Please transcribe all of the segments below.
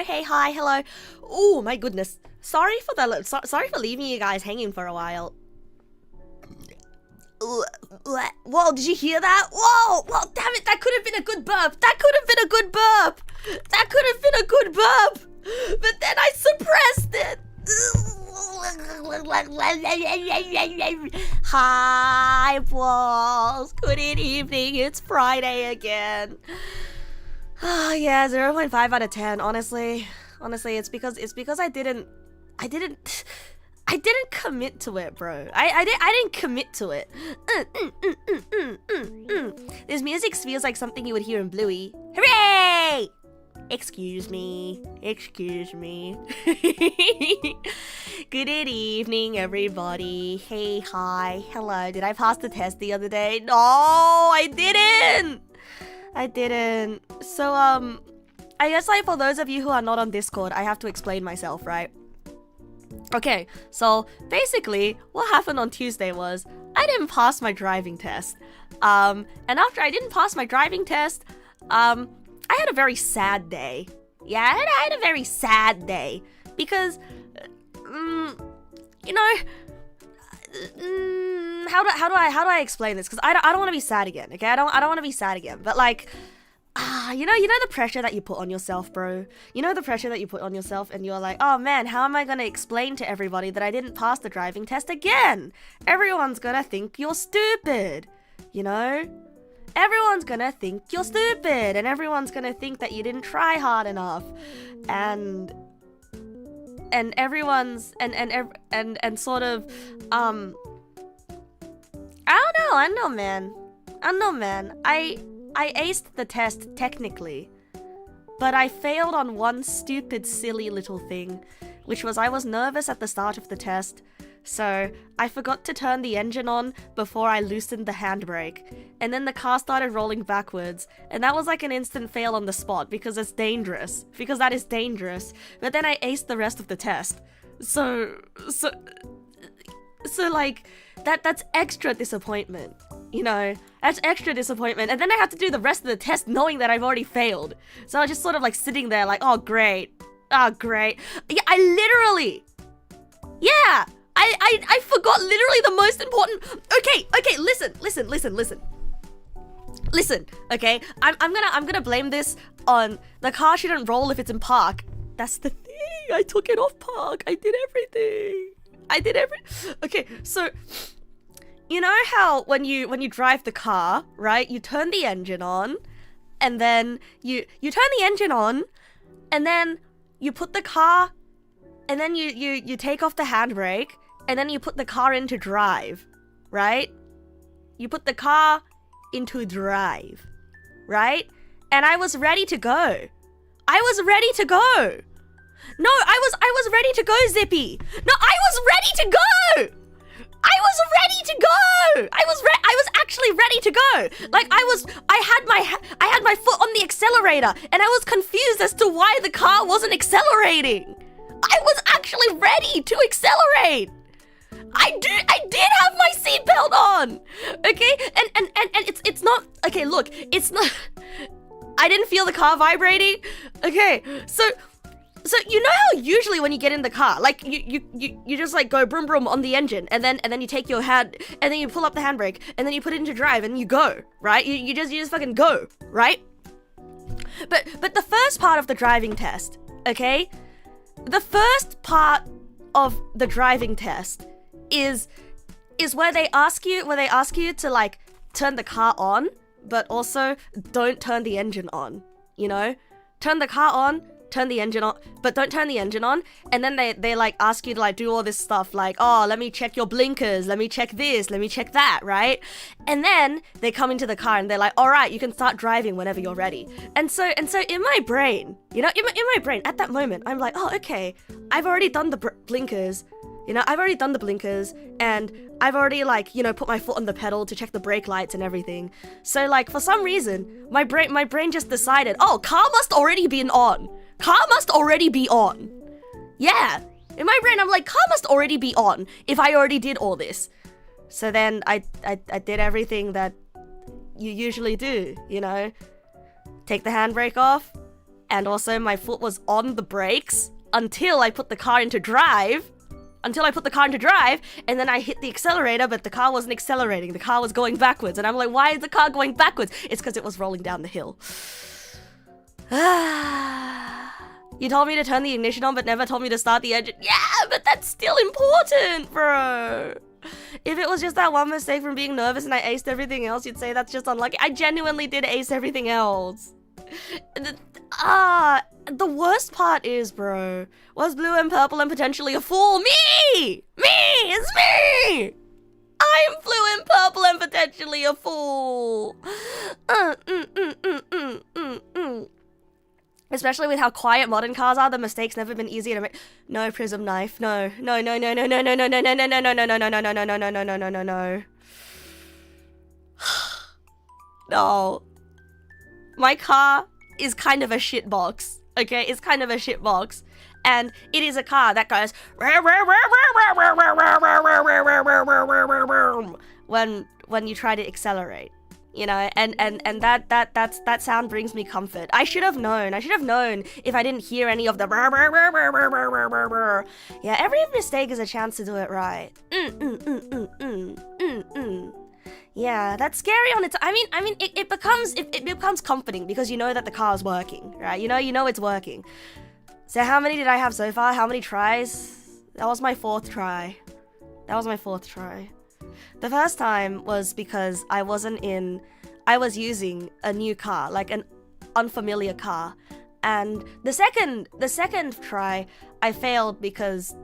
hey, hi, hello. Oh my goodness. Sorry for leaving you guys hanging for a while. Whoa, did you hear that? Whoa, damn it, that could have been a good burp. That could have been a good burp. That could have been a good burp. But then I suppressed it. Hi, balls. Good evening. It's Friday again. Oh yeah, 0.5 out of 10. Honestly, it's because I didn't commit to it, bro. I didn't commit to it. This music feels like something you would hear in Bluey. Hooray! Excuse me. Good evening, everybody. Hey, hi, hello. Did I pass the test the other day? No, I didn't. So, I guess, like, for those of you who are not on Discord, I have to explain myself, right? Okay, so basically, what happened on Tuesday was I didn't pass my driving test. And after I didn't pass my driving test, I had a very sad day. Yeah, I had a very sad day because, you know, how do I explain this? Because I don't want to be sad again. Okay, I don't want to be sad again. But like, you know the pressure that you put on yourself, bro. You know the pressure that you put on yourself, and you're like, oh man, how am I gonna explain to everybody that I didn't pass the driving test again? Everyone's gonna think you're stupid, you know? Everyone's gonna think you're stupid, and everyone's gonna think that you didn't try hard enough, and everyone's and sort of I don't know, man. I aced the test technically, but I failed on one stupid, silly little thing, which was I was nervous at the start of the test, so I forgot to turn the engine on before I loosened the handbrake, and then the car started rolling backwards, and that was like an instant fail on the spot because that is dangerous, but then I aced the rest of the test. So like, that's extra disappointment, you know? That's extra disappointment, and then I have to do the rest of the test knowing that I've already failed. So I was just sort of like sitting there like, oh great. Yeah, I forgot literally the most important. Okay, listen, okay? I'm gonna blame this on the car shouldn't roll if it's in park. That's the thing. I took it off park. I did everything. Okay, so you know how when you drive the car, right? You turn the engine on, and then you turn the engine on, and then you put the car, and then you take off the handbrake, and then you put the car into drive, right? You put the car into drive, right? And I was ready to go. No, I was ready to go, Zippy. No, I was ready to go. I was actually ready to go. Like I had my foot on the accelerator, and I was confused as to why the car wasn't accelerating. I was actually ready to accelerate. I did have my seatbelt on. Okay? And it's not okay, look, it's not I didn't feel the car vibrating. Okay, so you know how usually when you get in the car, like you just like go broom broom on the engine, and then you take your hand, and then you pull up the handbrake, and then you put it into drive, and you go, right? You just fucking go, right? But the first part of the driving test, okay? The first part of the driving test is where they ask you to like turn the car on, but also don't turn the engine on, you know? Turn the car on, turn the engine on, but don't turn the engine on, and then they like ask you to like do all this stuff like, oh, let me check your blinkers, let me check this, let me check that, right? And then they come into the car and they're like, all right, you can start driving whenever you're ready. And so in my brain, you know, in my brain at that moment, I'm like, oh, okay, I've already done the blinkers. You know, I've already done the blinkers, and I've already, like, you know, put my foot on the pedal to check the brake lights and everything. So, like, for some reason, my brain just decided, oh, car must already be on. Car must already be on. Yeah. In my brain, I'm like, car must already be on if I already did all this. So then I did everything that you usually do, you know? Take the handbrake off, and also my foot was on the brakes until I put the car into drive. And then I hit the accelerator, but the car wasn't accelerating. The car was going backwards. And I'm like, why is the car going backwards? It's because it was rolling down the hill. You told me to turn the ignition on, but never told me to start the engine. Yeah, but that's still important, bro. If it was just that one mistake from being nervous and I aced everything else, you'd say that's just unlucky. I genuinely did ace everything else. The worst part is, bro, was blue and purple and potentially a fool? Me! It's me! I'm blue and purple and potentially a fool. Especially with how quiet modern cars are, the mistake's never been easier to make. No, Prism Knife. No. No. My car is kind of a shitbox. Okay, it's kind of a shitbox. And it is a car that goes when you try to accelerate, you know, and that sound brings me comfort. I should have known if I didn't hear any of the yeah, every mistake is a chance to do it right. Yeah, that's scary on its. I mean, it becomes comforting because you know that the car is working, right? You know it's working. So how many did I have so far? How many tries? That was my fourth try. The first time was because I was using a new car, like an unfamiliar car, and the second try I failed because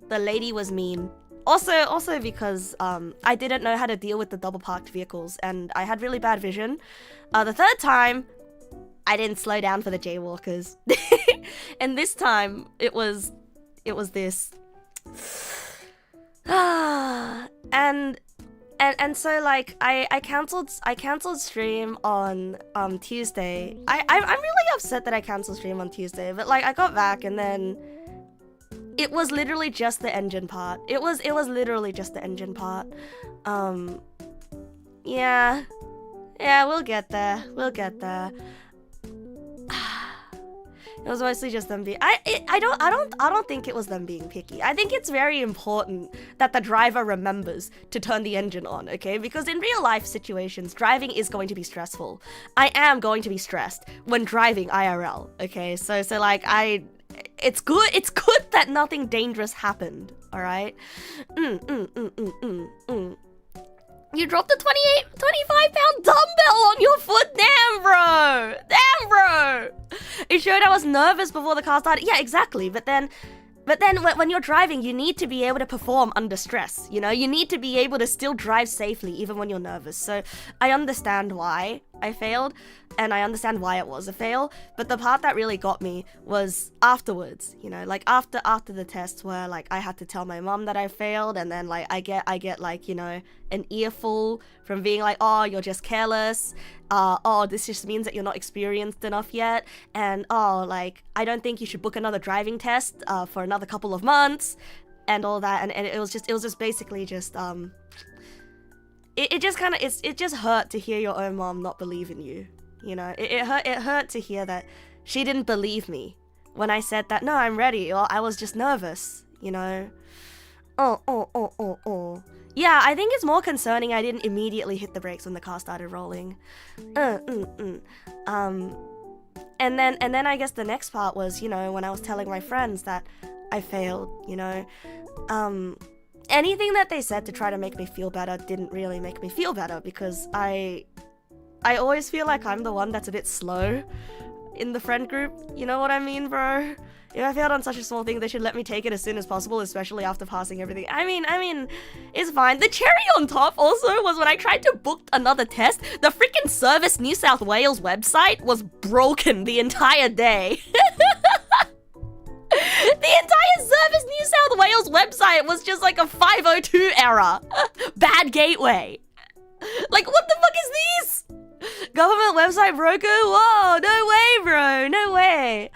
the lady was mean. Also because I didn't know how to deal with the double parked vehicles and I had really bad vision. The third time, I didn't slow down for the jaywalkers. And this time, it was this. And so like I cancelled stream on Tuesday. I'm really upset that I cancelled stream on Tuesday, but like I got back and then it was literally just the engine part. It was literally just the engine part. Yeah, we'll get there. It was mostly just them being. I don't think it was them being picky. I think it's very important that the driver remembers to turn the engine on, okay? Because in real life situations, driving is going to be stressful. I am going to be stressed when driving IRL, okay? So like it's good that nothing dangerous happened, all right? You dropped a 25-pound dumbbell on your foot. Damn, bro. It showed I was nervous before the car started. Yeah, exactly. But then when you're driving, you need to be able to perform under stress. You know, you need to be able to still drive safely even when you're nervous. So I understand why I failed, and I understand why it was a fail. But the part that really got me was afterwards. You know, like after the test where like I had to tell my mom that I failed, and then like I get like, you know, an earful from being like, oh, you're just careless. Oh, this just means that you're not experienced enough yet. And oh, like, I don't think you should book another driving test for another couple of months and all that. And it was just basically just, it just hurt to hear your own mom not believe in you. You know, it hurt to hear that she didn't believe me when I said that, no, I'm ready, or I was just nervous, you know. Yeah, I think it's more concerning I didn't immediately hit the brakes when the car started rolling. And then I guess the next part was, you know, when I was telling my friends that I failed, you know. Anything that they said to try to make me feel better didn't really make me feel better, because I always feel like I'm the one that's a bit slow in the friend group. You know what I mean, bro? If I failed on such a small thing, they should let me take it as soon as possible, especially after passing everything. I mean, it's fine. The cherry on top also was when I tried to book another test, the freaking Service New South Wales website was broken the entire day. The entire Service New South Wales website was just like a 502 error. Bad gateway. Like, what the fuck is this? Government website broken? Whoa, no way, bro. No way.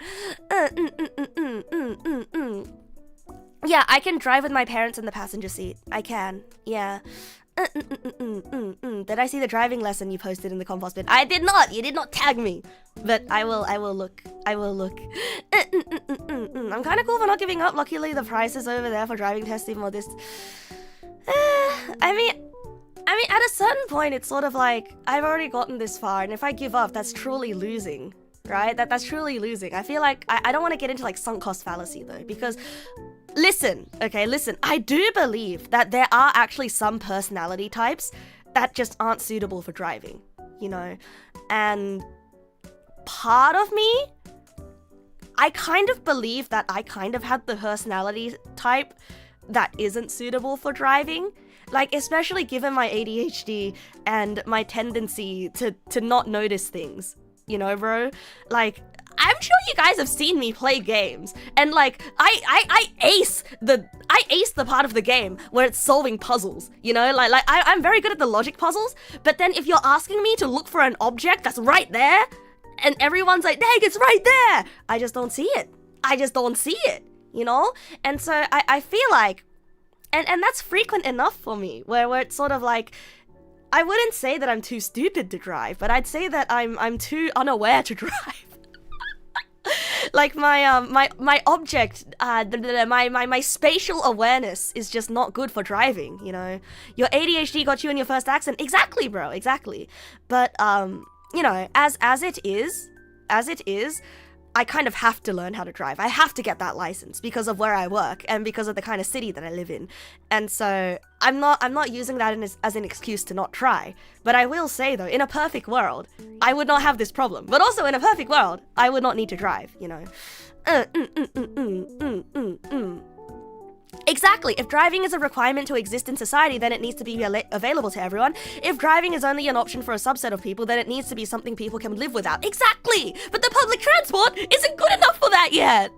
Yeah, I can drive with my parents in the passenger seat. I can. Yeah. Did I see the driving lesson you posted in the compost bin? I did not. You did not tag me. But I will look. I will look. I'm kind of cool for not giving up. Luckily, the price is over there for driving tests, even more this. I mean, at a certain point, it's sort of like, I've already gotten this far, and if I give up, that's truly losing, right? That's truly losing. I feel like, I don't want to get into like sunk cost fallacy though, because listen, I do believe that there are actually some personality types that just aren't suitable for driving, you know? And part of me, I kind of believe that I kind of had the personality type that isn't suitable for driving. Like, especially given my ADHD and my tendency to not notice things, you know, bro? Like, I'm sure you guys have seen me play games, and like, I ace the part of the game where it's solving puzzles, you know? Like I'm very good at the logic puzzles, but then if you're asking me to look for an object that's right there, and everyone's like, Neg, it's right there! I just don't see it. I just don't see it, you know? And so I feel like, and that's frequent enough for me, where it's sort of like, I wouldn't say that I'm too stupid to drive, but I'd say that I'm too unaware to drive. Like my object, my spatial awareness is just not good for driving, you know? Your ADHD got you in your first accident. Exactly, bro, exactly. But, you know, as it is, I kind of have to learn how to drive. I have to get that license because of where I work and because of the kind of city that I live in. And so I'm not using that as an excuse to not try. But I will say though, in a perfect world, I would not have this problem. But also in a perfect world, I would not need to drive, you know. Exactly. If driving is a requirement to exist in society, then it needs to be available to everyone. If driving is only an option for a subset of people, then it needs to be something people can live without. Exactly! But the public transport isn't good enough for that yet!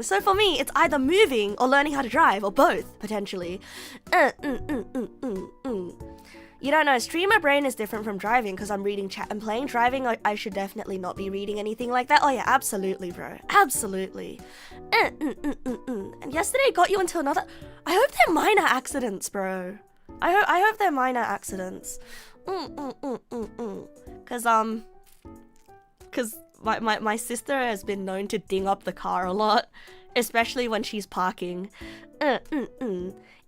So for me, it's either moving or learning how to drive, or both, potentially. You don't know, streamer brain is different from driving because I'm reading chat and playing. Driving, I should definitely not be reading anything like that. Oh yeah, absolutely, bro. Absolutely. And yesterday got you into another... I hope they're minor accidents, bro. I hope they're minor accidents. Because my sister has been known to ding up the car a lot, especially when she's parking.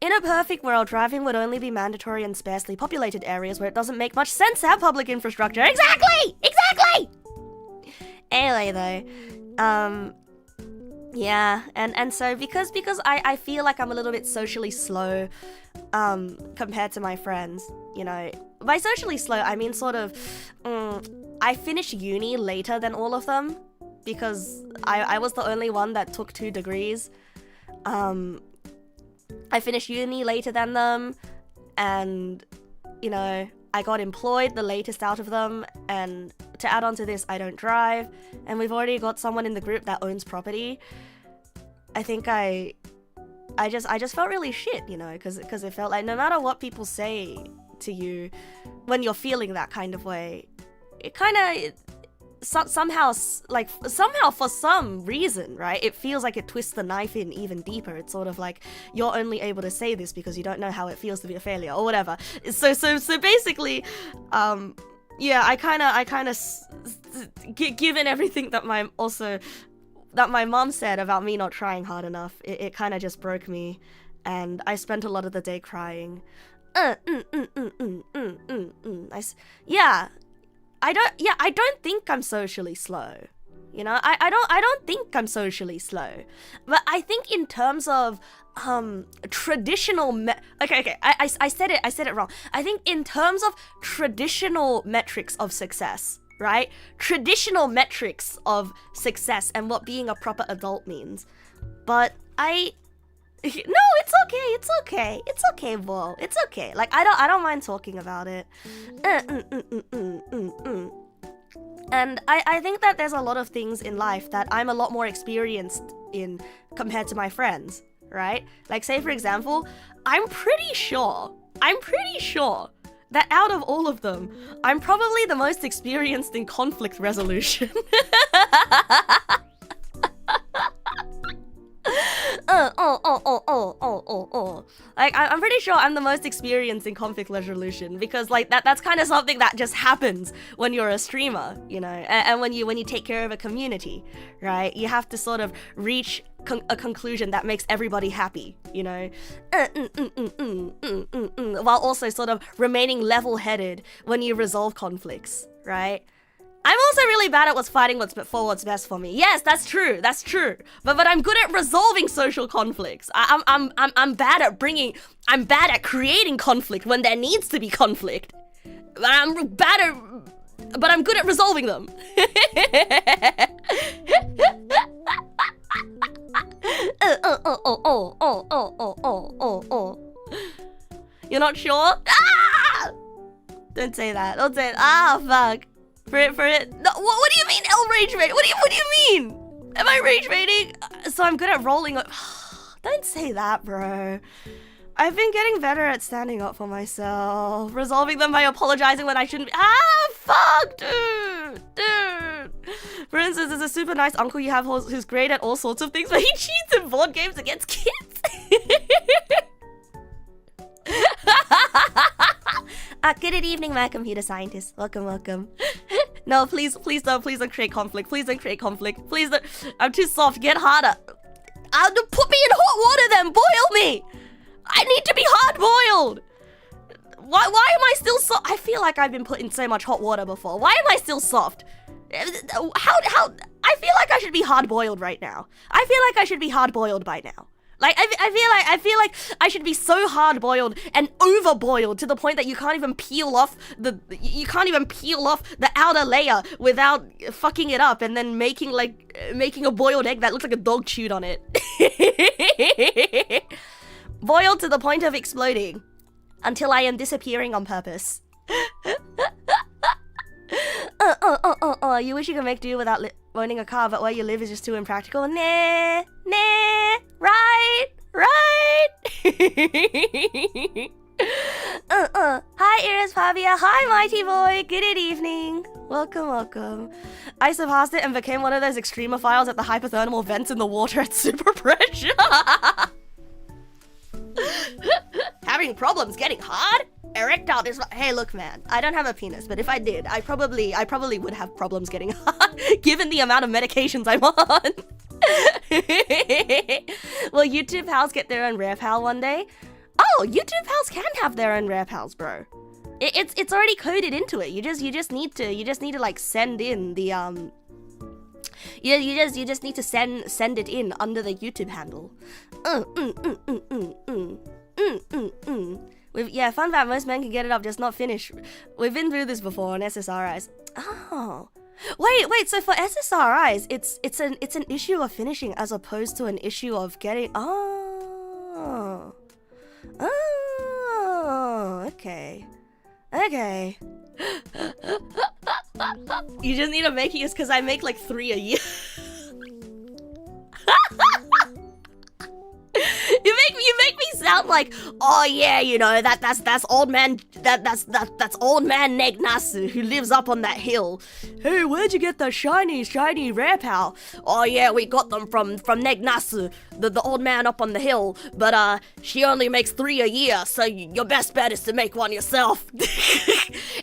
In a perfect world, driving would only be mandatory in sparsely populated areas where it doesn't make much sense to have public infrastructure. Exactly! Exactly! Anyway, though, yeah, and so because I feel like I'm a little bit socially slow, compared to my friends, you know. By socially slow, I mean sort of, I finished uni later than all of them because I was the only one that took 2 degrees. I finished uni later than them, and, you know, I got employed the latest out of them, and to add on to this, I don't drive, and we've already got someone in the group that owns property. I think I just felt really shit, you know, because it felt like no matter what people say to you when you're feeling that kind of way, it kind of... somehow for some reason, right, it feels like it twists the knife in even deeper. It's sort of like you're only able to say this because you don't know how it feels to be a failure or whatever. So basically, yeah, I kind of given everything that my mom said about me not trying hard enough, it kind of just broke me, and I spent a lot of the day crying. I don't think I'm socially slow. You know, I don't think I'm socially slow. But I think in terms of traditional I said it wrong. I think in terms of traditional metrics of success, right? Traditional metrics of success and what being a proper adult means. But no, it's okay, Vol. It's okay. Like, I don't mind talking about it. And I think that there's a lot of things in life that I'm a lot more experienced in compared to my friends, right? Like, say for example, I'm pretty sure that out of all of them, I'm probably the most experienced in conflict resolution. Like, I'm pretty sure I'm the most experienced in conflict resolution because, like, that's kind of something that just happens when you're a streamer, you know, and when you take care of a community, right? You have to sort of reach a conclusion that makes everybody happy, you know, while also sort of remaining level-headed when you resolve conflicts, right? I'm also really bad at fighting what's best for me. Yes, that's true. But I'm good at resolving social conflicts. I'm bad at creating conflict when there needs to be conflict. But I'm good at resolving them. You're not sure? Ah! Don't say that. Ah, fuck. For it. No, what do you mean rage bait? What do you mean? Am I rage baiting? So I'm good at rolling up. Don't say that, bro. I've been getting better at standing up for myself, resolving them by apologizing when I shouldn't be. Ah, fuck, dude. For instance, there's a super nice uncle you have who's great at all sorts of things, but he cheats in board games against kids. Good evening, my computer scientist. Welcome. No, please don't create conflict. Please don't. I'm too soft. Get harder. Put me in hot water then. Boil me. I need to be hard boiled. Why am I still soft? I feel like I've been put in so much hot water before. Why am I still soft? How? I feel like I should be hard boiled right now. I feel like I should be hard boiled by now. Like I feel like I should be so hard boiled and over boiled to the point that you can't even peel off the outer layer without fucking it up and then making a boiled egg that looks like a dog chewed on it. Boiled to the point of exploding until I am disappearing on purpose. You wish you could make do without owning a car, but where you live is just too impractical. Nah, right. Hi, Iris Pavia. Hi, Mighty Boy. Good evening. Welcome. I surpassed it and became one of those extremophiles at the hypothermal vents in the water at super pressure. Having problems getting hard? Erectile dysfunction. Hey, look, man. I don't have a penis, but if I did, I probably would have problems getting hard, given the amount of medications I'm on. Will YouTube pals get their own rare pal one day? Oh, YouTube pals can have their own rare pals, bro. It's already coded into it. You just need to like send in the You just need to send it in under the YouTube handle. Yeah, fun fact, most men can get it up, just not finish. We've been through this before on SSRIs. Oh. Wait, so for SSRIs, it's an issue of finishing as opposed to an issue of getting... Oh, okay. You just need to make it because I make like 3 a year. You make me sound like, oh yeah, you know, that's old man that's old man Neg Nass who lives up on that hill. Hey, where'd you get the shiny rare pal? Oh yeah, we got them from Neg Nass, the old man up on the hill, but she only makes 3 a year, so your best bet is to make one yourself.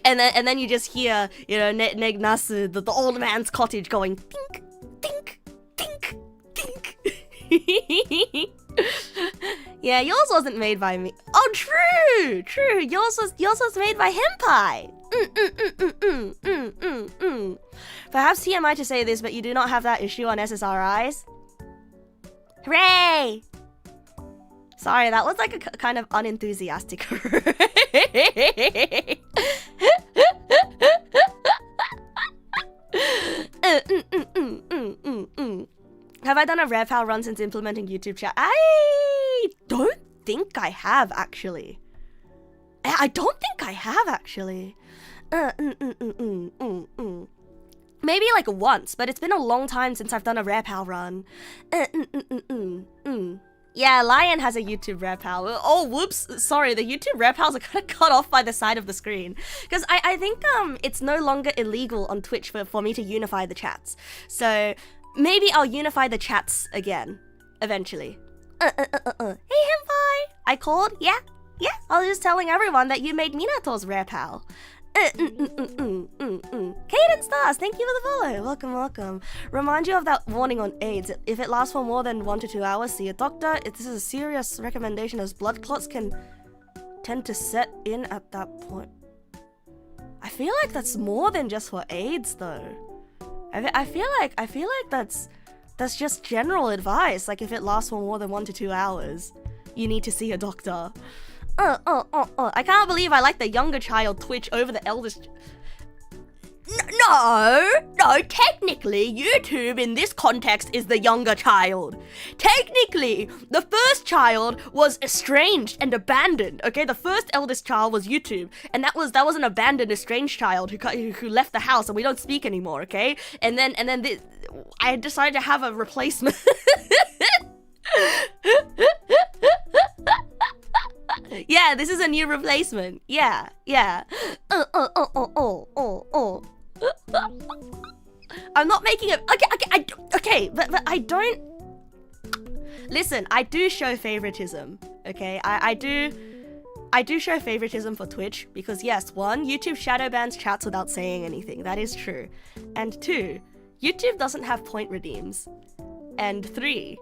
and then you just hear, you know, Neg Nass, the old man's cottage going tink tink tink tink. Yeah, yours wasn't made by me. Oh, true. Yours was made by Henpai. Perhaps TMI to say this, but you do not have that issue on SSRIs. Hooray! Sorry, that was like a kind of unenthusiastic. Have I done a rare pal run since implementing YouTube chat? I don't think I have, actually. Maybe like once, but it's been a long time since I've done a rare pal run. Yeah, Lion has a YouTube rare pal. Oh, whoops. Sorry, the YouTube rare pals are kind of cut off by the side of the screen. Because I think it's no longer illegal on Twitch for me to unify the chats. So maybe I'll unify the chats again, eventually. Hey, Henpai! I called? Yeah? Yeah? I was just telling everyone that you made Minato's rare pal. Cadence Stars, thank you for the follow. Welcome, welcome. Remind you of that warning on AIDS. If it lasts for more than 1 to 2 hours, see a doctor. If this is a serious recommendation, as blood clots can tend to set in at that point. I feel like that's more than just for AIDS, though. I feel like that's just general advice. Like, if it lasts for more than 1 to 2 hours, you need to see a doctor. I can't believe I like the younger child Twitch over the eldest. No, technically, YouTube in this context is the younger child. Technically, the first child was estranged and abandoned, okay? The first eldest child was YouTube, and that was an abandoned, estranged child who left the house, and we don't speak anymore, okay? And then I decided to have a replacement. Yeah, this is a new replacement. Yeah. I'm not making it. Okay, but I don't. Listen, I do show favoritism. Okay, I do show favoritism for Twitch because yes, 1, YouTube shadow bans chats without saying anything. That is true. And 2, YouTube doesn't have point redeems. And 3,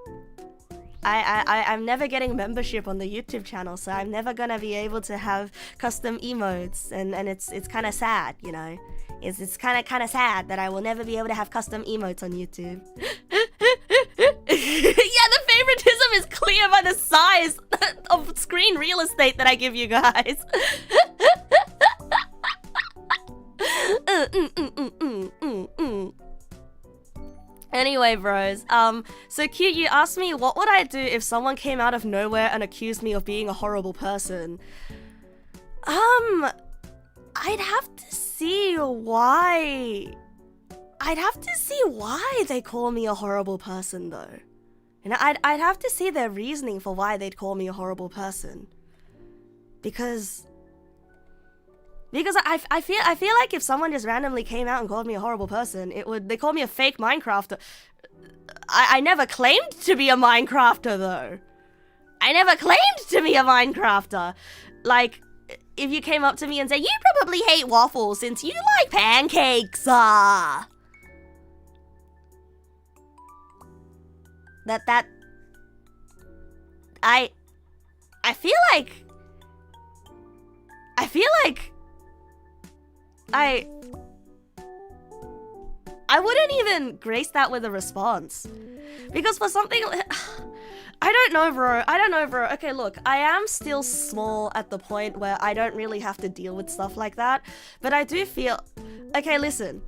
I'm never getting membership on the YouTube channel, so I'm never gonna be able to have custom emotes, and it's kind of sad, you know. It's kind of sad that I will never be able to have custom emotes on YouTube. Yeah, the favoritism is clear by the size of screen real estate that I give you guys. Anyway, bros, so Q, you asked me what would I do if someone came out of nowhere and accused me of being a horrible person. I'd have to see why. I'd have to see why they call me a horrible person, though. And I'd have to see their reasoning for why they'd call me a horrible person. Because I feel like if someone just randomly came out and called me a horrible person, they call me a fake Minecrafter. I never claimed to be a Minecrafter, though. I never claimed to be a Minecrafter. Like, if you came up to me and said, you probably hate waffles since you like pancakes, I feel like I wouldn't even grace that with a response. Because for something... I don't know, bro. Okay, look, I am still small at the point where I don't really have to deal with stuff like that. But I do feel... Okay, listen.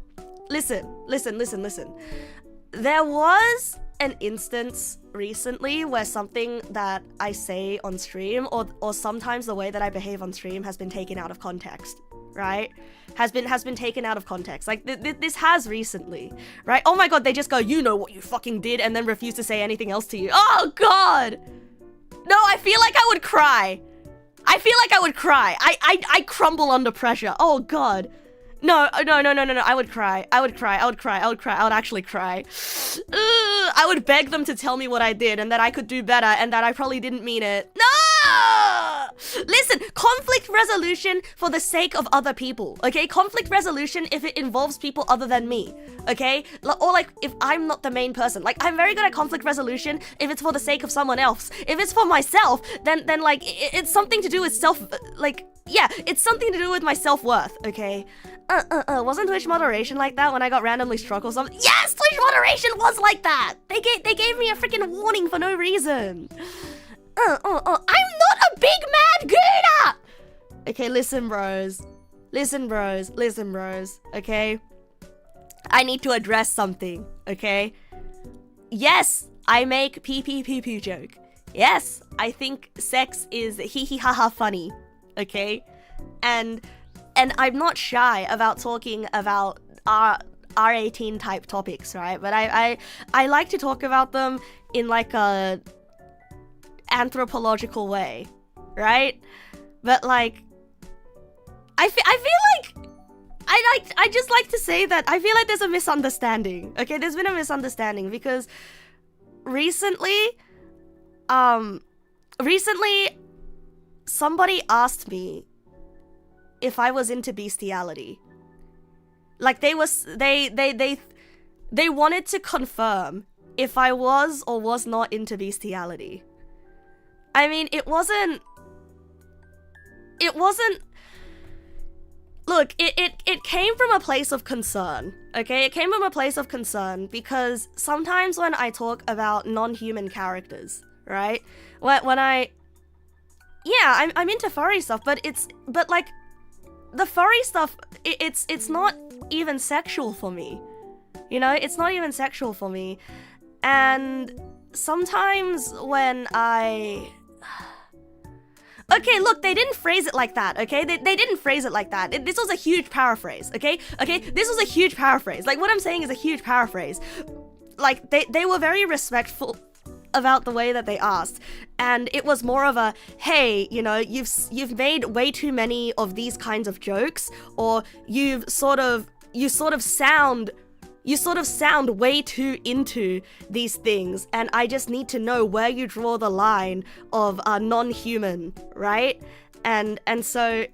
There was an instance recently where something that I say on stream, or sometimes the way that I behave on stream has been taken out of context, right? Has been taken out of context. Like, this has recently, right? Oh my god, they just go, you know what you fucking did, and then refuse to say anything else to you. Oh god! No, I feel like I would cry. I crumble under pressure. Oh god. No, I would cry. I would actually cry. I would beg them to tell me what I did and that I could do better and that I probably didn't mean it. No! Listen, conflict resolution for the sake of other people, okay? Conflict resolution if it involves people other than me, okay? Or like, if I'm not the main person. Like, I'm very good at conflict resolution if it's for the sake of someone else. If it's for myself, then like, it's something to do with it's something to do with my self-worth, okay? Wasn't Twitch moderation like that when I got randomly struck or something? Yes, Twitch moderation was like that! They gave me a freaking warning for no reason. I'm not a big mad gooner! Okay, listen, bros, okay? I need to address something, okay? Yes, I make pee joke. Yes, I think sex is hee hee ha ha funny, okay? And I'm not shy about talking about R18 type topics, right? But I like to talk about them in like a anthropological way, right? But like, I feel like I just like to say that I feel like there's a misunderstanding. Okay, there's been a misunderstanding because recently recently somebody asked me if I was into bestiality. Like they wanted to confirm if I was or was not into bestiality. I mean, it wasn't look, it came from a place of concern, okay? It came from a place of concern because sometimes when I talk about non-human characters, right? When I'm into furry stuff, but like the furry stuff, it's not even sexual for me. You know, it's not even sexual for me. And sometimes when okay, look, they didn't phrase it like that, okay? They didn't phrase it like that. This was a huge paraphrase, okay? Okay, this was a huge paraphrase. Like, what I'm saying is a huge paraphrase. Like, they were very respectful about the way that they asked. And it was more of a, hey, you know, you've made way too many of these kinds of jokes, or you sort of sound way too into these things, and I just need to know where you draw the line of non-human, right? And so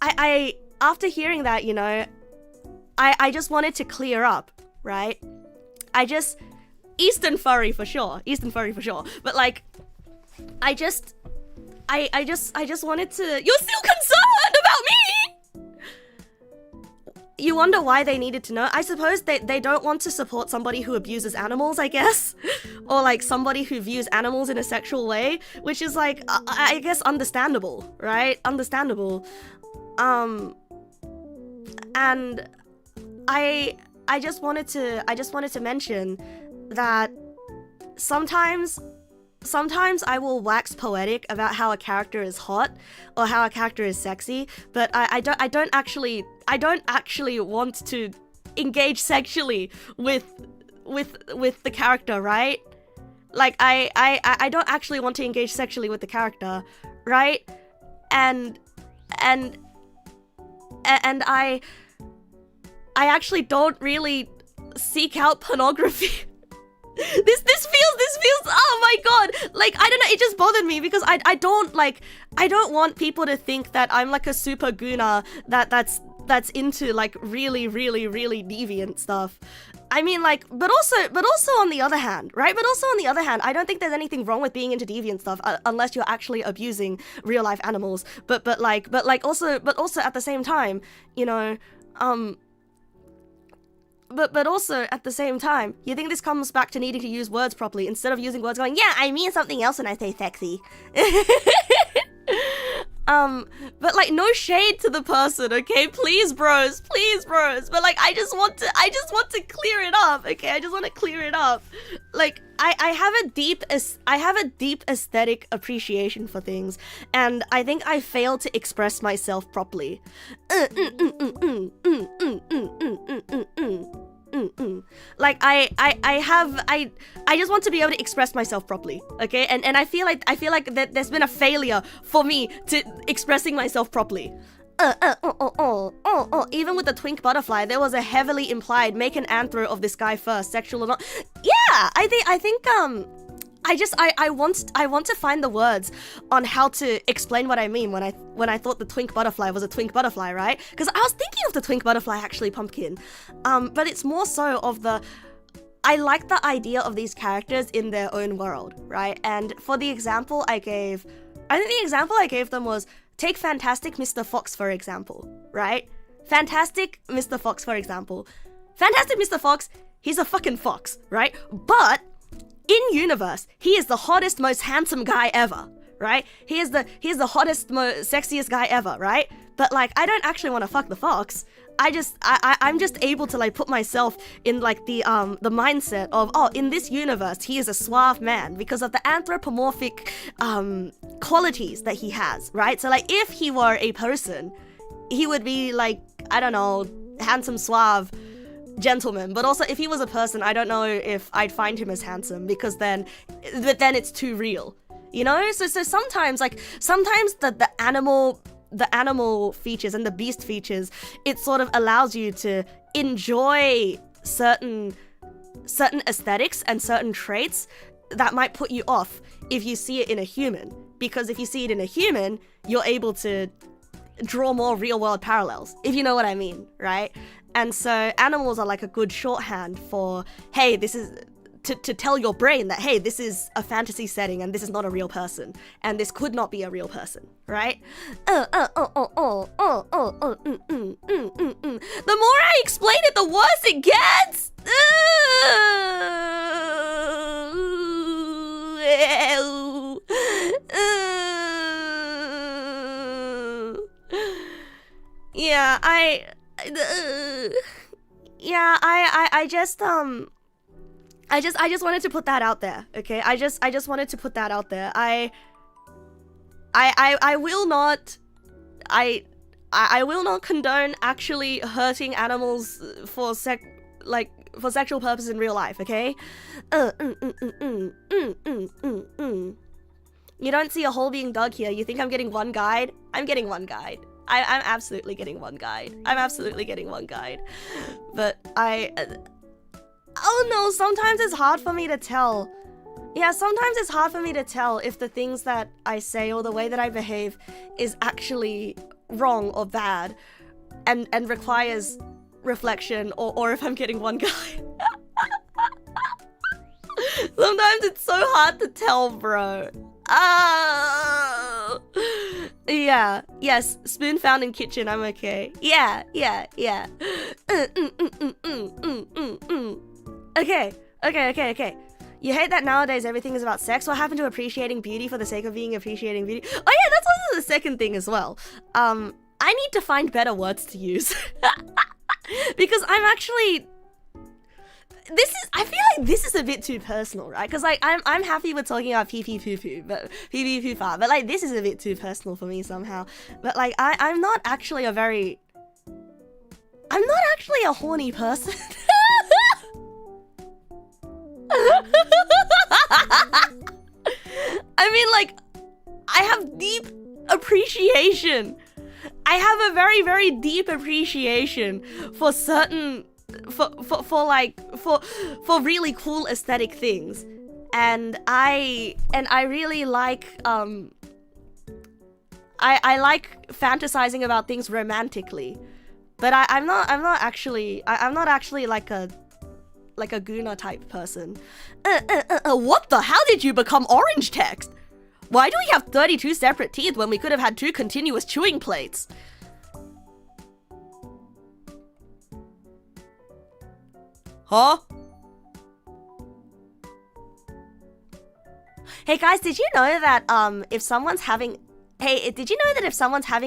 I after hearing that, you know, I just wanted to clear up, right? Eastern furry for sure, but like I just wanted to. You're still concerned about me? You wonder why they needed to know. I suppose they don't want to support somebody who abuses animals, I guess. Or like somebody who views animals in a sexual way, which is like, I guess understandable, right? Understandable. And I just wanted to mention that sometimes I will wax poetic about how a character is hot or how a character is sexy, but I don't actually want to engage sexually with the character, right? Like I don't actually want to engage sexually with the character, right? And I actually don't really seek out pornography. This feels, oh my god, like, I don't know, it just bothered me because I don't want people to think that I'm like a super gooner that's into like really deviant stuff. I mean, like, but also on the other hand, right? But also on the other hand, I don't think there's anything wrong with being into deviant stuff unless you're actually abusing real life animals. But also at the same time, you know, But also, at the same time, you think this comes back to needing to use words properly instead of using words going, yeah, I mean something else when I say sexy. But like, no shade to the person, okay? Please, bros. But like, I just want to clear it up, okay? I just want to clear it up. Like, I have a deep aesthetic appreciation for things, and I think I failed to express myself properly. Like I just want to be able to express myself properly, okay? And I feel like that there's been a failure for me to expressing myself properly. Even with the twink butterfly, there was a heavily implied make an anthro of this guy first, sexual or not. Yeah, I think I want to find the words on how to explain what I mean when I thought the twink butterfly was a twink butterfly, right? Because I was thinking of the twink butterfly actually, Pumpkin. But it's more so of I like the idea of these characters in their own world, right? And for the example I think the example I gave them was, take Fantastic Mr. Fox, for example, right? Fantastic Mr. Fox, for example. Fantastic Mr. Fox, he's a fucking fox, right? But in universe, he is the hottest, most handsome guy ever, right? He is the hottest, sexiest guy ever, right? But like, I don't actually want to fuck the fox. I'm just able to like put myself in like the mindset of, oh, in this universe he is a suave man because of the anthropomorphic qualities that he has, right? So like, if he were a person, he would be like, I don't know, handsome, suave gentleman. But also, if he was a person, I don't know if I'd find him as handsome, because then it's too real, you know? So sometimes the animal features and the beast features, it sort of allows you to enjoy certain aesthetics and certain traits that might put you off if you see it in a human. Because if you see it in a human, you're able to draw more real-world parallels, if you know what I mean, right? And so animals are like a good shorthand for, hey, this is... To tell your brain that, hey, this is a fantasy setting and this is not a real person. And this could not be a real person, right? The more I explain it, the worse it gets! Yeah, I just wanted to put that out there, okay? I just wanted to put that out there. I will not condone actually hurting animals for sexual purposes in real life, okay? You don't see a hole being dug here. You think I'm getting one guide? I'm getting one guide. I'm absolutely getting one guide. I'm absolutely getting one guide. But oh no, sometimes it's hard for me to tell. Yeah, sometimes it's hard for me to tell if the things that I say or the way that I behave is actually wrong or bad and requires reflection or if I'm getting one guide. Sometimes it's so hard to tell, bro. Oh. Yeah, yes, spoon found in kitchen, I'm okay. Yeah. Okay. You hate that nowadays everything is about sex? What happened to appreciating beauty for the sake of appreciating beauty? Oh yeah, that's also the second thing as well. I need to find better words to use. Because I'm actually... I feel like this is a bit too personal, right? Because like I'm happy with talking about pee-pee-poo-poo, but pee-pee-poo-far, but like this is a bit too personal for me somehow. But like I'm not actually a horny person. I mean, like, I have deep appreciation. I have a very, very deep appreciation for certain, for really cool aesthetic things, and I really like I like fantasizing about things romantically, but I'm not actually like a Guna type person. What the? How did you become orange text? Why do we have 32 separate teeth when we could have had 2 continuous chewing plates? Huh? Hey guys, did you know that if someone's having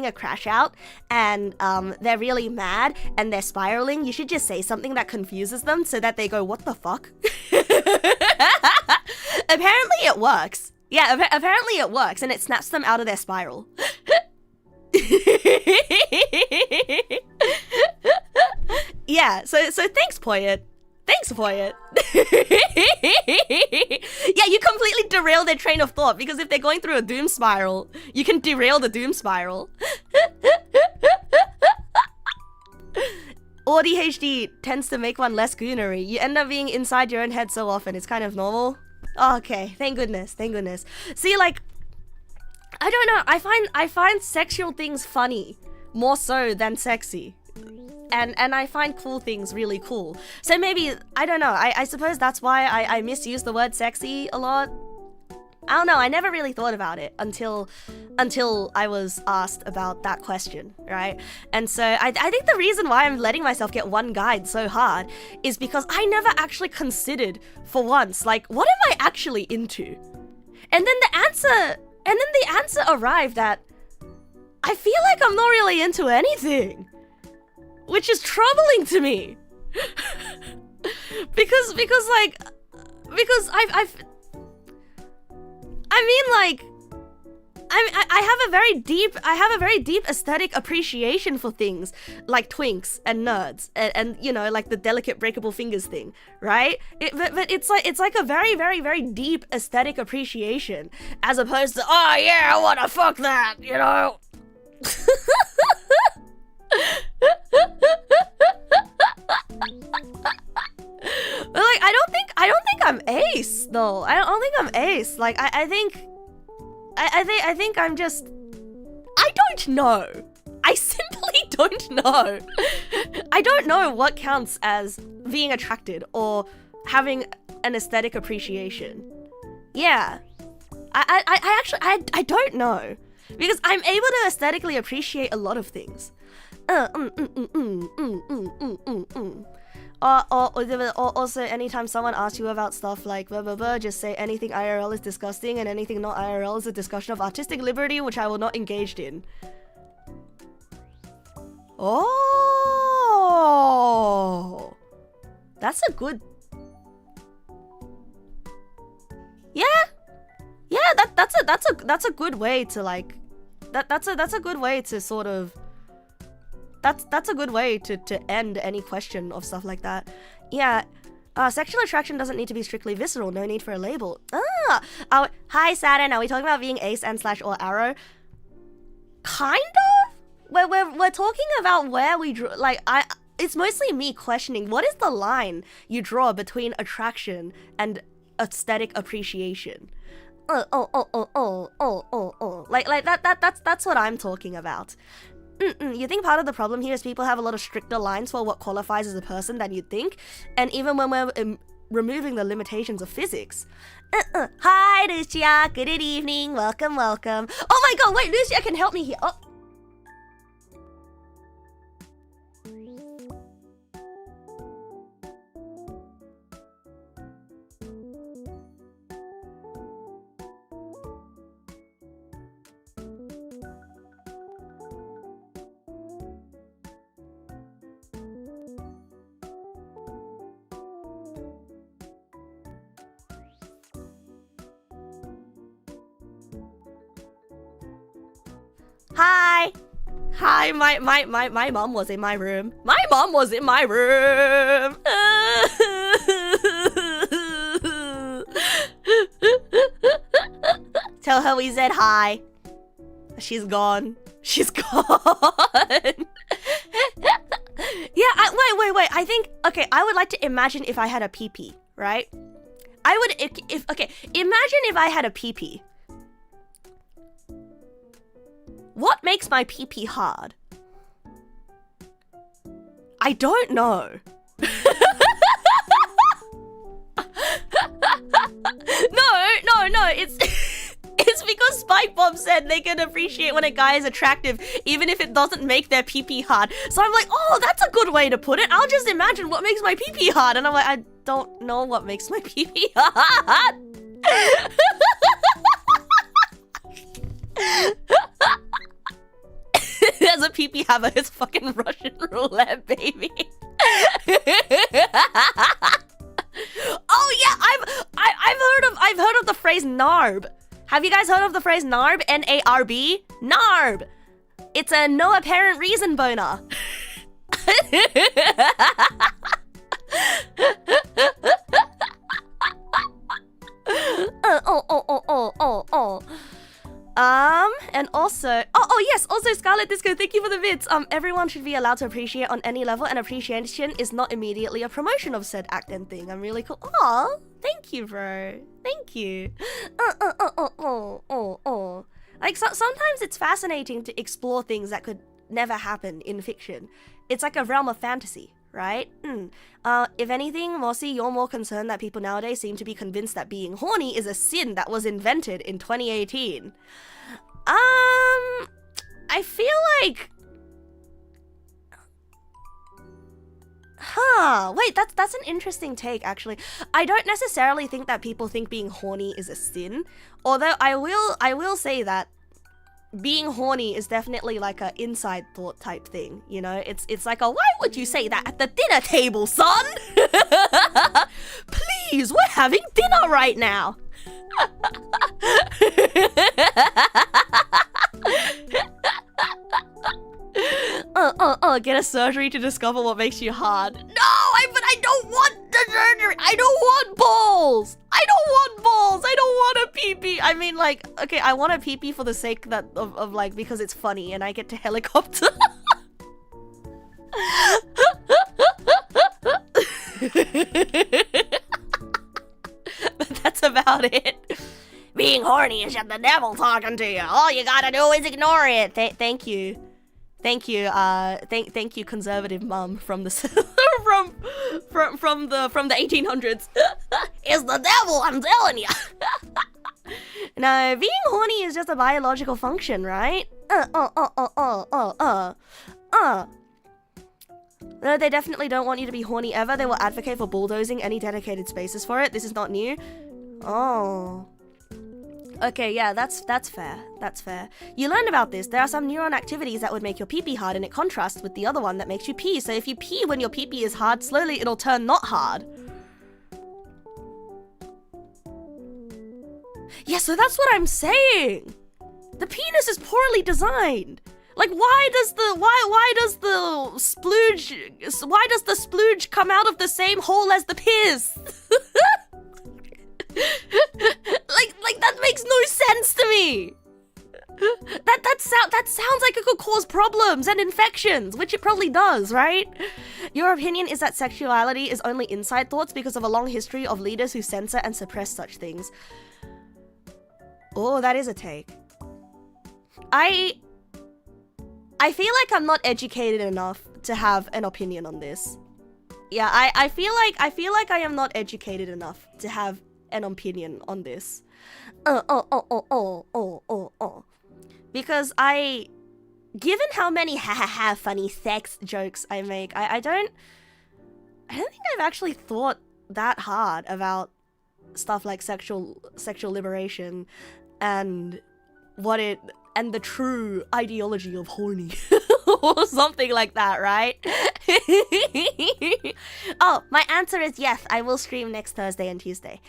a crash out and they're really mad and they're spiraling, you should just say something that confuses them so that they go, what the fuck? Apparently it works. Yeah, apparently it works and it snaps them out of their spiral. Yeah, so thanks, Poyet. Thanks, Poyet. Yeah, you completely derail their train of thought, because if they're going through a doom spiral, you can derail the doom spiral. ADHD tends to make one less goonery. You end up being inside your own head so often, it's kind of normal. Oh, okay, thank goodness, thank goodness. See, like, I don't know, I find sexual things funny, more so than sexy. And I find cool things really cool. So maybe, I don't know, I suppose that's why I misuse the word sexy a lot. I don't know, I never really thought about it until I was asked about that question, right? And so I think the reason why I'm letting myself get one guide so hard is because I never actually considered for once, like, what am I actually into? And then the answer arrived at, I feel like I'm not really into anything. Which is troubling to me. because I have a very deep aesthetic appreciation for things like twinks and nerds and you know, like the delicate breakable fingers thing, right? But it's like a very, very, very deep aesthetic appreciation, as opposed to, oh yeah, I wanna fuck that, you know? But like, I don't think I'm ace though. I don't think I'm ace. Like I think I'm just, I don't know. I simply don't know. I don't know what counts as being attracted or having an aesthetic appreciation. Yeah. I actually don't know. Because I'm able to aesthetically appreciate a lot of things. Or also, anytime someone asks you about stuff like blah blah blah, just say anything IRL is disgusting and anything not IRL is a discussion of artistic liberty, which I will not engage in. Oh, that's a good. Yeah, that's a good way to like. That's a good way to sort of. That's a good way to end any question of stuff like that. Yeah, sexual attraction doesn't need to be strictly visceral. No need for a label. Hi Saturn. Are we talking about being ace and / or arrow? Kind of. We're talking about where we draw. Like it's mostly me questioning what is the line you draw between attraction and aesthetic appreciation. Like that's what I'm talking about. You think part of the problem here is people have a lot of stricter lines for what qualifies as a person than you'd think, and even when we're removing the limitations of physics. Hi Lucia, good evening, welcome. Oh my god, wait, Lucia can help me here. Oh. Hi, my mom was in my room. Tell her we said hi. She's gone. Yeah, wait. I think, okay, I would like to imagine if I had a pee-pee, right? Imagine if I had a pee-pee. What makes my pee-pee hard? I don't know. No, it's because Spike Bomb said they can appreciate when a guy is attractive even if it doesn't make their pee-pee hard. So I'm like, oh, that's a good way to put it. I'll just imagine what makes my pee-pee hard. And I'm like, I don't know what makes my pee-pee hard. There's a pee-pee hammer. It's fucking Russian roulette, baby. Oh yeah, I've heard of the phrase narb. Have you guys heard of the phrase narb? N-A-R-B? Narb. It's a no apparent reason boner. And also, yes, also Scarlet Disco, thank you for the bits. Everyone should be allowed to appreciate on any level, and appreciation is not immediately a promotion of said act and thing. I'm really cool. Aw, thank you, bro. Thank you. Like, sometimes it's fascinating to explore things that could never happen in fiction. It's like a realm of fantasy, right? If anything, Mossy, you're more concerned that people nowadays seem to be convinced that being horny is a sin that was invented in 2018. I feel like... Wait, that's an interesting take, actually. I don't necessarily think that people think being horny is a sin, although I will say that being horny is definitely like a inside thought type thing, you know? It's like a, why would you say that at the dinner table, son? Please, we're having dinner right now. Get a surgery to discover what makes you hard. No, but I don't want the surgery. I don't want balls. I don't want a pee-pee. I mean, like, okay, I want a pee-pee for the sake of like, because it's funny and I get to helicopter. But about it. Being horny is just the devil talking to you. All you gotta do is ignore it. Thank you. Thank you, thank you, conservative mum from the from the 1800s. It's the devil, I'm telling you. No, being horny is just a biological function, right? No, they definitely don't want you to be horny ever. They will advocate for bulldozing any dedicated spaces for it. This is not new. Oh. Okay, yeah, that's fair. That's fair. You learned about this. There are some neuron activities that would make your pee-pee hard, and it contrasts with the other one that makes you pee. So if you pee when your pee-pee is hard, slowly it'll turn not hard. Yeah, so that's what I'm saying. The penis is poorly designed. Like, why does the splooge come out of the same hole as the piss? like that makes no sense to me. That sounds like it could cause problems and infections, which it probably does, right? Your opinion is that sexuality is only inside thoughts because of a long history of leaders who censor and suppress such things. Oh, that is a take. I feel like I'm not educated enough to have an opinion on this. Yeah, I feel like I am not educated enough to have an opinion on this. Because given how many funny sex jokes I make, I don't think I've actually thought that hard about stuff like sexual liberation and and the true ideology of horny. Or something like that, right? Oh, my answer is yes, I will stream next Thursday and Tuesday.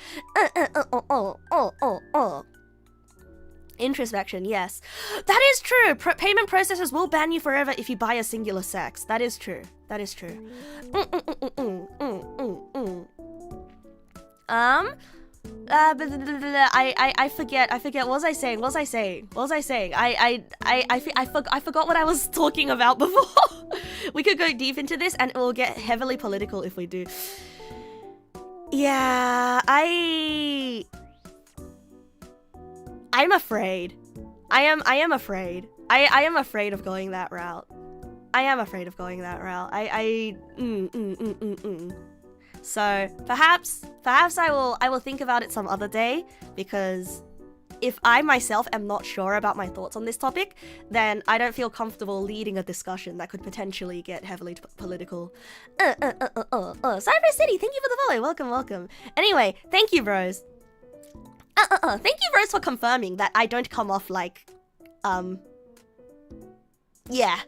Introspection, yes. That is true. Payment processors will ban you forever if you buy a singular sex. That is true. That is true. I forget. What was I saying? I forgot what I was talking about before. We could go deep into this and it will get heavily political if we do. Yeah, I'm afraid. I am afraid. I am afraid of going that route. So perhaps I will think about it some other day, because if I myself am not sure about my thoughts on this topic, then I don't feel comfortable leading a discussion that could potentially get heavily political. Cyber City, thank you for the follow. Welcome. Anyway, thank you, bros. Thank you, bros, for confirming that I don't come off like, yeah.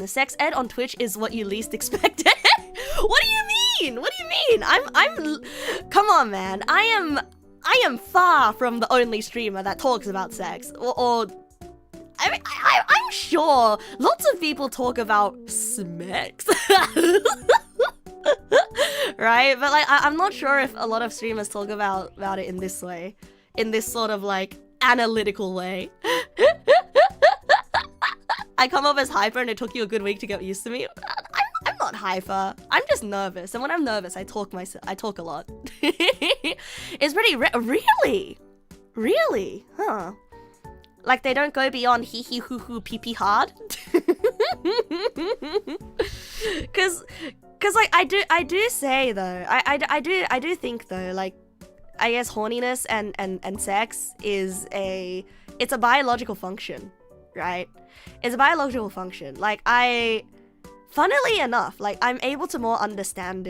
Sex ed on Twitch is what you least expected. What do you mean? I'm come on, man. I am far from the only streamer that talks about sex. Or I mean, I'm sure lots of people talk about smacks. Right? But like I'm not sure if a lot of streamers talk about it in this way. In this sort of like analytical way. I come off as hyper and it took you a good week to get used to me. I'm not hyper. I'm just nervous. And when I'm nervous, I talk a lot. It's pretty really? Huh. Like they don't go beyond hee hee hoo hoo pee pee hard. Cause like I do say though, I do think though, like I guess horniness and sex is it's a biological function, right? It's a biological function. Like funnily enough, like I'm able to more understand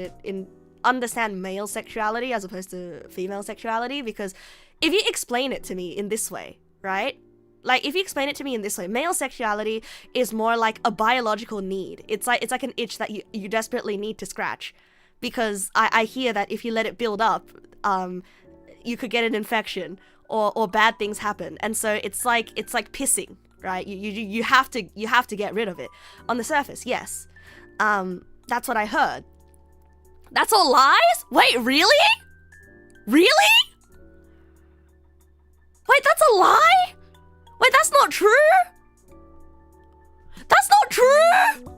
male sexuality as opposed to female sexuality, because if you explain it to me in this way, right? Like if you explain it to me in this way, male sexuality is more like a biological need. It's like an itch that you desperately need to scratch, because I hear that if you let it build up, you could get an infection or bad things happen, and so it's like pissing, right? You have to get rid of it. On the surface, yes. That's what I heard. That's all lies? Wait, really? Really? Wait, that's a lie? Wait, that's not true? That's not true?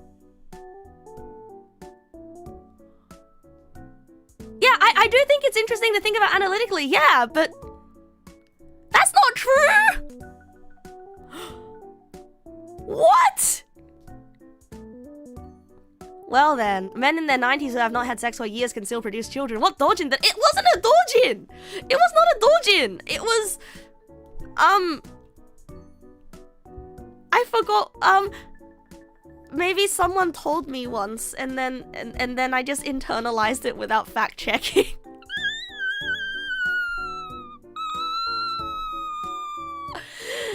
Yeah, do think it's interesting to think about analytically, yeah, but that's not true! What? Well then, men in their 90s who have not had sex for years can still produce children. What dojin? That it wasn't a dojin! It was not a dojin! It was... I forgot, maybe someone told me once and then I just internalized it without fact checking.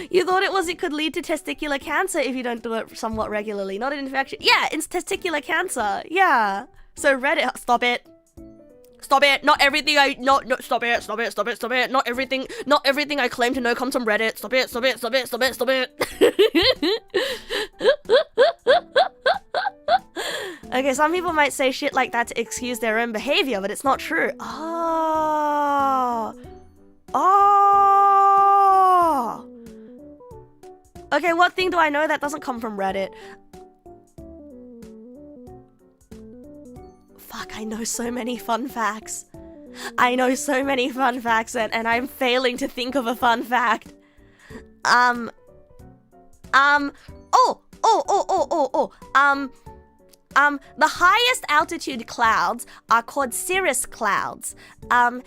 You thought it could lead to testicular cancer if you don't do it somewhat regularly, not an infection. Yeah, it's testicular cancer. Yeah. So Reddit, stop it. Stop it. Not everything stop it. Not everything I claim to know comes from Reddit. Stop it. Okay, some people might say shit like that to excuse their own behavior, but it's not true. Okay, what thing do I know that doesn't come from Reddit? Fuck, I know so many fun facts. And I'm failing to think of a fun fact. The highest altitude clouds are called cirrus clouds. And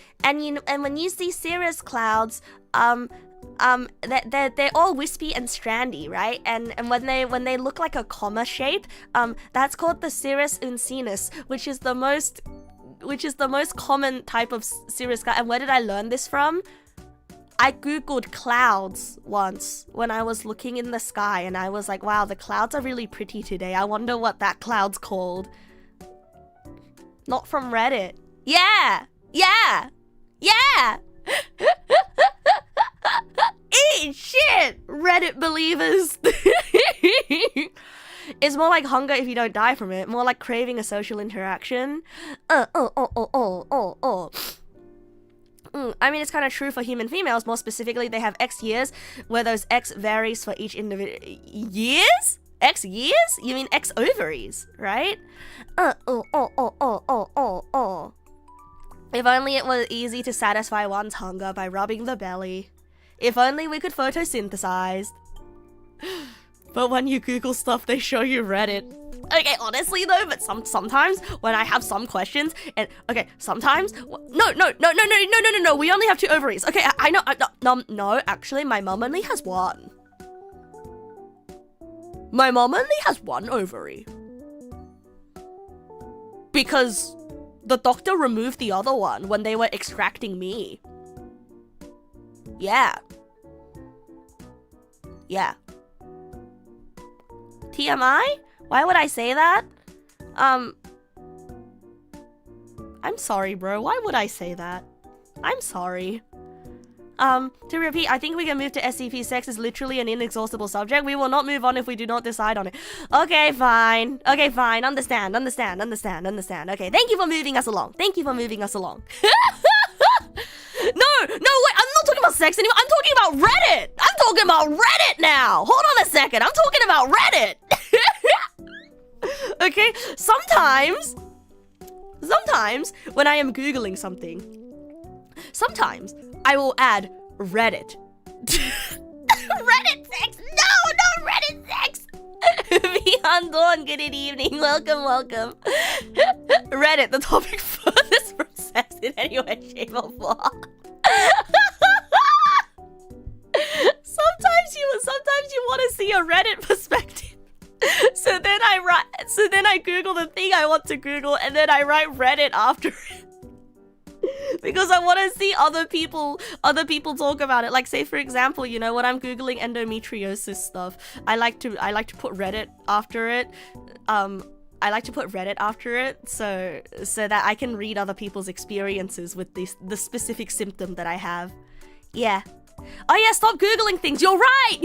when you see cirrus clouds, they're all wispy and strandy, right? And when they look like a comma shape, that's called the cirrus uncinus, which is the most common type of cirrus cloud. And where did I learn this from? I googled clouds once when I was looking in the sky, and I was like, wow, the clouds are really pretty today. I wonder what that cloud's called. Not from Reddit. Yeah. Eat shit, Reddit believers. It's more like hunger if you don't die from it. More like craving a social interaction. I mean, it's kind of true for human females. More specifically, they have X years, where those X varies for each individual. Years? X years? You mean X ovaries, right? If only it was easy to satisfy one's hunger by rubbing the belly. If only we could photosynthesize. But when you Google stuff, they show you Reddit. Okay, honestly though, but sometimes when I have some questions, and okay, sometimes no, we only have 2 ovaries. Okay, I know. No, actually, my mom only has 1. My mom only has 1 ovary because the doctor removed the other one when they were extracting me. Yeah. TMI? Why would I say that? I'm sorry, bro. Why would I say that? I'm sorry. To repeat, I think we can move to SCP. Sex is literally an inexhaustible subject. We will not move on if we do not decide on it. Okay, fine. Understand. Okay, thank you for moving us along. No, wait, I'm not talking about sex anymore. I'm talking about Reddit. I'm talking about Reddit now. Hold on a second. I'm talking about Reddit. Okay, sometimes when I am Googling something, sometimes I will add Reddit. Reddit sex? No, Reddit sex. Beyond Dawn, good evening. Welcome. Reddit, the topic furthest from sex in any way, shape, or form. Sometimes you want to see a Reddit perspective. So then I Google the thing I want to Google, and then I write Reddit after it. Because I want to see other people talk about it. Like, say for example, you know, when I'm Googling endometriosis stuff, I like to put Reddit after it. So that I can read other people's experiences with the specific symptom that I have. Yeah. Oh yeah, stop Googling things. You're right.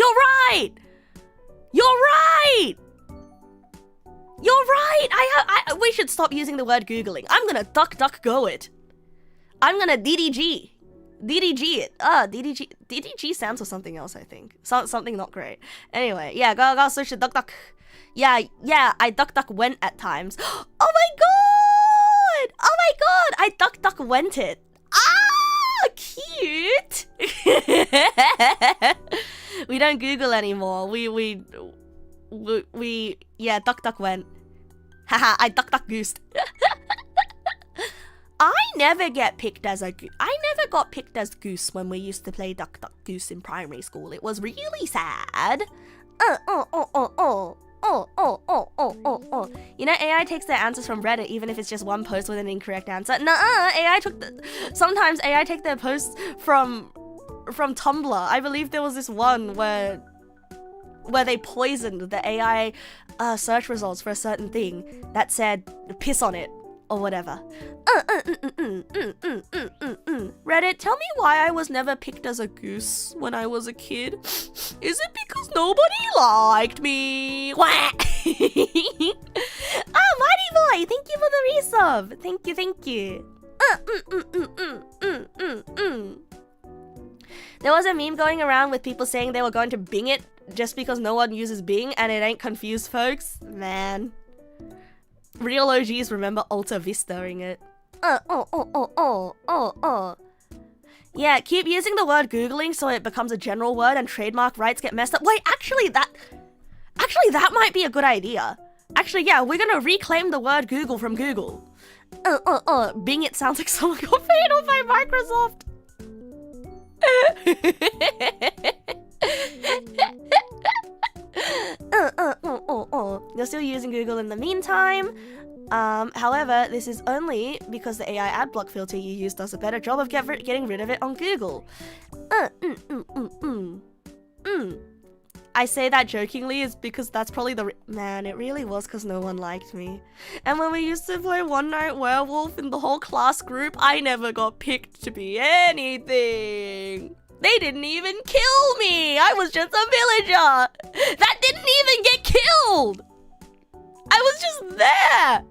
We should stop using the word Googling. I'm gonna DuckDuckGo it. I'm gonna DDG it. DDG stands for something else, I think. Something not great. Anyway, yeah, go search the DuckDuck. Yeah, I DuckDuck went at times. Oh my Oh my god! I duck went it. Ah, cute. We don't Google anymore. We yeah, duck went. Haha, I duck goosed. I never got picked as goose when we used to play duck goose in primary school. It was really sad. You know, AI takes their answers from Reddit even if it's just one post with an incorrect answer. Nuh-uh, sometimes AI take their posts from Tumblr. I believe there was this one where they poisoned the AI search results for a certain thing that said piss on it or whatever. Reddit, tell me why I was never picked as a goose when I was a kid. Is it because nobody liked me? Wah! Mighty Boy, thank you for the resub. Thank you. There was a meme going around with people saying they were going to Bing it just because no one uses Bing and it ain't confused, folks. Man. Real OGs remember Alta Vista-ing it. Yeah, keep using the word Googling so it becomes a general word and trademark rights get messed up. Wait, actually that might be a good idea. Actually, yeah, we're gonna reclaim the word Google from Google. Bing it sounds like someone got paid off by Microsoft. You're still using Google in the meantime. However, this is only because the AI ad block filter you use does a better job of getting rid of it on Google. I say that jokingly is because that's probably man, it really was because no one liked me. And when we used to play One Night Werewolf in the whole class group, I never got picked to be anything. They didn't even kill me! I was just a villager! That didn't even get killed! I was just there!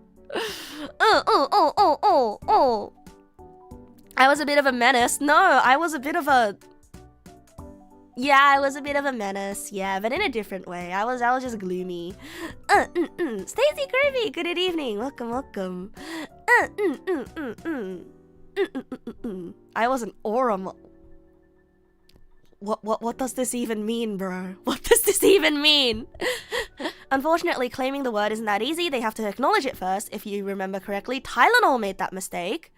I was a bit of a menace. No, I was a bit of a... Yeah, I was a bit of a menace. Yeah, but in a different way. I was just gloomy. Stacey Groovy, good evening. Welcome. I was an aura. What does this even mean, bro? What does this even mean? Unfortunately, claiming the word isn't that easy. They have to acknowledge it first. If you remember correctly, Tylenol made that mistake.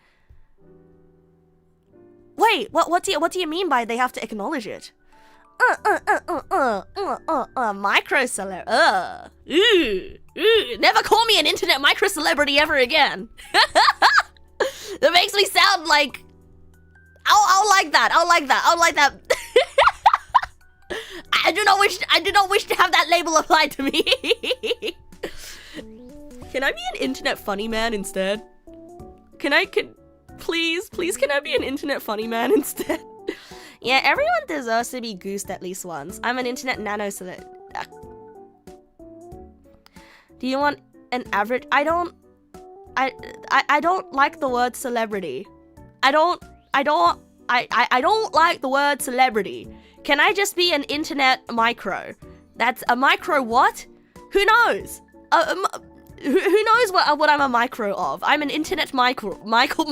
Wait, what do you mean by they have to acknowledge it? Micro celeb. Never call me an internet micro celebrity ever again. That makes me sound like. I'll like that. I do not wish to have that label applied to me. Can I be an internet funny man instead? Please, can I be an internet funny man instead? Yeah, everyone deserves to be goosed at least once. I'm an internet nano celeb. Do you want an average? I don't like the word celebrity. I don't like the word celebrity. Can I just be an internet micro? That's a micro what? Who knows? Who knows what I'm a micro of? I'm an internet micro. Michael?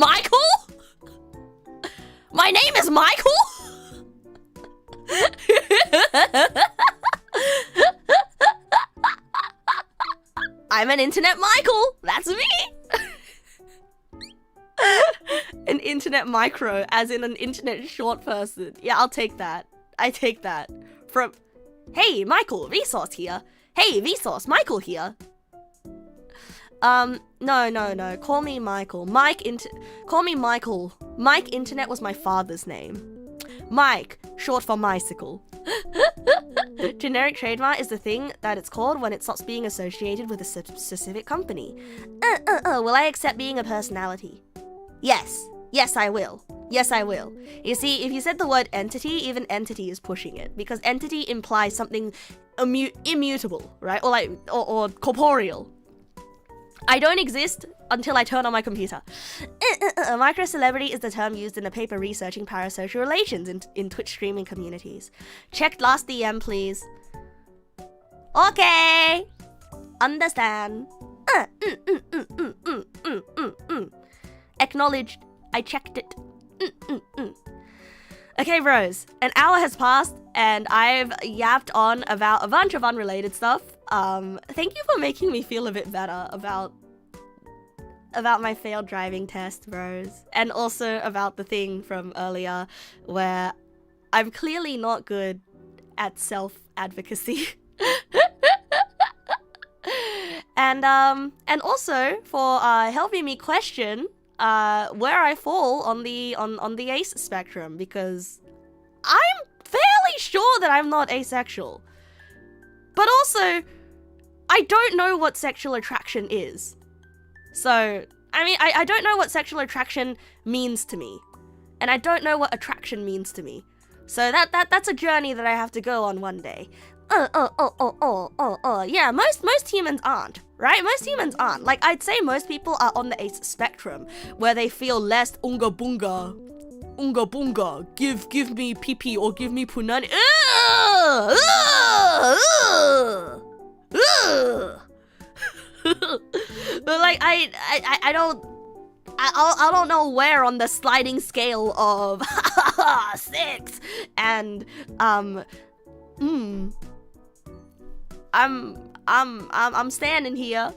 My name is Michael? I'm an internet Michael. That's me. An internet micro, as in an internet short person. Yeah, I'll take that. I take that. From, hey, Michael, Vsauce here. Hey, Vsauce, Michael here. No. Call me Michael. Call me Michael. Mike Internet was my father's name. Mike, short for Mycicle. Generic trademark is the thing that it's called when it stops being associated with a specific company. Will I accept being a personality? Yes. Yes, I will. Yes, I will. You see, if you said the word entity, even entity is pushing it, because entity implies something immutable, right? Or corporeal. I don't exist until I turn on my computer. A micro-celebrity is the term used in a paper researching parasocial relations in Twitch streaming communities. Check last DM, please. Okay. Understand. acknowledged. I checked it. Okay, bros. An hour has passed, and I've yapped on about a bunch of unrelated stuff. Thank you for making me feel a bit better about my failed driving test, bros. And also about the thing from earlier where I'm clearly not good at self-advocacy. And also for helping me question where I fall on the ace spectrum, because I'm fairly sure that I'm not asexual. But also, I don't know what sexual attraction is. So, I mean, I don't know what sexual attraction means to me. And I don't know what attraction means to me. So that's a journey that I have to go on one day. Yeah, most humans aren't, right? Most humans aren't. Like, I'd say most people are on the ace spectrum, where they feel less unga bunga. Unga bunga. Give me pee-pee or give me punani. But like, I don't know where on the sliding scale of 6 and I'm standing here.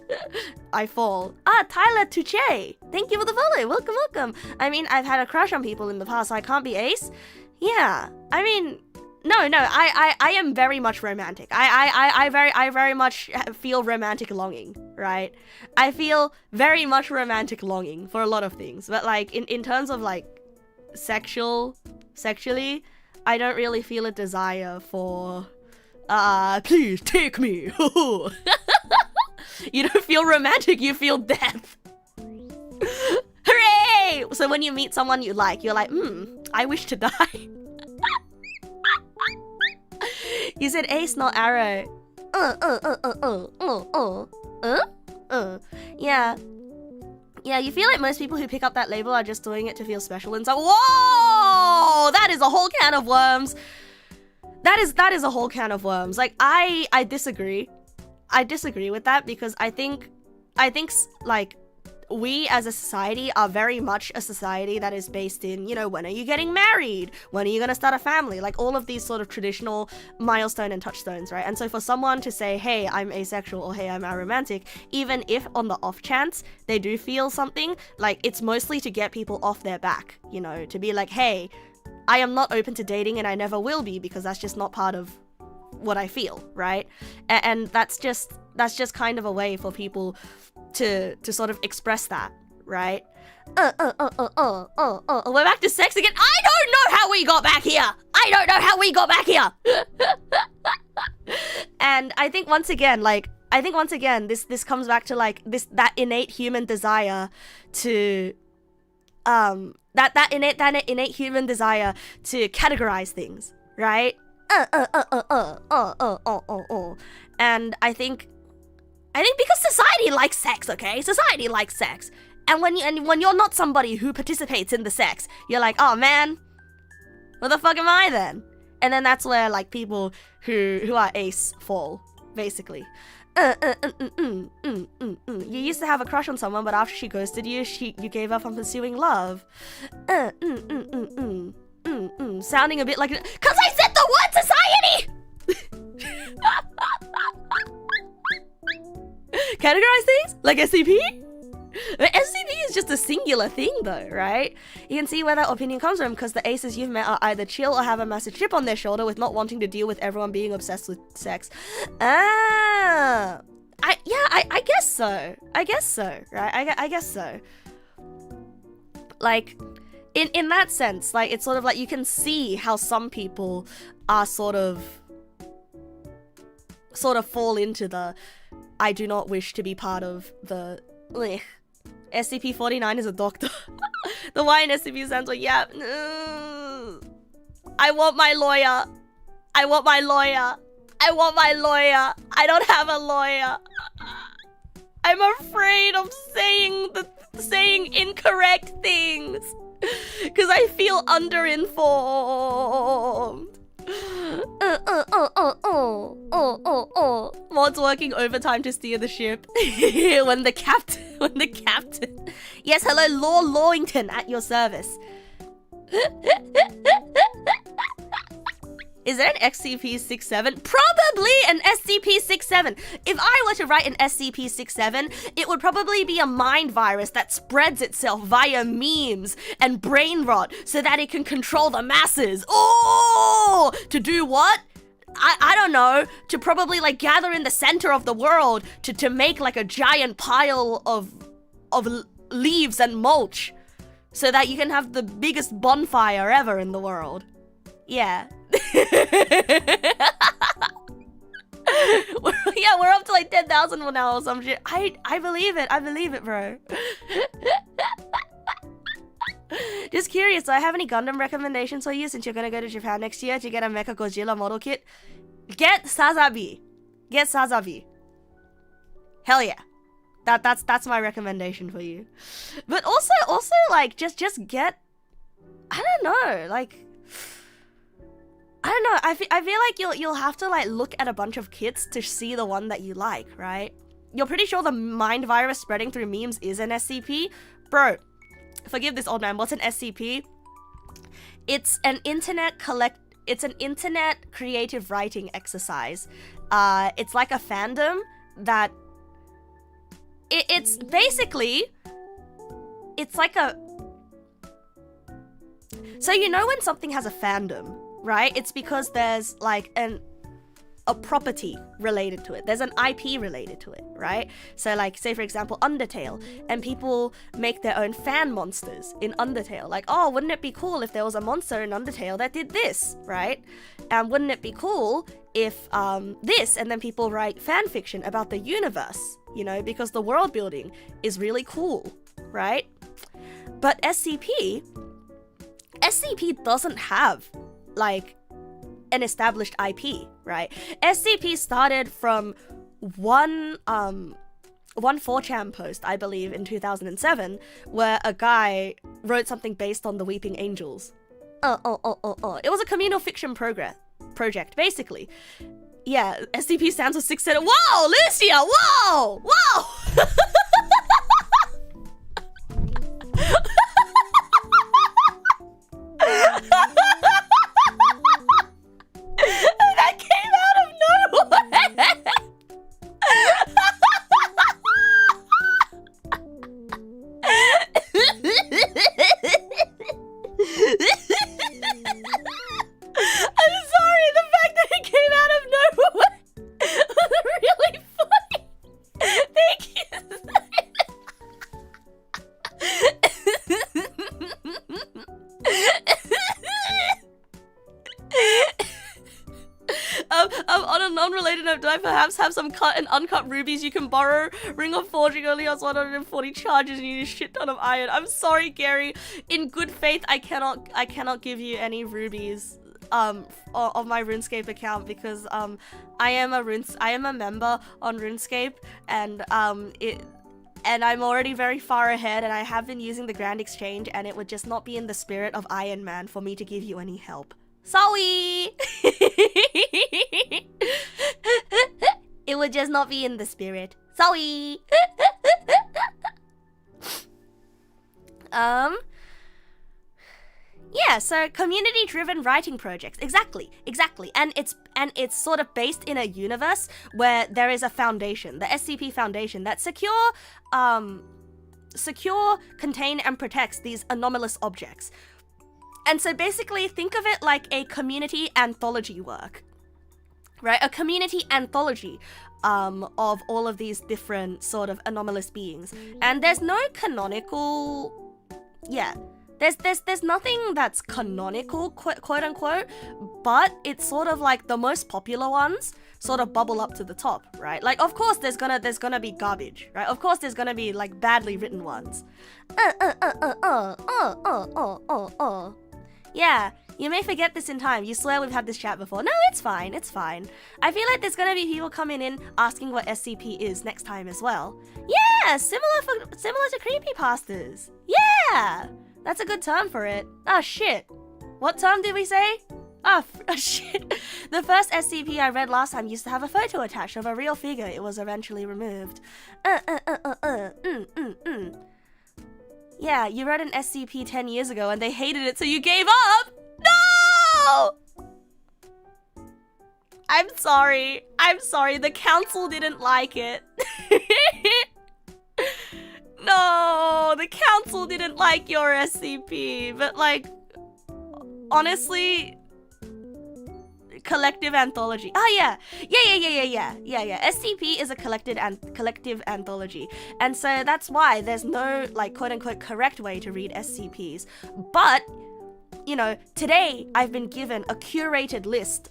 I fall. Tyler Tuche. Thank you for the follow. Welcome, welcome. I mean, I've had a crush on people in the past, so I can't be ace. Yeah. I mean, no. I am very much romantic. I very much feel romantic longing, right? I feel very much romantic longing for a lot of things. But like in terms of like sexually, I don't really feel a desire for please take me. You don't feel romantic, you feel death. Hooray! So when you meet someone you like, you're like, I wish to die. You said ace, not arrow. Yeah. Yeah, you feel like most people who pick up that label are just doing it to feel special and so, whoa! That is a whole can of worms. That is a whole can of worms. Like, I disagree. I disagree with that because I think like we as a society are very much a society that is based in, you know, when are you getting married? When are you gonna start a family? Like all of these sort of traditional milestone and touchstones, right? And so for someone to say, hey, I'm asexual or hey, I'm aromantic, even if on the off chance they do feel something, like it's mostly to get people off their back, you know, to be like, hey, I am not open to dating and I never will be because that's just not part of what I feel, right? And that's just kind of a way for people to sort of express that, right? We're back to sex again. I don't know how we got back here. And I think once again, this comes back to like that innate human desire to that innate human desire to categorize things, right? And I think because society likes sex, okay? Society likes sex. And when you're not somebody who participates in the sex, you're like, oh man, what the fuck am I then? And then that's where like people who are ace fall, basically. You used to have a crush on someone, but after she ghosted you, you gave up on pursuing love. Sounding a bit like, 'cause I said the word society! Categorize things? Like SCP? SCP is just a singular thing though, right? You can see where that opinion comes from because the aces you've met are either chill or have a massive chip on their shoulder with not wanting to deal with everyone being obsessed with sex. I guess so. I guess so, right? I guess so. Like, in that sense, like, it's sort of like you can see how some people are sort of fall into the I do not wish to be part of the SCP-49 is a doctor. The Y in SCP stands for yeah. I want my lawyer. I don't have a lawyer. I'm afraid of saying incorrect things because I feel underinformed. Mods working overtime to steer the ship. when the captain. Yes, hello, Law Lawington at your service. Is there an SCP-67? Probably an SCP-67. If I were to write an SCP-67, it would probably be a mind virus that spreads itself via memes and brain rot so that it can control the masses. Oh! To do what? I don't know. To probably like gather in the center of the world to make like a giant pile of leaves and mulch so that you can have the biggest bonfire ever in the world. Yeah. We're up to like 10,000 now or some shit. I believe it, bro. Just curious, do I have any Gundam recommendations for you since you're gonna go to Japan next year to get a Mecha Godzilla model kit? Get Sazabi. Hell yeah. That's my recommendation for you. But also like just get, I don't know, like I don't know. I feel like you'll have to like look at a bunch of kits to see the one that you like, right? You're pretty sure the mind virus spreading through memes is an SCP? Bro, forgive this old man, what's an SCP? It's an internet creative writing exercise. It's like a fandom that it's basically, it's like a, so you know when something has a fandom, right? It's because there's like a property related to it. There's an IP related to it, right? So like, say for example, Undertale, and people make their own fan monsters in Undertale. Like, oh, wouldn't it be cool if there was a monster in Undertale that did this, right? And wouldn't it be cool if this, and then people write fan fiction about the universe, you know, because the world building is really cool, right? But SCP doesn't have like an established IP, right? SCP started from one 4chan post, I believe, in 2007, where a guy wrote something based on the Weeping Angels. It was a communal fiction project, basically. Yeah, SCP stands for 6 cent. Wow, Lucia! Wow! That came out of nowhere! I'm sorry, the fact that it came out of nowhere was really funny. Thank you. On a non-related note, do I perhaps have some cut and uncut rubies you can borrow? Ring of Forging only has 140 charges and you need a shit ton of iron. I'm sorry, Gary. In good faith, I cannot give you any rubies of my RuneScape account because I am a member on RuneScape, and and I'm already very far ahead, and I have been using the Grand Exchange, and it would just not be in the spirit of Iron Man for me to give you any help. Sorry! It would just not be in the spirit. Sorry! Yeah, so community-driven writing projects. Exactly. And it's sort of based in a universe where there is a foundation, the SCP Foundation, that secure, contain, and protects these anomalous objects. And so basically, think of it like a community anthology work, right? A community anthology of all of these different sort of anomalous beings. And there's no canonical, there's nothing that's canonical, quote unquote, but it's sort of like the most popular ones sort of bubble up to the top, right? Like, of course there's gonna be garbage, right? Of course there's gonna be like badly written ones. Yeah, you may forget this in time. You swear we've had this chat before. No, it's fine. I feel like there's gonna be people coming in asking what SCP is next time as well. Yeah, similar to creepypastas. Yeah, that's a good term for it. Oh shit. What term did we say? Shit. The first SCP I read last time used to have a photo attached of a real figure. It was eventually removed. Yeah, you read an SCP 10 years ago and they hated it, so you gave up? No! I'm sorry. The council didn't like it. No, the council didn't like your SCP, but like, honestly, collective anthology. Oh yeah. SCP is a collective anthology, and so that's why there's no like quote unquote correct way to read SCPs. But you know, today I've been given a curated list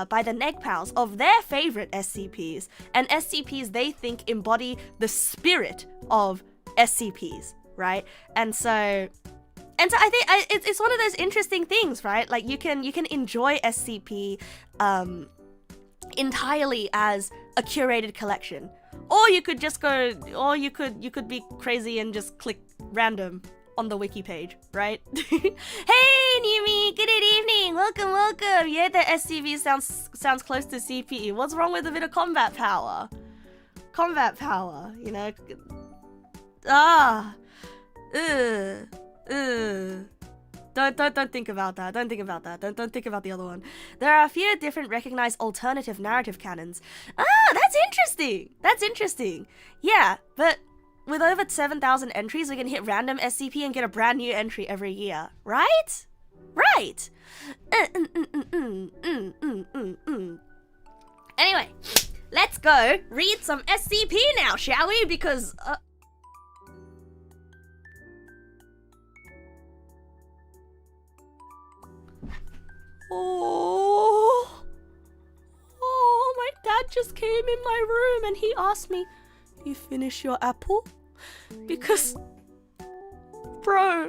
by the Neg Pals of their favorite SCPs, and SCPs they think embody the spirit of SCPs, right? And so I think it's one of those interesting things, right? Like you can enjoy SCP entirely as a curated collection, or you could just go, or you could be crazy and just click random on the wiki page, right? Hey Nimi, good evening, welcome. Yeah, the SCP sounds close to CPE. What's wrong with a bit of combat power, you know? Don't think about that. Don't think about that. Don't think about the other one. There are a few different recognized alternative narrative canons. That's interesting. Yeah, but with over 7,000 entries, we can hit random SCP and get a brand new entry every year, right? Anyway, let's go read some SCP now, shall we? Because Oh, my dad just came in my room and he asked me, "You finish your apple?" Because, bro,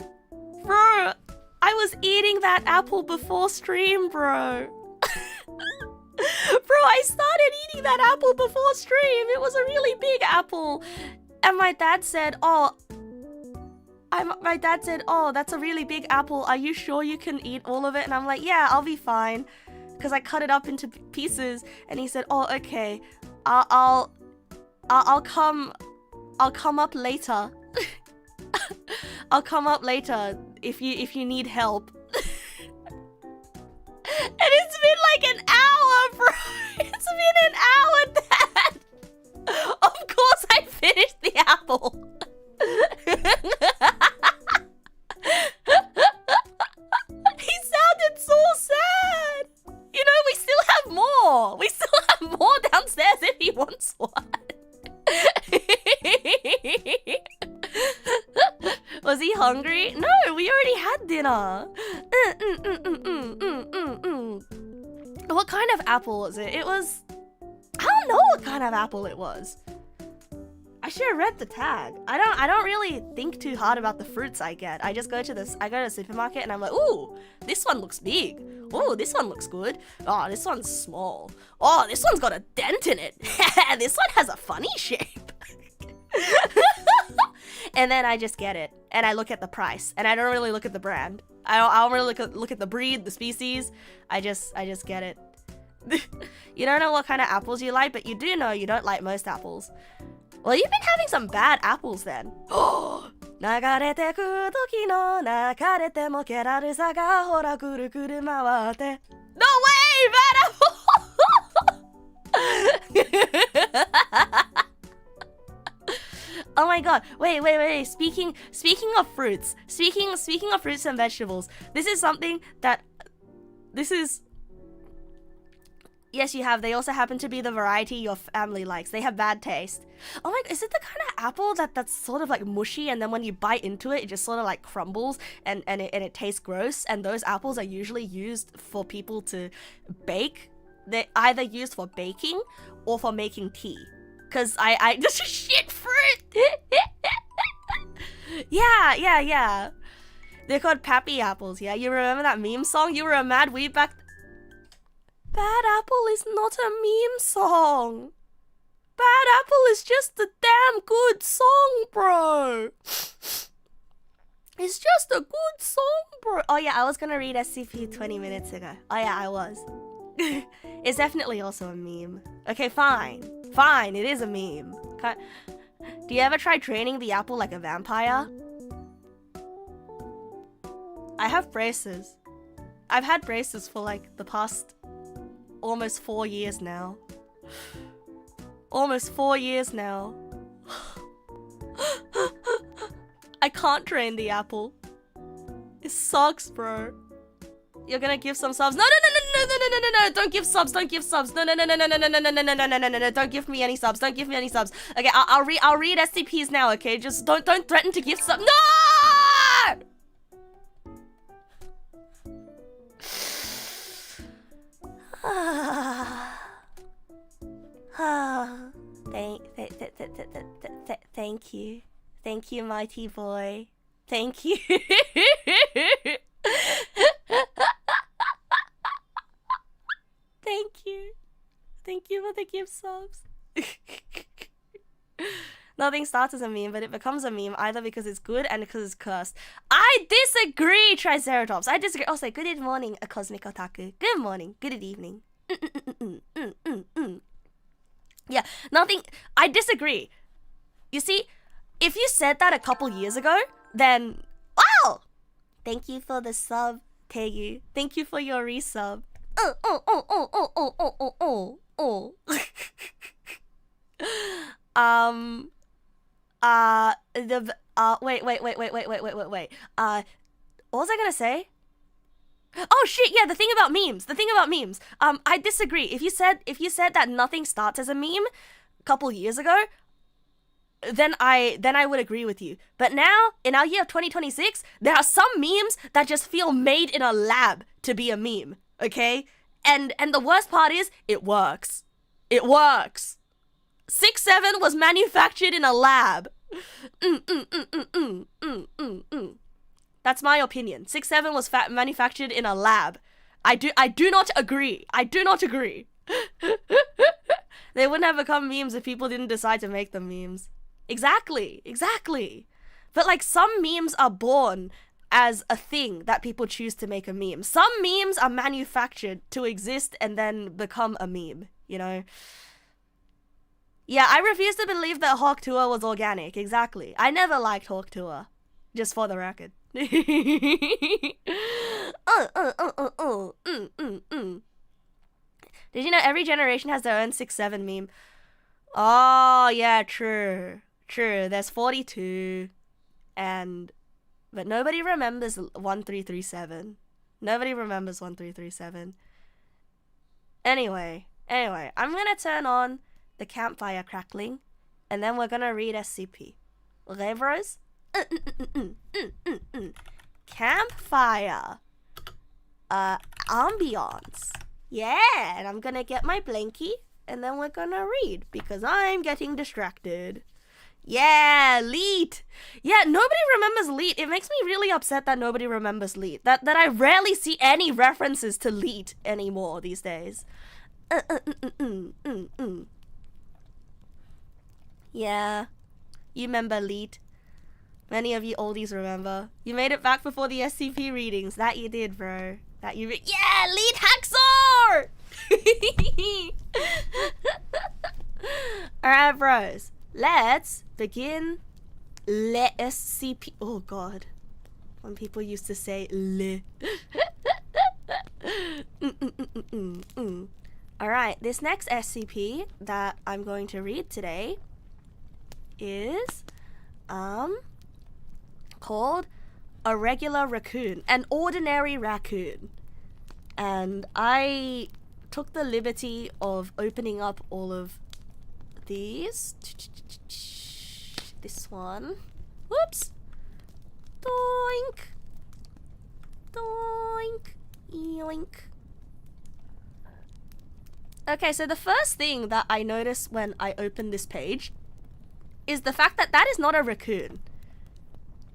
I was eating that apple before stream, bro. Bro, I started eating that apple before stream. It was a really big apple. And my dad said, oh, that's a really big apple. Are you sure you can eat all of it? And I'm like, yeah, I'll be fine. Because I cut it up into pieces. And he said, oh, okay. I'll come up later. I'll come up later if you need help. And it's been like an hour, bro. It's been an hour, Dad. Of course I finished the apple. He sounded so sad. You know, we still have more. We still have more downstairs if he wants one. Was he hungry? No, we already had dinner. What kind of apple was it? I don't know what kind of apple it was. I should have read the tag. I don't really think too hard about the fruits I get. I just go to the supermarket and I'm like, ooh, this one looks big. Ooh, this one looks good. Oh, this one's small. Oh, this one's got a dent in it. This one has a funny shape. And then I just get it. And I look at the price. And I don't really look at the brand. I don't really look at the breed, the species. I just get it. You don't know what kind of apples you like, but you do know you don't like most apples. Well, you've been having some bad apples then. Oh! Nagarete ku toki no nakarete mo keraru sa ga hora kuru kuru mawatte. No way! Bad apple! Oh my god. Wait. Speaking of fruits. Speaking of fruits and vegetables. This is something that... Yes, you have. They also happen to be the variety your family likes. They have bad taste. Oh my god, is it the kind of apple that's sort of like mushy and then when you bite into it, it just sort of like crumbles and it tastes gross? And those apples are usually used for people to bake. They're either used for baking or for making tea. Cause I just shit fruit. Yeah. They're called pappy apples, yeah? You remember that meme song? You were a mad weeb back... Bad apple is not a meme song. Bad apple is just a damn good song, bro. It's just a good song, bro. Oh yeah, I was gonna read SCP 20 minutes ago. Oh yeah, I was. It's definitely also a meme. Okay, fine. Fine, it is a meme. Do you ever try training the apple like a vampire? I have braces. I've had braces for like the past almost 4 years now. Almost 4 years now. I can't train the apple. It sucks, bro. You're gonna give some subs. No, don't give subs, don't give subs. No, don't give me any subs, don't give me any subs. Okay, I'll read SCPs now, okay? Just don't threaten to give subs. No! Thank you. Thank you, mighty boy. Thank you. Thank you. Thank you for the gift subs. Nothing starts as a meme, but it becomes a meme either because it's good and because it's cursed. I disagree, Triceratops. I disagree. I'll say good morning, a cosmic otaku. Good morning. Good evening. Yeah, nothing. I disagree. You see, if you said that a couple years ago, then wow! Thank you for the sub, Tegu. Thank you for your resub. Wait. What was I gonna say? Oh shit, yeah, the thing about memes. I disagree. If you said that nothing starts as a meme a couple years ago, then I would agree with you. But now, in our year of 2026, there are some memes that just feel made in a lab to be a meme, okay? And the worst part is, it works. It works. 6-7 was manufactured in a lab. That's my opinion. 6-7 was manufactured in a lab. I do not agree. I do not agree. They wouldn't have become memes if people didn't decide to make them memes. Exactly. But like, some memes are born as a thing that people choose to make a meme. Some memes are manufactured to exist and then become a meme, you know? Yeah, I refuse to believe that Hawk Tour was organic. Exactly. I never liked Hawk Tour. Just for the record. Did you know every generation has their own 6-7 meme? Oh, yeah, true. There's 42. But nobody remembers 1337. Nobody remembers 1337. Anyway, I'm gonna turn on the campfire crackling, and then we're gonna read SCP. Okay, bros? Campfire. Ambiance. Yeah, and I'm gonna get my blankie, and then we're gonna read, because I'm getting distracted. Yeah, Leet. Yeah, nobody remembers Leet. It makes me really upset that nobody remembers Leet. That I rarely see any references to Leet anymore these days. Yeah, you remember Leet. Many of you oldies remember. You made it back before the SCP readings. That you did, bro. Yeah, Leet Haxor! Alright, bros. Let's begin le SCP. Oh god. When people used to say le. Alright, this next SCP that I'm going to read today is called a regular raccoon, an ordinary raccoon. And I took the liberty of opening up all of these. This one. Whoops. Doink. Doink. Yoink. Okay, so the first thing that I noticed when I opened this page is the fact that is not a raccoon.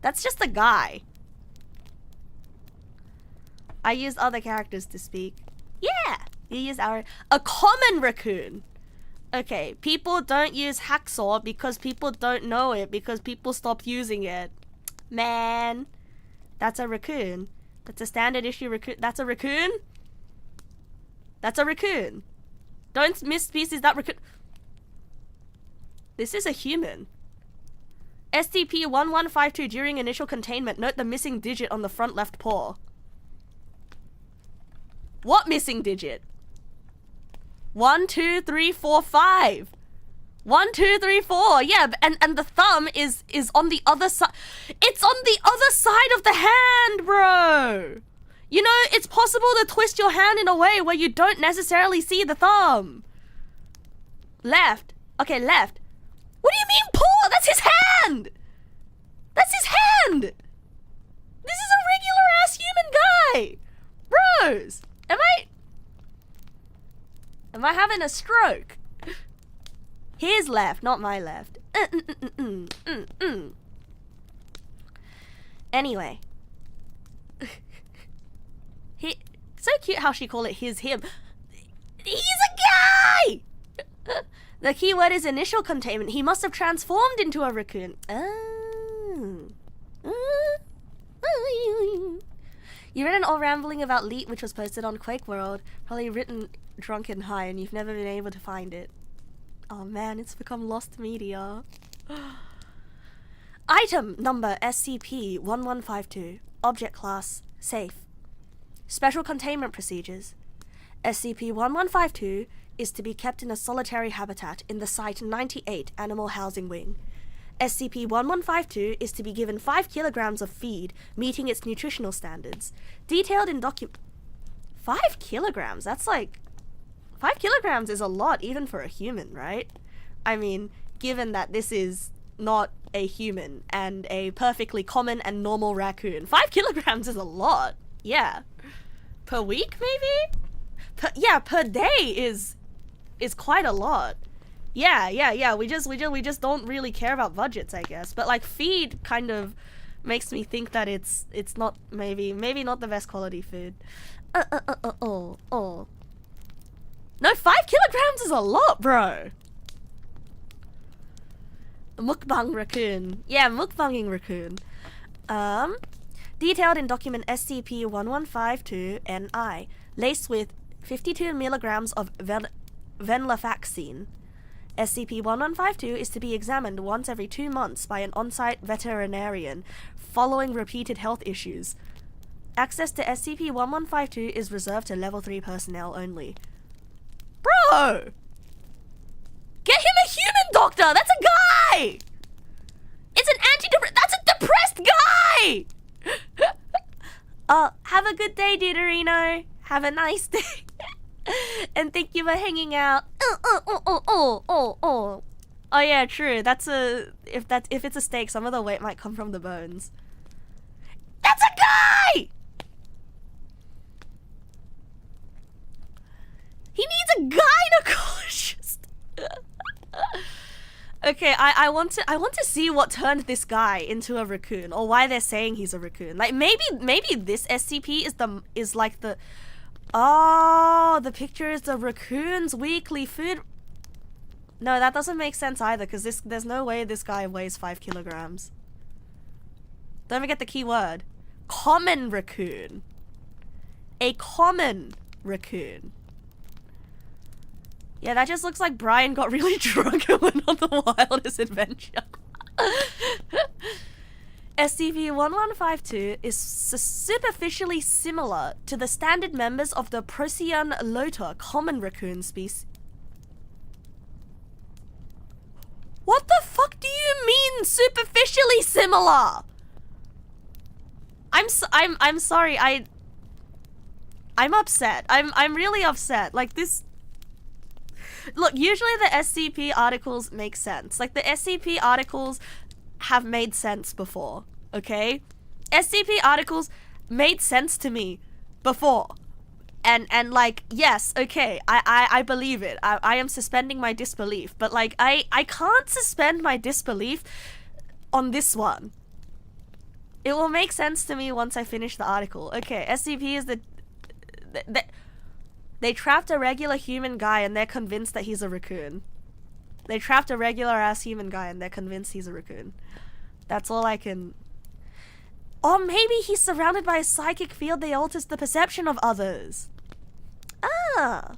That's just a guy. I used other characters to speak. Yeah, you use a common raccoon. Okay, people don't use hacksaw because people don't know it, because people stopped using it. Man, That's a raccoon. That's a standard issue raccoon. That's a raccoon? That's a raccoon. Don't miss species that raccoon. This is a human. SCP-1152 during initial containment. Note the missing digit on the front left paw. What missing digit? 1, 2, 3, 4, 5. 1, 2, 3, 4. Yeah, and the thumb is on the other side. It's on the other side of the hand, bro. You know, it's possible to twist your hand in a way where you don't necessarily see the thumb. Left. Okay, left. What do you mean paw? That's his hand. That's his hand. This is a regular ass human guy. Bros, am I having a stroke? His left, not my left. Anyway. So cute how she called it him. He's a guy! The keyword is initial containment. He must have transformed into a raccoon. You read an old rambling about Leet which was posted on Quake World. Probably written drunk and high and you've never been able to find it. Oh man, it's become lost media. Item number SCP-1152. Object class safe. Special containment procedures. SCP-1152 is to be kept in a solitary habitat in the Site 98 Animal Housing Wing. SCP-1152 is to be given 5 kilograms of feed, meeting its nutritional standards. Detailed in 5 kilograms? That's like... 5 kilograms is a lot, even for a human, right? I mean, given that this is not a human and a perfectly common and normal raccoon, 5 kilograms is a lot. Yeah. Per week, maybe? Per day is quite a lot. Yeah. We just don't really care about budgets, I guess. But like feed kind of makes me think that it's not maybe not the best quality food. No, 5 kilograms is a lot, bro. Mukbang raccoon. Yeah, mukbanging raccoon. Detailed in document SCP-1152-NI, laced with 52 milligrams of venlafaxine. SCP-1152 is to be examined once every 2 months by an on-site veterinarian following repeated health issues. Access to SCP-1152 is reserved to Level 3 personnel only. Bro! Get him a human doctor! That's a guy! It's an antidepressant. That's a depressed guy! Have a good day, Deuterino. Have a nice day. And thank you for hanging out. Oh yeah, true. That's a... If it's a steak, some of the weight might come from the bones. That's a guy! He needs a gynecologist. Okay, I want to see what turned this guy into a raccoon, or why they're saying he's a raccoon. Like maybe this SCP is like the... Oh, the picture is the raccoon's weekly food. No, that doesn't make sense either, because there's no way this guy weighs 5 kilograms. Don't forget the key word. Common raccoon. A common raccoon. Yeah, that just looks like Brian got really drunk and went on the wildest adventure. SCP-1152 is superficially similar to the standard members of the Procyon lota common raccoon species. What the fuck do you mean superficially similar? I'm sorry. I'm upset. I'm really upset. Like this. Look, usually the SCP articles make sense. Like the SCP articles have made sense before, okay? SCP articles made sense to me before. And like, yes, okay, I believe it. I am suspending my disbelief. But like, I can't suspend my disbelief on this one. It will make sense to me once I finish the article. Okay, SCP is they trapped a regular human guy and they're convinced that he's a raccoon. They trapped a regular ass human guy and they're convinced he's a raccoon. That's all I can... Or maybe he's surrounded by a psychic field that alters the perception of others. Ah.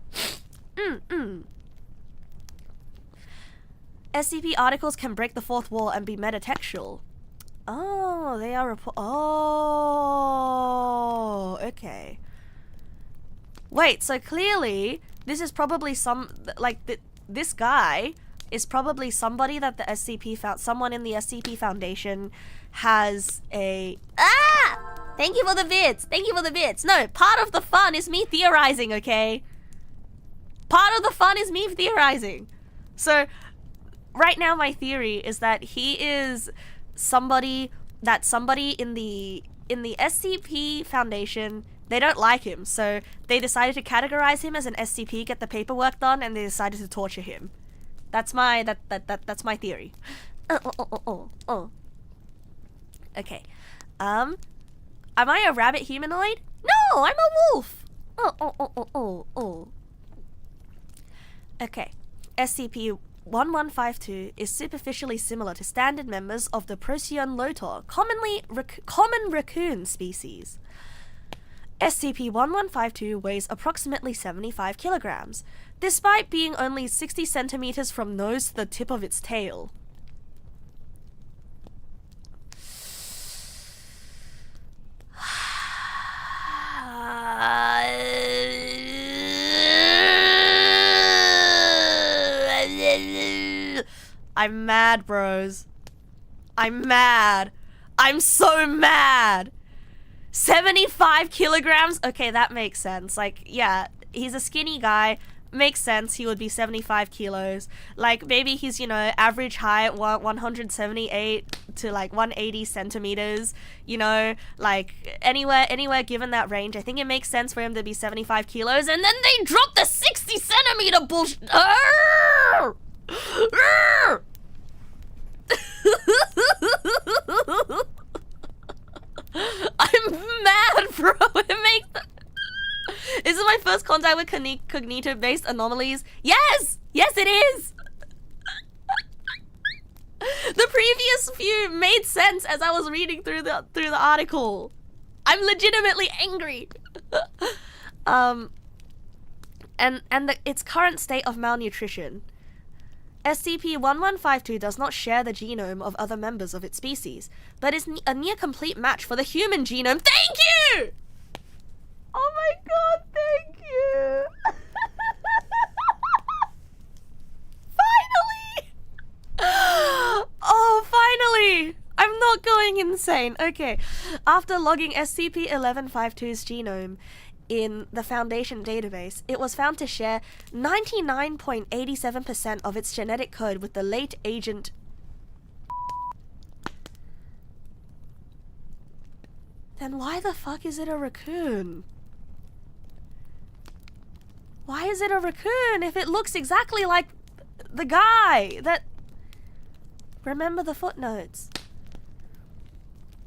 SCP articles can break the fourth wall and be metatextual. Oh, they are oh, okay. Wait, so clearly this is probably this guy is probably somebody that the SCP found. Someone in the SCP Foundation has a... Ah! Thank you for the bits. Thank you for the bits. No, part of the fun is me theorizing, okay? Part of the fun is me theorizing. So, right now my theory is that he is somebody in the SCP Foundation, they don't like him, so they decided to categorize him as an SCP, get the paperwork done, and they decided to torture him. That's my that's my theory. Okay. Am I a rabbit humanoid? No, I'm a wolf. Okay. SCP-1152 is superficially similar to standard members of the Procyon lotor, common raccoon species. SCP-1152 weighs approximately 75 kilograms, despite being only 60 centimeters from nose to the tip of its tail. I'm mad, bros. I'm mad. I'm so mad. 75 kilograms? Okay, that makes sense. Like, yeah, he's a skinny guy. Makes sense he would be 75 kilos. Like, maybe he's, you know, average height, 178 to, like, 180 centimeters. You know, like, anywhere given that range. I think it makes sense for him to be 75 kilos. And then they drop the 60 centimeter bullshit. I'm mad, bro. It makes... Is this my first contact with cognitive-based anomalies? Yes! Yes, it is! The previous few made sense as I was reading through the article. I'm legitimately angry. Its current state of malnutrition. SCP-1152 does not share the genome of other members of its species, but is a near-complete match for the human genome. Thank you! Oh my god, thank you! Finally! Oh, finally! I'm not going insane. Okay. After logging SCP-1152's genome in the Foundation database, it was found to share 99.87% of its genetic code with the late agent. Then why the fuck is it a raccoon? Why is it a raccoon if it looks exactly like the guy that... Remember the footnotes.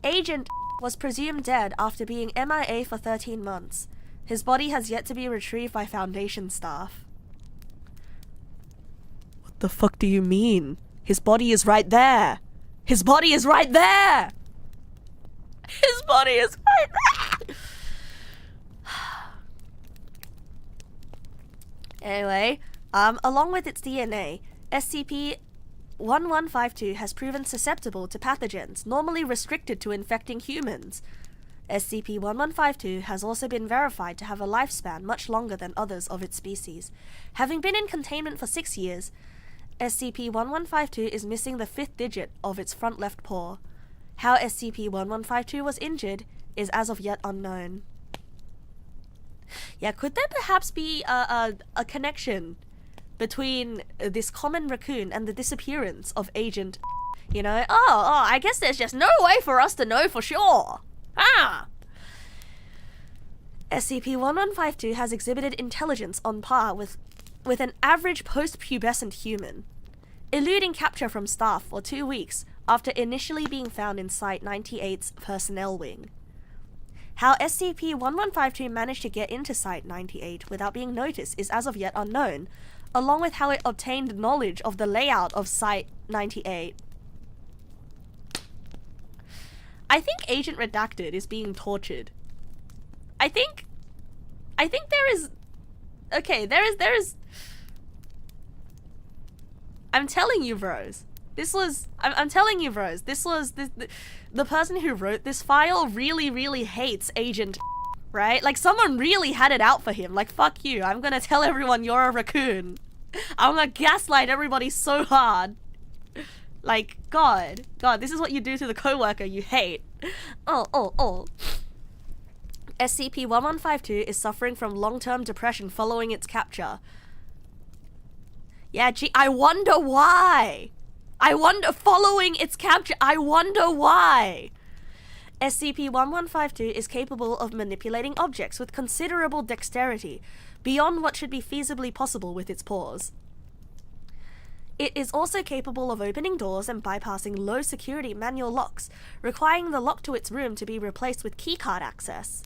Agent was presumed dead after being MIA for 13 months. His body has yet to be retrieved by Foundation staff. What the fuck do you mean? His body is right there! His body is right there! His body is right there! Anyway, along with its DNA, SCP-1152 has proven susceptible to pathogens normally restricted to infecting humans. SCP-1152 has also been verified to have a lifespan much longer than others of its species. Having been in containment for 6 years, SCP-1152 is missing the 5th digit of its front left paw. How SCP-1152 was injured is as of yet unknown. Yeah, could there perhaps be a connection between this common raccoon and the disappearance of Agent... You know? Oh, I guess there's just no way for us to know for sure. Ah! SCP-1152 has exhibited intelligence on par with an average post-pubescent human, eluding capture from staff for 2 weeks after initially being found in Site-98's personnel wing. How SCP-1152 managed to get into Site-98 without being noticed is as of yet unknown, along with how it obtained knowledge of the layout of Site-98. I think Agent Redacted is being tortured. I think there is... Okay, there is... I'm telling you, bros. This was... I'm telling you, bros. This was... The person who wrote this file really, really hates Agent... Right? Like, someone really had it out for him. Like, fuck you. I'm gonna tell everyone you're a raccoon. I'm gonna gaslight everybody so hard. Like, God, this is what you do to the coworker you hate. Oh. SCP-1152 is suffering from long-term depression following its capture. Yeah, gee, I wonder why. Following its capture, I wonder why. SCP-1152 is capable of manipulating objects with considerable dexterity, beyond what should be feasibly possible with its paws. It is also capable of opening doors and bypassing low-security manual locks, requiring the lock to its room to be replaced with keycard access.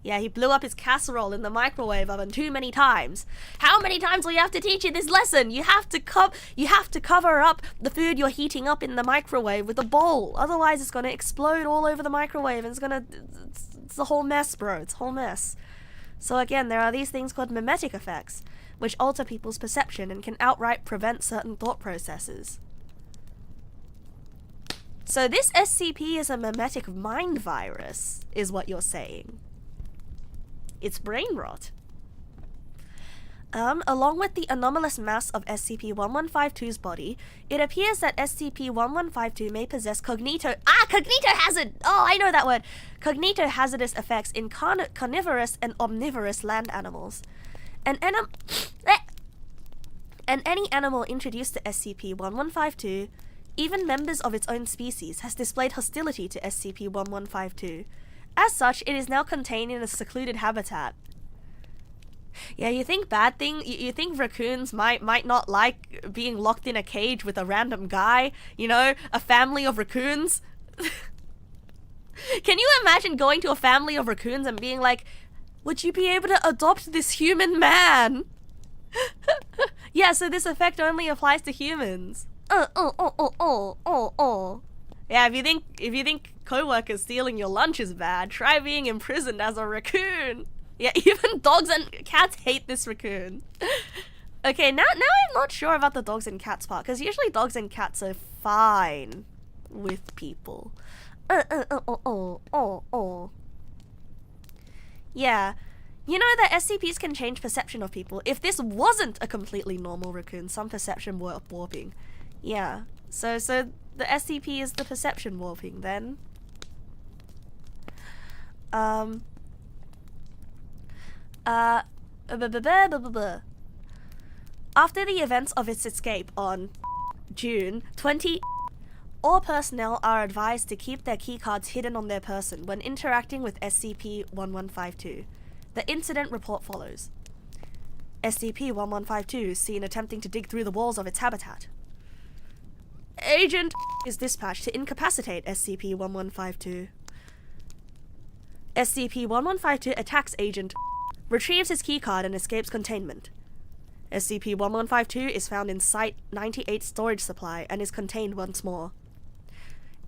Yeah, he blew up his casserole in the microwave oven too many times. How many times will you have to teach you this lesson? You have to cover up the food you're heating up in the microwave with a bowl. Otherwise, it's gonna explode all over the microwave and it's a whole mess, bro. It's a whole mess. So again, there are these things called mimetic effects, which alter people's perception and can outright prevent certain thought processes. So this SCP is a mimetic mind virus, is what you're saying. It's brain rot. Along with the anomalous mass of SCP-1152's body, it appears that SCP-1152 may possess cognitohazard! Oh, I know that word! Cognitohazardous effects in carnivorous and omnivorous land animals. And any animal introduced to SCP-1152, even members of its own species, has displayed hostility to SCP-1152. As such, it is now contained in a secluded habitat. Yeah, you think you think raccoons might not like being locked in a cage with a random guy? You know, a family of raccoons? Can you imagine going to a family of raccoons and being like, would you be able to adopt this human man? Yeah, so this effect only applies to humans. Yeah, if you think co-workers stealing your lunch is bad, try being imprisoned as a raccoon. Yeah, even dogs and cats hate this raccoon. Okay, now I'm not sure about the dogs and cats part, because usually dogs and cats are fine with people. Yeah. You know that SCPs can change perception of people. If this wasn't a completely normal raccoon, some perception warping. Yeah. So the SCP is the perception warping then. After the events of its escape on June 20, all personnel are advised to keep their keycards hidden on their person when interacting with SCP-1152. The incident report follows. SCP-1152 is seen attempting to dig through the walls of its habitat. Agent is dispatched to incapacitate SCP-1152. SCP-1152 attacks Agent, retrieves his keycard and escapes containment. SCP-1152 is found in Site-98 storage supply and is contained once more.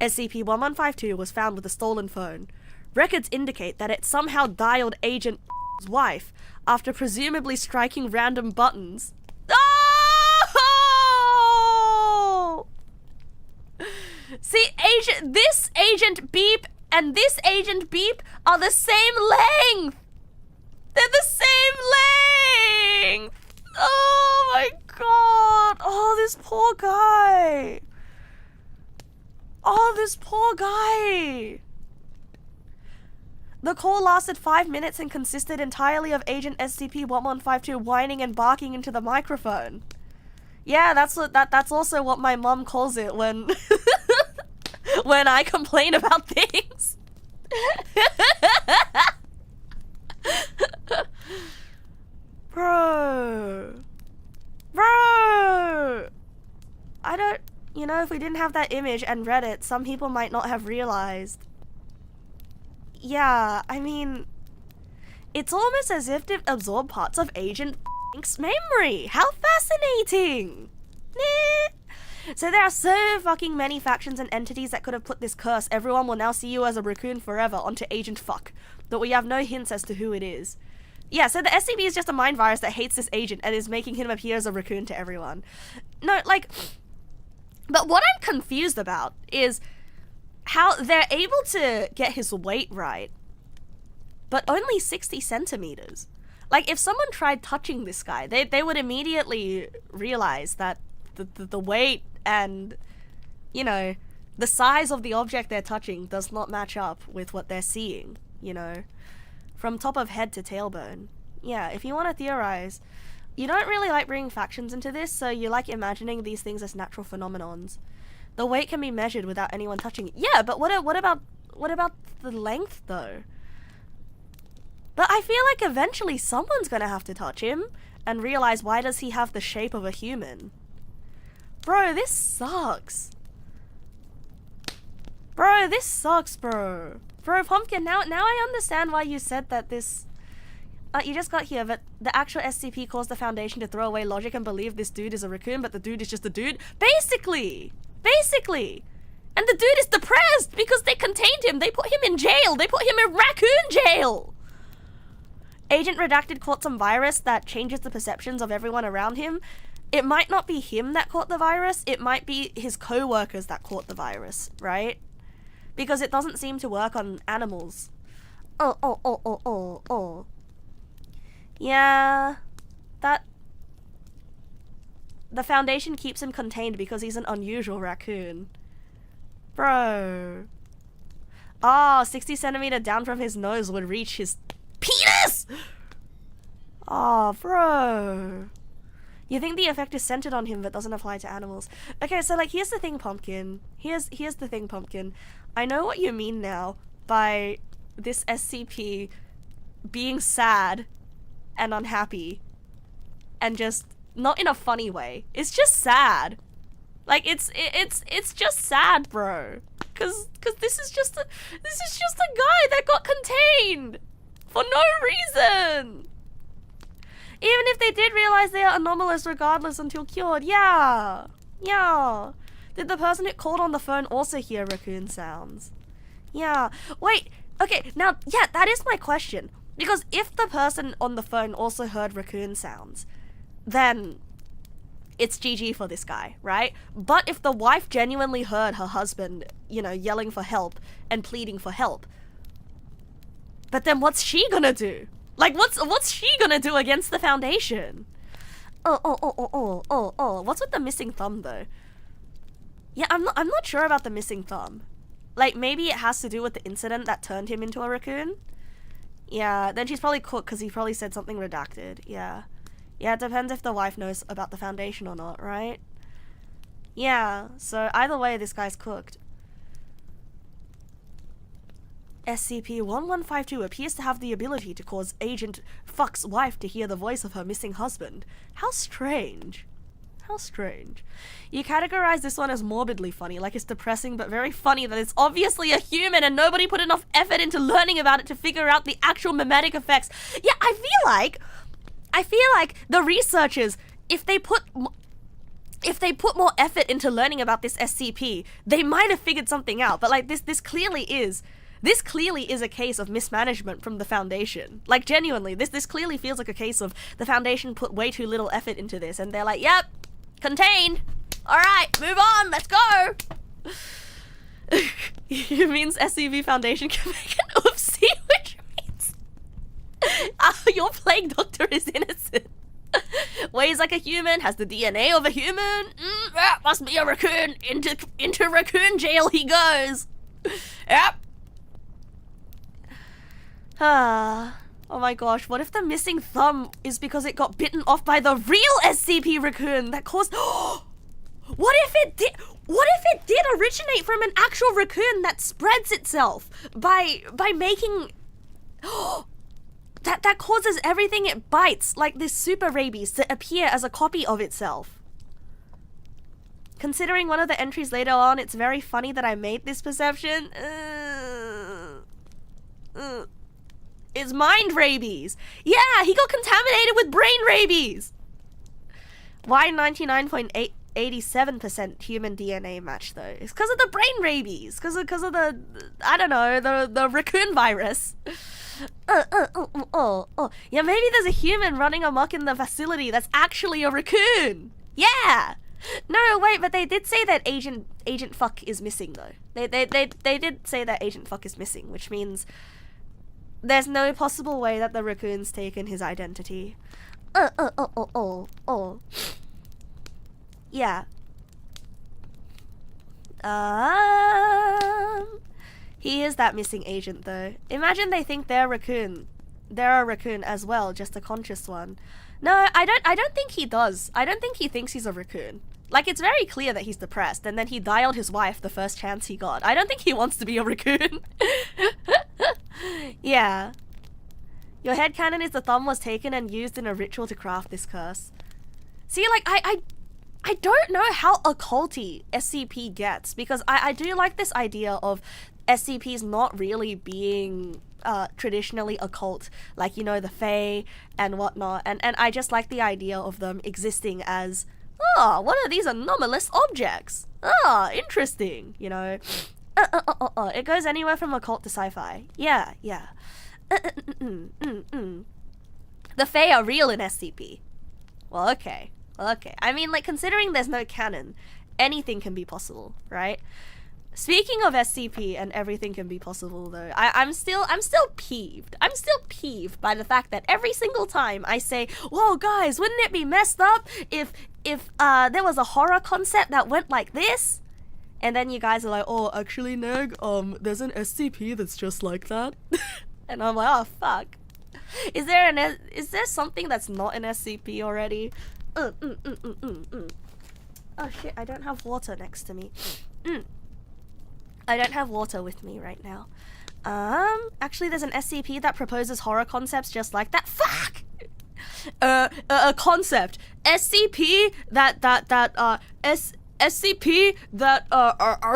SCP-1152 was found with a stolen phone. Records indicate that it somehow dialed Agent's wife after presumably striking random buttons. Oh! See, this Agent Beep and this Agent Beep are the same length! They're the same length! Oh my god! Oh, this poor guy! Oh, this poor guy! The call lasted 5 minutes and consisted entirely of Agent SCP-1152 whining and barking into the microphone. Yeah, that's also what my mom calls it when when I complain about things. Bro, I don't, you know, if we didn't have that image and read it, some people might not have realized. Yeah, I mean, it's almost as if it absorbed parts of Agent X memory. How fascinating! So there are so fucking many factions and entities that could have put this curse. Everyone will now see you as a raccoon forever onto Agent Fuck. But we have no hints as to who it is. Yeah, so the SCP is just a mind virus that hates this agent and is making him appear as a raccoon to everyone. No, like... But what I'm confused about is how they're able to get his weight right, but only 60 centimeters. Like, if someone tried touching this guy, they would immediately realize that the weight and, you know, the size of the object they're touching does not match up with what they're seeing, you know, from top of head to tailbone. Yeah, if you want to theorize, you don't really like bringing factions into this, so you like imagining these things as natural phenomenons. The weight can be measured without anyone touching it. Yeah, but what about the length though? But I feel like eventually someone's gonna have to touch him and realize, why does he have the shape of a human? Bro, this sucks. Bro, this sucks, bro. Bro, Pumpkin, now I understand why you said that this... you just got here, but the actual SCP caused the Foundation to throw away logic and believe this dude is a raccoon, but the dude is just a dude? Basically! And the dude is depressed because they contained him. They put him in jail. They put him in raccoon jail. Agent Redacted caught some virus that changes the perceptions of everyone around him. It might not be him that caught the virus. It might be his co-workers that caught the virus, right? Because it doesn't seem to work on animals. Yeah, the Foundation keeps him contained because he's an unusual raccoon. Bro. 60 centimeter down from his nose would reach his penis! Oh, bro. You think the effect is centered on him but doesn't apply to animals. Okay, so like, here's the thing, Pumpkin. Here's the thing, Pumpkin. I know what you mean now by this SCP being sad and unhappy and just not in a funny way. It's just sad. Like, it's just sad, bro. Cause this is just a guy that got contained for no reason. Even if they did realize they are anomalous regardless until cured. Yeah. Did the person who called on the phone also hear raccoon sounds? Yeah. Wait, okay, now, yeah, that is my question. Because if the person on the phone also heard raccoon sounds, then it's GG for this guy, right? But if the wife genuinely heard her husband, you know, yelling for help and pleading for help, but then what's she gonna do? Like, what's she gonna do against the Foundation? What's with the missing thumb, though? Yeah, I'm not sure about the missing thumb. Like, maybe it has to do with the incident that turned him into a raccoon? Yeah, then she's probably cooked because he probably said something redacted. Yeah, it depends if the wife knows about the Foundation or not, right? Yeah, so either way, this guy's cooked. SCP-1152 appears to have the ability to cause Agent Fuck's wife to hear the voice of her missing husband. How strange. How strange. You categorize this one as morbidly funny, like it's depressing but very funny that it's obviously a human and nobody put enough effort into learning about it to figure out the actual mimetic effects. Yeah, I feel like the researchers, if they put more effort into learning about this SCP, they might have figured something out. But like this clearly is a case of mismanagement from the Foundation. Like, genuinely, this clearly feels like a case of the Foundation put way too little effort into this and they're like, yep, contained. All right, move on, let's go. It means SCP Foundation can make an oopsie, which means your plague doctor is innocent. Weighs like a human, has the DNA of a human. That must be a raccoon. Into raccoon jail he goes. Yep. Oh my gosh, what if the missing thumb is because it got bitten off by the real SCP raccoon that caused... What if it did originate from an actual raccoon that spreads itself by making... that causes everything it bites, like this super rabies, to appear as a copy of itself. Considering one of the entries later on, it's very funny that I made this perception. It's mind rabies. Yeah, he got contaminated with brain rabies. Why 99.8 87% human DNA match though. It's because of the brain rabies. Because of the, I don't know, the raccoon virus. Yeah, maybe there's a human running amok in the facility that's actually a raccoon. Yeah. No, wait, but they did say that Agent Fuck is missing though. They did say that Agent Fuck is missing, which means there's no possible way that the raccoon's taken his identity. Yeah. He is that missing agent though. Imagine they think they're a raccoon. They're a raccoon as well, just a conscious one. No, I don't think he does. I don't think he thinks he's a raccoon. Like, it's very clear that he's depressed, and then he dialed his wife the first chance he got. I don't think he wants to be a raccoon. Yeah. Your headcanon is the thumb was taken and used in a ritual to craft this curse. See, like, I don't know how occulty SCP gets, because I do like this idea of SCPs not really being traditionally occult, like, you know, the Fae and whatnot, and I just like the idea of them existing as, oh, what are these anomalous objects? Oh, interesting, you know. It goes anywhere from occult to sci-fi. Yeah. The Fae are real in SCP. Well, okay. I mean, like, considering there's no canon, anything can be possible, right? Speaking of SCP and everything can be possible, though, I'm still peeved. I'm still peeved by the fact that every single time I say, "Whoa, guys, wouldn't it be messed up if there was a horror concept that went like this?" And then you guys are like, "Oh, actually, Neg, there's an SCP that's just like that." And I'm like, "Oh, fuck. Is there something that's not an SCP already?" Oh shit, I don't have water next to me. I don't have water with me right now. Actually, there's an SCP that proposes horror concepts just like that. Fuck! A concept. SCP SCP that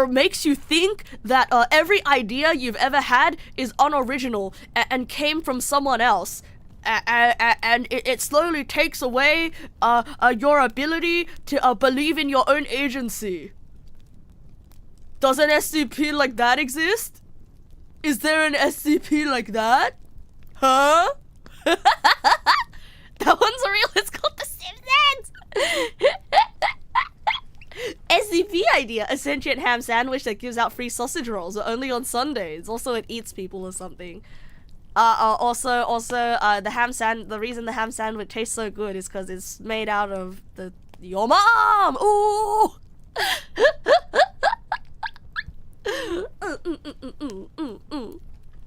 makes you think that every idea you've ever had is unoriginal and came from someone else. And it slowly takes away your ability to believe in your own agency. Does an SCP like that exist? Is there an SCP like that? Huh? That one's real. It's called The Simpsons. SCP idea: a sentient ham sandwich that gives out free sausage rolls, but only on Sundays. Also, it eats people or something. Also, the reason the ham sandwich tastes so good is because it's made out of your mom. Ooh.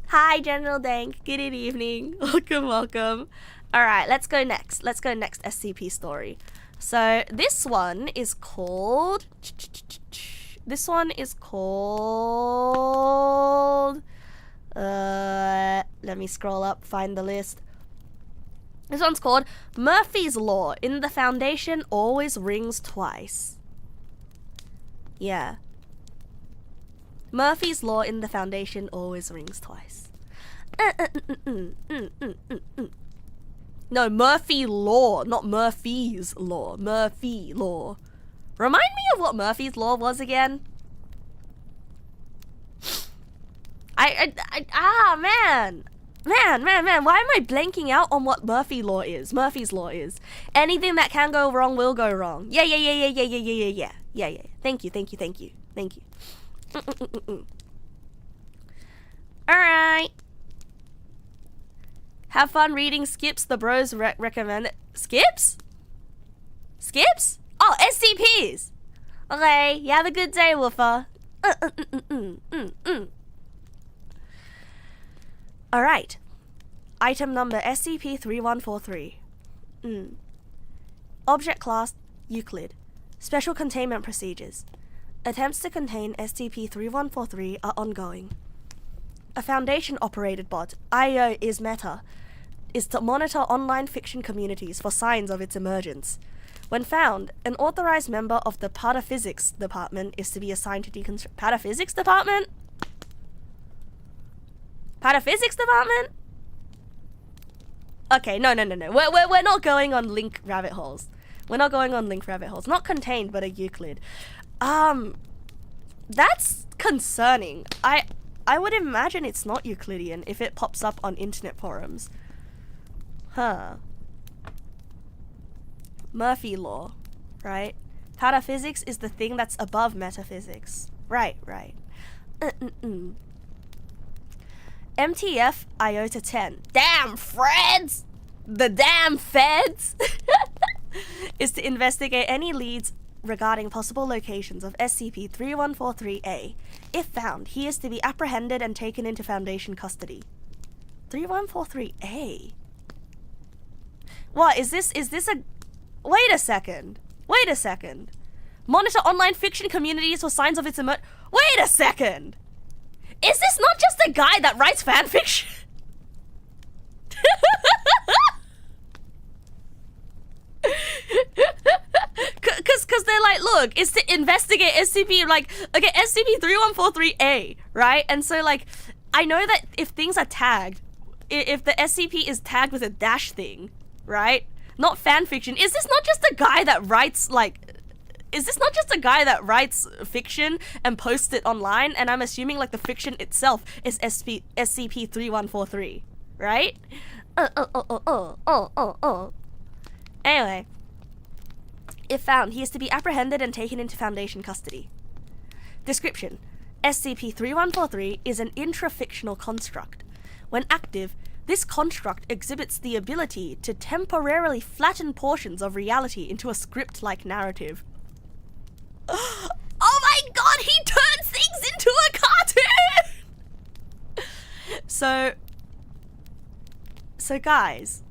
Hi, General Dank. Good evening. Welcome. All right, let's go next. SCP story. So this one is called. Let me scroll up, find the list. This one's called Murphy's Law. In the Foundation always rings twice. Yeah. Murphy's Law in the Foundation always rings twice. No, Murphy Law, not Murphy's Law. Murphy Law. Remind me of what Murphy's Law was again? Man, why am I blanking out on what Murphy's Law is? Anything that can go wrong will go wrong. Yeah. Thank you. Alright. Have fun reading Skips, the bros recommend. Skips? Oh, SCPs! Okay, you have a good day, Woofer. Alright. Item number SCP-3143. Object class Euclid. Special containment procedures. Attempts to contain SCP-3143 are ongoing. A Foundation-operated bot, IO is Meta, is to monitor online fiction communities for signs of its emergence. When found, an authorized member of the Pataphysics Department is to be assigned to deconstruct... Pataphysics Department? Pataphysics Department? Okay, no. We're not going on link rabbit holes. We're not going on link rabbit holes. Not contained, but a Euclid. That's concerning. I would imagine it's not Euclidean if it pops up on internet forums. Huh. Murphy law, right? Pataphysics is the thing that's above metaphysics. Right. MTF iota 10. Damn, Freds! The damn feds! Is to investigate any leads regarding possible locations of SCP-3143-A. If found, he is to be apprehended and taken into Foundation custody. 3143-A? What, is this a... Wait a second. Monitor online fiction communities for signs of its Wait a second! Is this not just a guy that writes fanfiction? Cause they're like, look, it's to investigate SCP, like, okay, SCP-3143-A, right? And so, like, I know that if things are tagged, if the SCP is tagged with a dash thing, right? Not fanfiction. Is this not just a guy that writes, like, is this not just a guy that writes fiction and posts it online? And I'm assuming, like, the fiction itself is SCP-3143, right? Anyway. If found, he is to be apprehended and taken into Foundation custody. Description. SCP-3143 is an intrafictional construct. When active, this construct exhibits the ability to temporarily flatten portions of reality into a script-like narrative. Oh my god, he turns things into a cartoon! So guys,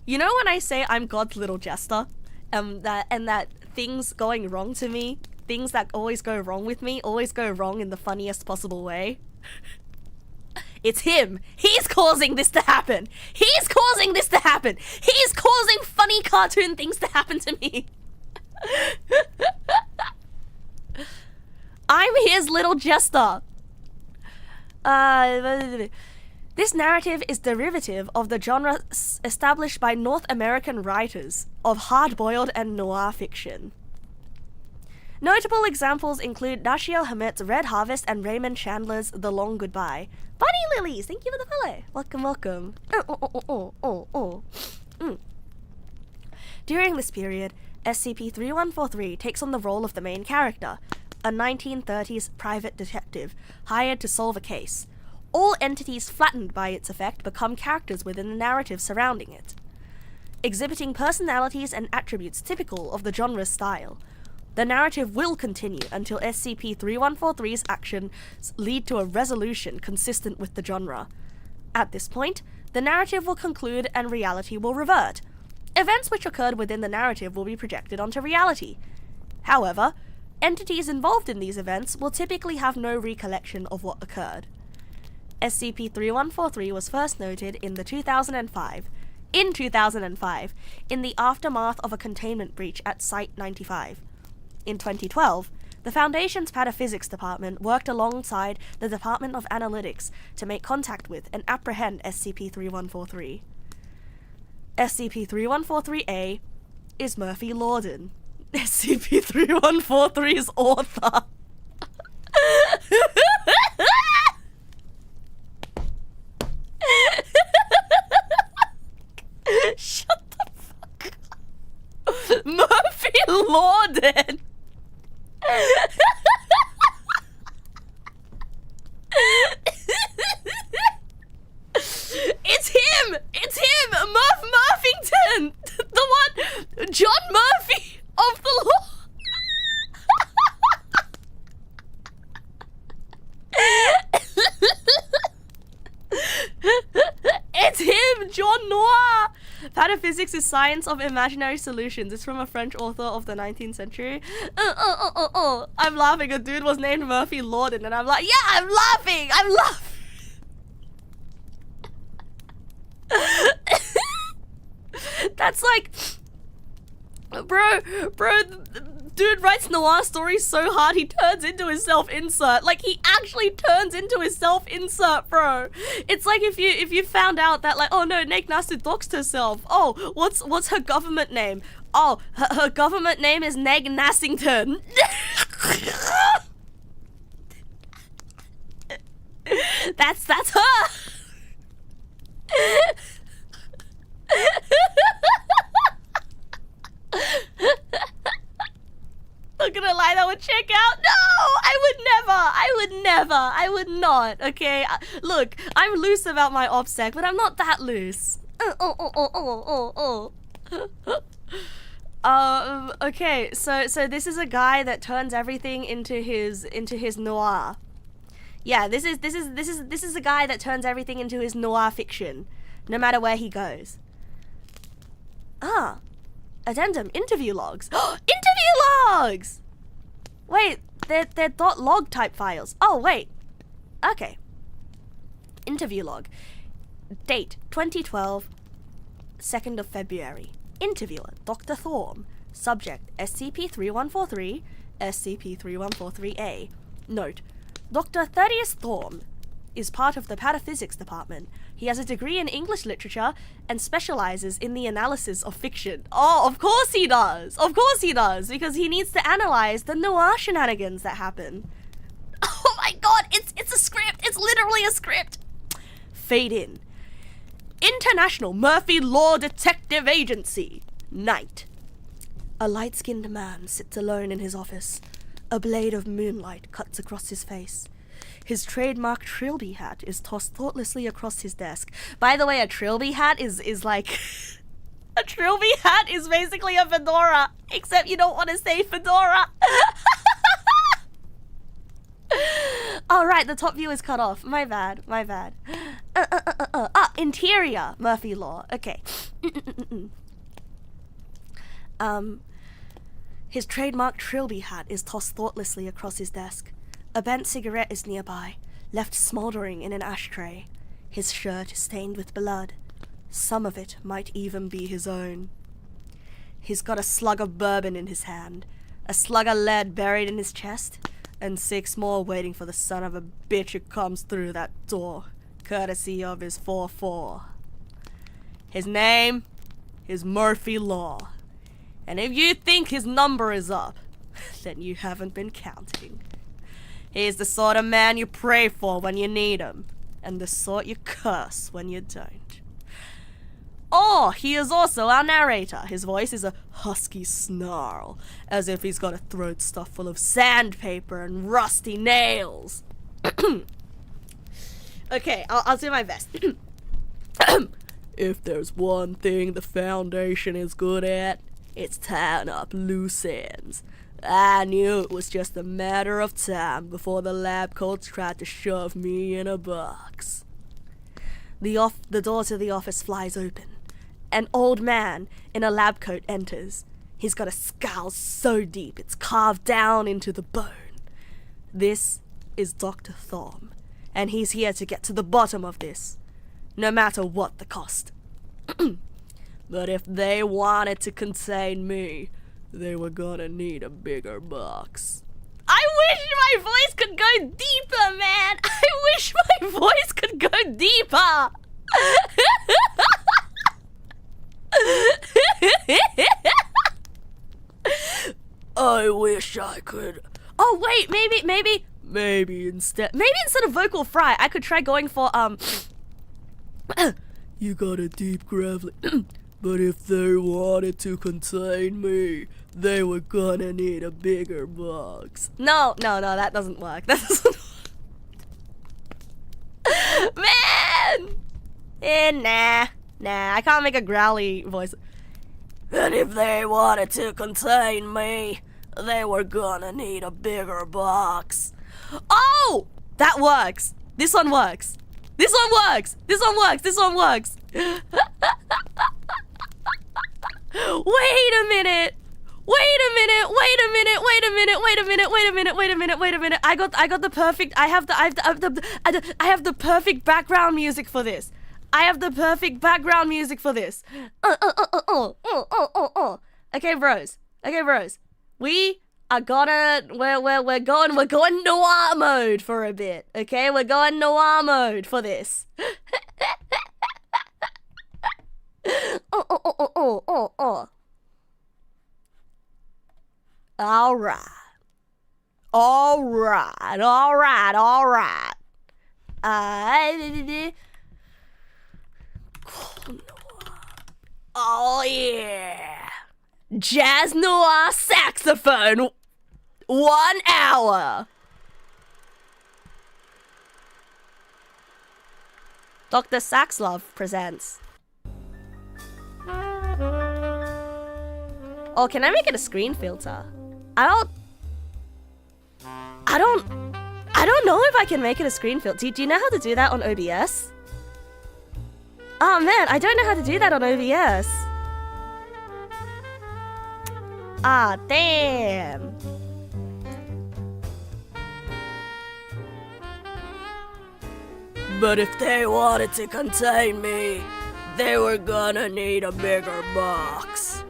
you know when I say I'm God's little jester, and that things going wrong to me, things that always go wrong with me, always go wrong in the funniest possible way? It's him. He's causing this to happen. He's causing funny cartoon things to happen to me. I'm his little jester. This narrative is derivative of the genre established by North American writers of hard-boiled and noir fiction. Notable examples include Dashiell Hammett's Red Harvest and Raymond Chandler's The Long Goodbye. Bunny Lilies, thank you for the follow. Welcome. During this period, SCP-3143 takes on the role of the main character, a 1930s private detective hired to solve a case. All entities flattened by its effect become characters within the narrative surrounding it, exhibiting personalities and attributes typical of the genre's style. The narrative will continue until SCP-3143's actions lead to a resolution consistent with the genre. At this point, the narrative will conclude and reality will revert. Events which occurred within the narrative will be projected onto reality. However, entities involved in these events will typically have no recollection of what occurred. SCP-3143 was first noted in 2005, in the aftermath of a containment breach at Site-95. In 2012, the Foundation's Pataphysics Department worked alongside the Department of Analytics to make contact with and apprehend SCP-3143. SCP-3143-A is Murphy Lorden, SCP-3143's author. Shut the fuck up. Murphy Lorden. It's him, Murphington, the one, John Murphy of the law. It's him, John Noir. Pataphysics is science of imaginary solutions. It's from a French author of the 19th century. I'm laughing. A dude was named Murphy Lorden, and I'm like, yeah, I'm laughing. That's like, bro, Dude writes noir stories so hard he turns into his self-insert. Like, he actually turns into his self-insert, bro. It's like if you found out that, like, oh no, Neg nass doxed herself. Oh, what's her government name? Oh, her government name is Neg Nassington. That's her. Not gonna lie, that would check out. No, I would not. Okay, look, I'm loose about my OPSEC, but I'm not that loose. Okay, so this is a guy that turns everything into his noir. Yeah, this is a guy that turns everything into his noir fiction, no matter where he goes. Addendum, interview logs. Interview logs! Wait, they're .log type files. Oh, wait. Okay. Interview log. Date, 2012, 2nd of February. Interviewer, Dr. Thorm. Subject, SCP-3143, SCP-3143-A. Note, Dr. Thaddeus Thorm is part of the Pataphysics Department. He has a degree in English literature and specializes in the analysis of fiction. Oh, of course he does! Of course he does! Because he needs to analyze the noir shenanigans that happen. Oh my god, it's a script! It's literally a script! Fade in. International Murphy Law Detective Agency. Night. A light-skinned man sits alone in his office. A blade of moonlight cuts across his face. His trademark trilby hat is tossed thoughtlessly across his desk. By the way, a trilby hat is like... a trilby hat is basically a fedora, except you don't want to say fedora. Oh, right, the top view is cut off. My bad. Interior, Murphy Law. Okay. His trademark trilby hat is tossed thoughtlessly across his desk. A bent cigarette is nearby, left smoldering in an ashtray. His shirt is stained with blood. Some of it might even be his own. He's got a slug of bourbon in his hand, a slug of lead buried in his chest, and 6 more waiting for the son of a bitch who comes through that door, courtesy of his 4-4. His name is Murphy Law. And if you think his number is up, then you haven't been counting. He's the sort of man you pray for when you need him, and the sort you curse when you don't. Oh, he is also our narrator. His voice is a husky snarl, as if he's got a throat stuffed full of sandpaper and rusty nails. Okay, I'll do my best. If there's one thing the Foundation is good at, it's tying up loose ends. I knew it was just a matter of time before the lab coats tried to shove me in a box. The door to the office flies open. An old man in a lab coat enters. He's got a scowl so deep it's carved down into the bone. This is Dr. Thorm, and he's here to get to the bottom of this, no matter what the cost. But if they wanted to contain me, they were gonna need a bigger box. I wish my voice could go deeper, man! I wish my voice could go deeper! I wish I could... Oh, wait, maybe instead of vocal fry, I could try going for, You got a deep gravelly... But if they wanted to contain me, they were gonna need a bigger box. No, that doesn't work. That doesn't work. Man! Nah, I can't make a growly voice. And if they wanted to contain me, they were gonna need a bigger box. Oh! That works. This one works. This one works. Wait a minute. I got the perfect. I have the perfect background music for this. Okay, bros. We we're going noir mode for a bit, okay? We're going noir mode for this. Oh. All right. Oh yeah. Jazz noir saxophone. 1 hour. Dr. Saxlove presents. Oh, can I make it a screen filter? I don't know if I can make it a screen filter. Do you know how to do that on OBS? Oh man, I don't know how to do that on OBS. Ah, damn. But if they wanted to contain me, they were gonna need a bigger box.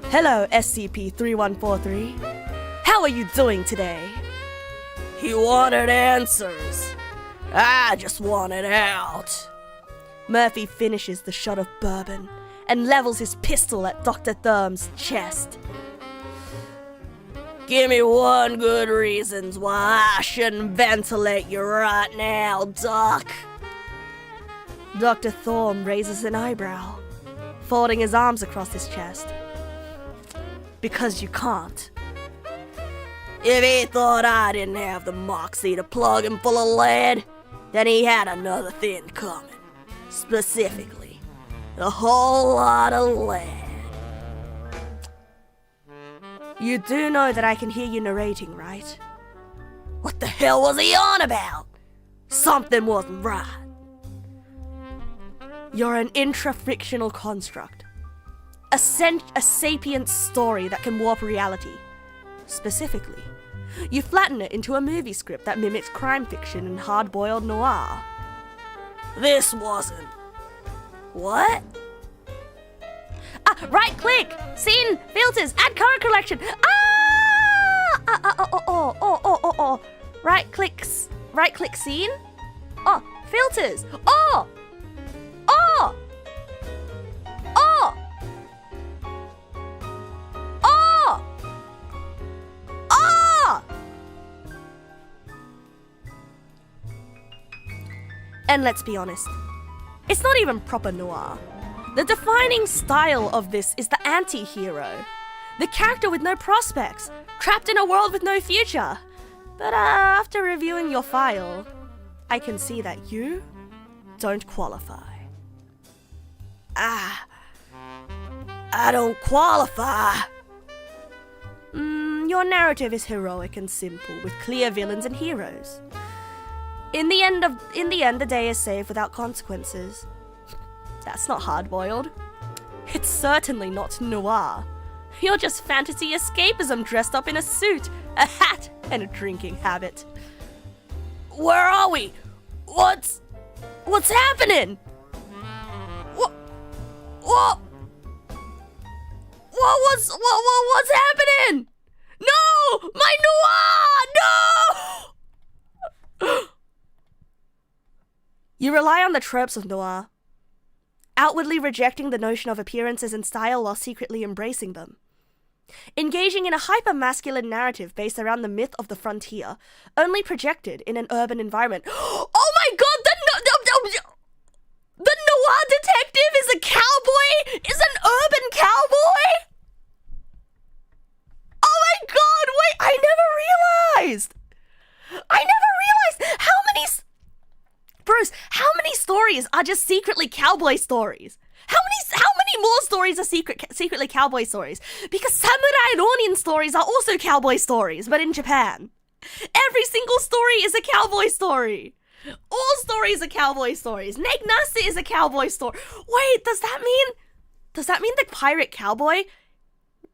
Hello, SCP-3143. How are you doing today? He wanted answers. I just wanted out. Murphy finishes the shot of bourbon and levels his pistol at Dr. Thurm's chest. Give me one good reason why I shouldn't ventilate you right now, Doc. Dr. Thorm raises an eyebrow, folding his arms across his chest. Because you can't. If he thought I didn't have the moxie to plug him full of lead, then he had another thing coming. Specifically, a whole lot of lead. You do know that I can hear you narrating, right? What the hell was he on about? Something wasn't right. You're an intra-fictional construct. A sapient story that can warp reality. Specifically, you flatten it into a movie script that mimics crime fiction and hard-boiled noir. This wasn't. What? Right-click! Scene! Filters! Add current collection! Right-click scene? Oh! Filters! Oh! And let's be honest, it's not even proper noir. The defining style of this is the anti-hero. The character with no prospects, trapped in a world with no future. But after reviewing your file, I can see that you don't qualify. I don't qualify. Your narrative is heroic and simple, with clear villains and heroes. In the end, the day is saved without consequences. That's not hard-boiled. It's certainly not noir. You're just fantasy escapism dressed up in a suit, a hat, and a drinking habit. Where are we? What's happening? What's happening? No! My noir! No! You rely on the tropes of noir, outwardly rejecting the notion of appearances and style while secretly embracing them. Engaging in a hyper-masculine narrative based around the myth of the frontier, only projected in an urban environment. Oh my god, the noir detective is a cowboy? Is an urban cowboy? Oh my god, wait, I never realized how many... Bruce, how many stories are just secretly cowboy stories? How many more stories are secretly cowboy stories? Because samurai ronin stories are also cowboy stories, but in Japan. Every single story is a cowboy story. All stories are cowboy stories. Neg nasu is a cowboy story. Wait, does that mean the pirate cowboy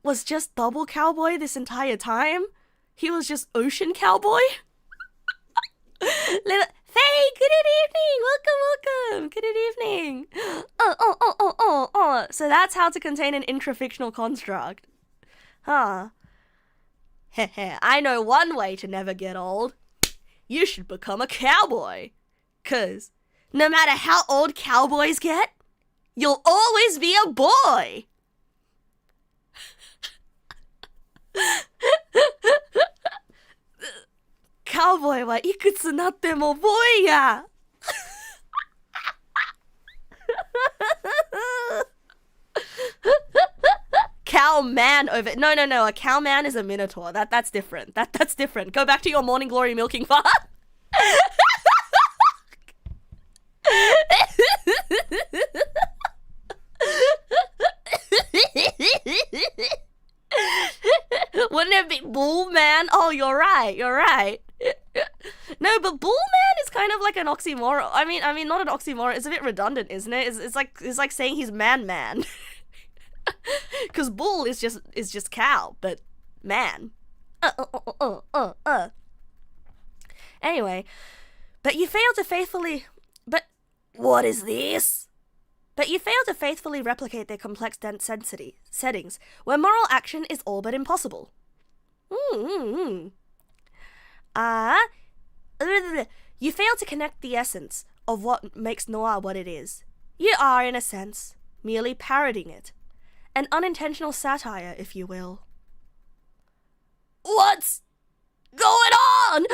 was just double cowboy this entire time? He was just ocean cowboy? Faye, good evening! Welcome! Good evening! Oh. So that's how to contain an intrafictional construct. Huh. Heh, I know one way to never get old. You should become a cowboy. 'Cause no matter how old cowboys get, you'll always be a boy. Cowboy はいくつなってもボーイや。Cowman over. No, a cowman is a minotaur. That's different. That's different. Go back to your morning glory milking fart. Wouldn't it be bull man? Oh, you're right. No, but bull man is kind of like an oxymoron. I mean, not an oxymoron. It's a bit redundant, isn't it? It's like saying he's man. Because bull is just cow, but man. Anyway, but you fail to faithfully. But what is this? But you fail to faithfully replicate their complex density settings, where moral action is all but impossible. You fail to connect the essence of what makes noir what it is. You are, in a sense, merely parodying it. An unintentional satire, if you will. What's going on?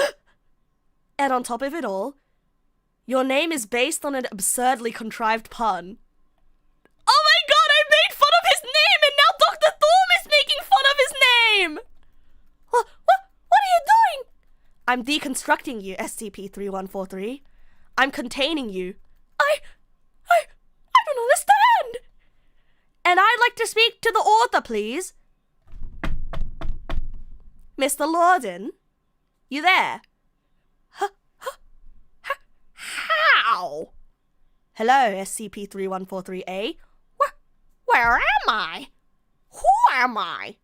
And on top of it all, your name is based on an absurdly contrived pun. Oh my god, I made fun of his name and now Dr. Thorm is making fun of his name! What are you doing? I'm deconstructing you, SCP-3143. I'm containing you. I don't understand! And I'd like to speak to the author, please. Mr. Lorden? You there? How? Hello, SCP-3143-A. Where am I? Who am I?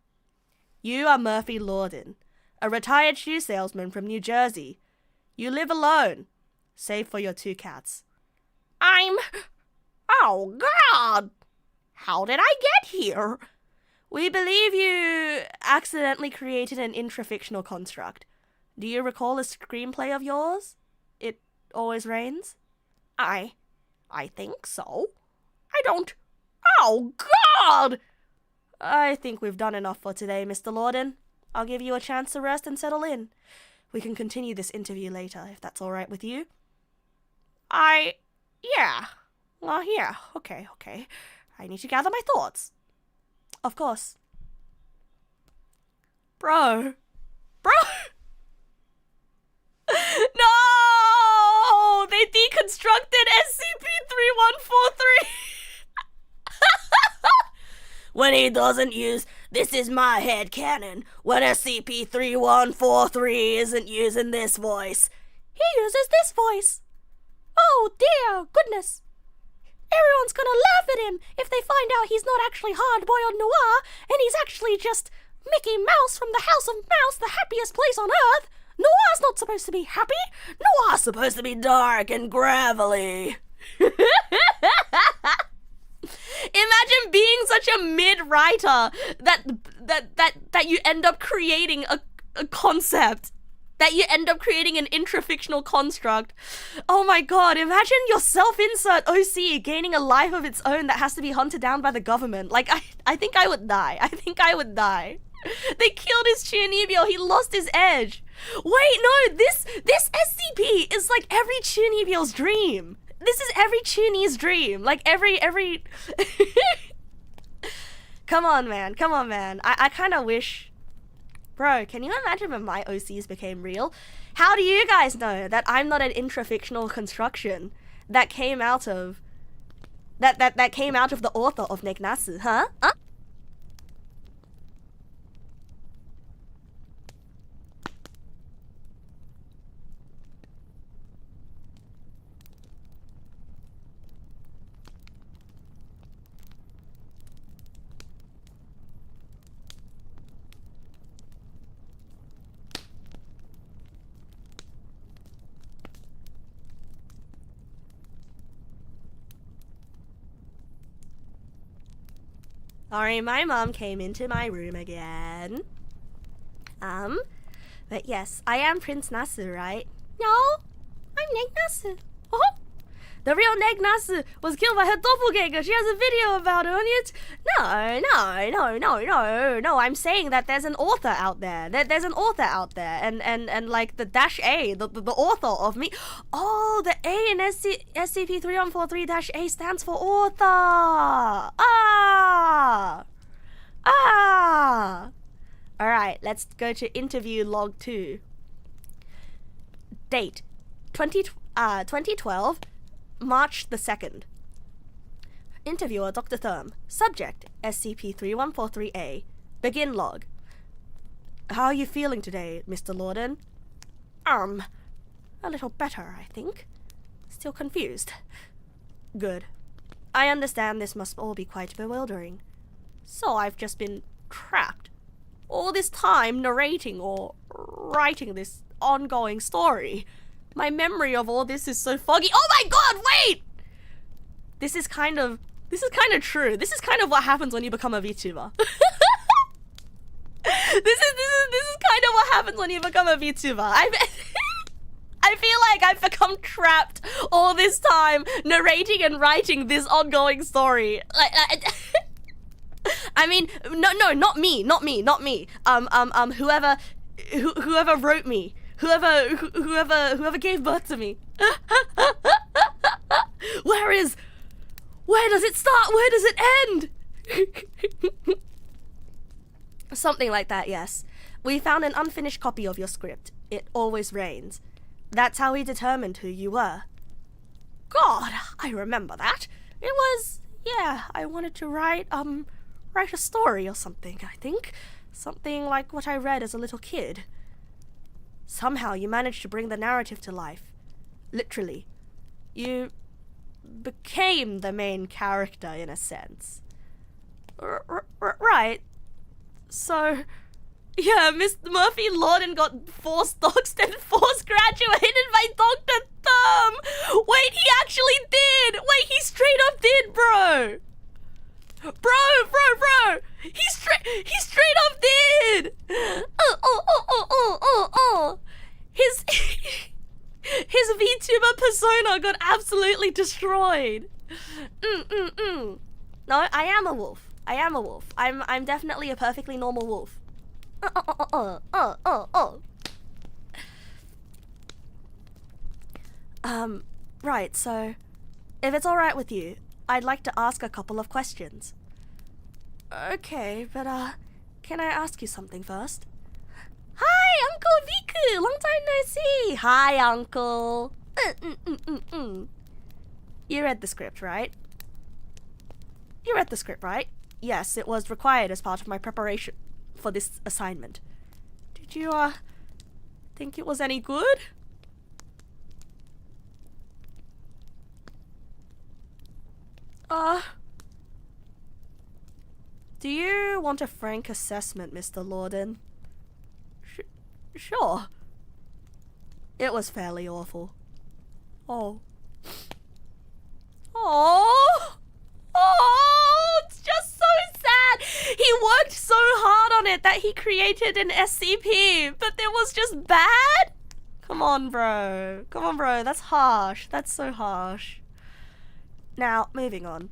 You are Murphy Lorden, a retired shoe salesman from New Jersey. You live alone, save for your 2 cats. Oh, God! How did I get here? We believe you accidentally created an intrafictional construct. Do you recall a screenplay of yours? It Always Rains? I think so. I don't... Oh, God! I think we've done enough for today, Mr. Lorden. I'll give you a chance to rest and settle in. We can continue this interview later, if that's all right with you. Yeah. Well, yeah, okay. I need to gather my thoughts. Of course. Bro. No! They deconstructed SCP-3143! When he doesn't use, this is my headcanon, when SCP-3143 isn't using this voice, he uses this voice. Oh dear goodness. Everyone's gonna laugh at him if they find out he's not actually hard-boiled noir, and he's actually just Mickey Mouse from the House of Mouse, the happiest place on Earth. Noir's not supposed to be happy. Noir's supposed to be dark and gravelly. Imagine being such a mid-writer that you end up creating a concept. That you end up creating an intrafictional construct. Oh my god, imagine your self-insert OC gaining a life of its own that has to be hunted down by the government. Like, I think I would die. They killed his Chunibyo, he lost his edge. Wait, no, this SCP is like every Chunibyo's dream. This is every Chunie's dream. Like, every... Come on, man. I kind of wish... Bro, can you imagine when my OCs became real? How do you guys know that I'm not an intrafictional construction that came out of... That came out of the author of Neg na스, huh? Sorry, my mom came into my room again. But yes, I am Prince Nasu, right? No, I'm Neg nasu. Oh, the real Neg nasu was killed by her doppelganger. She has a video about it on YouTube. No. I'm saying that there's an author out there. There's an author out there, and like the -A, the author of me. Oh, the A in SCP-3143-A stands for author. All right, let's go to interview log 2. Date 2012, March the 2nd. Interviewer Dr. Therm. Subject SCP-3143-A. Begin log. How are you feeling today, Mr. Lorden? A little better, I think. Still confused. Good. I understand this must all be quite bewildering. So I've just been trapped all this time narrating or writing this ongoing story. My memory of all this is so foggy. Oh my god, wait! This is kind of true. This is kind of what happens when you become a VTuber. This is kind of what happens when you become a VTuber. I feel like I've become trapped all this time narrating and writing this ongoing story. I mean, no, not me. Whoever wrote me, whoever gave birth to me. Where does it start? Where does it end? Something like that, yes. We found an unfinished copy of your script. It always rains. That's how we determined who you were. God, I remember that. It was, yeah, I wanted to write a story or something, I think. Something like what I read as a little kid. Somehow you managed to bring the narrative to life. Literally. You became the main character in a sense. Right. So, yeah, Mr. Murphy Lorden got forced doxed and forced graduated by Dr. Thumb. Wait, he actually did. Wait, he straight up did, bro. Bro. He straight up did. His VTuber persona got absolutely destroyed. No, I am a wolf. I'm definitely a perfectly normal wolf. Right, so if it's alright with you, I'd like to ask a couple of questions. Okay, but can I ask you something first? Hi, Uncle Viku! Long time no see! Hi, Uncle! You read the script, right? Yes, it was required as part of my preparation for this assignment. Did you, think it was any good? Do you want a frank assessment, Mr. Lorden? Sure. It was fairly awful. Oh, it's just so sad. He worked so hard on it that he created an SCP, but it was just bad? Come on, bro. That's harsh. That's so harsh. Now, moving on.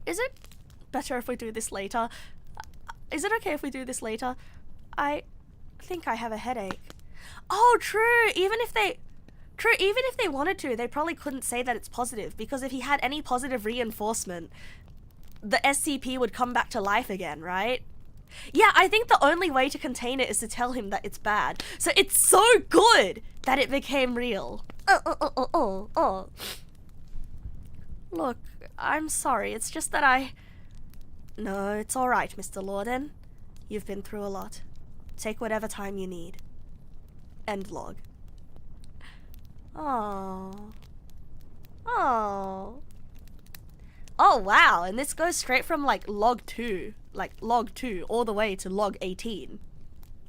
Is it better if we do this later? Is it okay if we do this later? I think I have a headache. Oh, true. Even if they wanted to, they probably couldn't say that it's positive, because if he had any positive reinforcement, the SCP would come back to life again, right? Yeah, I think the only way to contain it is to tell him that it's bad. So it's so good that it became real. Look, I'm sorry. It's just that No, it's alright, Mr. Lorden. You've been through a lot. Take whatever time you need. End log. Oh, wow, and this goes straight from like log 2 all the way to log 18.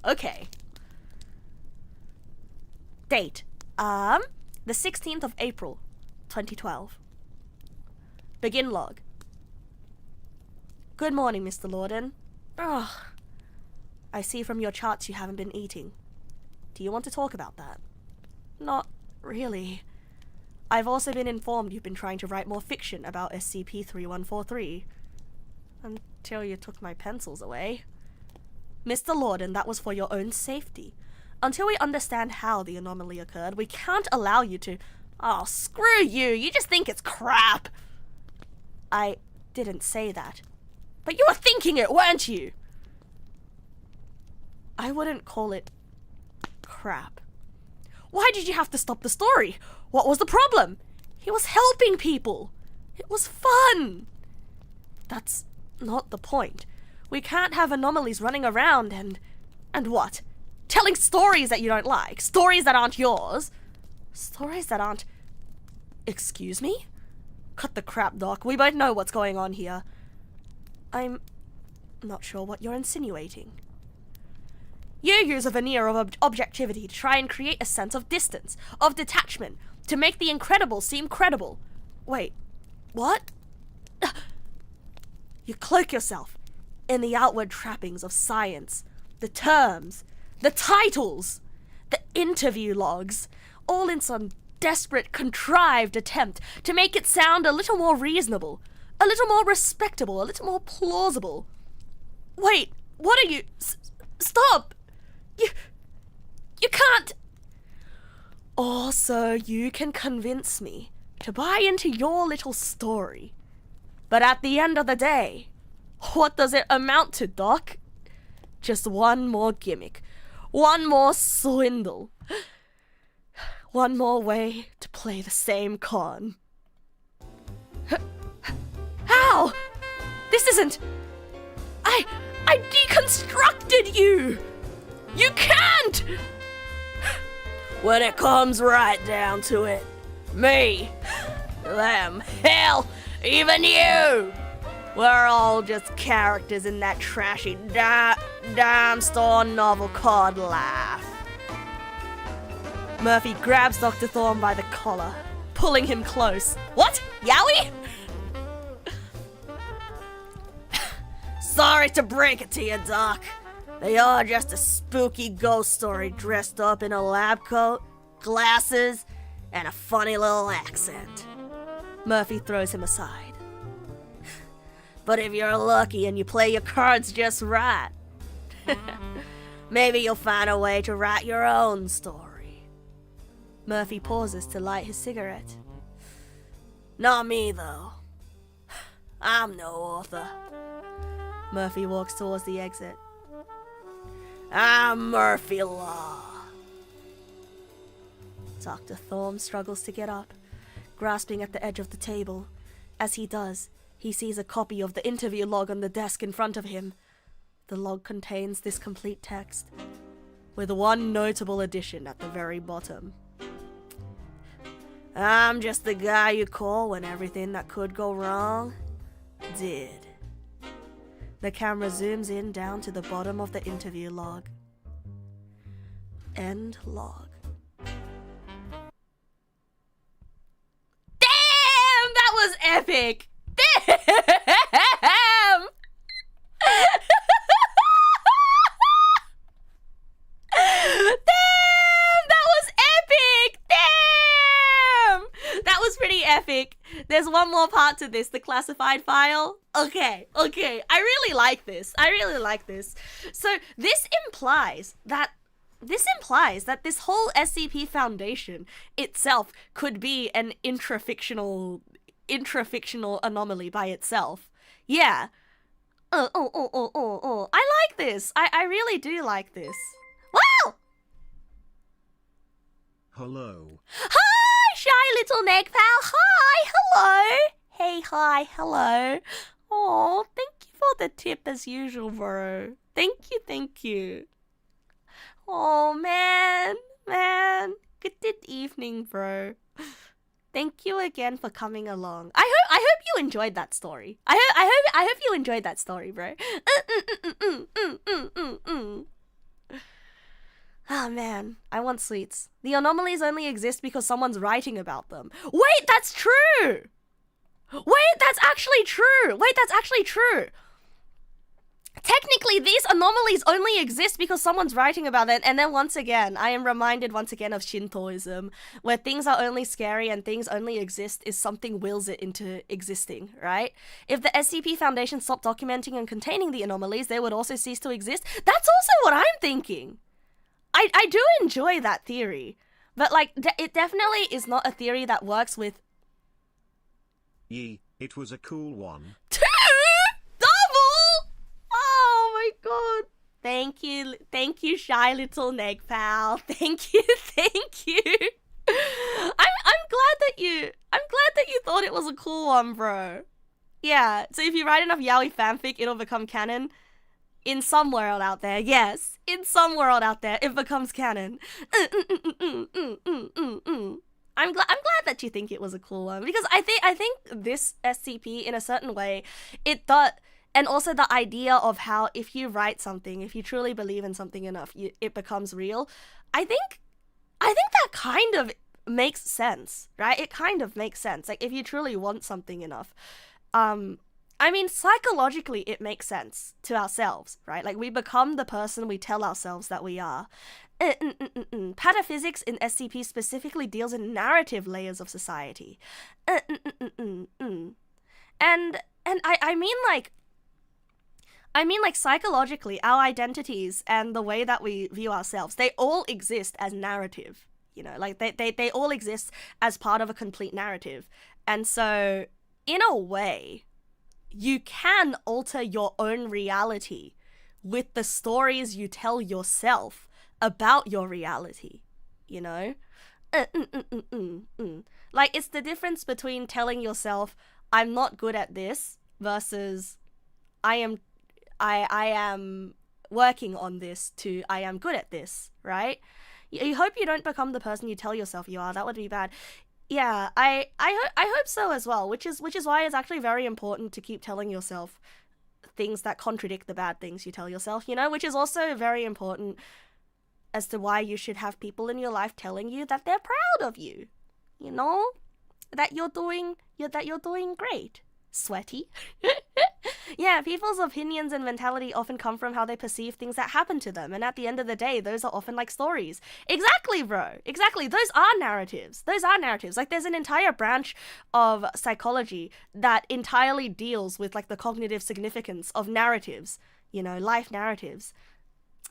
Okay. Date. The 16th of April, 2012. Begin log. Good morning, Mr. Lorden. Ugh. I see from your charts you haven't been eating. Do you want to talk about that? Not really. I've also been informed you've been trying to write more fiction about SCP-3143. Until you took my pencils away. Mr. Lorden, that was for your own safety. Until we understand how the anomaly occurred, we can't allow you to... Oh, screw you! You just think it's crap! I didn't say that. But you were thinking it, weren't you? I wouldn't call it... crap. Why did you have to stop the story? What was the problem? He was helping people. It was fun. That's not the point. We can't have anomalies running around and what? Telling stories that you don't like. Stories that aren't yours. Stories that aren't... Excuse me? Cut the crap, Doc. We both know what's going on here. I'm not sure what you're insinuating. You use a veneer of objectivity to try and create a sense of distance, of detachment, to make the incredible seem credible. Wait, what? You cloak yourself in the outward trappings of science, the terms, the titles, the interview logs, all in some desperate, contrived attempt to make it sound a little more reasonable, a little more respectable, a little more plausible. Wait, what are you... Stop! You can't... Also, you can convince me to buy into your little story. But at the end of the day, what does it amount to, Doc? Just one more gimmick. One more swindle. One more way to play the same con. How? This isn't... I deconstructed you! You can't! When it comes right down to it, me, them, hell, even you, we're all just characters in that trashy dime store novel called life. Murphy grabs Dr. Thorne by the collar, pulling him close. What? Yowie? Sorry to break it to you, Doc. They are just a spooky ghost story dressed up in a lab coat, glasses, and a funny little accent. Murphy throws him aside. But if you're lucky and you play your cards just right, maybe you'll find a way to write your own story. Murphy pauses to light his cigarette. Not me, though. I'm no author. Murphy walks towards the exit. I'm Murphy Law. Dr. Thorne struggles to get up, grasping at the edge of the table. As he does, he sees a copy of the interview log on the desk in front of him. The log contains this complete text, with one notable addition at the very bottom. I'm just the guy you call when everything that could go wrong did. The camera zooms in down to the bottom of the interview log. End log. Damn! That was epic! Damn! Epic. There's one more part to this, the classified file. Okay. I really like this. So this implies that this whole SCP Foundation itself could be an intrafictional anomaly by itself. Yeah. I like this. I really do like this. Wow! Hello. Hi, shy little Neg pal. Hi, hello. Hey, hi, hello. Oh, thank you for the tip as usual, bro. Thank you. Oh, man. Good evening, bro. Thank you again for coming along. I hope you enjoyed that story. I hope you enjoyed that story, bro. Ah, man, I want sweets. The anomalies only exist because someone's writing about them. Wait, that's true! Wait, that's actually true! technically these anomalies only exist because someone's writing about it. And then once again, I am reminded once again of Shintoism, where things are only scary and things only exist if something wills it into existing, right? If the SCP Foundation stopped documenting and containing the anomalies, they would also cease to exist. That's also what I'm thinking. I do enjoy that theory, but like it definitely is not a theory that works with. It was a cool one. Double! Oh my god. Thank you, shy little Neg pal. Thank you. I'm glad that you thought it was a cool one, bro. Yeah, so if you write enough yaoi fanfic, it'll become canon. In some world out there, yes. In some world out there, it becomes canon. I'm glad that you think it was a cool one, because I think this SCP in a certain way, it does, and also the idea of how if you write something, if you truly believe in something enough, it becomes real. I think that kind of makes sense, right? It kind of makes sense. Like if you truly want something enough, I mean, psychologically, it makes sense to ourselves, right? Like, we become the person we tell ourselves that we are. Pataphysics in SCP specifically deals in narrative layers of society. And I mean, like, psychologically, our identities and the way that we view ourselves, they all exist as narrative, you know? Like, they all exist as part of a complete narrative. And so, in a way, you can alter your own reality with the stories you tell yourself about your reality, you know? Like, it's the difference between telling yourself, I'm not good at this, versus I am working on this, to I am good at this, right? You hope you don't become the person you tell yourself you are. That would be bad. Yeah, I hope so as well, which is why it's actually very important to keep telling yourself things that contradict the bad things you tell yourself, you know, which is also very important as to why you should have people in your life telling you that they're proud of you, you know, that you're doing great, sweaty. Yeah, people's opinions and mentality often come from how they perceive things that happen to them, and at the end of the day, those are often like stories. Exactly, bro. Exactly. Those are narratives. Like, there's an entire branch of psychology that entirely deals with like the cognitive significance of narratives, you know, life narratives.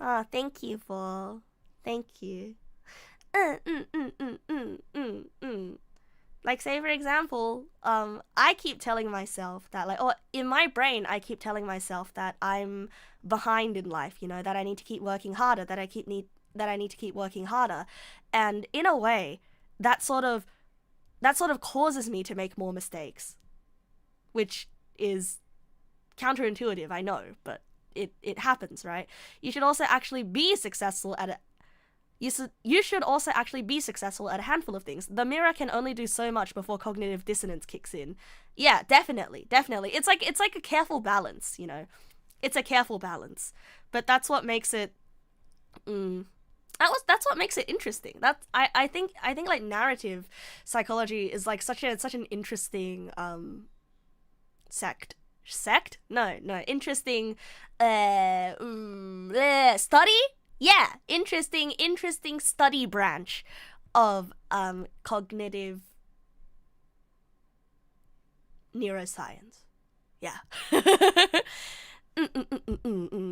Ah, thank you, Paul. Thank you. Like, say for example, I keep telling myself that, like, or in my brain, I keep telling myself that I'm behind in life, you know, that I need to keep working harder, that I need to keep working harder. And in a way, that sort of causes me to make more mistakes, which is counterintuitive, I know, but it happens, right? You should also actually be successful at it. You should also actually be successful at a handful of things. The mirror can only do so much before cognitive dissonance kicks in. Yeah, definitely. It's like a careful balance, you know. It's a careful balance, but that's what makes it. That's what makes it interesting. I think like narrative psychology is like such an interesting interesting study. Yeah, interesting study branch of cognitive neuroscience. Yeah.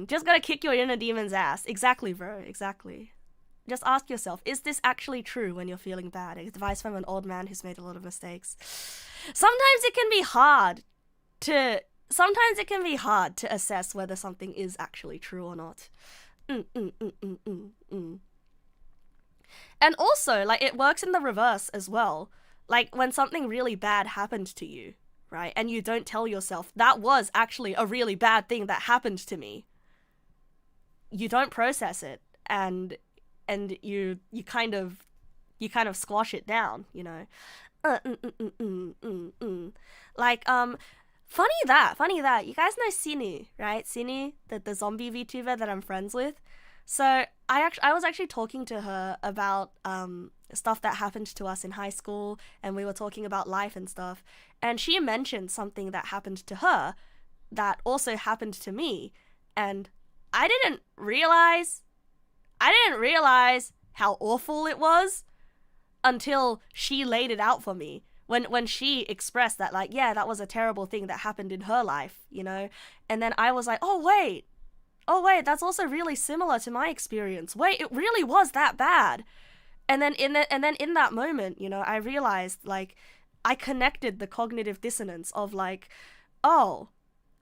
Just gotta kick your inner demon's ass. Exactly, bro. Exactly. Just ask yourself, is this actually true when you're feeling bad? Advice from an old man who's made a lot of mistakes. Sometimes it can be hard to assess whether something is actually true or not. And also, like, it works in the reverse as well. Like, when something really bad happened to you, right, and you don't tell yourself, that was actually a really bad thing that happened to me, you don't process it, and you kind of squash it down, you know. Like, Funny that. You guys know Sinu, right? Sinu, the zombie VTuber that I'm friends with. So I was actually talking to her about stuff that happened to us in high school, and we were talking about life and stuff. And she mentioned something that happened to her that also happened to me. And I didn't realize how awful it was until she laid it out for me. When she expressed that, like, yeah, that was a terrible thing that happened in her life, you know? And then I was like, oh wait, that's also really similar to my experience. Wait, it really was that bad. And then in that moment, you know, I realized, like, I connected the cognitive dissonance of, like, oh,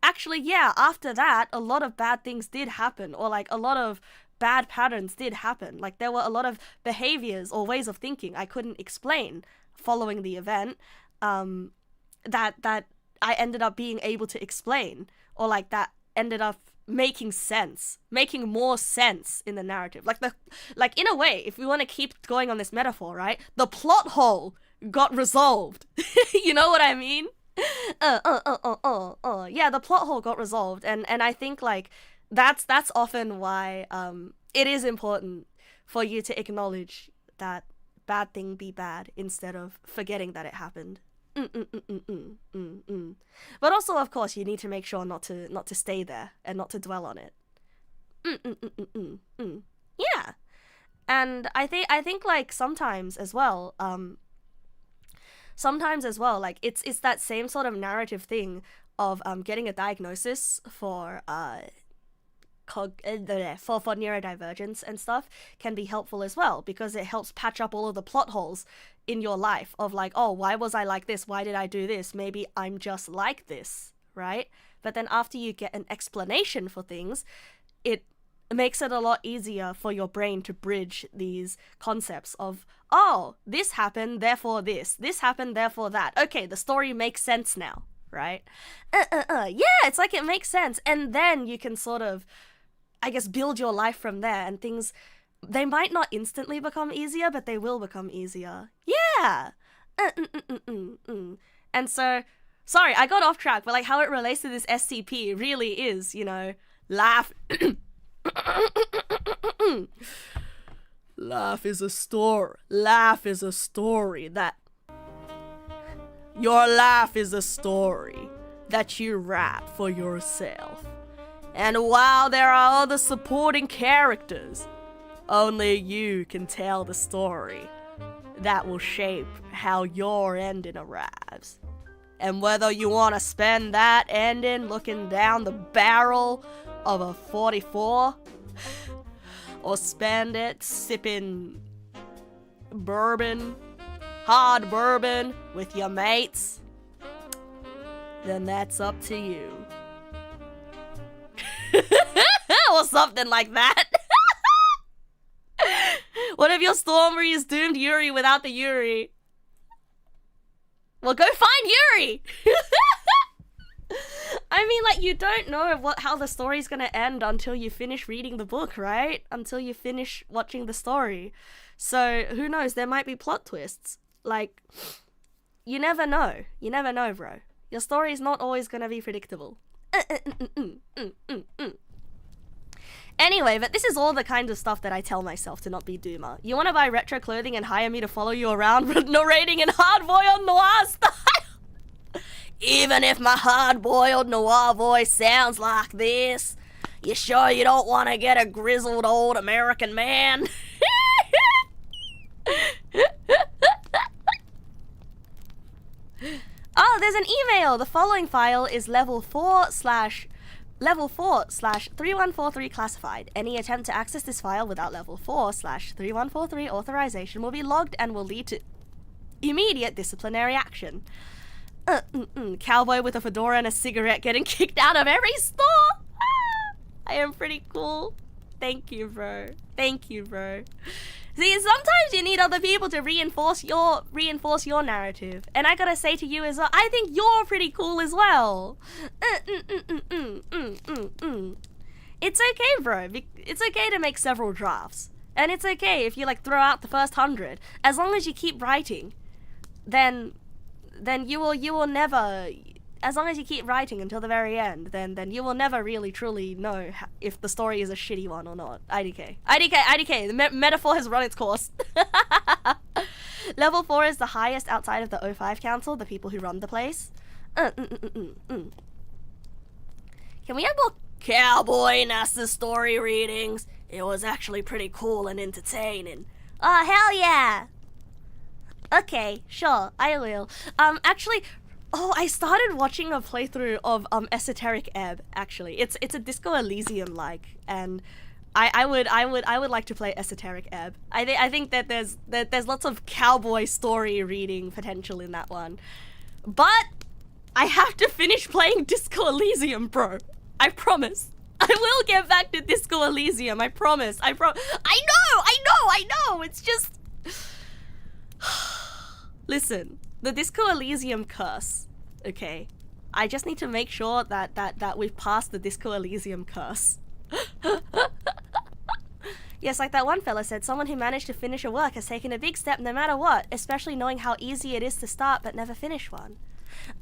actually, yeah, after that, a lot of bad things did happen, or like a lot of bad patterns did happen. Like, there were a lot of behaviors or ways of thinking I couldn't explain following the event, that I ended up being able to explain, or like that ended up making more sense in the narrative. Like in a way, if we want to keep going on this metaphor, right? The plot hole got resolved. You know what I mean? Yeah, the plot hole got resolved, and I think like that's often why it is important for you to acknowledge that bad thing be bad instead of forgetting that it happened. But also, of course, you need to make sure not to stay there and not to dwell on it. Yeah, and I think like sometimes as well, like it's that same sort of narrative thing of getting a diagnosis for neurodivergence and stuff can be helpful as well, because it helps patch up all of the plot holes in your life of like, oh, why was I like this? Why did I do this? Maybe I'm just like this, right? But then after you get an explanation for things, it makes it a lot easier for your brain to bridge these concepts of, oh, this happened, therefore this happened, therefore that. Okay, the story makes sense now, right? Yeah, it's like it makes sense. And then you can sort of, I guess, build your life from there, and things, they might not instantly become easier, but they will become easier. Yeah. And so, sorry, I got off track, but like how it relates to this SCP really is, you know, laugh. Laugh is a story. Laugh is a story that... Your laugh is a story that you write for yourself. And while there are other supporting characters, only you can tell the story that will shape how your ending arrives. And whether you want to spend that ending looking down the barrel of a 44, or spend it sipping bourbon, hard bourbon with your mates, then that's up to you. Or something like that. What if your Stormry is doomed Yuri without the Yuri? Well, go find Yuri! I mean, like, you don't know how the story's gonna end until you finish reading the book, right? Until you finish watching the story. So, who knows, there might be plot twists. Like, you never know. You never know, bro. Your story is not always gonna be predictable. Anyway, but this is all the kind of stuff that I tell myself to not be doomer. You want to buy retro clothing and hire me to follow you around narrating in hard-boiled noir style? Even if my hard-boiled noir voice sounds like this, you sure you don't want to get a grizzled old American man? Oh, there's an email! The following file is level 4/3143 classified. Any attempt to access this file without level 4/3143 authorization will be logged and will lead to immediate disciplinary action. Cowboy with a fedora and a cigarette getting kicked out of every store. I am pretty cool. Thank you, bro. Thank you, bro. See, sometimes you need other people to reinforce your narrative. And I gotta say to you as well, I think you're pretty cool as well. It's okay, bro. It's okay to make several drafts. And it's okay if you, like, throw out the first 100. As long as you keep writing, then you will never... As long as you keep writing until the very end, then you will never really truly know if the story is a shitty one or not. IDK. The metaphor has run its course. Level 4 is the highest outside of the O5 Council, the people who run the place. Can we add more Cowboy Nasa's story readings. It was actually pretty cool and entertaining. Oh, hell yeah! Okay, sure, I will. Actually, I started watching a playthrough of Esoteric Ebb. Actually, it's a Disco Elysium like, and I would like to play Esoteric Ebb. I think that there's lots of cowboy story reading potential in that one, but I have to finish playing Disco Elysium, bro. I promise. I will get back to Disco Elysium. I promise. I know. It's just. Listen, the Disco Elysium curse. Okay, I just need to make sure that we've passed the Disco Elysium curse. Yes, like that one fella said, someone who managed to finish a work has taken a big step no matter what, especially knowing how easy it is to start but never finish one.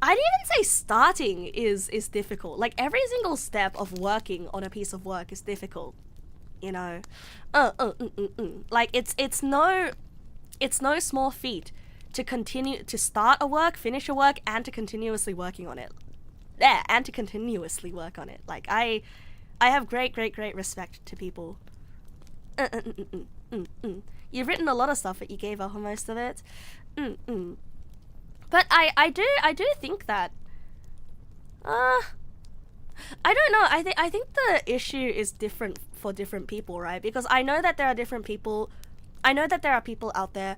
I'd even say starting is difficult. Like, every single step of working on a piece of work is difficult, you know. Like, it's no small feat to continue to start a work, finish a work, and to continuously working on it. Yeah, and to continuously work on it. Like, I have great respect to people. You've written a lot of stuff, but you gave up on most of it. But I do think that I don't know. I think the issue is different for different people, right? Because I know that there are different people. I know that there are people out there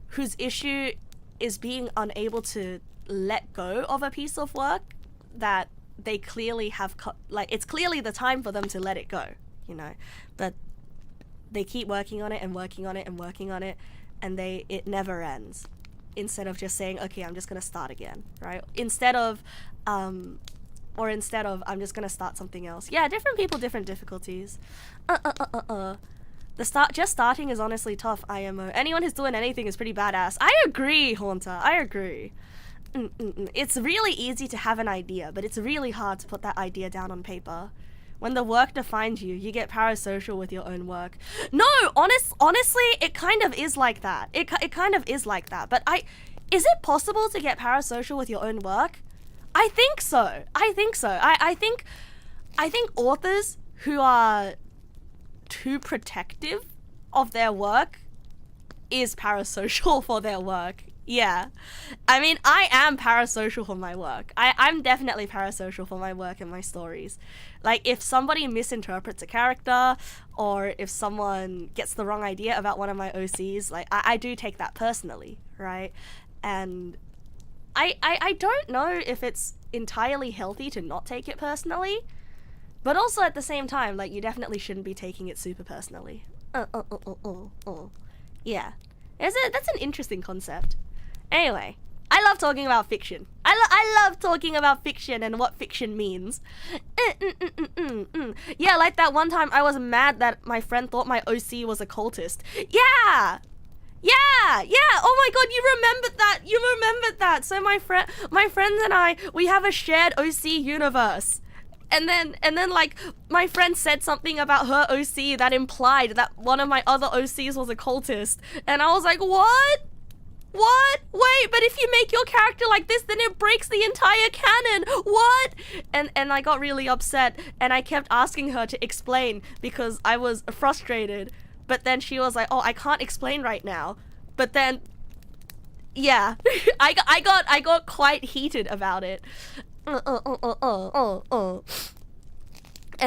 whose issue is being unable to let go of a piece of work that they clearly have like, it's clearly the time for them to let it go, you know, but they keep working on it and working on it and working on it, and it never ends. Instead of just saying, okay, I'm just gonna start again, right? Instead of I'm just gonna start something else. Yeah, different people, different difficulties. Just starting is honestly tough, IMO. Anyone who's doing anything is pretty badass. I agree, Haunter, I agree. It's really easy to have an idea, but it's really hard to put that idea down on paper. When the work defines you, you get parasocial with your own work. No, honestly, it kind of is like that. It kind of is like that. But is it possible to get parasocial with your own work? I think so. I think authors who are too protective of their work is parasocial for their work. Yeah. I mean, I am parasocial for my work. I'm definitely parasocial for my work and my stories. Like, if somebody misinterprets a character, or if someone gets the wrong idea about one of my OCs, like, I do take that personally, right? And I don't know if it's entirely healthy to not take it personally, but also at the same time, like, you definitely shouldn't be taking it super personally. Yeah. That's an interesting concept. Anyway, I love talking about fiction. I love talking about fiction and what fiction means. Yeah, like that one time I was mad that my friend thought my OC was a cultist. Yeah! Oh my god, you remembered that. So my friends and I, we have a shared OC universe. And then like, my friend said something about her OC that implied that one of my other OCs was a cultist. And I was like, what? Wait, but if you make your character like this, then it breaks the entire canon. What? And I got really upset, and I kept asking her to explain because I was frustrated. But then she was like, oh, I can't explain right now. But then, yeah, I got quite heated about it. And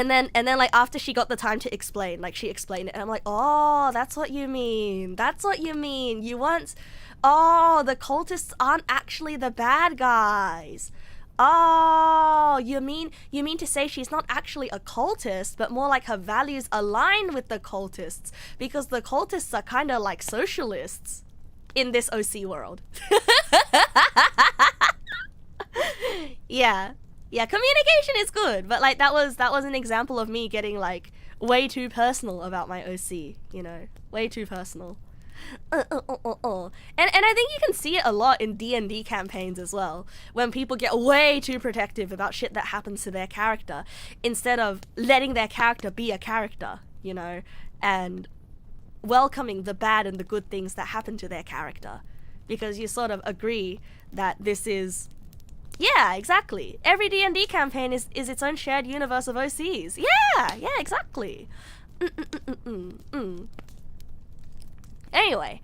then like, after she got the time to explain, like, she explained it, and I'm like, oh, that's what you mean. Oh, the cultists aren't actually the bad guys. Oh, you mean to say she's not actually a cultist, but more like her values align with the cultists, because the cultists are kind of like socialists in this OC world. Yeah, communication is good, but like, that was an example of me getting like way too personal about my OC, you know, way too personal. And I think you can see it a lot in D&D campaigns as well, when people get way too protective about shit that happens to their character, instead of letting their character be a character, you know, and welcoming the bad and the good things that happen to their character, because you sort of agree that this is Yeah, exactly. Every D&D campaign is its own shared universe of OCs. Yeah, exactly. Anyway,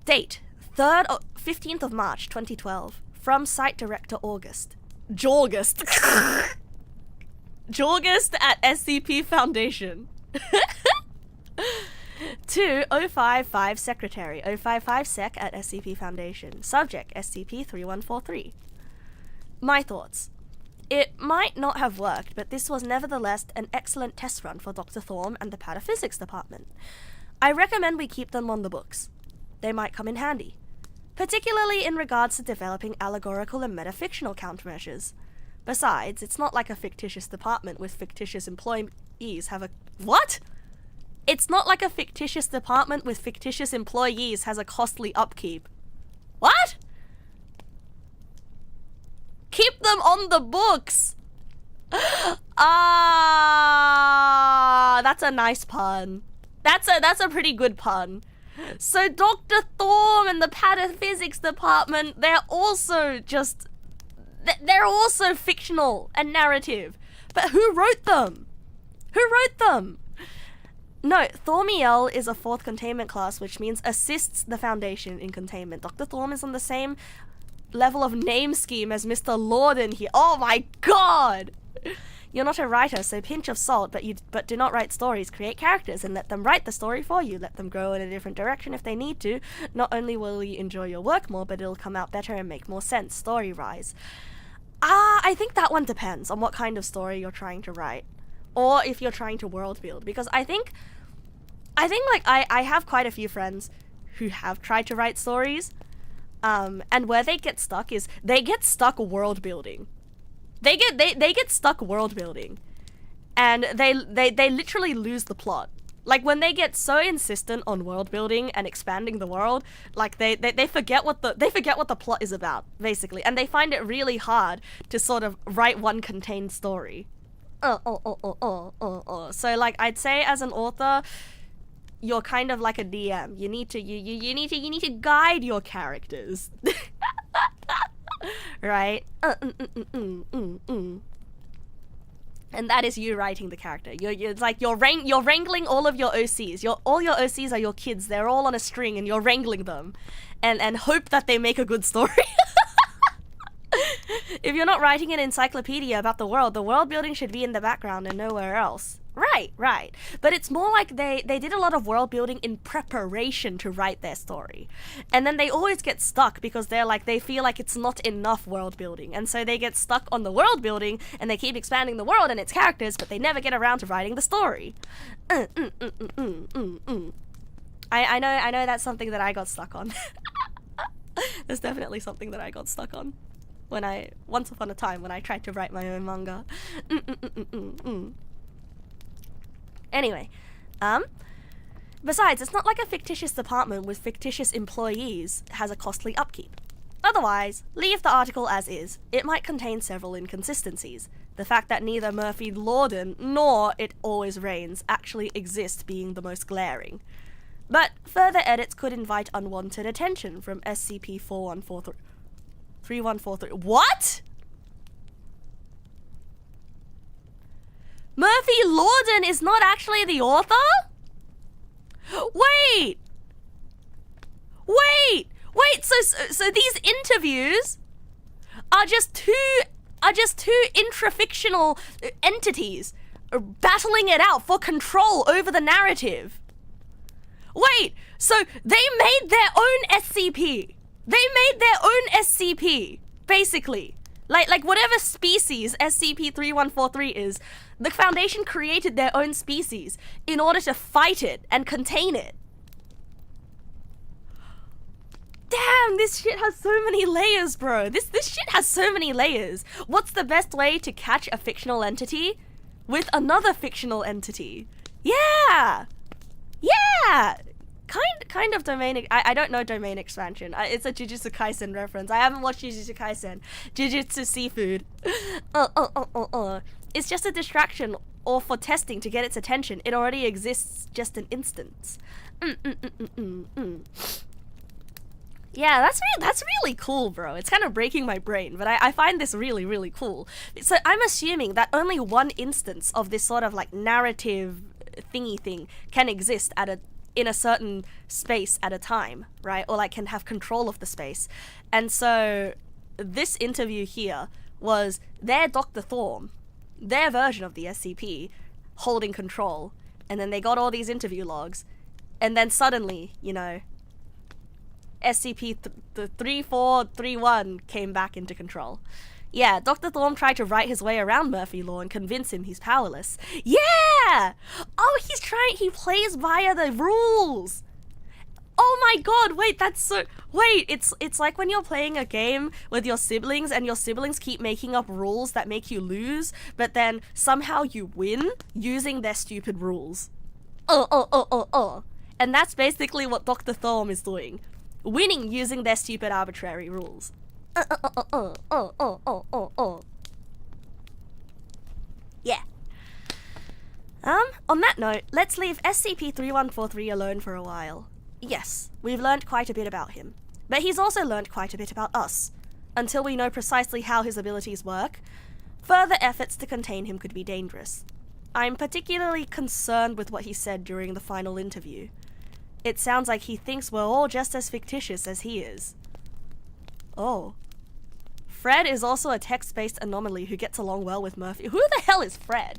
date 15th of March 2012. From site director August. Jorgust. Jorgust at SCP Foundation. To 055 Secretary, 055 Sec at SCP Foundation. Subject, SCP-3143. My thoughts. It might not have worked, but this was nevertheless an excellent test run for Dr. Thorm and the Pataphysics Department. I recommend we keep them on the books. They might come in handy, particularly in regards to developing allegorical and metafictional countermeasures. Besides, it's not like a fictitious department with fictitious employees have a... What? It's not like a fictitious department with fictitious employees has a costly upkeep. What? Keep them on the books! That's a nice pun. That's a pretty good pun. So Dr. Thorm and the Pataphysics Department, they're also fictional and narrative. But who wrote them? Who wrote them? No, Thormiel is a 4th containment class, which means assists the Foundation in containment. Dr. Thorm is on the same level of name scheme as Mr. Lorden here. Oh my god! You're not a writer, so pinch of salt, but do not write stories. Create characters and let them write the story for you. Let them grow in a different direction if they need to. Not only will you enjoy your work more, but it'll come out better and make more sense, story-wise. I think that one depends on what kind of story you're trying to write. Or if you're trying to world build, because I think like I have quite a few friends who have tried to write stories, and where they get stuck is they get stuck world building. They get stuck world building, and they literally lose the plot. Like when they get so insistent on world building and expanding the world, like they forget what the plot is about, basically, and they find it really hard to sort of write one contained story. So like I'd say as an author, you're kind of like a DM. You need to guide your characters. Right? And that is you writing the character. It's like you're wrangling all of your OCs. All your OCs are your kids. They're all on a string and you're wrangling them and hope that they make a good story. If you're not writing an encyclopedia about the world building should be in the background and nowhere else. Right. But it's more like they did a lot of world building in preparation to write their story. And then they always get stuck because they feel like it's not enough world building. And so they get stuck on the world building and they keep expanding the world and its characters, but they never get around to writing the story. I know that's something that I got stuck on. There's definitely something that I got stuck on. Once upon a time when I tried to write my own manga. Anyway, besides, it's not like a fictitious department with fictitious employees has a costly upkeep. Otherwise, leave the article as is. It might contain several inconsistencies. The fact that neither Murphy Lorden nor It Always Rains actually exist being the most glaring. But further edits could invite unwanted attention from SCP-3143. What? Murphy Lorden is not actually the author? Wait, so these interviews are just two intrafictional entities battling it out for control over the narrative. Wait, so they made their own SCP. They made their own SCP, basically. Like whatever species SCP-3143 is, the Foundation created their own species in order to fight it and contain it. Damn, this shit has so many layers, bro. This shit has so many layers. What's the best way to catch a fictional entity with another fictional entity? Yeah! Kind of domain. I don't know domain expansion. It's a Jujutsu Kaisen reference. I haven't watched Jujutsu Kaisen. Jujutsu Seafood. It's just a distraction or for testing to get its attention. It already exists, just an instance. Yeah, that's really cool, bro. It's kind of breaking my brain, but I find this really, really cool. So I'm assuming that only one instance of this sort of like narrative thingy thing can exist in a certain space at a time, right? Or like can have control of the space. And so this interview here was their Dr. Thorm, their version of the SCP, holding control. And then they got all these interview logs. And then suddenly, you know, SCP-3431 came back into control. Yeah, Dr. Thorm tried to write his way around Murphy Law and convince him he's powerless. Yeah! Oh, he plays via the rules! Oh my god, wait, it's like when you're playing a game with your siblings and your siblings keep making up rules that make you lose, but then somehow you win using their stupid rules. And that's basically what Dr. Thorm is doing. Winning using their stupid arbitrary rules. Yeah. On that note, let's leave SCP-3143 alone for a while. Yes, we've learned quite a bit about him. But he's also learned quite a bit about us. Until we know precisely how his abilities work, further efforts to contain him could be dangerous. I'm particularly concerned with what he said during the final interview. It sounds like he thinks we're all just as fictitious as he is. Oh. Fred is also a text-based anomaly who gets along well with Murphy. Who the hell is Fred?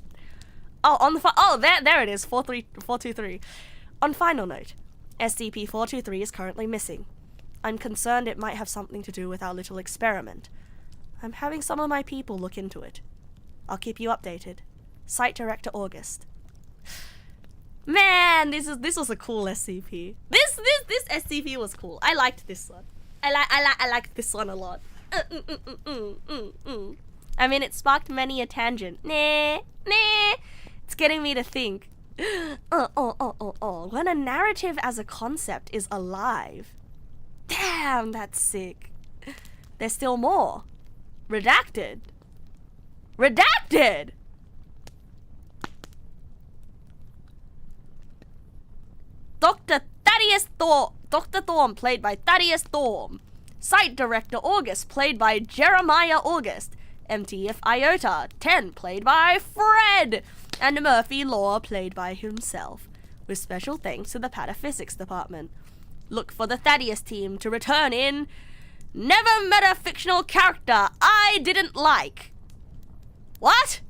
Oh, there it is, 423. On final note, SCP-423 is currently missing. I'm concerned it might have something to do with our little experiment. I'm having some of my people look into it. I'll keep you updated. Site Director August. Man, this was a cool SCP. This SCP was cool. I liked this one. I liked this one a lot. I mean, it sparked many a tangent. It's getting me to think. When a narrative as a concept is alive. Damn, that's sick. There's still more. Redacted. Dr. Thorm, played by Thaddeus Thorm. Site Director August, played by Jeremiah August. MTF Iota 10, played by Fred. And Murphy Law, played by himself. With special thanks to the Pataphysics Department. Look for the Thaddeus team to return in Never Met a Fictional Character I Didn't Like. What?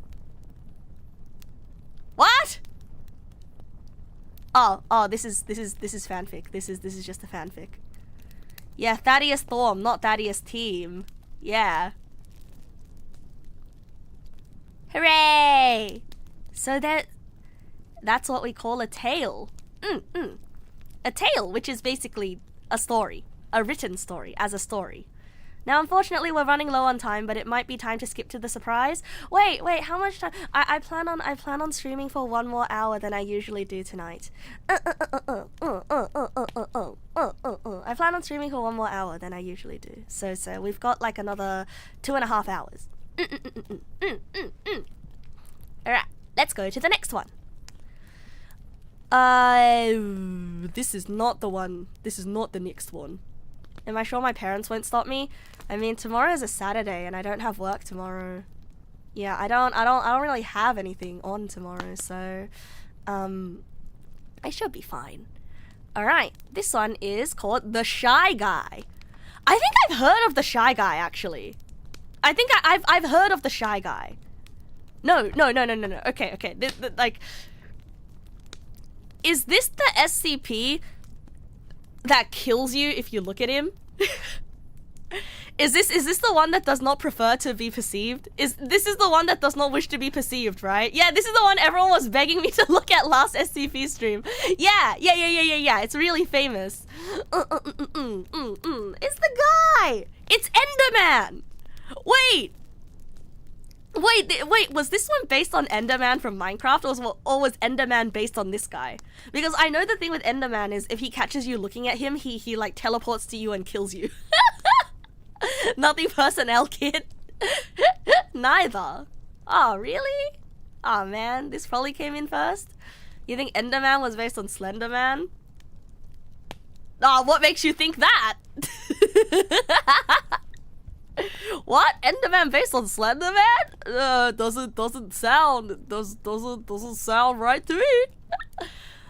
Oh, this is fanfic. This is just a fanfic. Yeah, Thaddeus Thorm, not Thaddeus Team. Yeah. Hooray! So that's what we call a tale. A tale, which is basically a story. A written story, as a story. Now, unfortunately, we're running low on time, but it might be time to skip to the surprise. Wait, how much time? I plan on streaming for 1 more hour than I usually do tonight. I plan on streaming for 1 more hour than I usually do. So we've got like another 2.5 hours. Alright, let's go to the next one. This is not the one. This is not the next one. Am I sure my parents won't stop me? I mean, tomorrow is a Saturday and I don't have work tomorrow. Yeah, I don't really have anything on tomorrow, so I should be fine. Alright, this one is called The Shy Guy. I think I've heard of The Shy Guy, actually. I think I've heard of The Shy Guy. No. Okay. Like, is this the SCP that kills you if you look at him? Is this the one that does not prefer to be perceived? This is the one that does not wish to be perceived, right? Yeah, this is the one everyone was begging me to look at last SCP stream. Yeah. It's really famous. It's the guy. It's Enderman. Wait, was this one based on Enderman from Minecraft, or was Enderman based on this guy? Because I know the thing with Enderman is if he catches you looking at him, he like teleports to you and kills you. Nothing personnel, kid. Neither. Oh, really? Oh man, this probably came in first? You think Enderman was based on Slenderman? Oh, what makes you think that? What? Enderman based on Slenderman? Doesn't sound right to me.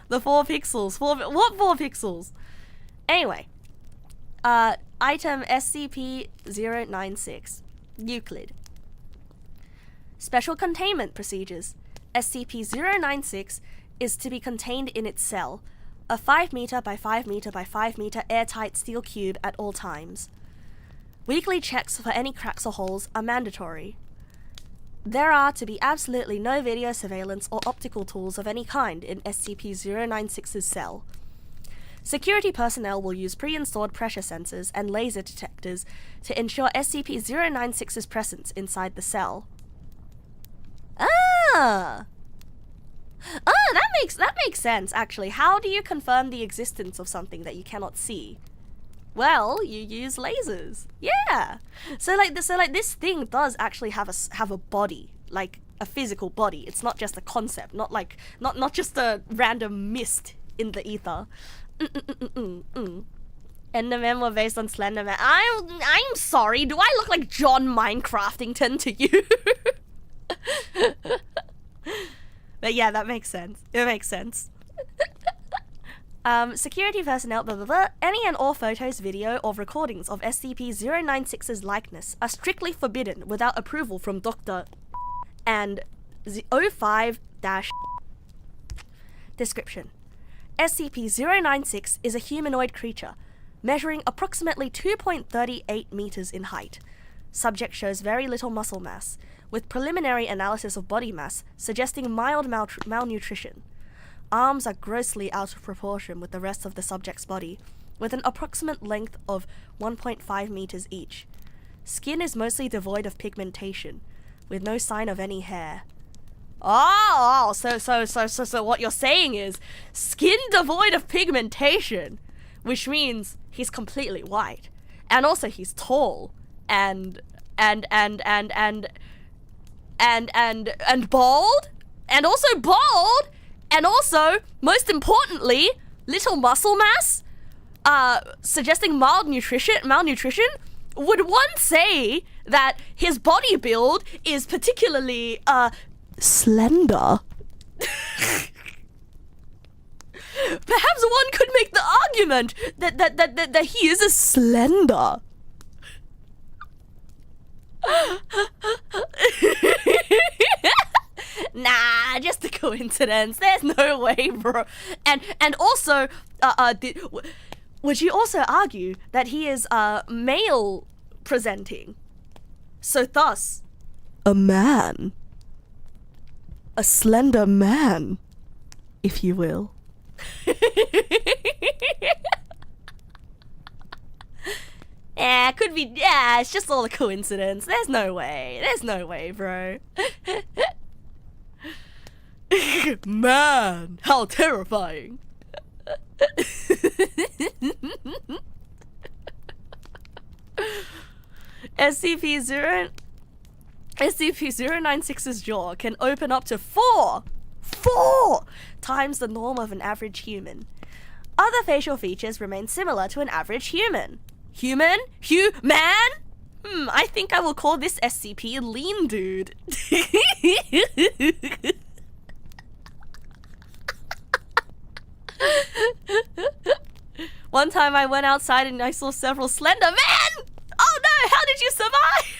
The 4 pixels. What 4 pixels? Anyway. Item SCP-096. Euclid. Special containment procedures. SCP-096 is to be contained in its cell, a 5 meter by 5 meter by 5 meter airtight steel cube at all times. Weekly checks for any cracks or holes are mandatory. There are to be absolutely no video surveillance or optical tools of any kind in SCP-096's cell. Security personnel will use pre-installed pressure sensors and laser detectors to ensure SCP-096's presence inside the cell. That makes sense, actually. How do you confirm the existence of something that you cannot see? Well, you use lasers. Yeah. So this thing does actually have a body, like a physical body. It's not just a concept, not just a random mist in the ether. Endermen were based on Slenderman. I'm sorry. Do I look like John Minecraftington to you? But yeah, that makes sense. It makes sense. Security personnel, blah blah blah. Any and all photos, video, or recordings of SCP-096's likeness are strictly forbidden without approval from Dr. and 05- Description. SCP-096 is a humanoid creature, measuring approximately 2.38 meters in height. Subject shows very little muscle mass, with preliminary analysis of body mass suggesting mild malnutrition. Arms are grossly out of proportion with the rest of the subject's body, with an approximate length of 1.5 meters each. Skin is mostly devoid of pigmentation, with no sign of any hair. So what you're saying is skin devoid of pigmentation, which means he's completely white, and also he's tall and bald, and also bald, and also, most importantly, little muscle mass, suggesting malnutrition. Would one say that his body build is particularly slender? Perhaps one could make the argument that he is a slender. Nah, just a coincidence. There's no way, bro. And also, would you also argue that he is male presenting? So thus, a man. A slender man, if you will. Yeah, could be. Yeah, it's just all a coincidence. There's no way, bro. Man, how terrifying. SCP-096's jaw can open up to 4 times the norm of an average human. Other facial features remain similar to an average human. Human? I think I will call this SCP Lean Dude. One time I went outside and I saw several slender men! Oh no, how did you survive?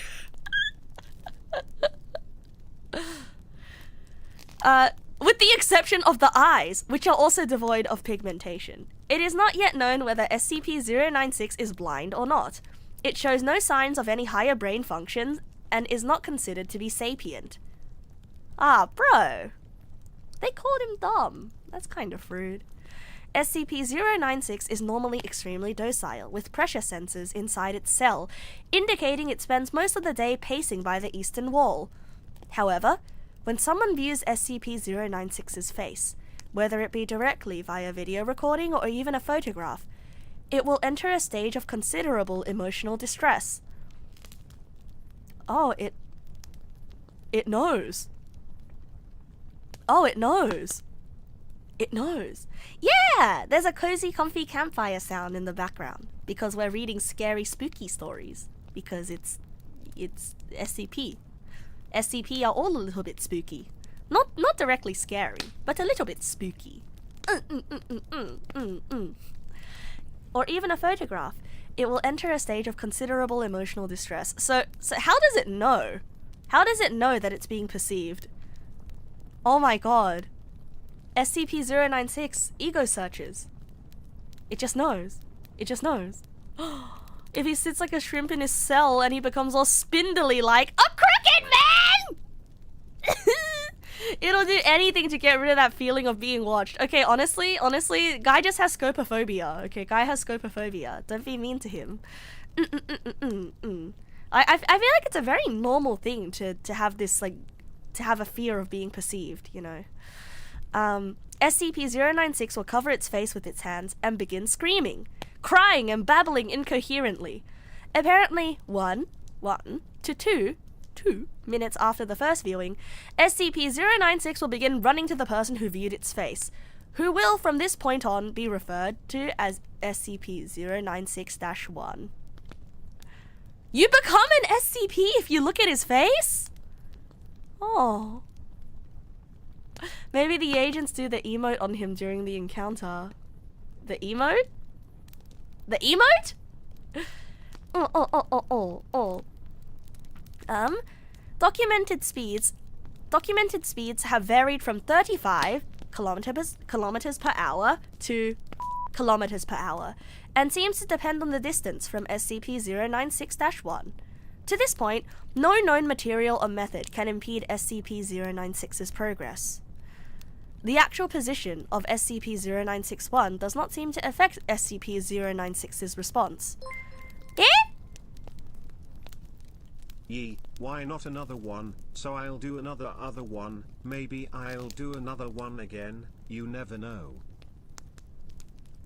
With the exception of the eyes, which are also devoid of pigmentation. It is not yet known whether SCP-096 is blind or not. It shows no signs of any higher brain functions and is not considered to be sapient. Ah, bro. They called him dumb. That's kind of rude. SCP-096 is normally extremely docile, with pressure sensors inside its cell, indicating it spends most of the day pacing by the eastern wall. However, when someone views SCP-096's face, whether it be directly via video recording or even a photograph, it will enter a stage of considerable emotional distress. Oh, it knows. Oh, it knows. It knows. Yeah, there's a cozy, comfy campfire sound in the background because we're reading scary, spooky stories because it's SCP. SCP are all a little bit spooky. Not directly scary, but a little bit spooky. Or even a photograph. It will enter a stage of considerable emotional distress. So how does it know? How does it know that it's being perceived? Oh my god. SCP-096 ego searches. It just knows. It just knows. If he sits like a shrimp in his cell and he becomes all spindly like a cricket man! It'll do anything to get rid of that feeling of being watched. Okay, honestly, guy just has scopophobia. Okay, guy has scopophobia. Don't be mean to him. I feel like it's a very normal thing to have this, like, to have a fear of being perceived, you know. SCP-096 will cover its face with its hands and begin screaming, crying and babbling incoherently. Apparently, 1 to 2 minutes after the first viewing, SCP-096 will begin running to the person who viewed its face, who will from this point on be referred to as SCP-096-1. You become an SCP if you look at his face? Oh. Maybe the agents do the emote on him during the encounter. The emote? The emote? Documented speeds have varied from 35 kilometers per hour to kilometers per hour, and seems to depend on the distance from SCP-096-1. To this point, no known material or method can impede SCP-096's progress. The actual position of SCP-096-1 does not seem to affect SCP-096's response. Eh? Yee, why not another one? So I'll do another one, maybe I'll do another one again, you never know.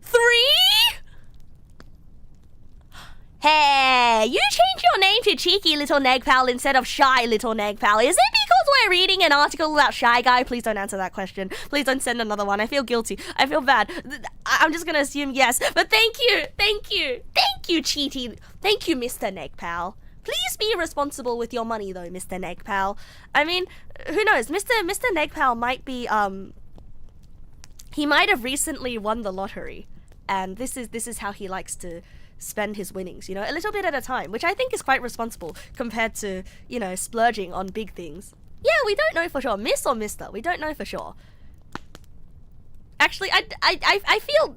3? Hey, you changed your name to Cheeky Little Neggpal instead of Shy Little Neggpal. Is it because we're reading an article about Shy Guy? Please don't answer that question. Please don't send another one. I feel guilty. I feel bad. I'm just gonna assume yes. But thank you, Cheaty. Thank you, Mr. Neggpal. Please be responsible with your money though, Mr. Neggpal. I mean, who knows? Mr. Neggpal might be, he might have recently won the lottery. And this is how he likes to spend his winnings, you know, a little bit at a time, which I think is quite responsible compared to, you know, splurging on big things. Yeah, we don't know for sure. Miss or Mister, we don't know for sure. Actually, I feel...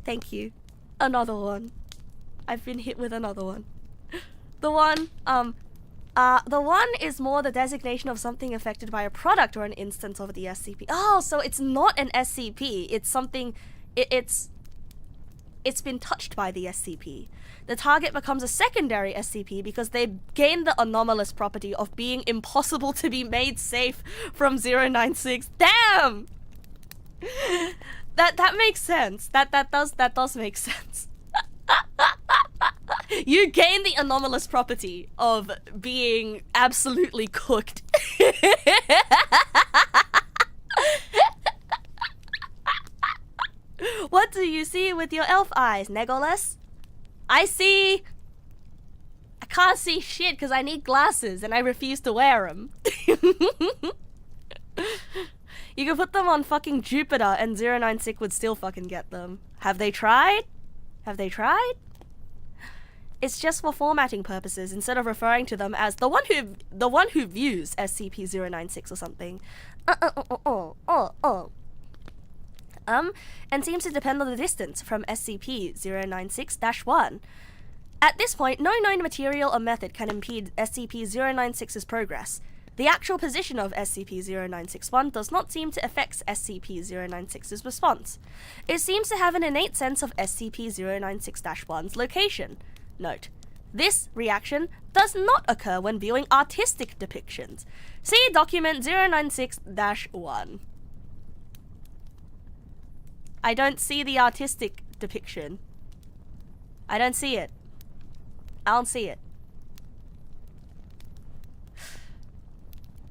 Thank you. Another one. I've been hit with another one. The one is more the designation of something affected by a product or an instance of the SCP. Oh, so it's not an SCP. It's something... It's been touched by the SCP. The target becomes a secondary SCP because they gain the anomalous property of being impossible to be made safe from 096. Damn! That makes sense. That does make sense. You gain the anomalous property of being absolutely cooked. What do you see with your elf eyes, Legolas? I can't see shit because I need glasses and I refuse to wear them. You can put them on fucking Jupiter and 096 would still fucking get them. Have they tried? It's just for formatting purposes instead of referring to them as the one who views SCP-096 or something. And seems to depend on the distance from SCP-096-1. At this point, no known material or method can impede SCP-096's progress. The actual position of SCP-096-1 does not seem to affect SCP-096's response. It seems to have an innate sense of SCP-096-1's location. Note: this reaction does not occur when viewing artistic depictions. See document 096-1. I don't see the artistic depiction. I don't see it.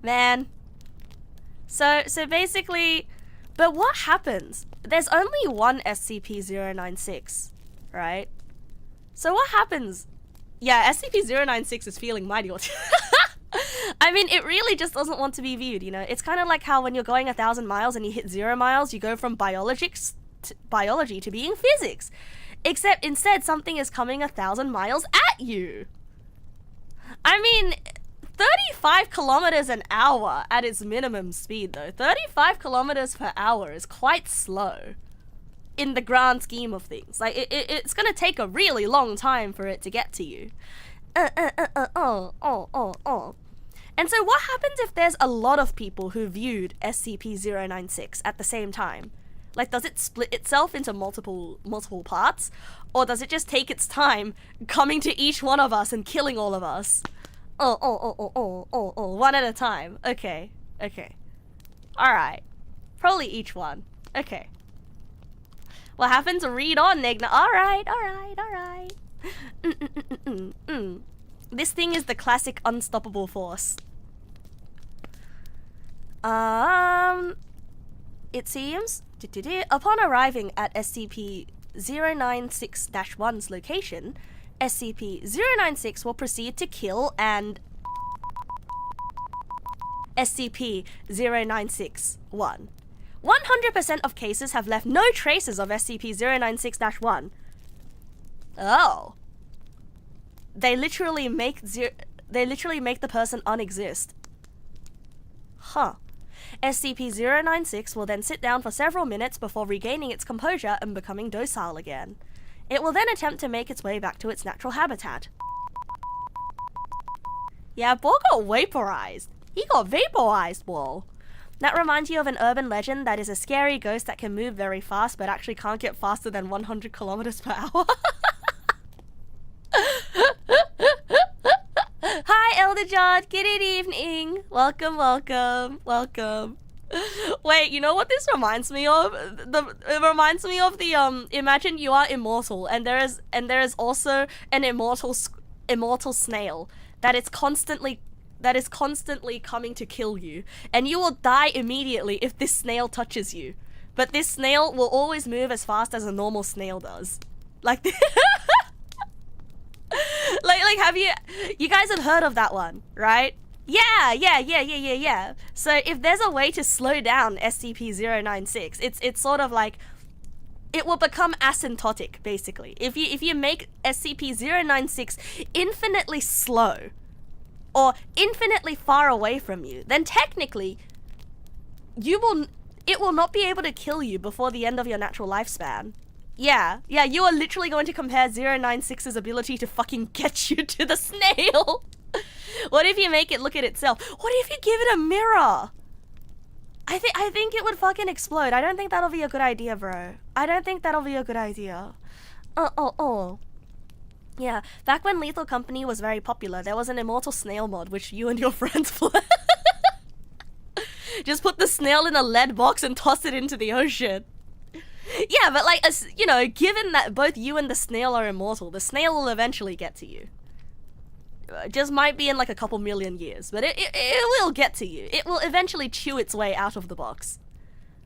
Man. So basically, but what happens? There's only one SCP-096, right? So what happens? Yeah, SCP-096 is feeling mighty autistic. I mean, it really just doesn't want to be viewed, you know? It's kind of like how when you're going 1,000 miles and you hit 0 miles, you go from biology to being physics. Except instead, something is coming 1,000 miles at you. I mean, 35 kilometers an hour at its minimum speed, though. 35 kilometers per hour is quite slow in the grand scheme of things. Like, it's gonna take a really long time for it to get to you. And so what happens if there's a lot of people who viewed SCP-096 at the same time? Like, does it split itself into multiple parts? Or does it just take its time coming to each one of us and killing all of us? One at a time. Okay. Alright. Probably each one. Okay. What happens? Read on, Neg Nass. Alright. This thing is the classic unstoppable force. It seems, upon arriving at SCP-096-1's location, SCP-096 will proceed to kill and SCP-096-1. 100% of cases have left no traces of SCP-096-1. Oh. They literally make the person unexist. Huh. SCP-096 will then sit down for several minutes before regaining its composure and becoming docile again. It will then attempt to make its way back to its natural habitat. Yeah, Bo got vaporized. He got vaporized, Bo. That reminds you of an urban legend that is a scary ghost that can move very fast but actually can't get faster than 100 kilometers per hour. Hi, Elder John. Good evening. Welcome. Wait, you know what this reminds me of? It reminds me of the imagine you are immortal and there is also an immortal snail that is constantly coming to kill you, and you will die immediately if this snail touches you. But this snail will always move as fast as a normal snail does. Like like have you guys have heard of that one, right? Yeah. So if there's a way to slow down SCP-096, it's sort of like it will become asymptotic, basically. If you make SCP-096 infinitely slow or infinitely far away from you, then technically it will not be able to kill you before the end of your natural lifespan. Yeah, you are literally going to compare 096's ability to fucking get you to the snail. What if you make it look at itself? What if you give it a mirror? I think it would fucking explode. I don't think that'll be a good idea, bro. I don't think that'll be a good idea. Yeah, back when Lethal Company was very popular, there was an immortal snail mod which you and your friends played. Just put the snail in a lead box and toss it into the ocean. Yeah, but like, you know, given that both you and the snail are immortal, the snail will eventually get to you. Just might be in like a couple million years, but it will get to you. It will eventually chew its way out of the box.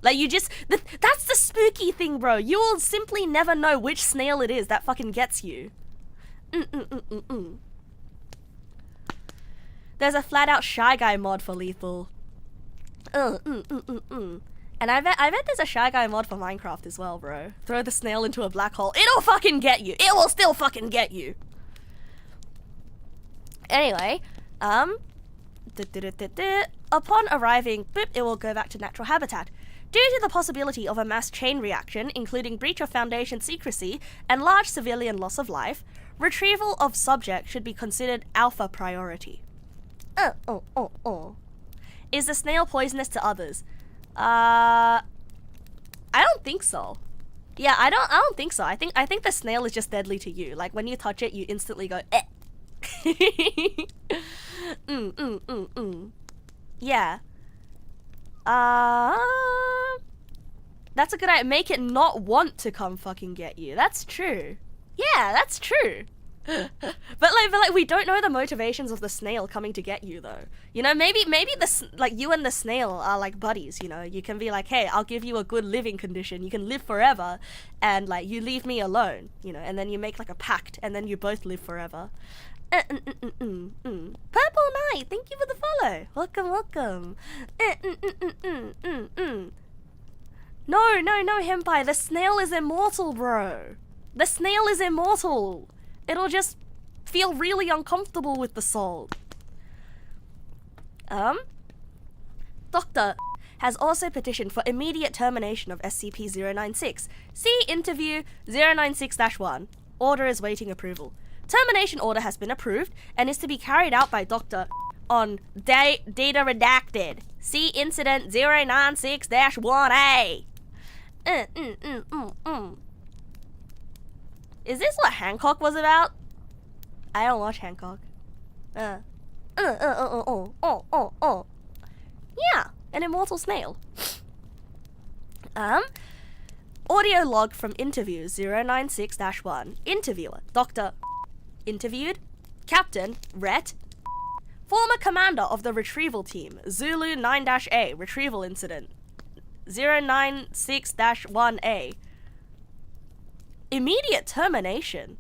Like, you just... that's the spooky thing, bro. You will simply never know which snail it is that fucking gets you. There's a flat-out Shy Guy mod for Lethal. And I bet there's a Shy Guy mod for Minecraft as well, bro. Throw the snail into a black hole. It'll fucking get you. It will still fucking get you. Anyway, upon arriving, boop, it will go back to natural habitat. Due to the possibility of a mass chain reaction, including breach of Foundation secrecy and large civilian loss of life, retrieval of subject should be considered alpha priority. Is the snail poisonous to others? I don't think so. Yeah, I don't think so. I think the snail is just deadly to you. Like, when you touch it, you instantly go, eh. Yeah. That's a good idea. Make it not want to come fucking get you. That's true. Yeah, that's true. But like we don't know the motivations of the snail coming to get you though. You know, maybe like you and the snail are like buddies, you know. You can be like, "Hey, I'll give you a good living condition. You can live forever and like you leave me alone," you know, and then you make like a pact and then you both live forever. Purple Knight, thank you for the follow. Welcome. No, Henpai, the snail is immortal, bro. The snail is immortal. It'll just feel really uncomfortable with the soul. Doctor has also petitioned for immediate termination of SCP-096. See interview 096-1. Order is waiting approval. Termination order has been approved and is to be carried out by Doctor on data redacted. See incident 096-1A. Is this what Hancock was about? I don't watch Hancock. Yeah, an immortal snail. Audio log from interview 096-1. Interviewer, Doctor. Interviewed, Captain, Rhett. Former commander of the retrieval team, Zulu 9-A, retrieval incident. 096-1A. Immediate termination?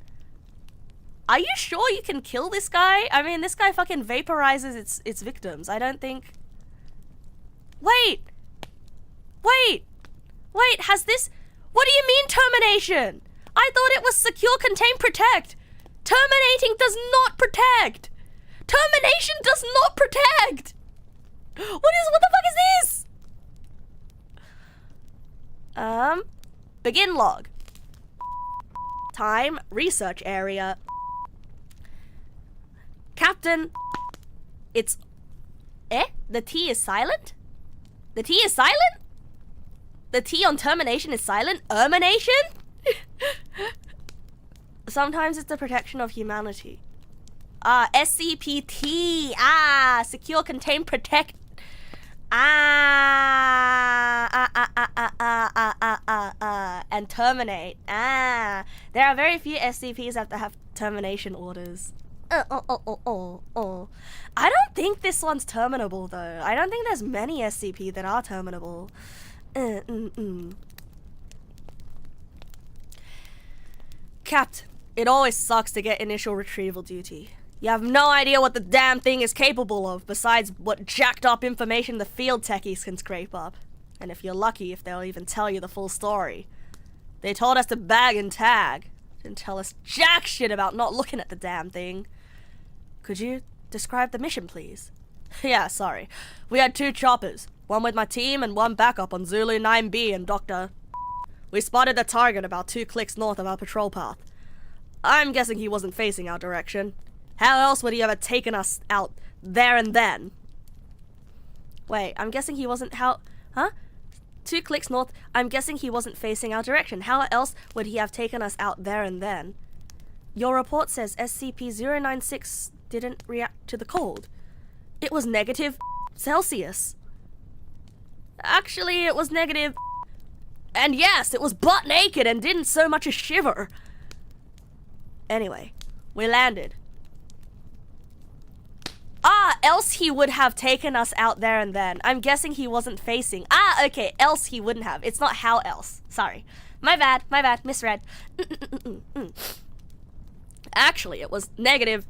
Are you sure you can kill this guy? I mean, this guy fucking vaporizes its victims. I don't think... Wait, has this... What do you mean termination? I thought it was secure, contain, protect. Terminating does not protect. Termination does not protect. What the fuck is this? Begin log. Time, research area. Captain, it's... The T is silent? The T is silent? The T on termination is silent? Termination? Sometimes it's the protection of humanity. SCPT. Secure, contain, protect. And terminate. There are very few SCPs that have termination orders. I don't think this one's terminable though. I don't think there's many SCP that are terminable. Captain, it always sucks to get initial retrieval duty. You have no idea what the damn thing is capable of besides what jacked up information the field techies can scrape up. And if you're lucky, if they'll even tell you the full story. They told us to bag and tag. Didn't tell us jack shit about not looking at the damn thing. Could you describe the mission, please? Yeah, sorry. We had 2 choppers. One with my team and one backup on Zulu 9B and Dr. We spotted the target about 2 clicks north of our patrol path. I'm guessing he wasn't facing our direction. How else would he have taken us out there and then? Wait, I'm guessing he wasn't 2 clicks north. I'm guessing he wasn't facing our direction. How else would he have taken us out there and then? Your report says SCP-096 didn't react to the cold. It was negative Celsius. Actually, it was negative... And yes, it was butt naked and didn't so much as shiver. Anyway, we landed. Else he would have taken us out there and then. I'm guessing he wasn't facing. Okay, else he wouldn't have. It's not how else. Sorry. My bad, misread. Actually, it was negative.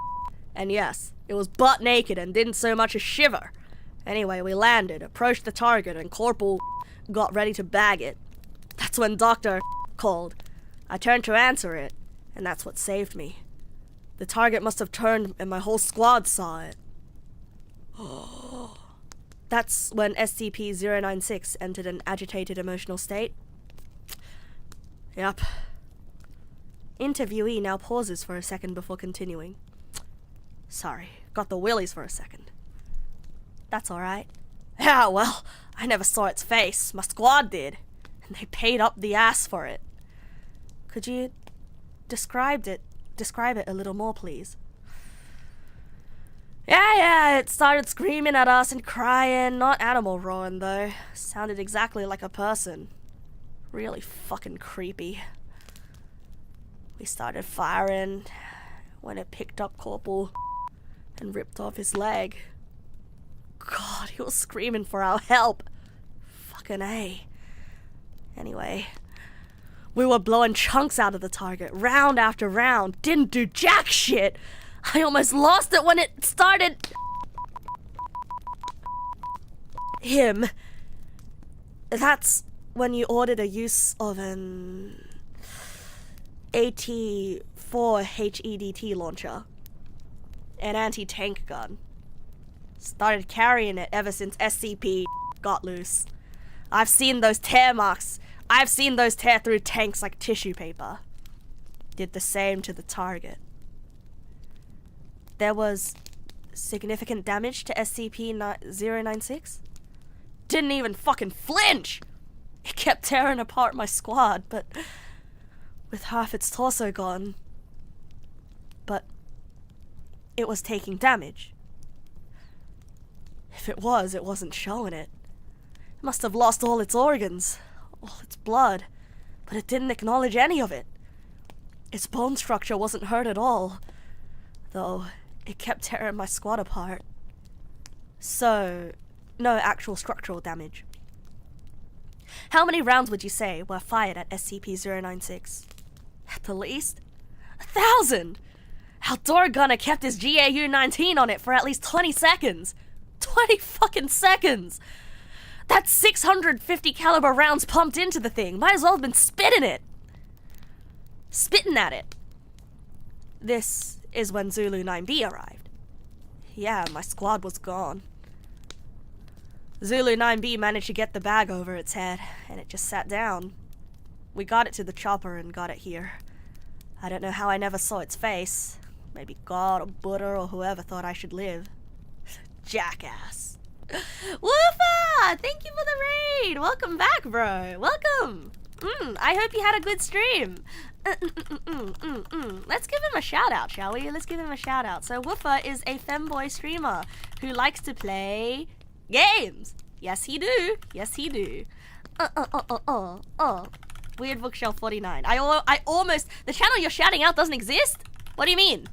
And yes, it was butt naked and didn't so much as shiver. Anyway, we landed, approached the target, and Corporal got ready to bag it. That's when Doctor called. I turned to answer it, and that's what saved me. The target must have turned and my whole squad saw it. That's when SCP-096 entered an agitated emotional state. Yep. Interviewee now pauses for a second before continuing. Sorry, got the willies for a second. That's alright. Yeah, well, I never saw its face. My squad did. And they paid up the ass for it. Could you describe it a little more, please? Yeah, it started screaming at us and crying. Not animal roaring, though. Sounded exactly like a person. Really fucking creepy. We started firing. when it picked up Corporal and ripped off his leg. God, he was screaming for our help. Fucking A. Anyway, we were blowing chunks out of the target, round after round. Didn't do jack shit. I almost lost it when it started... him. That's when you ordered a use of an AT-4 HEDT launcher. An anti-tank gun. Started carrying it ever since SCP got loose. I've seen those tear marks. I've seen those tear through tanks like tissue paper. Did the same to the target. There was significant damage to SCP-096. Didn't even fucking flinch! It kept tearing apart my squad, but with half its torso gone. But it was taking damage. If it wasn't showing it. It must have lost all its organs, all its blood, but it didn't acknowledge any of it. Its bone structure wasn't hurt at all, though it kept tearing my squad apart. So, no actual structural damage. How many rounds would you say were fired at SCP-096? At the least? 1,000! Our door gunner kept his GAU-19 on it for at least 20 seconds. 20 fucking seconds! That's 650 caliber rounds pumped into the thing. Might as well have been spitting at it. This is when Zulu 9B arrived. Yeah, my squad was gone. Zulu 9B managed to get the bag over its head, and it just sat down. We got it to the chopper and got it here. I don't know how I never saw its face. Maybe God or Buddha or whoever thought I should live. Jackass. Woofa! Thank you for the raid! Welcome back, bro. Welcome! I hope you had a good stream. Let's give him a shout out, shall we? Let's give him a shout out. So Woofa is a femboy streamer who likes to play games. Yes, he do. Yes, he do. Weird Bookshelf 49. I almost... The channel you're shouting out doesn't exist? What do you mean?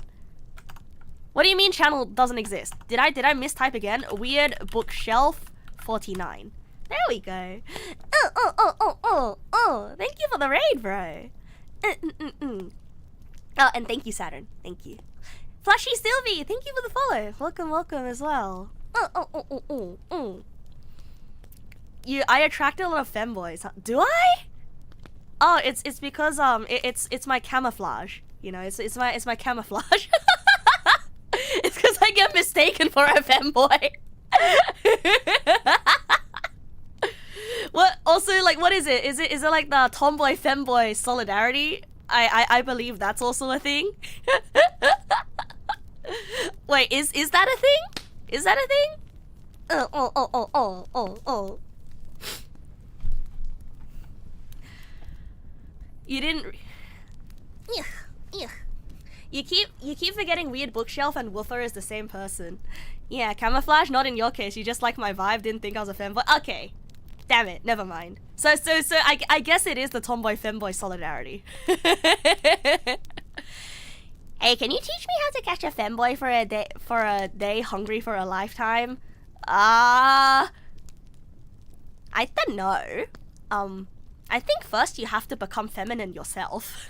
What do you mean channel doesn't exist? Did I mistype again? Weird Bookshelf 49. There we go. Thank you for the raid, bro. Oh, and thank you, Saturn. Thank you. Flashy Sylvie, thank you for the follow. Welcome as well. I attract a lot of femboys. Do I? Oh, it's because it's my camouflage. You know, it's my camouflage. It's because I get mistaken for a femboy. What? Also, like, what is it? Is it like the tomboy femboy solidarity? I believe that's also a thing. Wait, is that a thing? Is that a thing? You didn't. You keep forgetting Weird Bookshelf and Woofer is the same person. Yeah, camouflage, not in your case. You just like my vibe, didn't think I was a femboy. Okay. Damn it, never mind. So I guess it is the tomboy femboy solidarity. Hey, can you teach me how to catch a femboy for a day hungry for a lifetime? I don't know. I think first you have to become feminine yourself.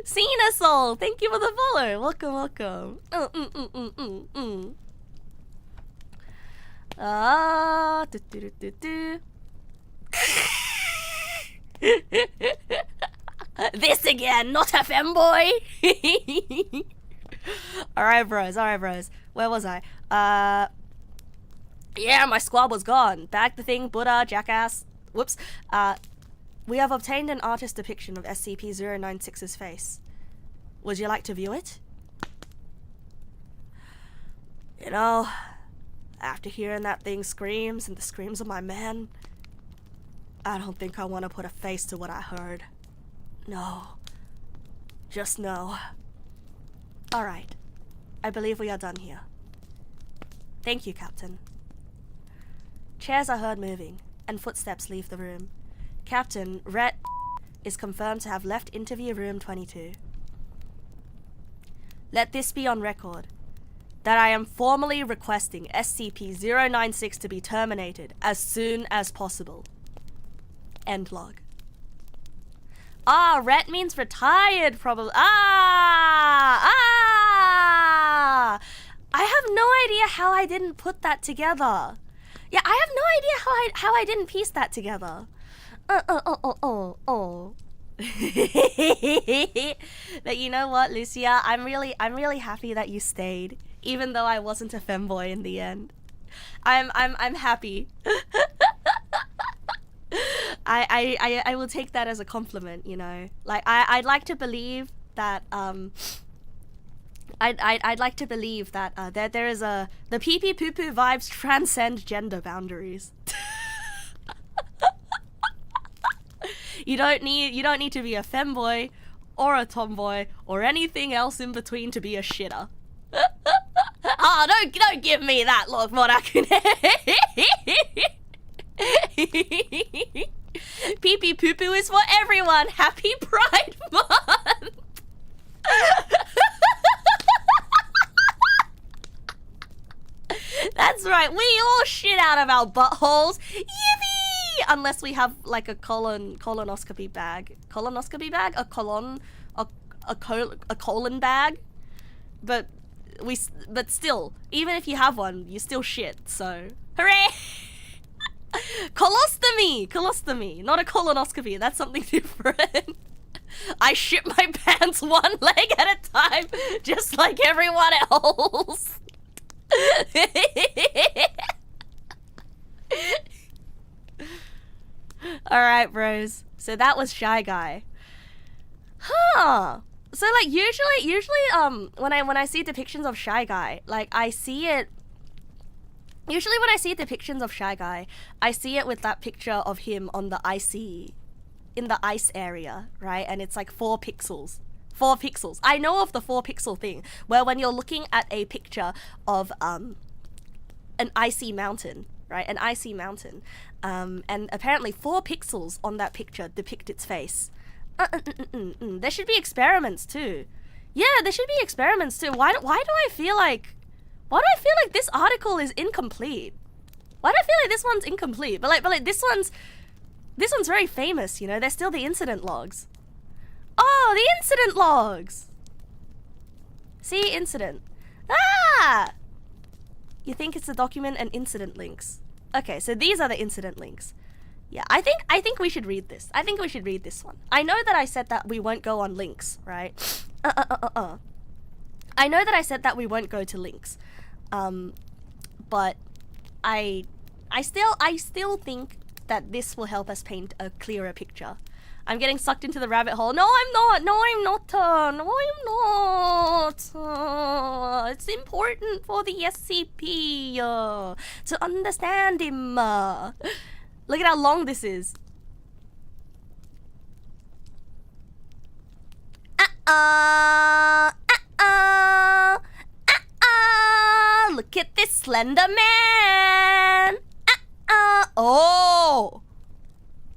Cena Soul, thank you for the follow. Welcome. This again, not a femboy. Alright bros. Where was I? Yeah, my squad was gone. Bag the thing, Buddha, jackass. Whoops. We have obtained an artist depiction of SCP-096's face. Would you like to view it? You know, after hearing that thing screams and the screams of my men, I don't think I want to put a face to what I heard. No. Just no. Alright. I believe we are done here. Thank you, Captain. Chairs are heard moving, and footsteps leave the room. Captain, is confirmed to have left interview room 22. Let this be on record that I am formally requesting SCP-096 to be terminated as soon as possible. End log. Ah, ret means retired, probably. I have no idea how I didn't put that together. Yeah, I have no idea how I didn't piece that together. But you know what, Lucia? I'm really happy that you stayed, even though I wasn't a femboy in the end. I'm happy. I will take that as a compliment, you know. Like I'd like to believe that I'd like to believe that there is the pee pee poo poo vibes transcend gender boundaries. You don't need to be a femboy or a tomboy or anything else in between to be a shitter. Oh, don't give me that look, Morakune. Pee pee poo poo is for everyone. Happy Pride Month. That's right, we all shit out of our buttholes. Yippee! Unless we have like a colonoscopy bag. Colonoscopy bag? A colon bag? But still, even if you have one, you still shit, so hooray! Colostomy, not a colonoscopy. That's something different. I shit my pants one leg at a time, just like everyone else. Alright, bros. So that was Shy Guy. Huh. So like usually when I see depictions of Shy Guy, like I see it. Usually when I see depictions of Shy Guy, I see it with that picture of him on the in the ice area, right? And it's like 4 pixels. 4 pixels. I know of the 4 pixel thing, where when you're looking at a picture of an icy mountain, right? An icy mountain. And apparently 4 pixels on that picture depict its face. There should be experiments too. Yeah, there should be experiments too. Why do I feel like this article is incomplete? Why do I feel like this one's incomplete? But like this one's very famous, you know? They're still the incident logs. Oh, the incident logs. See, incident. Ah! You think it's a document and incident links. Okay, so these are the incident links. Yeah, I think we should read this. I think we should read this one. I know that I said that we won't go on links, right? I know that I said that we won't go to links. But I still think that this will help us paint a clearer picture. I'm getting sucked into the rabbit hole. No, I'm not. No, I'm not. No, I'm not. It's important for the SCP to understand him. Look at how long this is. Look at this slender man. Oh.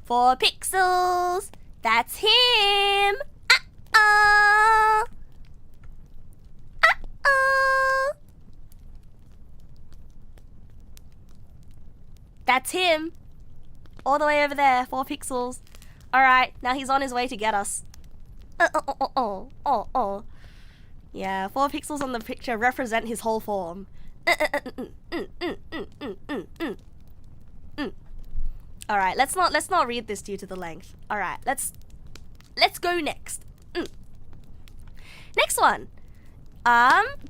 4 pixels. That's him. That's him. All the way over there. 4 pixels. Alright, now he's on his way to get us. Yeah, 4 pixels on the picture represent his whole form. Alright, let's not read this due to the length. Alright, let's go next. Next one.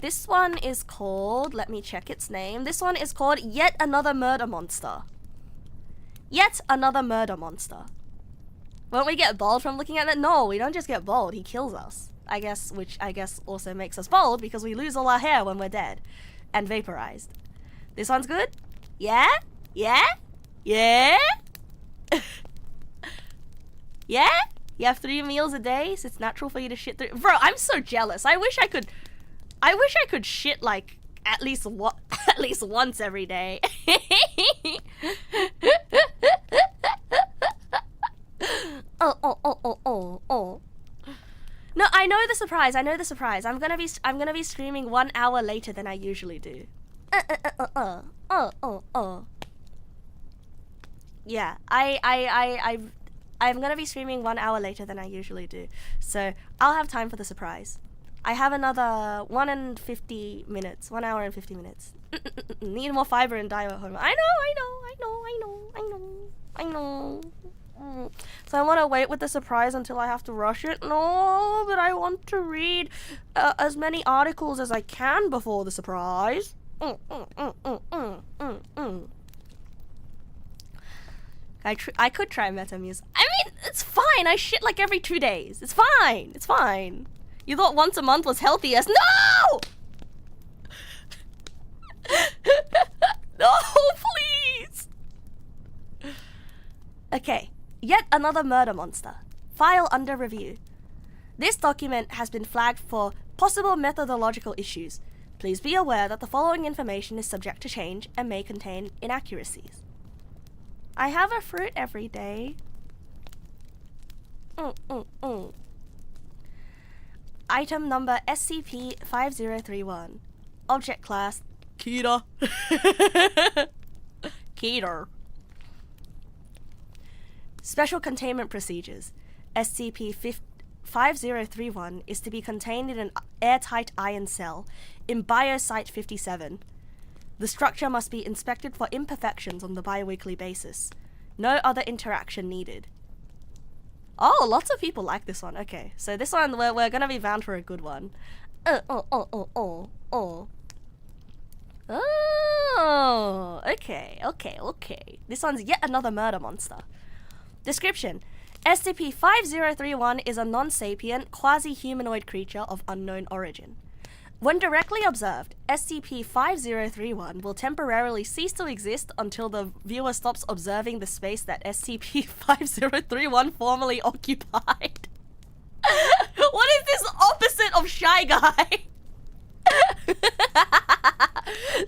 This one is called, let me check its name. This one is called Yet Another Murder Monster. Yet Another Murder Monster. Won't we get bold from looking at it? No, we don't just get bold, he kills us. Which I guess also makes us bold because we lose all our hair when we're dead. And vaporized. This one's good? Yeah? Yeah? Yeah? Yeah? You have 3 meals a day, so it's natural for you to shit 3. Bro, I'm so jealous. I wish I could shit like at least once every day. Oh. No, I know the surprise. I'm gonna be streaming 1 hour later than I usually do. Yeah, I'm gonna be streaming 1 hour later than I usually do, so I'll have time for the surprise. I have another 1 hour and 50 minutes. Need more fiber and diet at home. I know. So I want to wait with the surprise until I have to rush it. No, but I want to read as many articles as I can before the surprise. I could try Metamuse. I mean, it's fine. I shit like every 2 days. It's fine. You thought once a month was healthiest. No! No, please. Okay, yet another murder monster. File under review. This document has been flagged for possible methodological issues. Please be aware that the following information is subject to change and may contain inaccuracies. I have a fruit every day. Item number SCP-5031. Object class Keter. Keter. Special containment procedures. SCP-5031 is to be contained in an airtight iron cell in Biosite 57. The structure must be inspected for imperfections on the bi-weekly basis. No other interaction needed. Oh, lots of people like this one. Okay, so this one, we're gonna be bound for a good one. Oh, okay. This one's yet another murder monster. Description. SCP-5031 is a non-sapient, quasi-humanoid creature of unknown origin. When directly observed, SCP-5031 will temporarily cease to exist until the viewer stops observing the space that SCP-5031 formerly occupied. What is this opposite of Shy Guy? This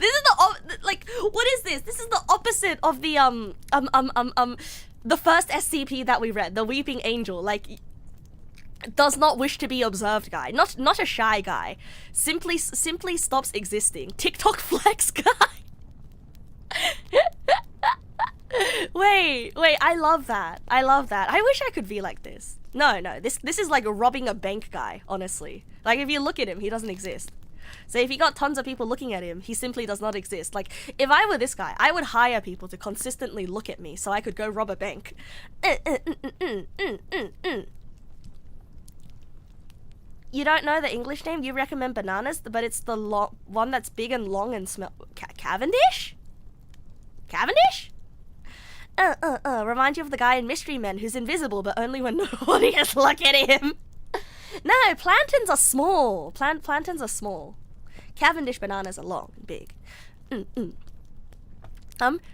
is what is this? This is the opposite of the the first SCP that we read, the Weeping Angel. Like, does not wish to be observed guy. Not a shy guy. Simply stops existing. TikTok flex guy. Wait, I love that. I wish I could be like this. No, this is like robbing a bank guy, honestly. Like, if you look at him, he doesn't exist. So if you got tons of people looking at him, he simply does not exist. Like, if I were this guy, I would hire people to consistently look at me so I could go rob a bank. You don't know the English name? You recommend bananas, but it's the one that's big and long and smell... Cavendish? Cavendish? Remind you of the guy in Mystery Men who's invisible, but only when nobody has look at him. No, plantains are small. Plantains are small. Cavendish bananas are long and big.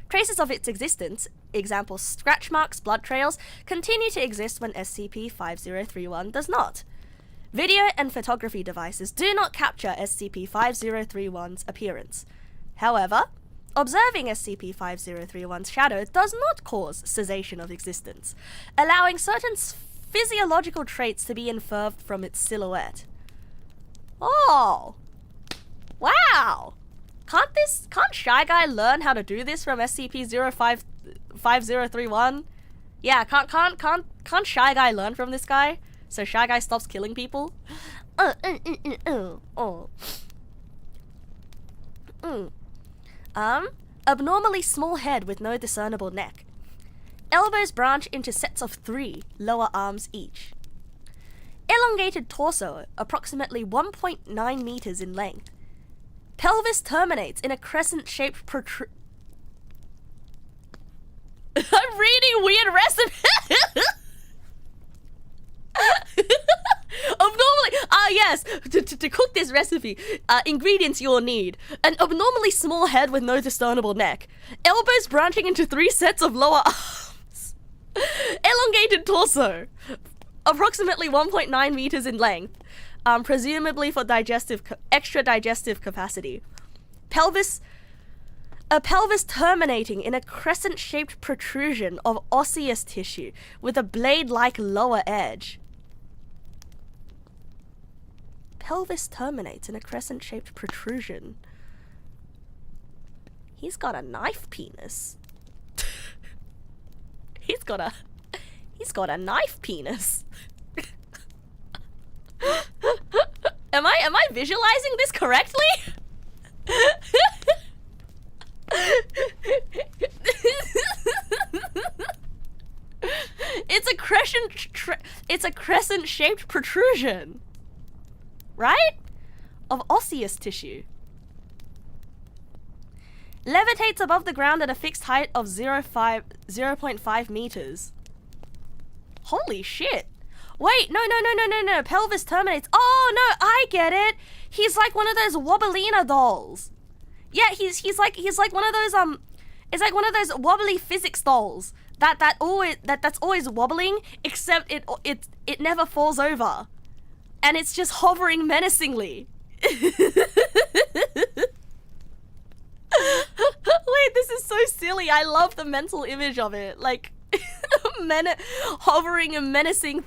Traces of its existence, example scratch marks, blood trails, continue to exist when SCP-5031 does not. Video and photography devices do not capture SCP-5031's appearance. However, observing SCP-5031's shadow does not cause cessation of existence, allowing certain physiological traits to be inferred from its silhouette. Oh! Wow! Can't Shy Guy learn how to do this from SCP-5031? Yeah, can't Shy Guy learn from this guy? So Shy Guy stops killing people? Abnormally small head with no discernible neck. Elbows branch into sets of 3 lower arms each. Elongated torso, approximately 1.9 meters in length. Pelvis terminates in a crescent-shaped I'm reading weird recipes! Abnormally, yes, to cook this recipe, ingredients you'll need: an abnormally small head with no discernible neck, elbows branching into 3 sets of lower arms, elongated torso, approximately 1.9 meters in length, presumably for extra digestive capacity, pelvis A pelvis terminating in a crescent-shaped protrusion of osseous tissue with a blade-like lower edge. Pelvis terminates in a crescent-shaped protrusion. He's got a knife penis. He's got a knife penis. Am I visualizing this correctly? It's a crescent-shaped protrusion, right? Of osseous tissue. Levitates above the ground at a fixed height of 0.5 meters. Holy shit. Wait, no. Pelvis terminates. Oh, no, I get it. He's like one of those Wobblina dolls. Yeah, he's like one of those it's like one of those wobbly physics dolls that's always wobbling, except it never falls over. And it's just hovering menacingly. Wait, this is so silly. I love the mental image of it. Like hovering and menacing.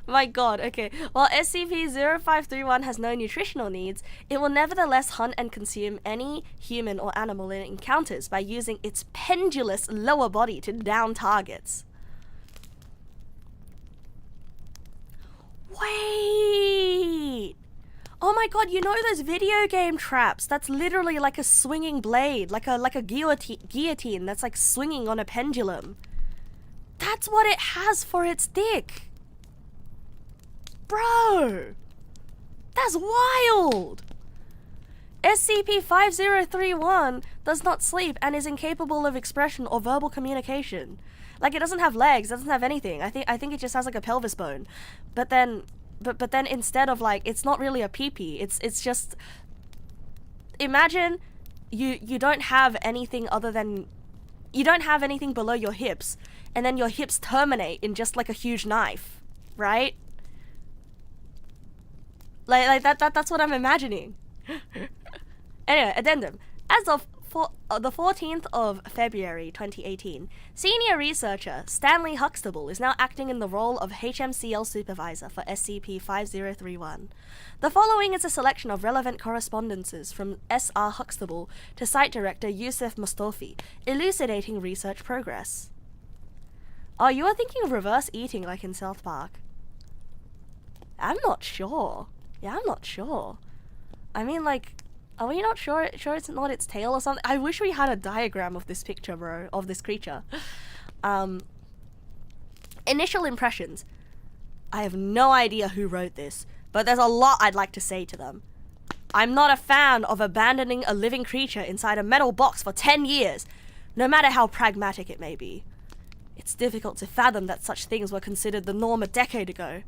My god, okay. While SCP-0531 has no nutritional needs, it will nevertheless hunt and consume any human or animal it encounters by using its pendulous lower body to down targets. Wait! Oh my god, you know those video game traps? That's literally like a swinging blade, like a guillotine that's like swinging on a pendulum. That's what it has for its dick. Bro, that's wild. SCP-5031 does not sleep and is incapable of expression or verbal communication. Like, it doesn't have legs, doesn't have anything. I think it just has like a pelvis bone. But then instead of like, it's not really a pee-pee. It's just, imagine you don't have anything other than, you don't have anything below your hips, and then your hips terminate in just like a huge knife, right? Like that's what I'm imagining. Anyway, addendum. As of the 14th of February 2018, senior researcher Stanley Huxtable is now acting in the role of HMCL supervisor for SCP-5031. The following is a selection of relevant correspondences from S.R. Huxtable to site director Yusef Mustafi, elucidating research progress. Oh, you are thinking of reverse eating like in South Park? I'm not sure. Yeah, I'm not sure. I mean, like, are we not sure it's not its tail or something? I wish we had a diagram of this picture, bro, of this creature. Initial impressions. I have no idea who wrote this, but there's a lot I'd like to say to them. I'm not a fan of abandoning a living creature inside a metal box for 10 years, no matter how pragmatic it may be. It's difficult to fathom that such things were considered the norm a decade ago.